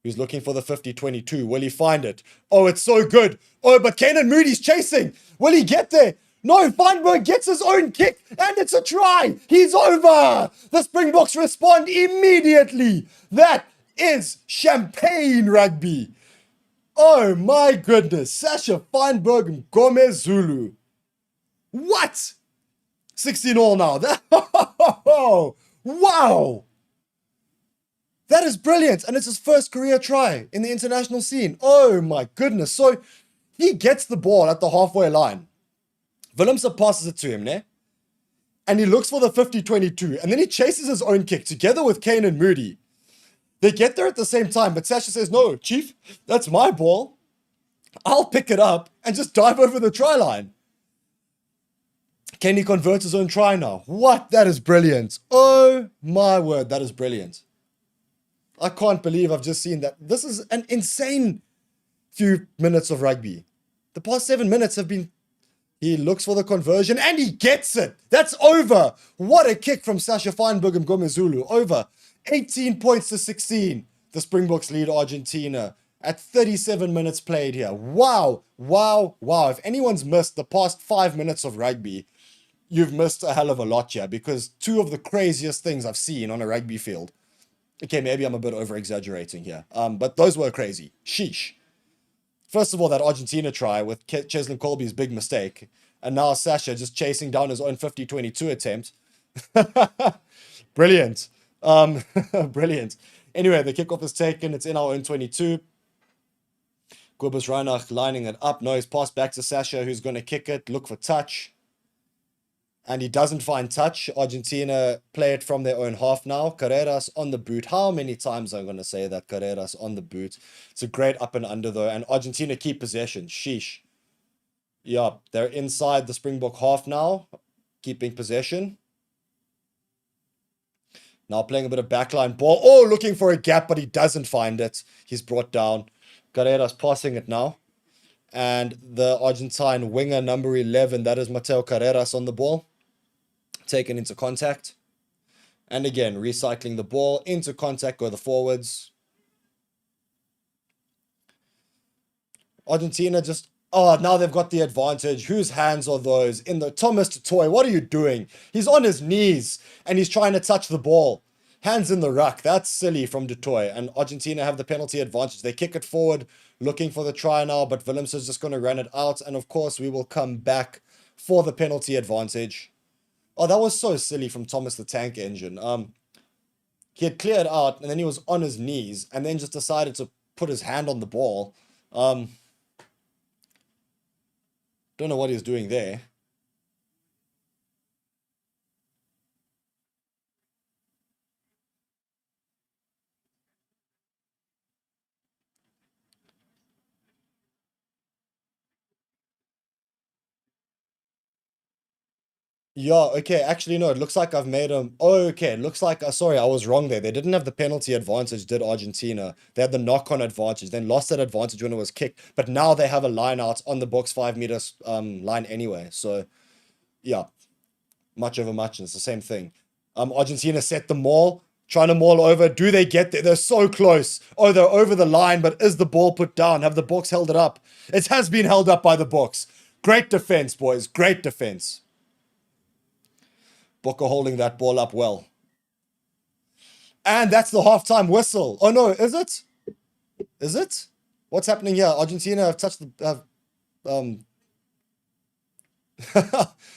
who's looking for the 50-22. Will he find it? Oh, it's so good. Oh, but Kanan Moody's chasing. Will he get there? No, Feinberg gets his own kick, and it's a try. He's over. The Springboks respond immediately. That is champagne rugby. Oh my goodness. Sasha Feinberg and Gomezulu. What? 16-all now. Wow. That is brilliant. And it's his first career try in the international scene. Oh my goodness. So he gets the ball at the halfway line. Willemse passes it to him, ne? And he looks for the 50-22. And then he chases his own kick together with Kanan Moody. They get there at the same time, but Sasha says, no, Chief, that's my ball. I'll pick it up and just dive over the try line. Can he convert his own try now? What? That is brilliant. Oh my word, that is brilliant. I can't believe I've just seen that. This is an insane few minutes of rugby. The past 7 minutes have been... He looks for the conversion and he gets it. That's over. What a kick from Sasha Feinberg and Gomezulu. Over. 18 points to 16. The Springboks lead Argentina at 37 minutes played here. Wow. Wow. Wow. If anyone's missed the past 5 minutes of rugby, you've missed a hell of a lot here, because two of the craziest things I've seen on a rugby field. Okay, maybe I'm a bit over exaggerating here. But those were crazy. Sheesh. First of all, that Argentina try with Cheslin Colby's big mistake. And now Sasha just chasing down his own 50-22 attempt. Brilliant. Brilliant. Anyway, the kickoff is taken. It's in our own 22. Kobus Reinach lining it up. No, he's passed back to Sasha, who's going to kick it. Look for touch. And he doesn't find touch. Argentina play it from their own half now. Carreras on the boot. How many times I'm going to say that? Carreras on the boot. It's a great up and under, though. And Argentina keep possession. Sheesh. Yeah, they're inside the Springbok half now. Keeping possession. Now playing a bit of backline ball. Oh, looking for a gap, but he doesn't find it. He's brought down. Carreras passing it now. And the Argentine winger, number 11, that is Mateo Carreras on the ball. Taken into contact. And again, recycling the ball. Into contact go the forwards. Argentina just... Oh, now they've got the advantage. Whose hands are those? In the Thomas Toy, what are you doing? He's on his knees and he's trying to touch the ball. Hands in the ruck. That's silly from Dutoy. And Argentina have the penalty advantage. They kick it forward, looking for the try now, but Willems is just going to run it out. And of course, we will come back for the penalty advantage. Oh, that was so silly from Thomas the Tank Engine. He had cleared out and then he was on his knees and then just decided to put his hand on the ball. Don't know what he's doing there. Yeah, okay, actually, no, it looks like I've made them... Oh, okay, it looks like... sorry, I was wrong there. They didn't have the penalty advantage, did Argentina. They had the knock-on advantage, then lost that advantage when it was kicked. But now they have a line out on the Boks 5 meters line anyway. So, yeah, much over much, and it's the same thing. Argentina set the maul, trying to maul over. Do they get there? They're so close. Oh, they're over the line, but is the ball put down? Have the Boks held it up? It has been held up by the Boks. Great defense, boys. Great defense. Booker holding that ball up well. And that's the halftime whistle. Oh no, is it? Is it? What's happening here? Argentina have touched the...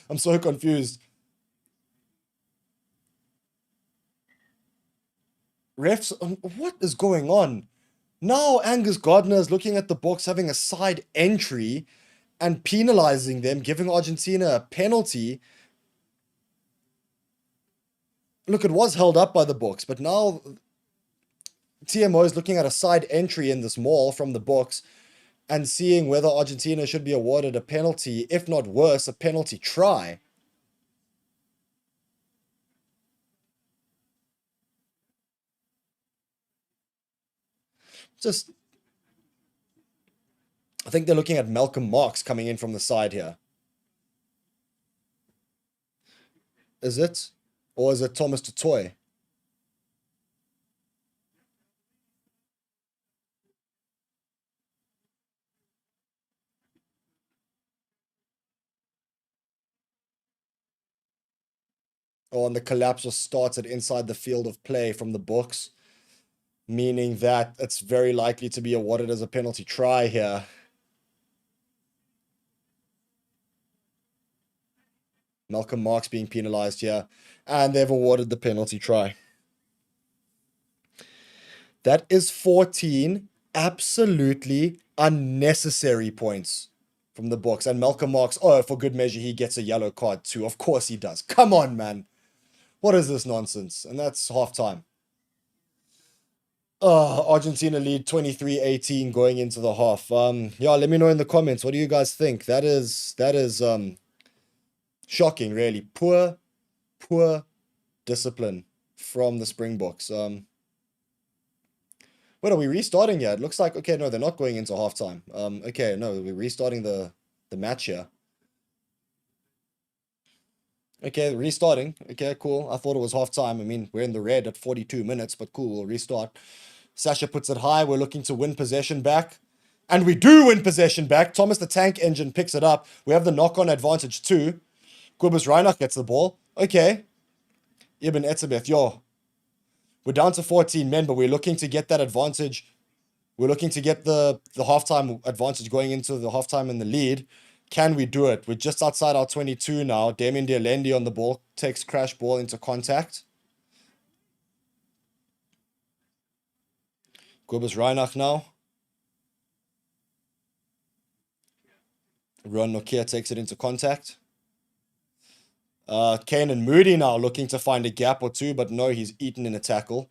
I'm so confused. Refs, what is going on? Now Angus Gardner is looking at the Boks having a side entry and penalizing them, giving Argentina a penalty. Look, it was held up by the Boks, but now TMO is looking at a side entry in this maul from the Boks and seeing whether Argentina should be awarded a penalty, if not worse, a penalty try. Just, I think they're looking at Malcolm Marx coming in from the side here. Is it? Or is it Thomas Tutoy? Oh, and the collapse was started inside the field of play from the Boks, meaning that it's very likely to be awarded as a penalty try here. Malcolm Marx being penalized here, and they've awarded the penalty try. That is 14 absolutely unnecessary points from the Boks. And Malcolm Marx, oh, for good measure, he gets a yellow card too. Of course he does. Come on, man. What is this nonsense? And that's halftime. Oh, Argentina lead 23-18 going into the half. Yeah, let me know in the comments. What do you guys think? That is shocking, really. Poor discipline from the Springboks. What are we restarting here? It looks like, okay, no, they're not going into halftime. Okay, no, we're restarting the match here. Okay, restarting. Okay, cool. I thought it was halftime. I mean, we're in the red at 42 minutes, but cool, we'll restart. Sasha puts it high. We're looking to win possession back. And we do win possession back. Thomas the Tank Engine picks it up. We have the knock-on advantage too. Kobus Reinach gets the ball. Okay. Ibn Etzebeth, yo. We're down to 14 men, but we're looking to get that advantage. We're looking to get the halftime advantage going into the halftime in the lead. Can we do it? We're just outside our 22 now. Damien Dialendi on the ball. Takes crash ball into contact. Kobus Reinach now. Ron Nokia takes it into contact. Kane and Moody now looking to find a gap or two, but no, he's eaten in a tackle.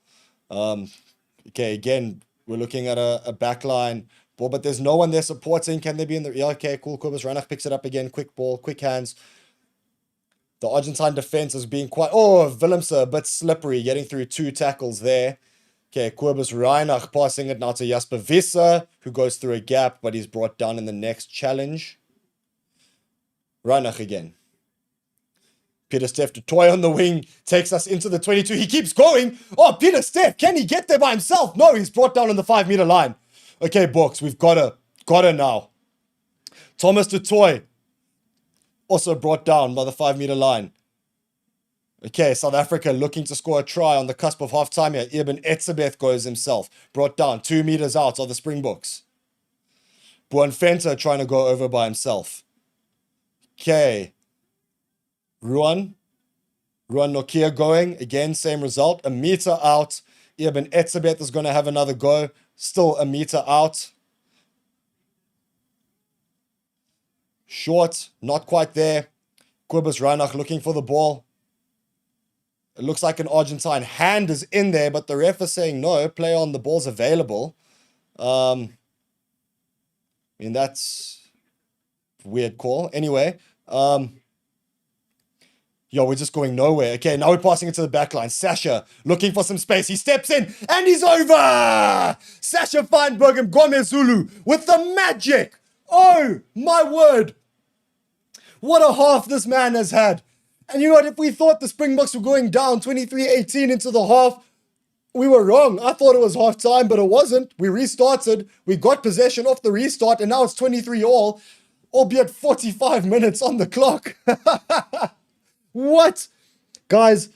Okay, again, we're looking at a backline ball, but there's no one there supporting. Can they be in the... Yeah, okay, cool. Kobus Reinach picks it up again. Quick ball, quick hands. The Argentine defense is being quite... Oh, Willemse, a bit slippery, getting through 2 tackles there. Okay, Kobus Reinach passing it now to Jasper Visser, who goes through a gap, but he's brought down in the next challenge. Reinach again. Peter Steff to Toy on the wing, takes us into the 22. He keeps going. Oh, Peter Steff, can he get there by himself? No, he's brought down on the 5-meter line. Okay, Boks, we've got her now. Thomas to Toy, also brought down by the 5-meter line. Okay, South Africa looking to score a try on the cusp of half-time here. Ibn Etzebeth goes himself, brought down 2 meters out of the Springboks. Buonfenta trying to go over by himself. Okay. Ruan Nokia going. Again, same result. A meter out. Ibn Etzebeth is going to have another go. Still a meter out. Short. Not quite there. Kobus Reinach looking for the ball. It looks like an Argentine hand is in there, but the ref is saying no. Play on. The ball's available. I mean, that's a weird call. Anyway. Yo, we're just going nowhere. Okay, now we're passing it to the back line. Sasha looking for some space. He steps in and he's over. Sasha Feinberg and Gomez Zulu with the magic. Oh, my word. What a half this man has had. And you know what? If we thought the Springboks were going down 23-18 into the half, we were wrong. I thought it was half time, but it wasn't. We restarted. We got possession off the restart, and now it's 23-all, albeit 45 minutes on the clock. What? Guys,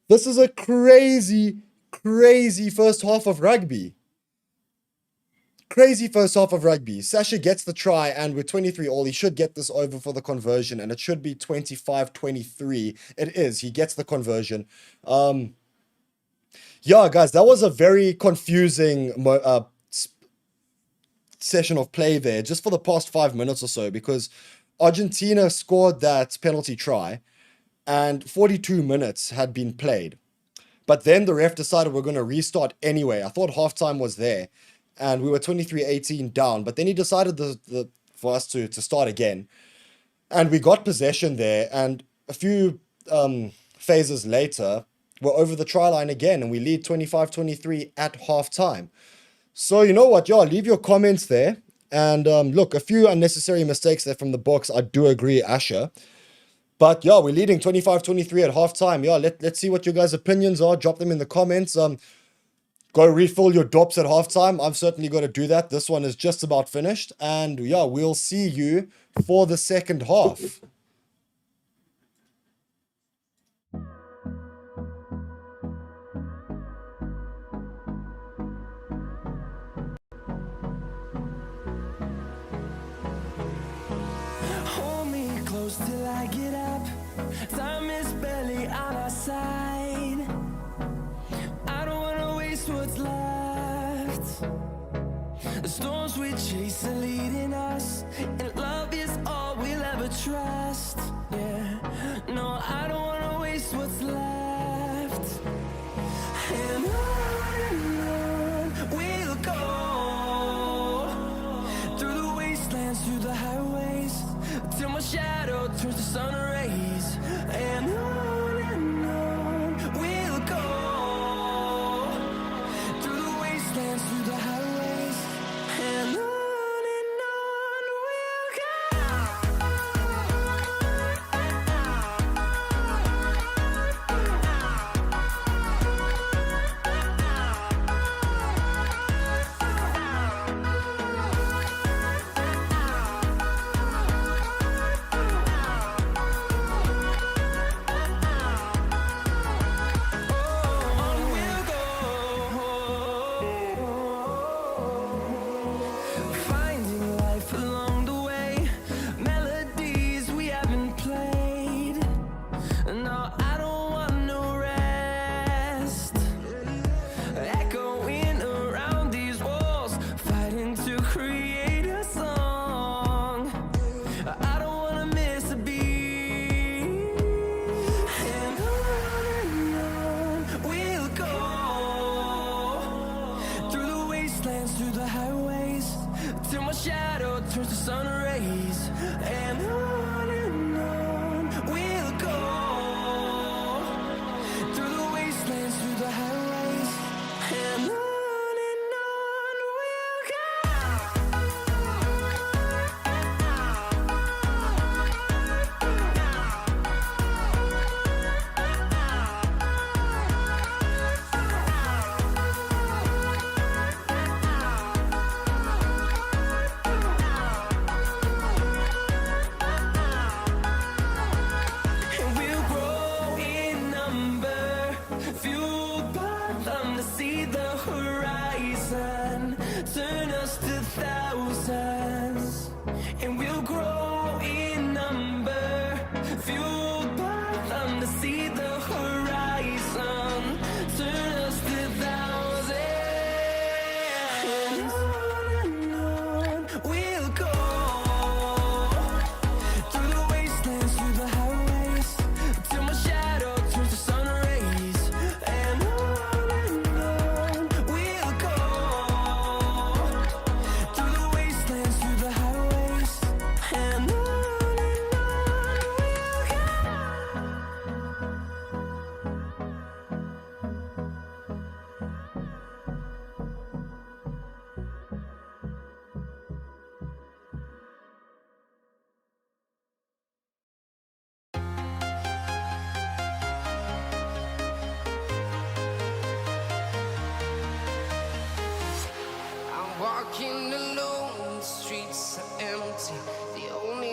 this is a crazy, crazy first half of rugby. Crazy first half of rugby. Sasha gets the try, and with 23-all, he should get this over for the conversion, and it should be 25-23. It is. He gets the conversion. Yeah, guys, that was a very confusing session of play there, just for the past 5 minutes or so, because Argentina scored that penalty try, and 42 minutes had been played. But then the ref decided we're going to restart anyway. I thought halftime was there, and we were 23-18 down. But then he decided for us to start again. And we got possession there, and a few phases later, we're over the try line again, and we lead 25-23 at halftime. So you know what, y'all, leave your comments there. And look, a few unnecessary mistakes there from the Boks. I do agree, Asher. But yeah, we're leading 25-23 at halftime. Yeah, let's see what your guys' opinions are. Drop them in the comments. Go refill your dops at halftime. I've certainly got to do that. This one is just about finished. And yeah, we'll see you for the second half. Hold me close till I get up. Time is barely on our side. I don't wanna waste what's left. The storms we chase are leading us, and love is all we'll ever trust. Yeah, no, I don't wanna waste what's left. And on we'll go, through the wastelands, through the highways, till my shadow turns to sun rays. And on we'll go, through the wastelands, through the highways, and on we'll go.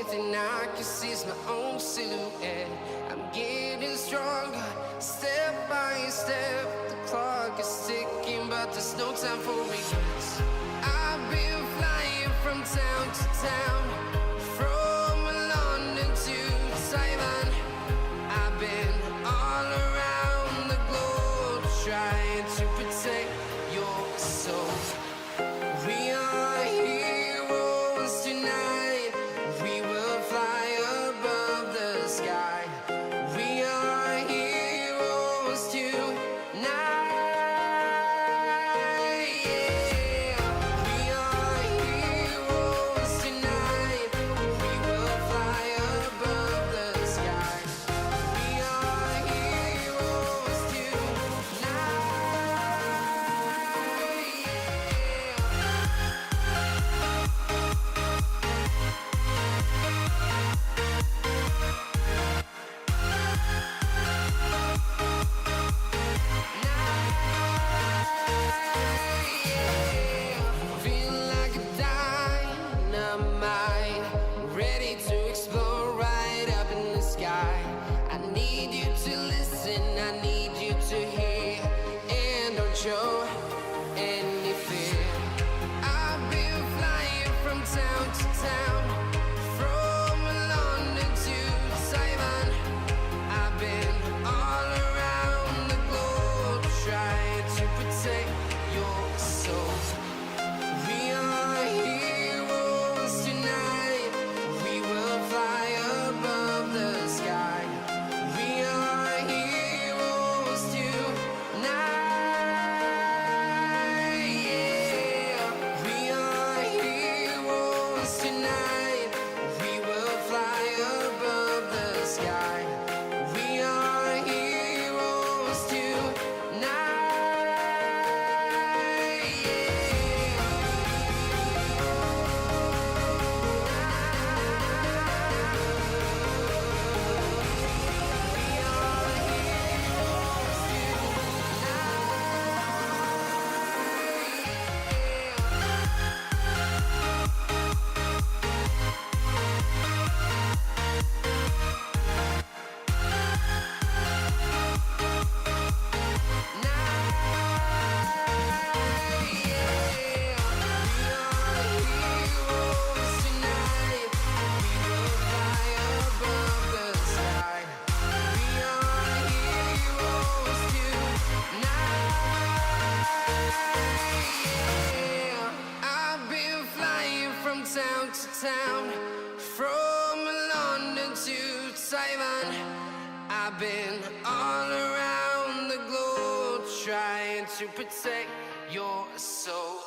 thing I can see is my own silhouette. I'm getting stronger, step by step. The clock is ticking, but there's no time for regrets. I've been flying from town to town, from London to Taiwan. I've been all around the globe, trying to protect your soul. We are heroes tonight. We will fly above the sky. We are heroes tonight. Yeah. We are heroes tonight. We will fly above the sky. We are heroes tonight. Feel like a dynamite, ready to explode right up in the sky. I need you to listen, I need you to hear, and don't show any fear. I've been flying from town to town, from London to Taiwan. I've been all around the globe, trying to protect your soul. We are heroes tonight. We will fly above the sky. We are heroes tonight. Yeah. We are heroes tonight. We will fly above the sky. We are heroes tonight. I've been flying from town to town, from London to Taiwan. I've been all around the globe, trying to protect your soul.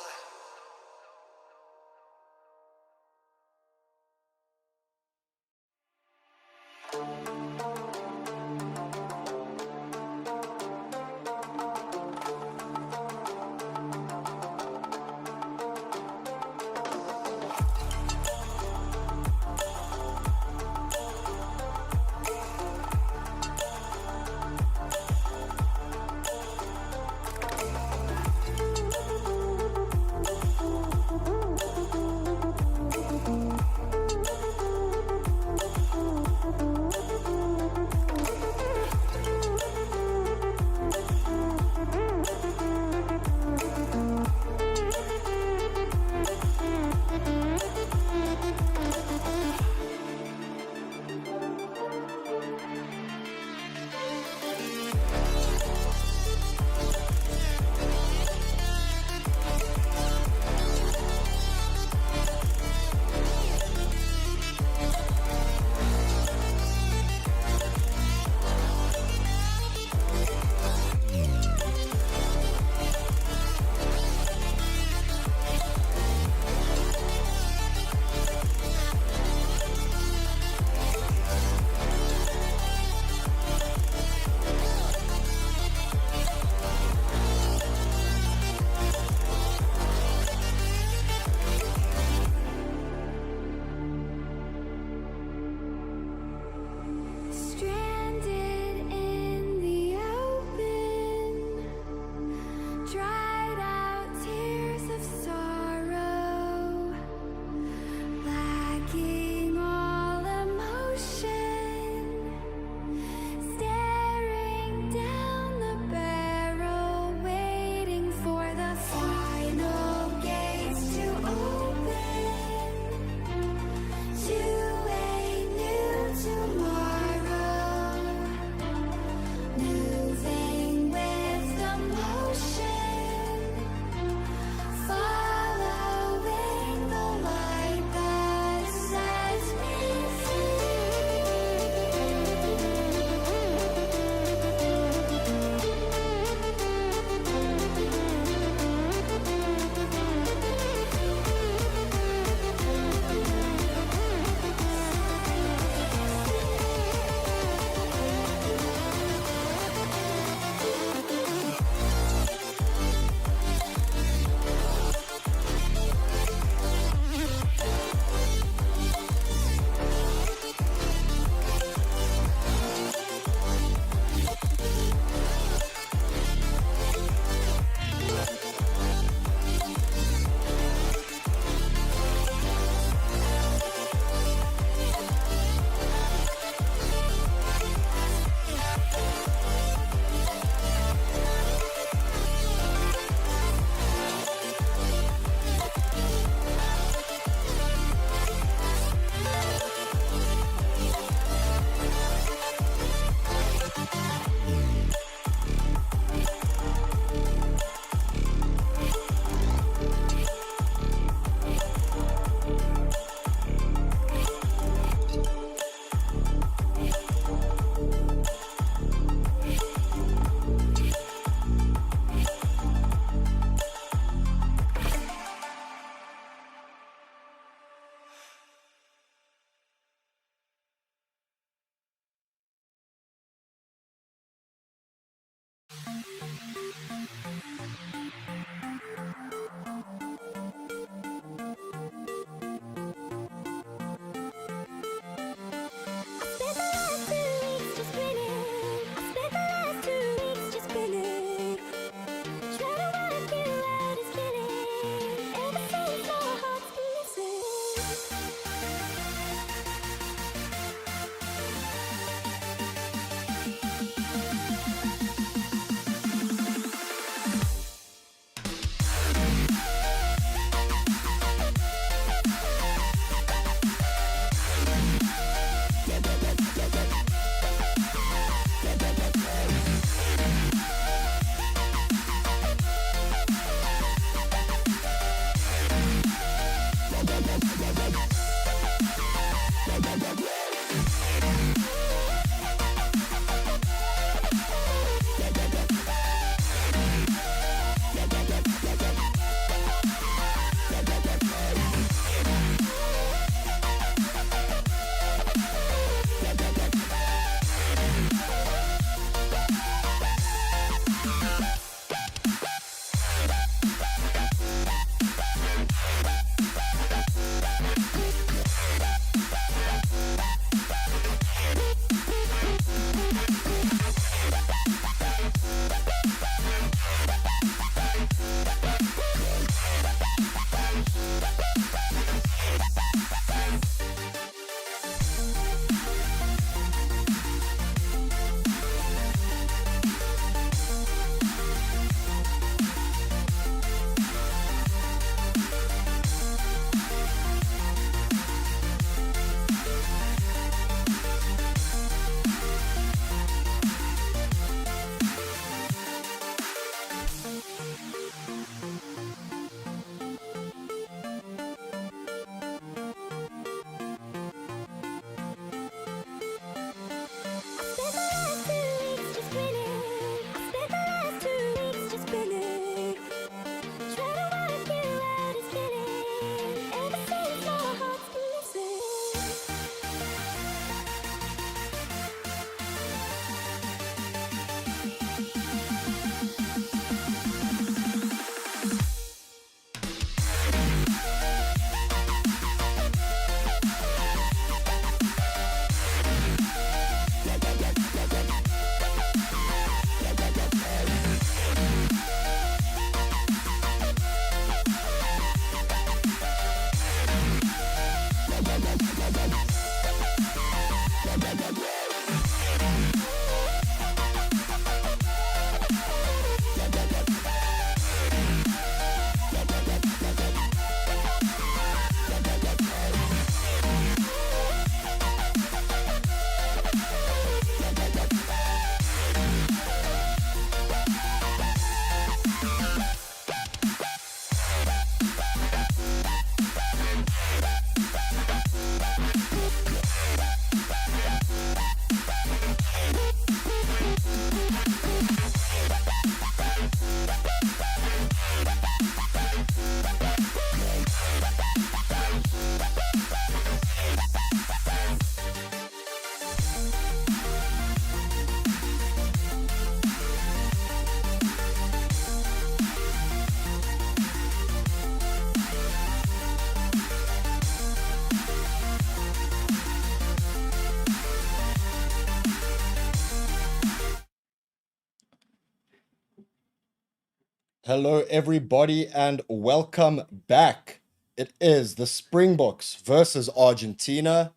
Hello, everybody, and welcome back. It is the Springboks versus Argentina.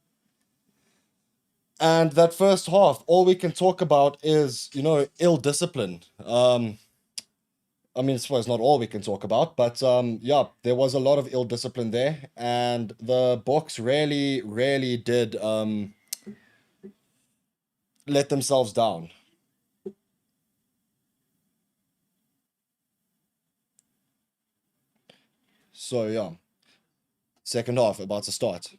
And that first half, all we can talk about is, ill discipline. I mean, I suppose not all we can talk about, but yeah, there was a lot of ill discipline there, and the Boks really did let themselves down. So yeah, second half about to start.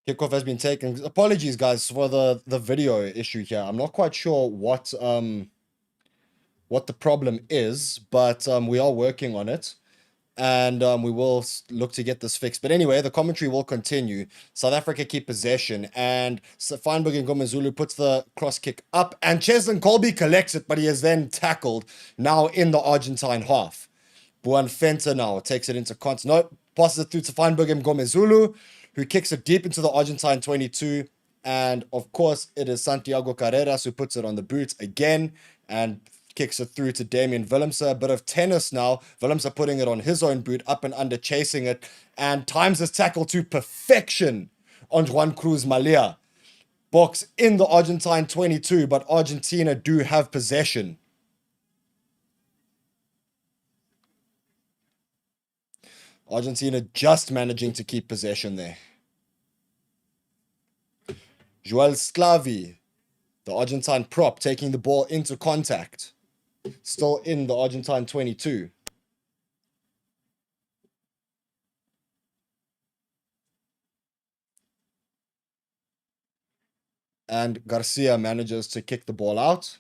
Kickoff has been taken. Apologies, guys, for the video issue here. I'm not quite sure what the problem is, but we are working on it. And we will look to get this fixed. But anyway, the commentary will continue. South Africa keep possession. And Feinberg and Ngomezulu puts the cross kick up. And Cheslin Colby collects it, but he is then tackled now in the Argentine half. Buan Fenter now takes it into contact. No, passes it through to Feinberg and Ngomezulu, who kicks it deep into the Argentine 22. And of course, it is Santiago Carreras who puts it on the boot again. And kicks it through to Damian Willemse. A bit of tennis now. Willemse putting it on his own boot, up and under, chasing it, and times his tackle to perfection on Juan Cruz Malia. Boks in the Argentine 22, but Argentina do have possession. Argentina just managing to keep possession there. Joel Sclavi, the Argentine prop, taking the ball into contact. Still in the Argentine 22. And Garcia manages to kick the ball out.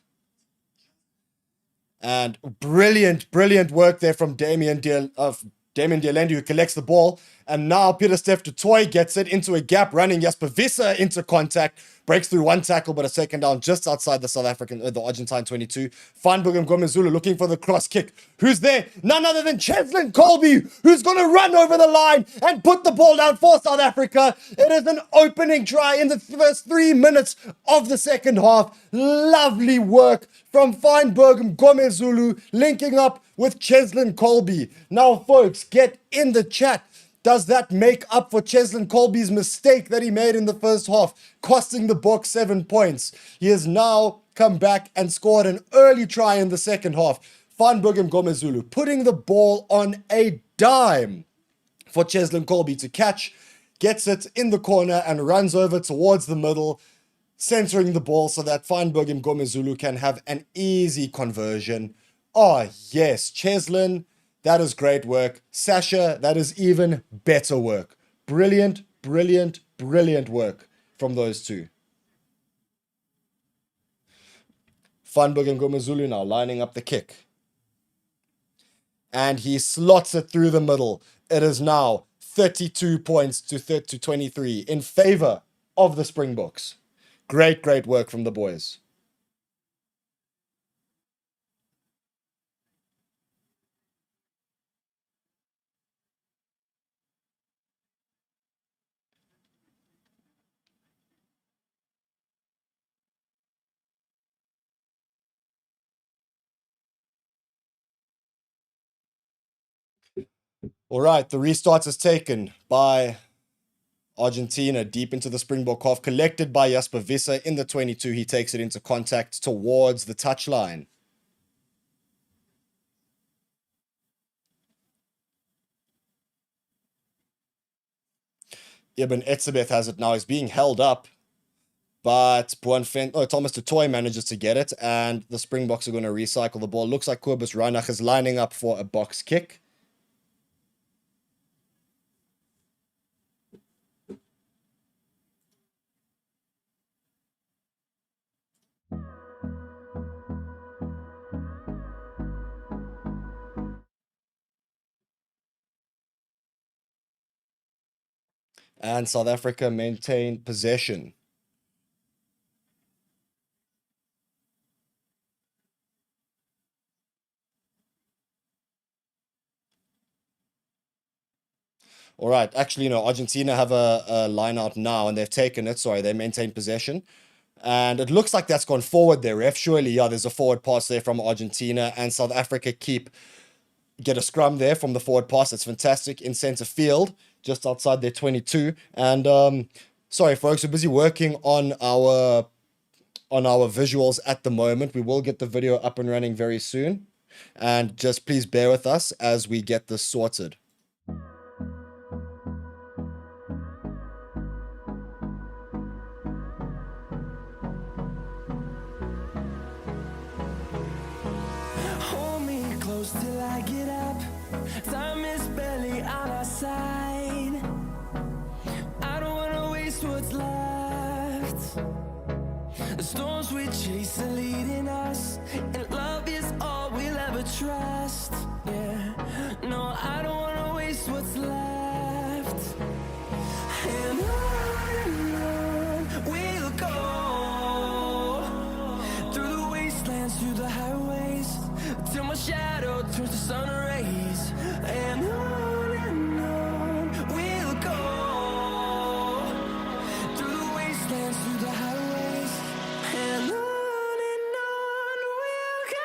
And brilliant work there from Damien Dialendi, who collects the ball. And now Peter Steph du Toit gets it into a gap, running Jasper Visser into contact. Breaks through one tackle, but a second down just outside the Argentine 22. Feinberg and Ngomezulu looking for the cross kick. Who's there? None other than Cheslin Colby, who's going to run over the line and put the ball down for South Africa. It is an opening try in the first 3 minutes of the second half. Lovely work from Feinberg and Ngomezulu linking up with Cheslin Colby. Now, folks, get in the chat. Does that make up for Cheslin Colby's mistake that he made in the first half, costing the Boks 7 points? He has now come back and scored an early try in the second half. Feinberg and Ngomezulu putting the ball on a dime for Cheslin Colby to catch, gets it in the corner and runs over towards the middle, centering the ball so that Feinberg and Ngomezulu can have an easy conversion. Oh, yes, Cheslin. That is great work. Sasha, that is even better work. Brilliant work from those two. Feinberg and Ngomezulu now lining up the kick. And he slots it through the middle. It is now 32 points to 23 in favor of the Springboks. Great work from the boys. All right, the restart is taken by Argentina deep into the Springbok half, collected by Jasper Visser in the 22. He takes it into contact towards the touchline. Ibn Etzebeth has it now. He's being held up, but Thomas du Toit manages to get it, and the Springboks are going to recycle the ball. Looks like Kobus Reinach is lining up for a box kick. And South Africa maintain possession. All right, actually, no, Argentina have a line out now, and they've taken it. Sorry, they maintain possession. And it looks like that's gone forward there, ref. Surely, yeah, there's a forward pass there from Argentina, and South Africa get a scrum there from the forward pass. It's fantastic in center field, just outside their 22. And sorry, folks, we're busy working on our visuals at the moment. We will get the video up and running very soon. And just please bear with us as we get this sorted. Hold me close till I get up. Time is barely on our side. I don't wanna waste what's The storms we chase are leading us, and love is all we'll ever trust. Yeah, no, I don't wanna waste what's left. And on we'll go, through the wastelands, through the highways, till my shadow turns to sun rays. And on we'll go, through the wastelands, through the highways, and on we'll go.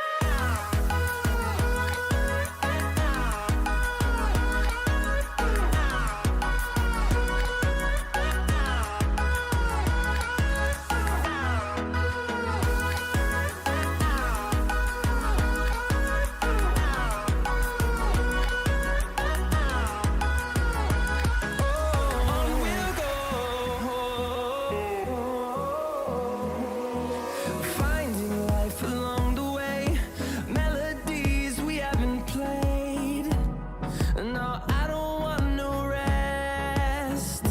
On we'll go, finding life along the way, melodies we haven't played. No, I don't want no rest,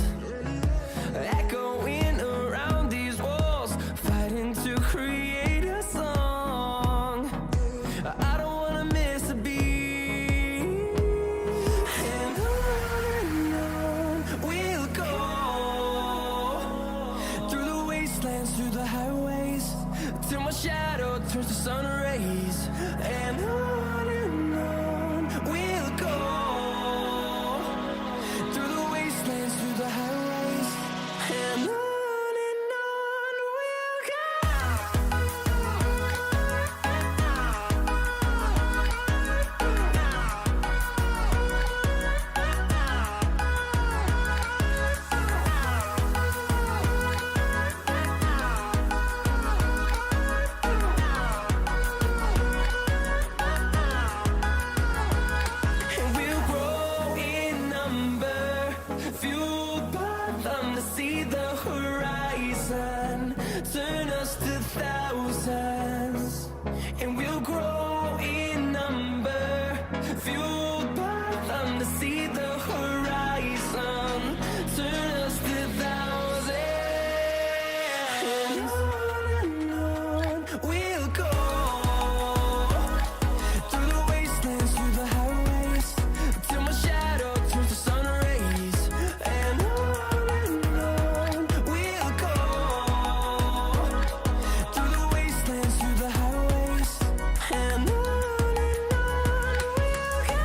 echoing around these walls, fighting to create a song. I don't wanna miss a beat. And on we'll go, through the wastelands, through the highways, till my shadow turns to sun rays. And on we'll go, through the wastelands, through the highways, and on we'll go. And we'll grow in number, fueled by them to see the horizon, turn us to thousands. And we'll grow in number, fueled by them to see the horizon, turn us to thousands. And on we'll go, through the wastelands, through the highways, till my shadow turns to sun rays. And on we'll go, through the wastelands, through the highways, and on we'll go.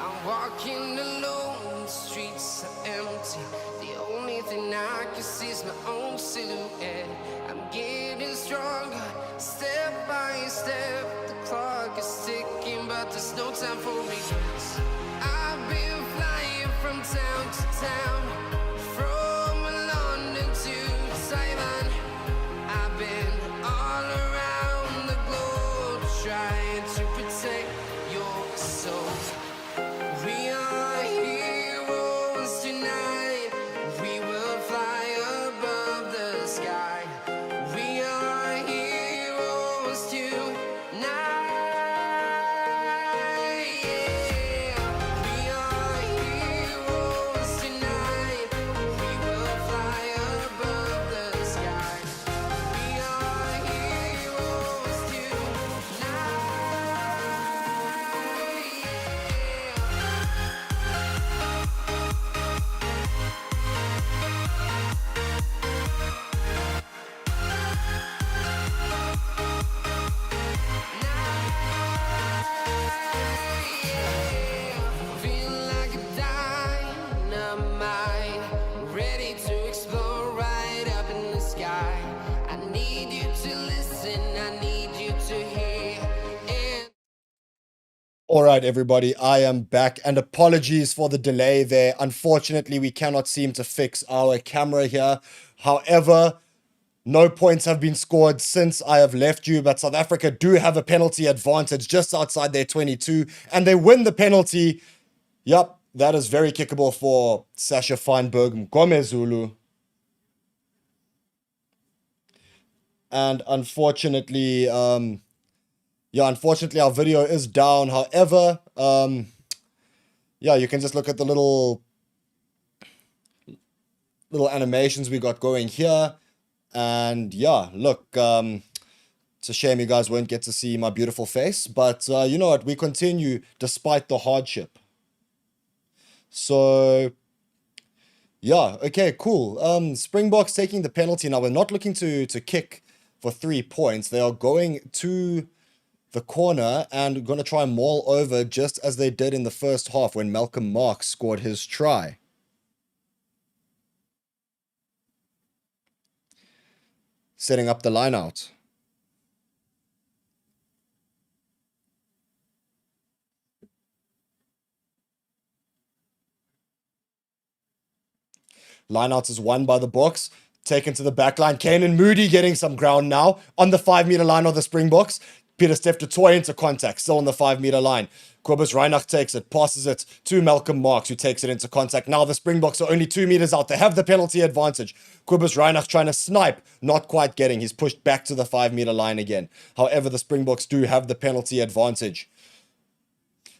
I'm walking alone, the streets are empty. The only thing I can see is my own silhouette. I'm getting stronger, step by step. The clock is ticking, but there's no time for regrets. I've been flying from town to town, from London to Taiwan. I've been all around the globe, trying to protect your soul. We are heroes tonight. We will fly above the sky. We are heroes tonight. Yeah. We are heroes tonight. We will fly above the sky. We are heroes tonight. Feel like a dynamite, ready to explode right up in the sky. I need you to listen, I need you to hear. And All right, everybody, I am back, and apologies for the delay there. Unfortunately, we cannot seem to fix our camera here. However, no points have been scored since I have left you, but South Africa do have a penalty advantage just outside their 22, and they win the penalty. Yup, That is very kickable for Sasha Feinberg Mgomezulu. And unfortunately, unfortunately our video is down. However, you can just look at the little animations we got going here. And look, it's a shame you guys won't get to see my beautiful face, but you know what? We continue despite the hardship. So, okay, cool. Springboks taking the penalty. Now, we're not looking to kick for 3 points. They are going to the corner and going to try and maul over just as they did in the first half when Malcolm Marx scored his try. Setting up the line out. Lineouts is won by the Boks. Taken to the back line. Kanan Moody getting some ground now on the 5-meter line of the Springboks. Peter Steph du Toit into contact, still on the 5-meter line. Kobus Reinach takes it, passes it to Malcolm Marx, who takes it into contact. Now the Springboks are only 2 meters out. They have the penalty advantage. Kobus Reinach trying to snipe, not quite getting. He's pushed back to the 5-meter line again. However, the Springboks do have the penalty advantage.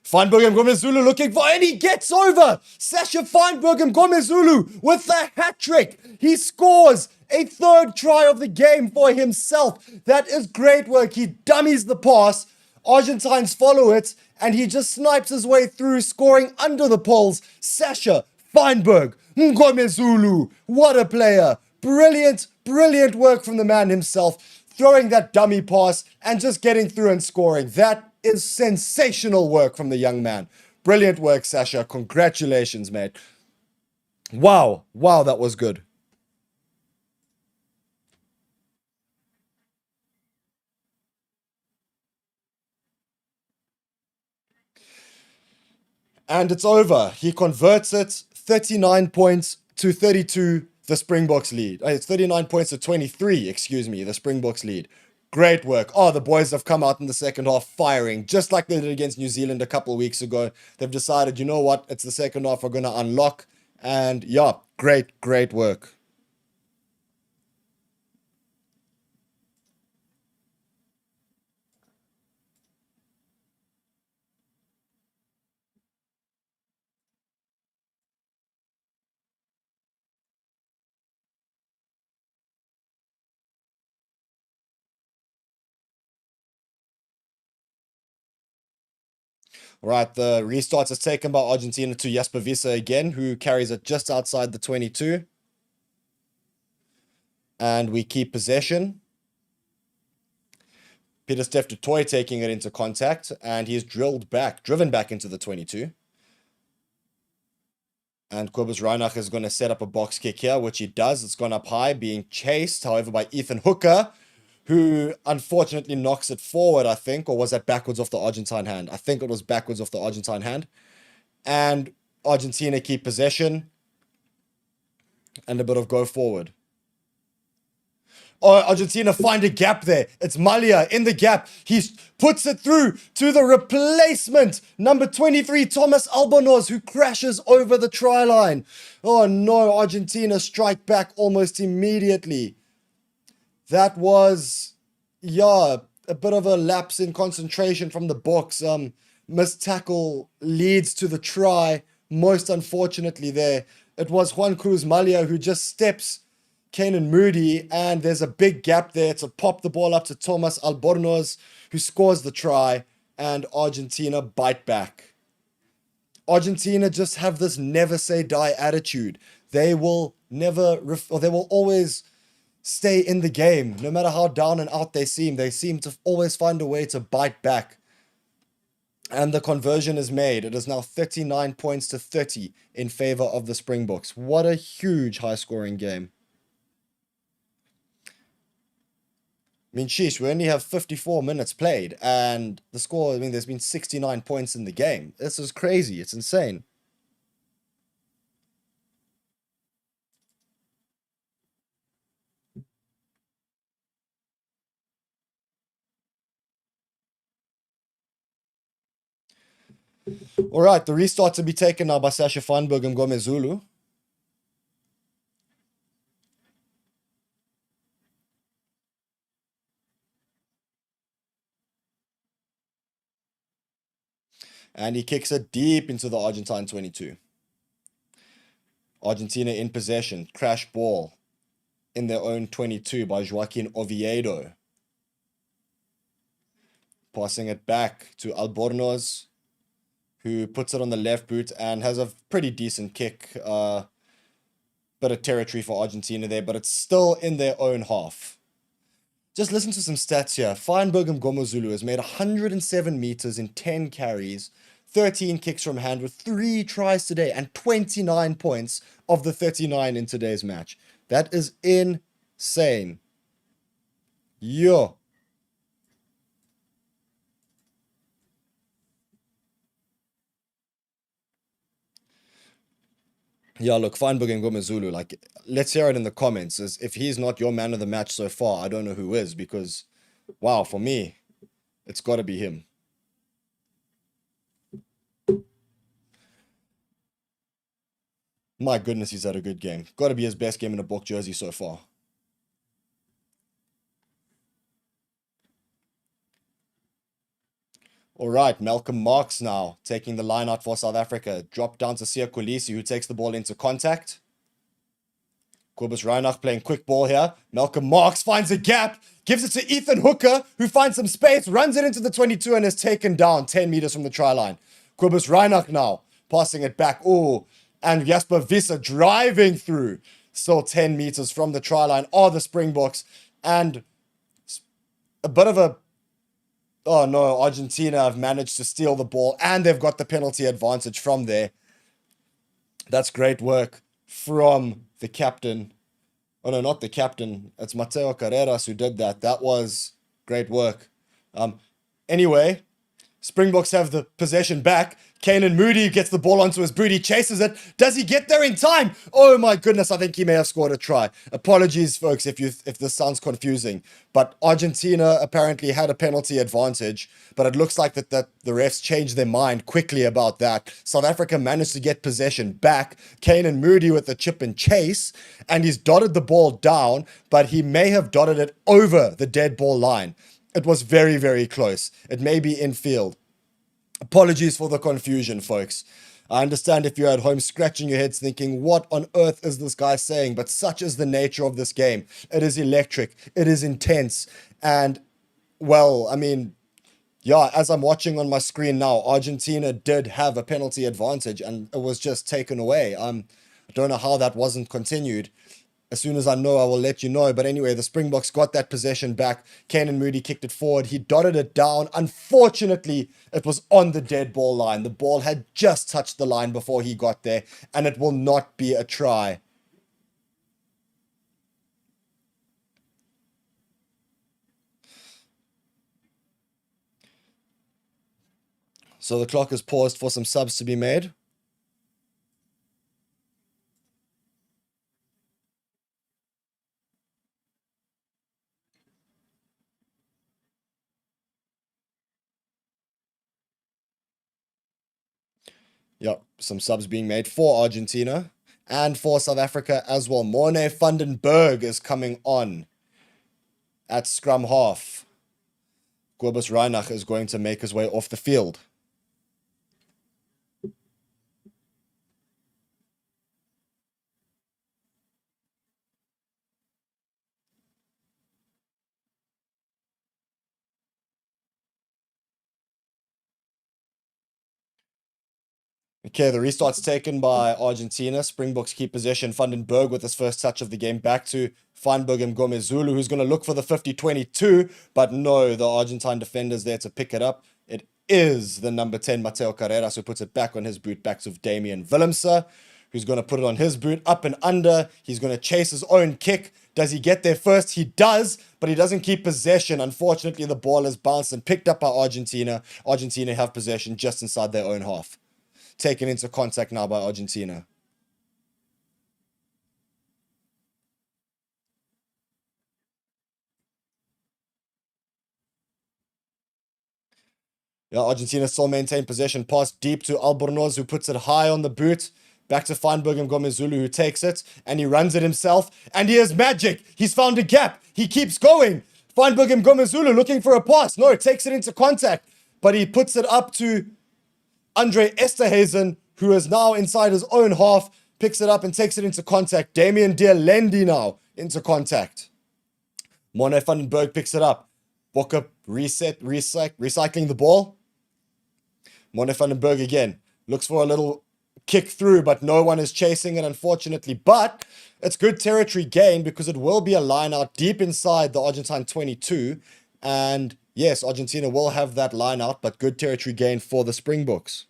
Feinberg Mgomezulu looking for, and he gets over. Sasha Feinberg Mgomezulu with the hat trick. He scores a 3rd try of the game for himself. That is great work. He dummies the pass. Argentines follow it, and he just snipes his way through, scoring under the poles. Sasha Feinberg Mgomezulu. What a player. Brilliant, brilliant work from the man himself. Throwing that dummy pass and just getting through and scoring. That is sensational work from the young man. Brilliant work, Sasha. Congratulations, mate. Wow, that was good. And it's over. He converts it. 39 points to 32, the Springboks lead. It's 39 points to 23, the Springboks lead. Great work. Oh, the boys have come out in the second half firing, just like they did against New Zealand a couple of weeks ago. They've decided, you know what, it's the second half we're going to unlock. And great work. Right, the restart is taken by Argentina to Jasper Wiese again, who carries it just outside the 22. And we keep possession. Peter Steph du Toit taking it into contact, and he's driven back into the 22. And Kobus Reinach is going to set up a box kick here, which he does. It's gone up high, being chased, however, by Ethan Hooker, who unfortunately knocks it forward, I think, or was that backwards off the Argentine hand? I think it was backwards off the Argentine hand. And Argentina keep possession and a bit of go forward. Oh, Argentina find a gap there. It's Malia in the gap. He puts it through to the replacement, number 23, Thomas Albornoz, who crashes over the try line. Oh no, Argentina strike back almost immediately. That was, a bit of a lapse in concentration from the Boks. Missed tackle leads to the try. Most unfortunately there, it was Juan Cruz Malia who just steps Kanan Moody, and there's a big gap there to pop the ball up to Thomas Albornoz, who scores the try, and Argentina bite back. Argentina just have this never say die attitude. They will they will always stay in the game, no matter how down and out they seem. They seem to always find a way to bite back. And the conversion is made. It is now 39 points to 30 in favor of the Springboks. What a huge high-scoring game. I mean, sheesh, we only have 54 minutes played, and the score, there's been 69 points in the game. This is crazy. It's insane. All right, the restart to be taken now by Sasha Feinberg and Gomez Zulu. And he kicks it deep into the Argentine 22. Argentina in possession. Crash ball in their own 22 by Joaquin Oviedo. Passing it back to Albornoz, who puts it on the left boot and has a pretty decent kick. Bit of territory for Argentina there, but it's still in their own half. Just listen to some stats here. Feinberg and Gomozulu has made 107 meters in 10 carries, 13 kicks from hand with 3 tries today, and 29 points of the 39 in today's match. That is insane. Yo. Yeah, look, Feinberg and Gomezulu, like, let's hear it in the comments. As if he's not your man of the match so far, I don't know who is, because, wow, for me, it's got to be him. My goodness, he's had a good game. Got to be his best game in a Bok jersey so far. All right, Malcolm Marks now taking the line out for South Africa. Drop down to Sia Kolisi, who takes the ball into contact. Kobus Reinach playing quick ball here. Malcolm Marks finds a gap, gives it to Ethan Hooker, who finds some space, runs it into the 22 and is taken down 10 meters from the try line. Kobus Reinach now passing it back. Oh, and Jasper Visser driving through. Still 10 meters from the try line are the Springboks. And a bit of a... Oh no, Argentina have managed to steal the ball and they've got the penalty advantage from there. That's great work from the captain. Oh no, not the captain. It's Mateo Carreras who did that. That was great work. Anyway, Springboks have the possession back. Kanan Moody gets the ball onto his boot. He chases it. Does he get there in time? Oh my goodness, I think he may have scored a try. Apologies, folks, if this sounds confusing. But Argentina apparently had a penalty advantage, but it looks like that the refs changed their mind quickly about that. South Africa managed to get possession back. Kanan Moody with the chip and chase, and he's dotted the ball down, but he may have dotted it over the dead ball line. It was very, very close. It may be in field. Apologies for the confusion, folks. I understand if you're at home scratching your heads thinking, what on earth is this guy saying? But such is the nature of this game. It is electric. It is intense. And, well, I mean, yeah, as I'm watching on my screen now, Argentina did have a penalty advantage and it was just taken away. I don't know how that wasn't continued. As soon as I know, I will let you know. But anyway, the Springboks got that possession back. Kanan Moody kicked it forward. He dotted it down. Unfortunately, it was on the dead ball line. The ball had just touched the line before he got there, and it will not be a try. So the clock is paused for some subs to be made. Yep, some subs being made for Argentina and for South Africa as well. Morne Vandenberg is coming on at scrum half. Kobus Reinach is going to make his way off the field. Okay, the restart's taken by Argentina. Springboks keep possession. Vandenberg with his first touch of the game back to Feinberg and Gomezulu, who's going to look for the 50-22, but no, the Argentine defender's there to pick it up. It is the number 10, Mateo Carreras, who puts it back on his boot, back to Damian Willemse, who's going to put it on his boot, up and under. He's going to chase his own kick. Does he get there first? He does, but he doesn't keep possession. Unfortunately, the ball is bounced and picked up by Argentina. Argentina have possession just inside their own half. Taken into contact now by Argentina. Yeah, Argentina still maintain possession. Pass deep to Albornoz, who puts it high on the boot. Back to Feinberg and Gomezulu, who takes it. And he runs it himself. And he has magic. He's found a gap. He keeps going. Feinberg and Gomezulu looking for a pass. No, takes it into contact. But he puts it up to Andre Esterhazen, who is now inside his own half. Picks it up and takes it into contact. Damian Dearlendi now into contact. Mone van den Berg picks it up. Bokke recycling the ball. Mone van den Berg again. Looks for a little kick through, but no one is chasing it, unfortunately. But it's good territory gain because it will be a line out deep inside the Argentine 22. And yes, Argentina will have that line out, but good territory gain for the Springboks.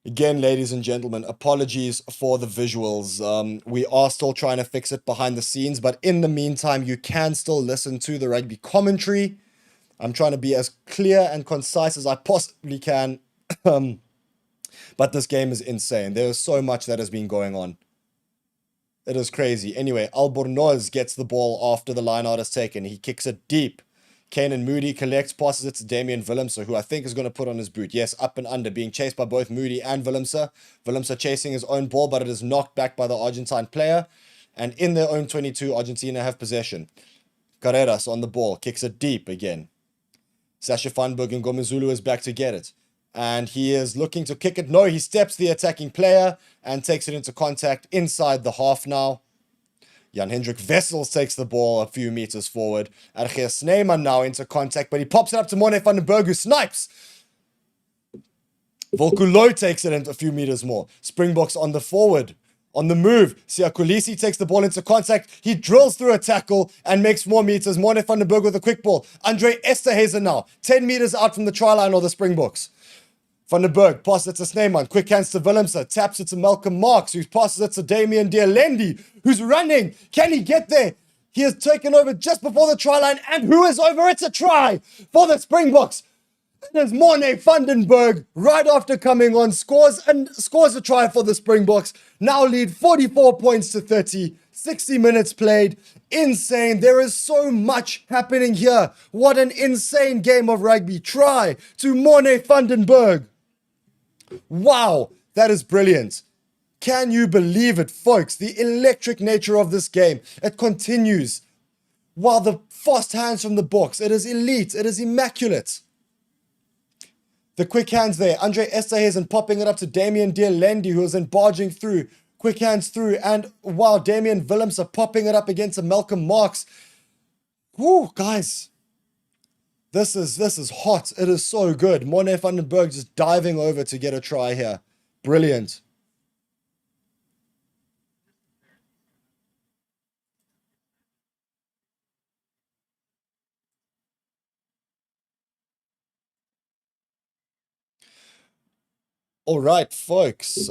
Again, ladies and gentlemen, apologies for the visuals. We are still trying to fix it behind the scenes, but in the meantime, you can still listen to the rugby commentary. I'm trying to be as clear and concise as I possibly can. But this game is insane. There is so much that has been going on. It is crazy. Anyway, Albornoz gets the ball after the line out is taken. He kicks it deep. Kanan Moody collects, passes it to Damian Willemse, who I think is going to put on his boot. Yes, up and under, being chased by both Moody and Willemse. Willemse chasing his own ball, but it is knocked back by the Argentine player. And in their own 22, Argentina have possession. Carreras on the ball, kicks it deep again. Sasha Feinberg and Gomezulu is back to get it. And he is looking to kick it. No, he steps the attacking player and takes it into contact inside the half now. Jan-Hendrik Wessels takes the ball a few meters forward. Argeir Snyman now into contact, but he pops it up to Mone van den Berg, who snipes. Volkulo takes it in a few meters more. Springboks on the forward. On the move, Siakulisi takes the ball into contact. He drills through a tackle and makes more meters. Mone van den Berg with a quick ball. Andre Esterhazen now, 10 meters out from the try line of the Springboks. Van den Berg passes it to Snyman. Quick hands to Willemse. Taps it to Malcolm Marks, who passes it to Damian Dearlendi, who's running. Can he get there? He has taken over just before the try line. And who is over? It's a try for the Springboks. There's Mone van den Berg right after coming on. Scores a try for the Springboks. Now lead 44 points to 30. 60 minutes played. Insane. There is so much happening here. What an insane game of rugby. Try to Mone van den Berg. Wow, that is brilliant. Can you believe it, folks? The electric nature of this game. It continues. Wow, the fast hands from the Boks. It is elite. It is immaculate. The quick hands there. Andre Esterhazen popping it up to Damian Dearlendi, who is then barging through. Quick hands through. And wow, Damian Willemse popping it up against a Malcolm Marks. Woo, guys. This is hot. It is so good. Mone van den Berg just diving over to get a try here. Brilliant. All right, folks.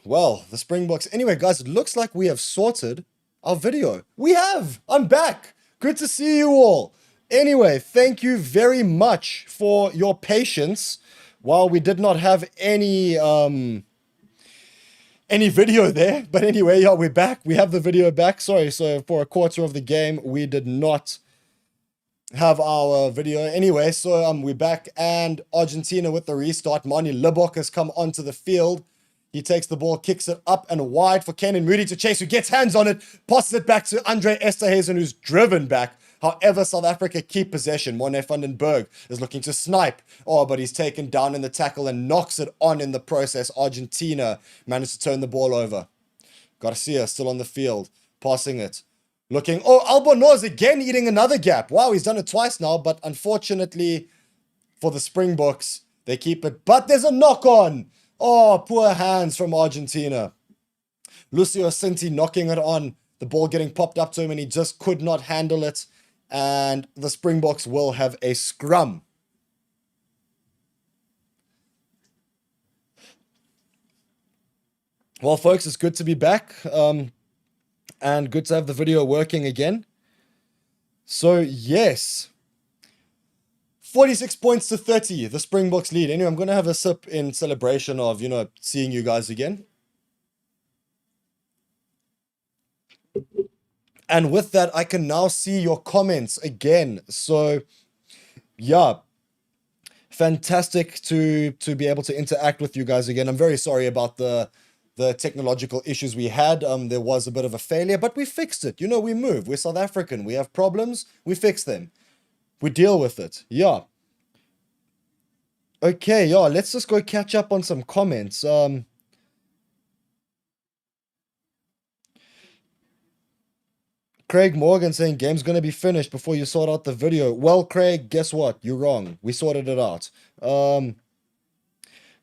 Well, the Springboks. Anyway, guys, it looks like we have sorted our video. We have! I'm back! Good to see you all. Anyway, thank you very much for your patience while we did not have any video there. But anyway, yeah, we're back. We have the video back. Sorry, so for a quarter of the game, we did not have our video. Anyway, so we're back, and Argentina with the restart. Mani Libok has come onto the field. He takes the ball, kicks it up and wide for Kanan Moody to chase, who gets hands on it, passes it back to Andre Esterhazen, who's driven back. However, South Africa keep possession. Mone van den Berg is looking to snipe. Oh, but he's taken down in the tackle and knocks it on in the process. Argentina managed to turn the ball over. Garcia still on the field, passing it. Looking, oh, Albornoz again eating another gap. Wow, he's done it twice now, but unfortunately for the Springboks, they keep it. But there's a knock on. Oh, poor hands from Argentina. Lucio Cinti knocking it on. The ball getting popped up to him and he just could not handle it. And the Springboks will have a scrum. Well, folks, it's good to be back. And good to have the video working again. So, yes. 46 points to 30, the Springboks lead. Anyway, I'm going to have a sip in celebration of, seeing you guys again. And with that, I can now see your comments again. So, yeah. Fantastic to be able to interact with you guys again. I'm very sorry about the technological issues we had. There was a bit of a failure, but we fixed it. We move. We're South African. We have problems. We fix them. We deal with it. Yeah. Okay, yeah, let's just go catch up on some comments. Craig Morgan saying game's going to be finished before you sort out the video. Well, Craig, guess what? You're wrong. We sorted it out.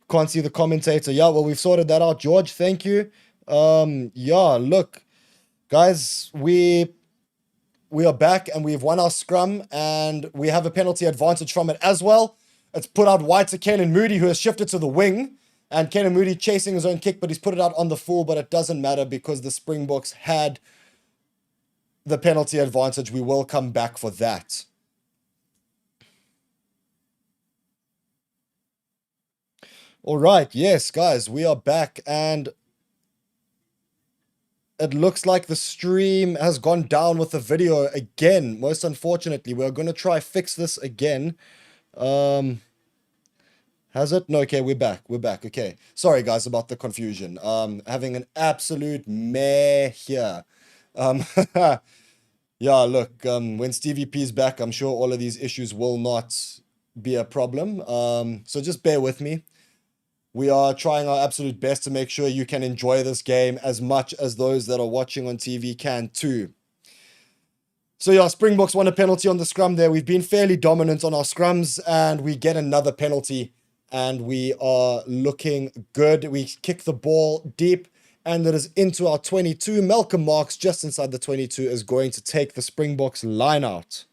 Can't see the commentator. Yeah, well, we've sorted that out. George, thank you. Yeah, look, guys, we are back and we've won our scrum and we have a penalty advantage from it as well. It's put out wide to Caelan Moody, who has shifted to the wing. And Caelan Moody chasing his own kick, but he's put it out on the full, but it doesn't matter because the Springboks had the penalty advantage. We will come back for that. All right, yes, guys, we are back, and it looks like the stream has gone down with the video again. Most unfortunately, we're going to try fix this again. Has it? No, okay, we're back. We're back. Okay. Sorry, guys, about the confusion. Having an absolute meh here. Yeah, look, when Stevie P's back, I'm sure all of these issues will not be a problem. So just bear with me. We are trying our absolute best to make sure you can enjoy this game as much as those that are watching on TV can too. So yeah, Springboks won a penalty on the scrum there. We've been fairly dominant on our scrums and we get another penalty and we are looking good. We kick the ball deep and it is into our 22. Malcolm Marks just inside the 22 is going to take the Springboks line out.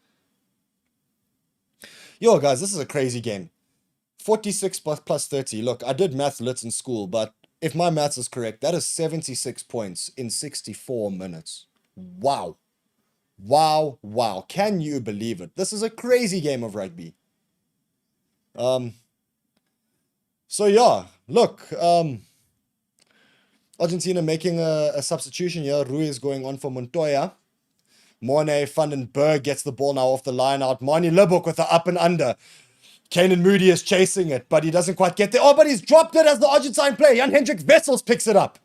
Yo guys, this is a crazy game. 46 plus 30. Look, I did math lit in school, but if my maths is correct, that is 76 points in 64 minutes. Wow. Wow, wow. Can you believe it? This is a crazy game of rugby. So yeah, look, Argentina making a substitution here. Rui is going on for Montoya. Morne van den Berg gets the ball now off the line out. Manie Libbok with the up and under. Caelan Moody is chasing it, but he doesn't quite get there. Oh, but he's dropped it as the Argentine player. Jan-Hendrik Wessels picks it up.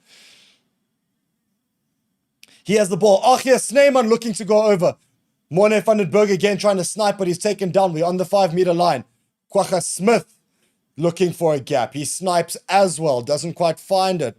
He has the ball. Oh, here's Sneeman looking to go over. Morne van den Berg again trying to snipe, but he's taken down. We're on the 5-meter line. Quagga Smith looking for a gap. He snipes as well. Doesn't quite find it.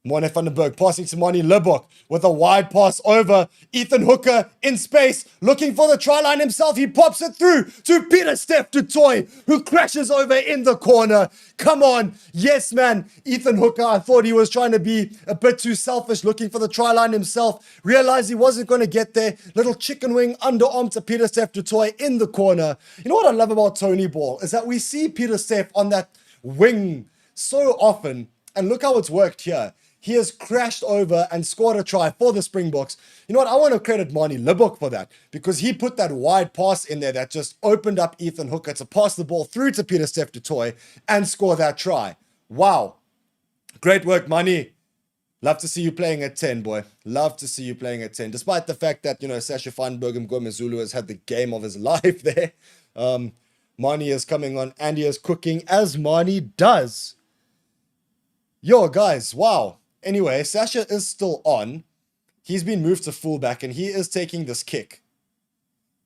Morne van den Berg passing to Manie Libbok with a wide pass over. Ethan Hooker in space, looking for the try line himself. He pops it through to Pieter-Steph du Toit, who crashes over in the corner. Come on. Yes, man. Ethan Hooker, I thought he was trying to be a bit too selfish, looking for the try line himself. Realized he wasn't going to get there. Little chicken wing underarm to Pieter-Steph du Toit in the corner. You know what I love about Tony Ball is that we see Pieter-Steph on that wing so often. And look how it's worked here. He has crashed over and scored a try for the Springboks. You know what? I want to credit Manie Libbok for that because he put that wide pass in there that just opened up Ethan Hooker to pass the ball through to Pieter-Steph du Toit and score that try. Wow. Great work, Manie. Love to see you playing at 10, boy. Love to see you playing at 10. Despite the fact that, Sasha Feinberg and Gomezulu has had the game of his life there. Manie is coming on and he is cooking as Manie does. Yo, guys, wow. Anyway, Sasha is still on. He's been moved to fullback and he is taking this kick.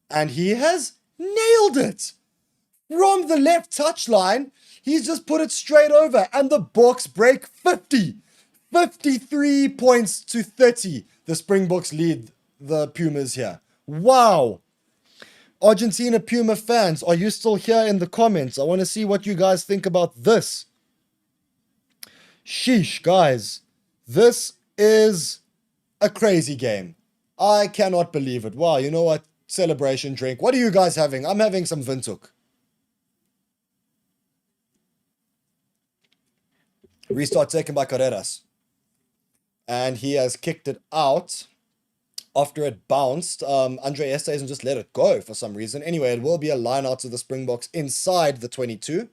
And he has nailed it. From the left touchline, he's just put it straight over and the Boks break 50. 53 points to 30. The Springboks lead the Pumas here. Wow. Argentina Puma fans, are you still here in the comments? I want to see what you guys think about this. Sheesh, guys. This is a crazy game. I cannot believe it. Wow, you know what? Celebration drink. What are you guys having? I'm having some Windhoek. Restart taken by Carreras. And he has kicked it out after it bounced. Andre Esterhuizen just let it go for some reason. Anyway, it will be a line out to the Springboks inside the 22.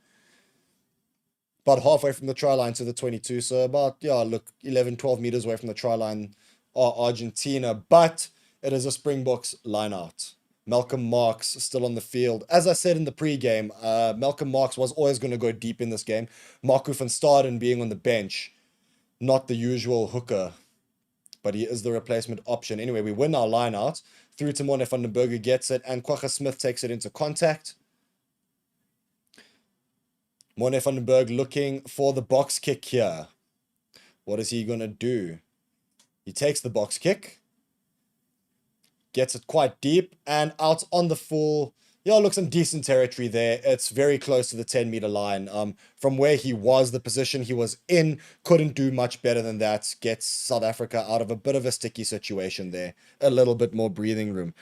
About halfway from the try line to the 22. So about, 11, 12 meters away from the try line are Argentina. But it is a Springboks line out. Malcolm Marx still on the field. As I said in the pregame, Malcolm Marx was always going to go deep in this game. Marco van Staden being on the bench. Not the usual hooker, but he is the replacement option. Anyway, we win our line out. Through to Morne van den Berg, who gets it, and Kwagga Smith takes it into contact. Morne van den Berg looking for the box kick here. What is he going to do? He takes the box kick. Gets it quite deep and out on the full. Yeah, looks in decent territory there. It's very close to the 10-meter line. From where he was, the position he was in, couldn't do much better than that. Gets South Africa out of a bit of a sticky situation there. A little bit more breathing room.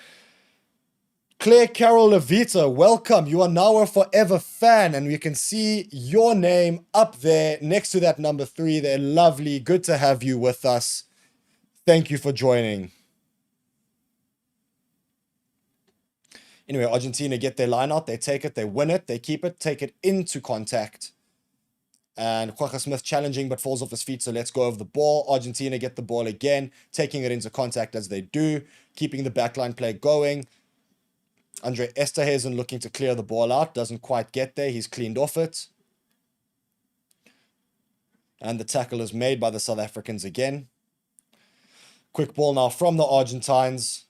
Claire Carol Levita, welcome. You are now a forever fan, and we can see your name up there next to that number 3 there. Lovely. Good to have you with us. Thank you for joining. Anyway, Argentina get their line out. They take it. They win it. They keep it. Take it into contact. And Kwagga Smith challenging but falls off his feet. So let's go over the ball. Argentina get the ball again. Taking it into contact as they do. Keeping the backline play going. Andre Esterhuizen looking to clear the ball out. Doesn't quite get there. He's cleaned off it. And the tackle is made by the South Africans again. Quick ball now from the Argentines.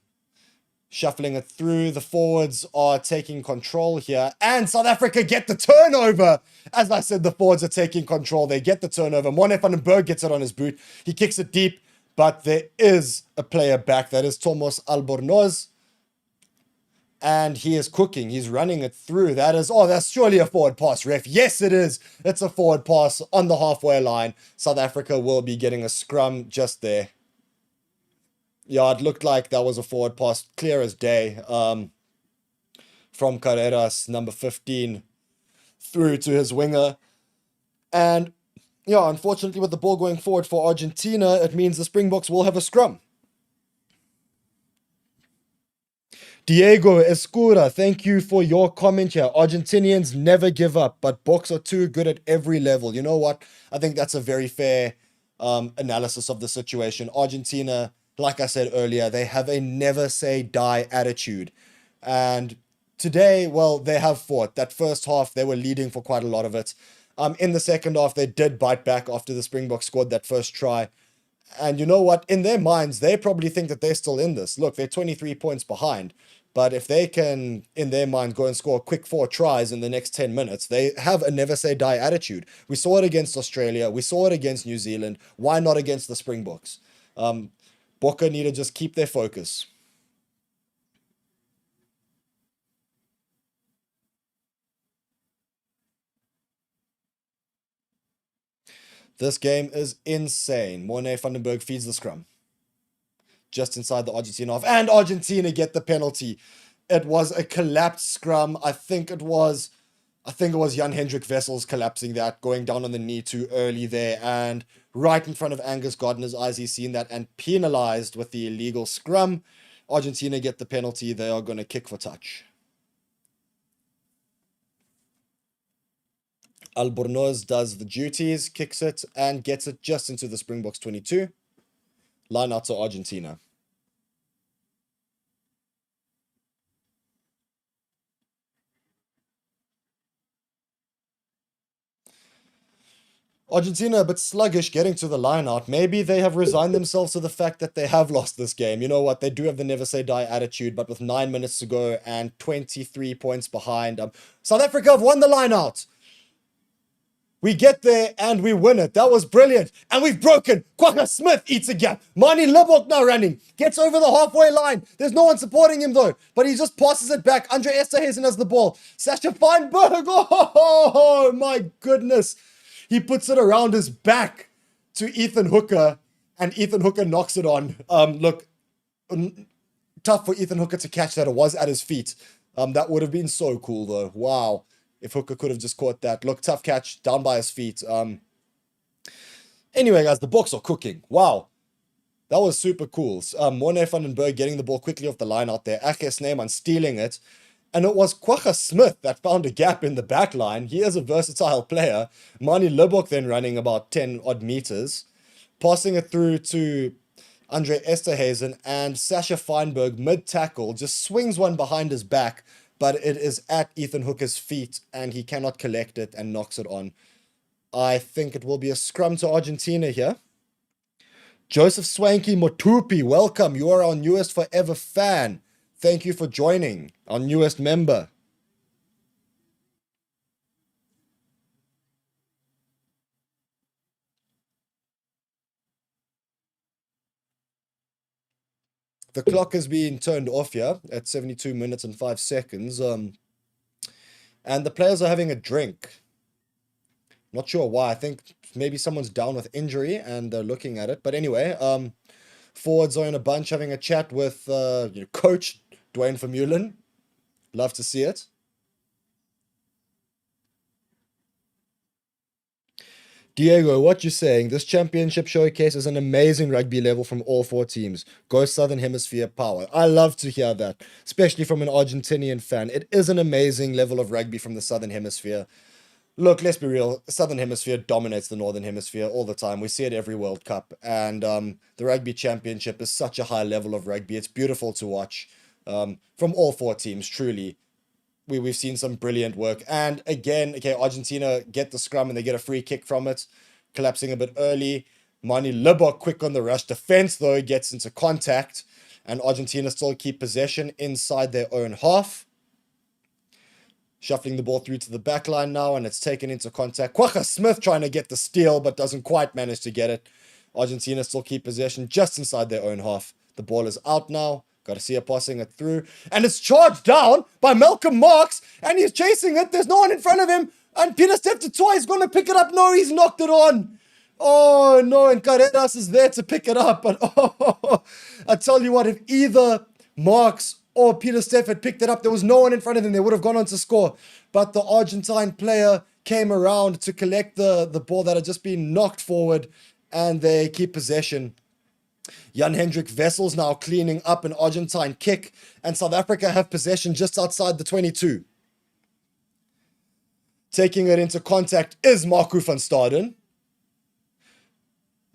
Shuffling it through. The forwards are taking control here. And South Africa get the turnover. As I said, the forwards are taking control. They get the turnover. Morne van den Berg gets it on his boot. He kicks it deep. But there is a player back. That is Thomas Albornoz. And he is cooking. He's running it through. That's surely a forward pass, ref. Yes, it is. It's a forward pass on the halfway line. South Africa will be getting a scrum just there. Yeah, it looked like that was a forward pass, clear as day, from Carreras, number 15, through to his winger. And, yeah, unfortunately, with the ball going forward for Argentina, it means the Springboks will have a scrum. Diego Escura, thank you for your comment here. Argentinians never give up, but Boks are too good at every level. You know what? I think that's a very fair analysis of the situation. Argentina, like I said earlier, they have a never say die attitude. And today, well, they have fought. That first half, they were leading for quite a lot of it. In the second half, they did bite back after the Springboks scored that first try. And you know what? In their minds, they probably think that they're still in this. Look, they're 23 points behind. But if they can, in their mind, go and score a quick 4 tries in the next 10 minutes, they have a never say die attitude. We saw it against Australia. We saw it against New Zealand. Why not against the Springboks? Bokke need to just keep their focus. This game is insane. Morne van den Berg feeds the scrum. Just inside the Argentina half. And Argentina get the penalty. It was a collapsed scrum. I think it was Jan-Hendrik Wessels collapsing that, going down on the knee too early there. And right in front of Angus Gardner's eyes, he's seen that and penalized with the illegal scrum. Argentina get the penalty. They are going to kick for touch. Albornoz does the duties, kicks it, and gets it just into the Springboks 22. Line out to Argentina. Argentina a bit sluggish getting to the line out. Maybe they have resigned themselves to the fact that they have lost this game. You know what? They do have the never say die attitude, but with 9 minutes to go and 23 points behind, South Africa have won the line out. We get there and we win it. That was brilliant. And we've broken. Kwagga Smith eats a gap. Mani Libbok now running. Gets over the halfway line. There's no one supporting him though. But he just passes it back. Andre Esterhuizen has the ball. Sasha Feinberg. Oh my goodness. He puts it around his back to Ethan Hooker. And Ethan Hooker knocks it on. Look, tough for Ethan Hooker to catch that. It was at his feet. That would have been so cool though. Wow. If Hooker could have just caught that. Look, tough catch, down by his feet. Anyway, guys, the Boks are cooking. Wow. That was super cool. Morne van den Berg getting the ball quickly off the line out there. Achia Sneeman stealing it. And it was Quagga Smith that found a gap in the back line. He is a versatile player. Mani Libok then running about 10 odd meters. Passing it through to Andre Esterhazen, and Sasha Feinberg mid-tackle just swings one behind his back, but it is at Ethan Hooker's feet and he cannot collect it and knocks it on. I think it will be a scrum to Argentina here. Joseph Swanky Motupi, welcome. You are our newest forever fan. Thank you for joining, our newest member. The clock has been turned off here at 72 minutes and 5 seconds. And the players are having a drink. Not sure why. I think maybe someone's down with injury and they're looking at it. But anyway, forwards are in a bunch having a chat with Coach Dwayne Vermeulen. Love to see it. Diego, what you saying? This championship showcase is an amazing rugby level from all four teams. Go Southern Hemisphere power. I love to hear that, especially from an Argentinian fan. It is an amazing level of rugby from the Southern Hemisphere. Look, let's be real. Southern Hemisphere dominates the Northern Hemisphere all the time. We see it every World Cup. And the Rugby Championship is such a high level of rugby. It's beautiful to watch from all four teams, truly. We've seen some brilliant work. And again, okay, Argentina get the scrum and they get a free kick from it, collapsing a bit early. Mani Libok quick on the rush defense, though, he gets into contact. And Argentina still keep possession inside their own half. Shuffling the ball through to the back line now, and it's taken into contact. Quagga Smith trying to get the steal, but doesn't quite manage to get it. Argentina still keep possession just inside their own half. The ball is out now. Got to see her passing it through. And it's charged down by Malcolm Marks. And he's chasing it. There's no one in front of him. And Peter Steph Toy is going to pick it up. No, he's knocked it on. Oh, no. And Carreras is there to pick it up. But I tell you what, if either Marks or Peter Steph had picked it up, there was no one in front of them. They would have gone on to score. But the Argentine player came around to collect the ball that had just been knocked forward. And they keep possession. Jan-Hendrik Wessels now cleaning up an Argentine kick, and South Africa have possession just outside the 22. Taking it into contact is Marco van Staden.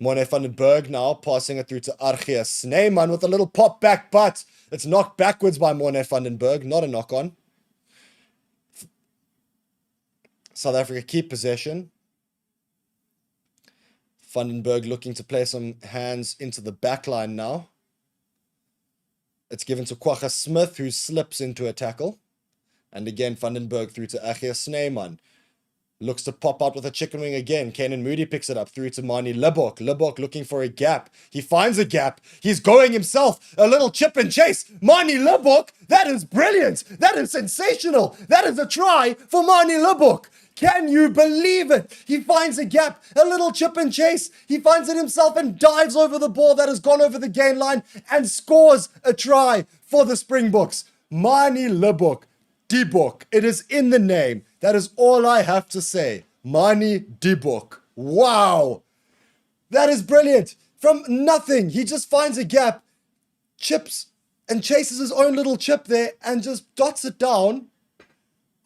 Morne van den Berg now passing it through to Argia Sneeman with a little pop back, but it's knocked backwards by Morne van den Berg, not a knock on. South Africa keep possession. Vandenberg looking to play some hands into the back line now. It's given to Quagga Smith, who slips into a tackle. And again, Vandenberg through to Achia Sneeman. Looks to pop out with a chicken wing again. Kanan Moody picks it up through to Mani Libok. Libok looking for a gap. He finds a gap. He's going himself. A little chip and chase. Mani Libok. That is brilliant. That is sensational. That is a try for Mani Libok. Can you believe it? He finds a gap, a little chip and chase. He finds it himself and dives over the ball that has gone over the gain line and scores a try for the Springboks. Mani Libok, Dibok. It is in the name. That is all I have to say. Mani Dibok. Wow. That is brilliant. From nothing, he just finds a gap, chips and chases his own little chip there and just dots it down.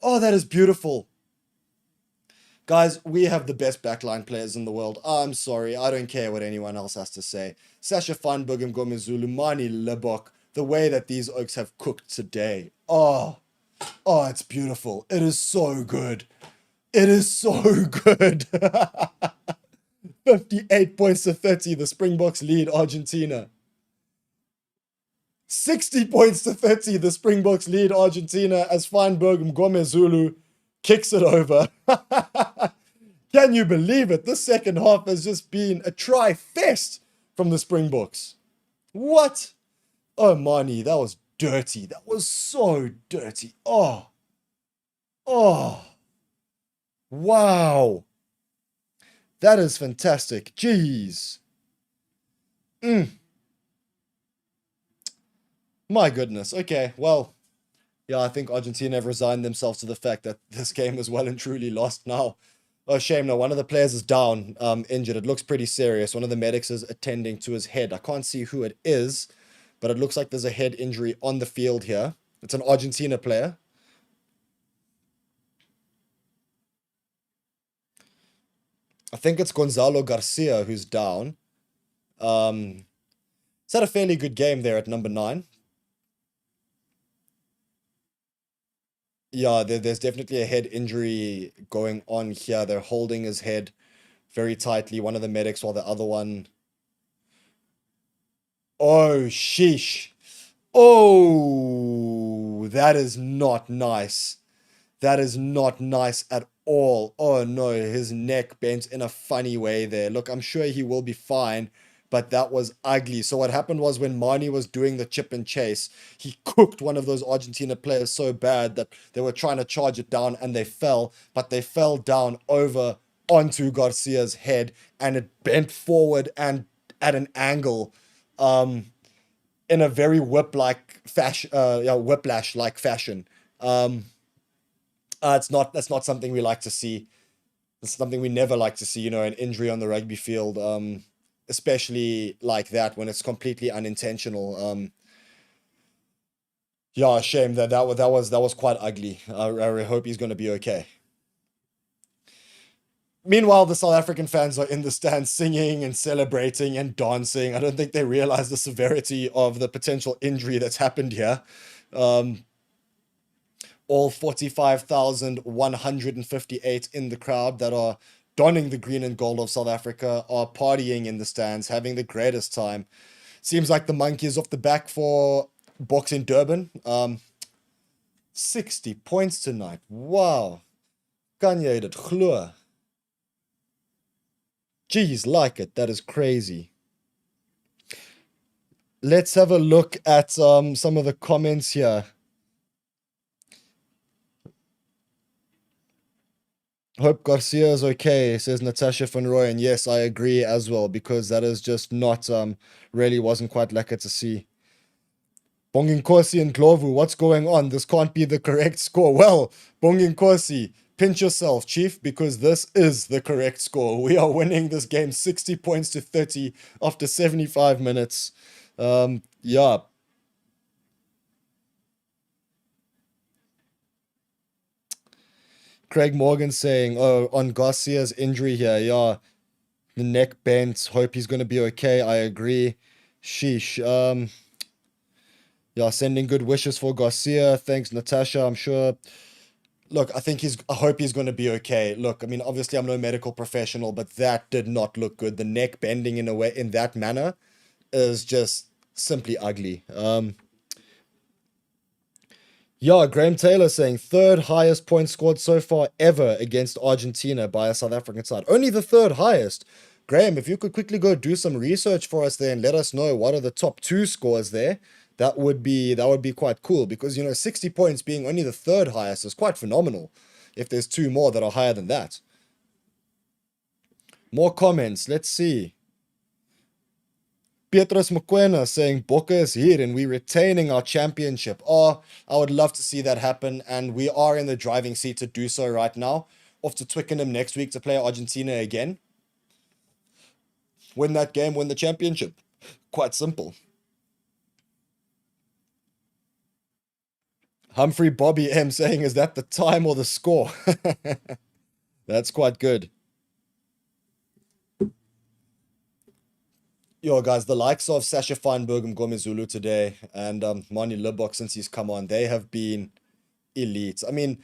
Oh, that is beautiful. Guys, we have the best backline players in the world. I'm sorry. I don't care what anyone else has to say. Sasha Feinberg and Gomezulu, Mani Libok, the way that these Oaks have cooked today. Oh, it's beautiful. It is so good. It is so good. 58 points to 30. The Springboks lead Argentina. 60 points to 30. The Springboks lead Argentina as Feinberg and Gomezulu kicks it over. Can you believe it? The second half has just been a try fest from the Springboks. What? Oh, Mani, that was dirty. That was so dirty. Oh. Wow. That is fantastic. Jeez. My goodness. Okay, well. Yeah, I think Argentina have resigned themselves to the fact that this game is well and truly lost now. Oh, shame. No, one of the players is down, injured. It looks pretty serious. One of the medics is attending to his head. I can't see who it is, but it looks like there's a head injury on the field here. It's an Argentina player. I think it's Gonzalo Garcia who's down. He's had a fairly good game there at number 9. Yeah, there's definitely a head injury going on here. They're holding his head very tightly, one of the medics, while the other one... Oh, sheesh. Oh, that is not nice. That is not nice at all. Oh no, his neck bent in a funny way there. Look, I'm sure he will be fine, but that was ugly. So what happened was when Mani was doing the chip and chase, he cooked one of those Argentina players so bad that they were trying to charge it down and they fell, but they fell down over onto Garcia's head and it bent forward and at an angle in a very whip-like fashion, whiplash-like fashion. That's not something we like to see. It's something we never like to see, you know, an injury on the rugby field, especially like that when it's completely unintentional. Yeah, shame that was quite ugly. I hope he's going to be okay. Meanwhile, the South African fans are in the stands singing and celebrating and dancing. I don't think they realize the severity of the potential injury that's happened here. All 45,158 in the crowd that are donning the green and gold of South Africa are partying in the stands, having the greatest time. Seems like the monkey is off the back for Boks in Durban. 60 points tonight. Wow. Kan jy dit glo? Geez, like it. That is crazy. Let's have a look at some of the comments here. Hope Garcia is okay, says Natasha van Rooyen. Yes, I agree as well, because that is just not, really wasn't quite lekker to see. Bonginkosi and Glovu, what's going on? This can't be the correct score. Well, Bonginkosi, pinch yourself, Chief, because this is the correct score. We are winning this game 60 points to 30 after 75 minutes. Yeah. Craig Morgan saying, oh, on Garcia's injury here, yeah, the neck bent. Hope he's going to be okay. I agree. Sheesh. Yeah, sending good wishes for Garcia. Thanks, Natasha. I'm sure. Look, I hope he's going to be okay. Look, I mean, obviously I'm no medical professional, but that did not look good. The neck bending in a way, in that manner, is just simply ugly. Yeah, Graham Taylor saying 3rd highest point scored so far ever against Argentina by a South African side. Only the 3rd highest. Graham, if you could quickly go do some research for us there and let us know what are the top 2 scores there, that would be quite cool, because, you know, 60 points being only the 3rd highest is quite phenomenal if there's 2 more that are higher than that. More comments. Let's see. Petrus Mokwena saying Bokke is here and we're retaining our championship. Oh, I would love to see that happen, and we are in the driving seat to do so right now. Off to Twickenham next week to play Argentina again. Win that game, win the championship. Quite simple. Humphrey Bobby M saying, is that the time or the score? That's quite good. Yo, guys, the likes of Sasha Feinberg and Gomezulu today and Mani Libbok, since he's come on, they have been elite. I mean,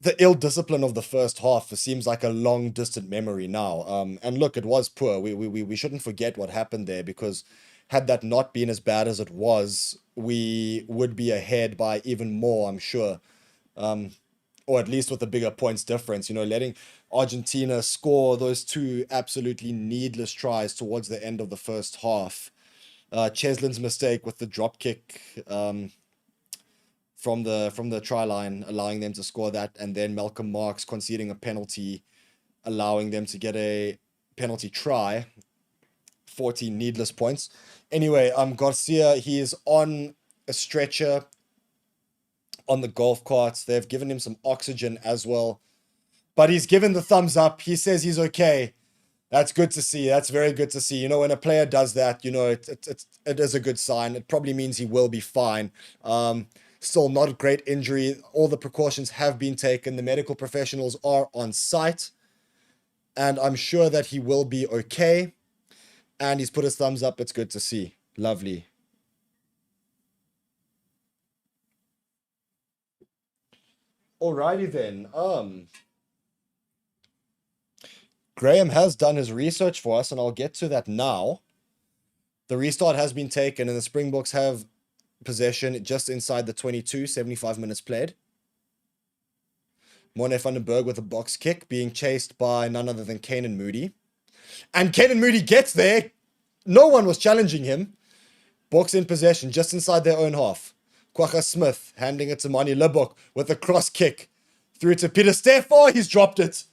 the ill discipline of the first half seems like a long distant memory now. And look, it was poor. We shouldn't forget what happened there, because had that not been as bad as it was, we would be ahead by even more, I'm sure. Or at least with a bigger points difference, you know, letting Argentina score those 2 absolutely needless tries towards the end of the first half. Cheslin's mistake with the drop kick from the try line, allowing them to score that, and then Malcolm Marx conceding a penalty, allowing them to get a penalty try. 14 needless points. Anyway, Garcia, he is on a stretcher on the golf carts. They've given him some oxygen as well. But he's given the thumbs up. He says he's okay. That's good to see. That's very good to see. You know, when a player does that, you know, it is a good sign. It probably means he will be fine. Still not a great injury. All the precautions have been taken. The medical professionals are on site. And I'm sure that he will be okay. And he's put his thumbs up. It's good to see. Lovely. Alrighty then. Graham has done his research for us, and I'll get to that now. The restart has been taken, and the Springboks have possession just inside the 22, 75 minutes played. Morne van den Berg with a box kick, being chased by none other than Kanan Moody. And Kanan Moody gets there. No one was challenging him. Boks in possession, just inside their own half. Kwagga Smith handing it to Mani Libok with a cross kick. Through to Peter Steff. Oh, he's dropped it.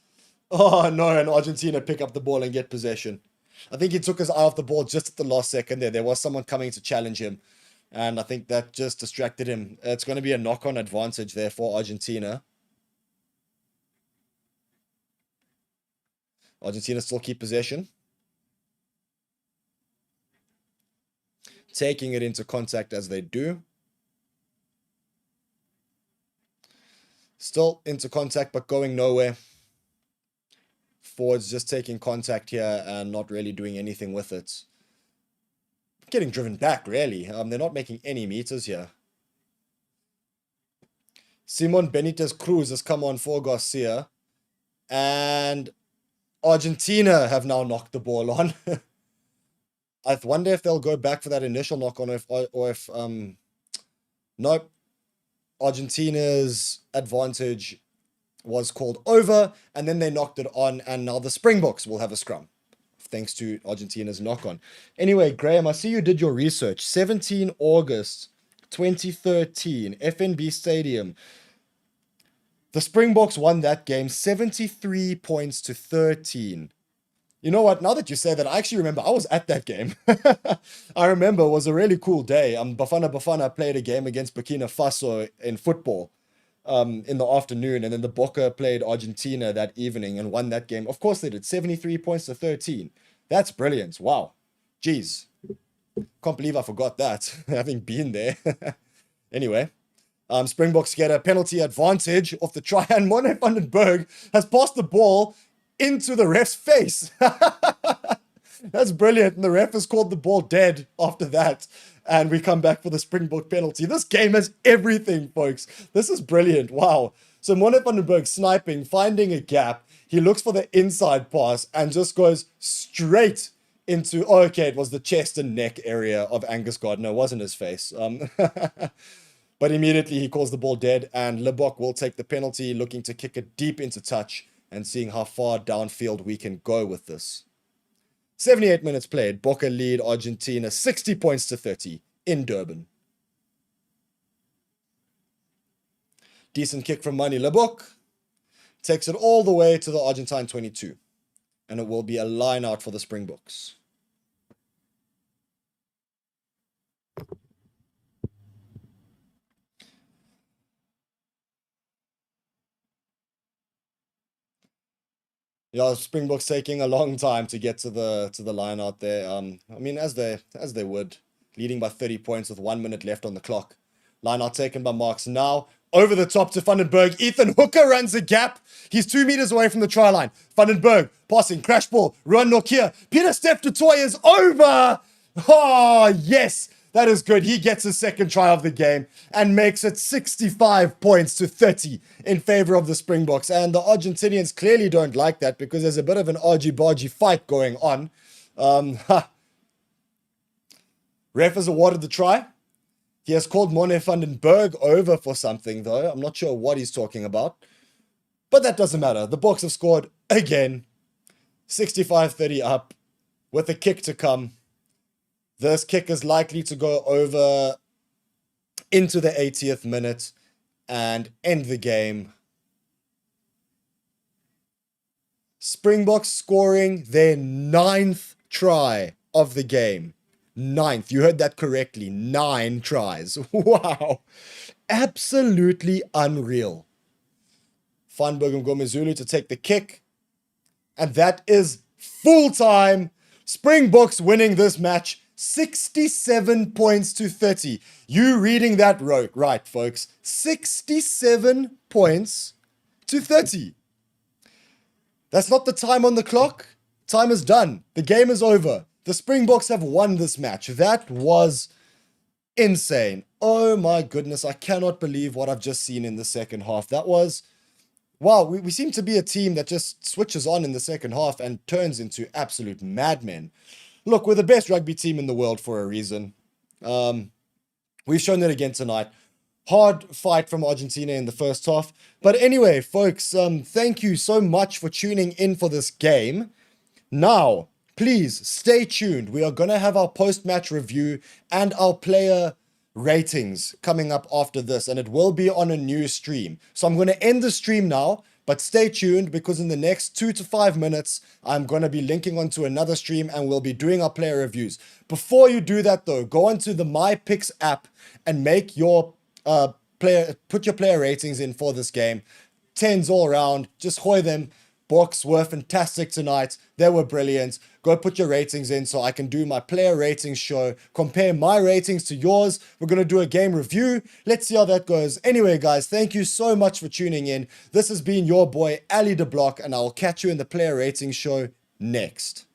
Oh, no, and Argentina pick up the ball and get possession. I think he took his eye off the ball just at the last second there. There was someone coming to challenge him, and I think that just distracted him. It's going to be a knock-on advantage there for Argentina. Argentina still keep possession. Taking it into contact as they do. Still into contact, but going nowhere. Forwards just taking contact here and not really doing anything with it. Getting driven back, really. They're not making any meters here. Simon Benitez Cruz has come on for Garcia. And Argentina have now knocked the ball on. I wonder if they'll go back for that initial knock on, or if nope. Argentina's advantage was called over, and then they knocked it on, and now the Springboks will have a scrum, thanks to Argentina's knock-on. Anyway, Graham, I see you did your research. 17 August 2013, FNB Stadium. The Springboks won that game 73 points to 13. You know what? Now that you say that, I actually remember I was at that game. I remember it was a really cool day. Bafana played a game against Burkina Faso in football in the afternoon, and then the Bokke played Argentina that evening and won that game. Of course they did. 73 points to 13. That's brilliant. Wow. Jeez. Can't believe I forgot that, having been there. Anyway. Springboks get a penalty advantage off the try, and Morne van den Berg has passed the ball into the ref's face. That's brilliant. And the ref has called the ball dead after that. And we come back for the Springbok penalty. This game has everything, folks. This is brilliant. Wow. So Morne van den Berg sniping, finding a gap. He looks for the inside pass and just goes straight into, oh, okay, it was the chest and neck area of Angus Gardner. It wasn't his face. But immediately he calls the ball dead, and Libok will take the penalty, looking to kick it deep into touch and seeing how far downfield we can go with this. 78 minutes played. Bokke lead Argentina 60 points to 30 in Durban. Decent kick from Mani Libok. Takes it all the way to the Argentine 22. And it will be a line out for the Springboks. Yeah, Springboks taking a long time to get to the line out there. I mean, as they would, leading by 30 points with 1 minute left on the clock. Line out taken by Marks now. Over the top to Van den Berg. Ethan Hooker runs a gap. He's 2 meters away from the try line. Van den Berg passing, crash ball, run Nokia. Peter Steff du Toit is over. Oh, yes. That is good. He gets his second try of the game and makes it 65 points to 30 in favor of the Springboks. And the Argentinians clearly don't like that because there's a bit of an argy-bargy fight going on. Ref has awarded the try. He has called Morne van den Berg over for something, though. I'm not sure what he's talking about. But that doesn't matter. The Boks have scored again. 65-30 up with a kick to come. This kick is likely to go over into the 80th minute and end the game. Springboks scoring their 9th try of the game. 9th. You heard that correctly. 9 tries. Wow. Absolutely unreal. Feinberg and Gomezulu to take the kick. And that is full time. Springboks winning this match 67 points to 30. You reading that right, folks. 67 points to 30. That's not the time on the clock. Time is done. The game is over. The Springboks have won this match. That was insane. Oh my goodness. I cannot believe what I've just seen in the second half. That was... Wow, we seem to be a team that just switches on in the second half and turns into absolute madmen. Look, we're the best rugby team in the world for a reason. We've shown it again tonight. Hard fight from Argentina in the first half. But anyway, folks, thank you so much for tuning in for this game. Now, please stay tuned. We are going to have our post-match review and our player ratings coming up after this, and it will be on a new stream. So I'm going to end the stream now, but stay tuned because in the next 2 to 5 minutes, I'm going to be linking onto another stream and we'll be doing our player reviews. Before you do that though, go onto the My Picks app and make your put your player ratings in for this game. 10s all around, just hoy them. Boks were fantastic tonight. They were brilliant. Go put your ratings in so I can do my player ratings show. Compare my ratings to yours. We're going to do a game review. Let's see how that goes. Anyway, guys, thank you so much for tuning in. This has been your boy, Ali de Block, and I'll catch you in the player ratings show next.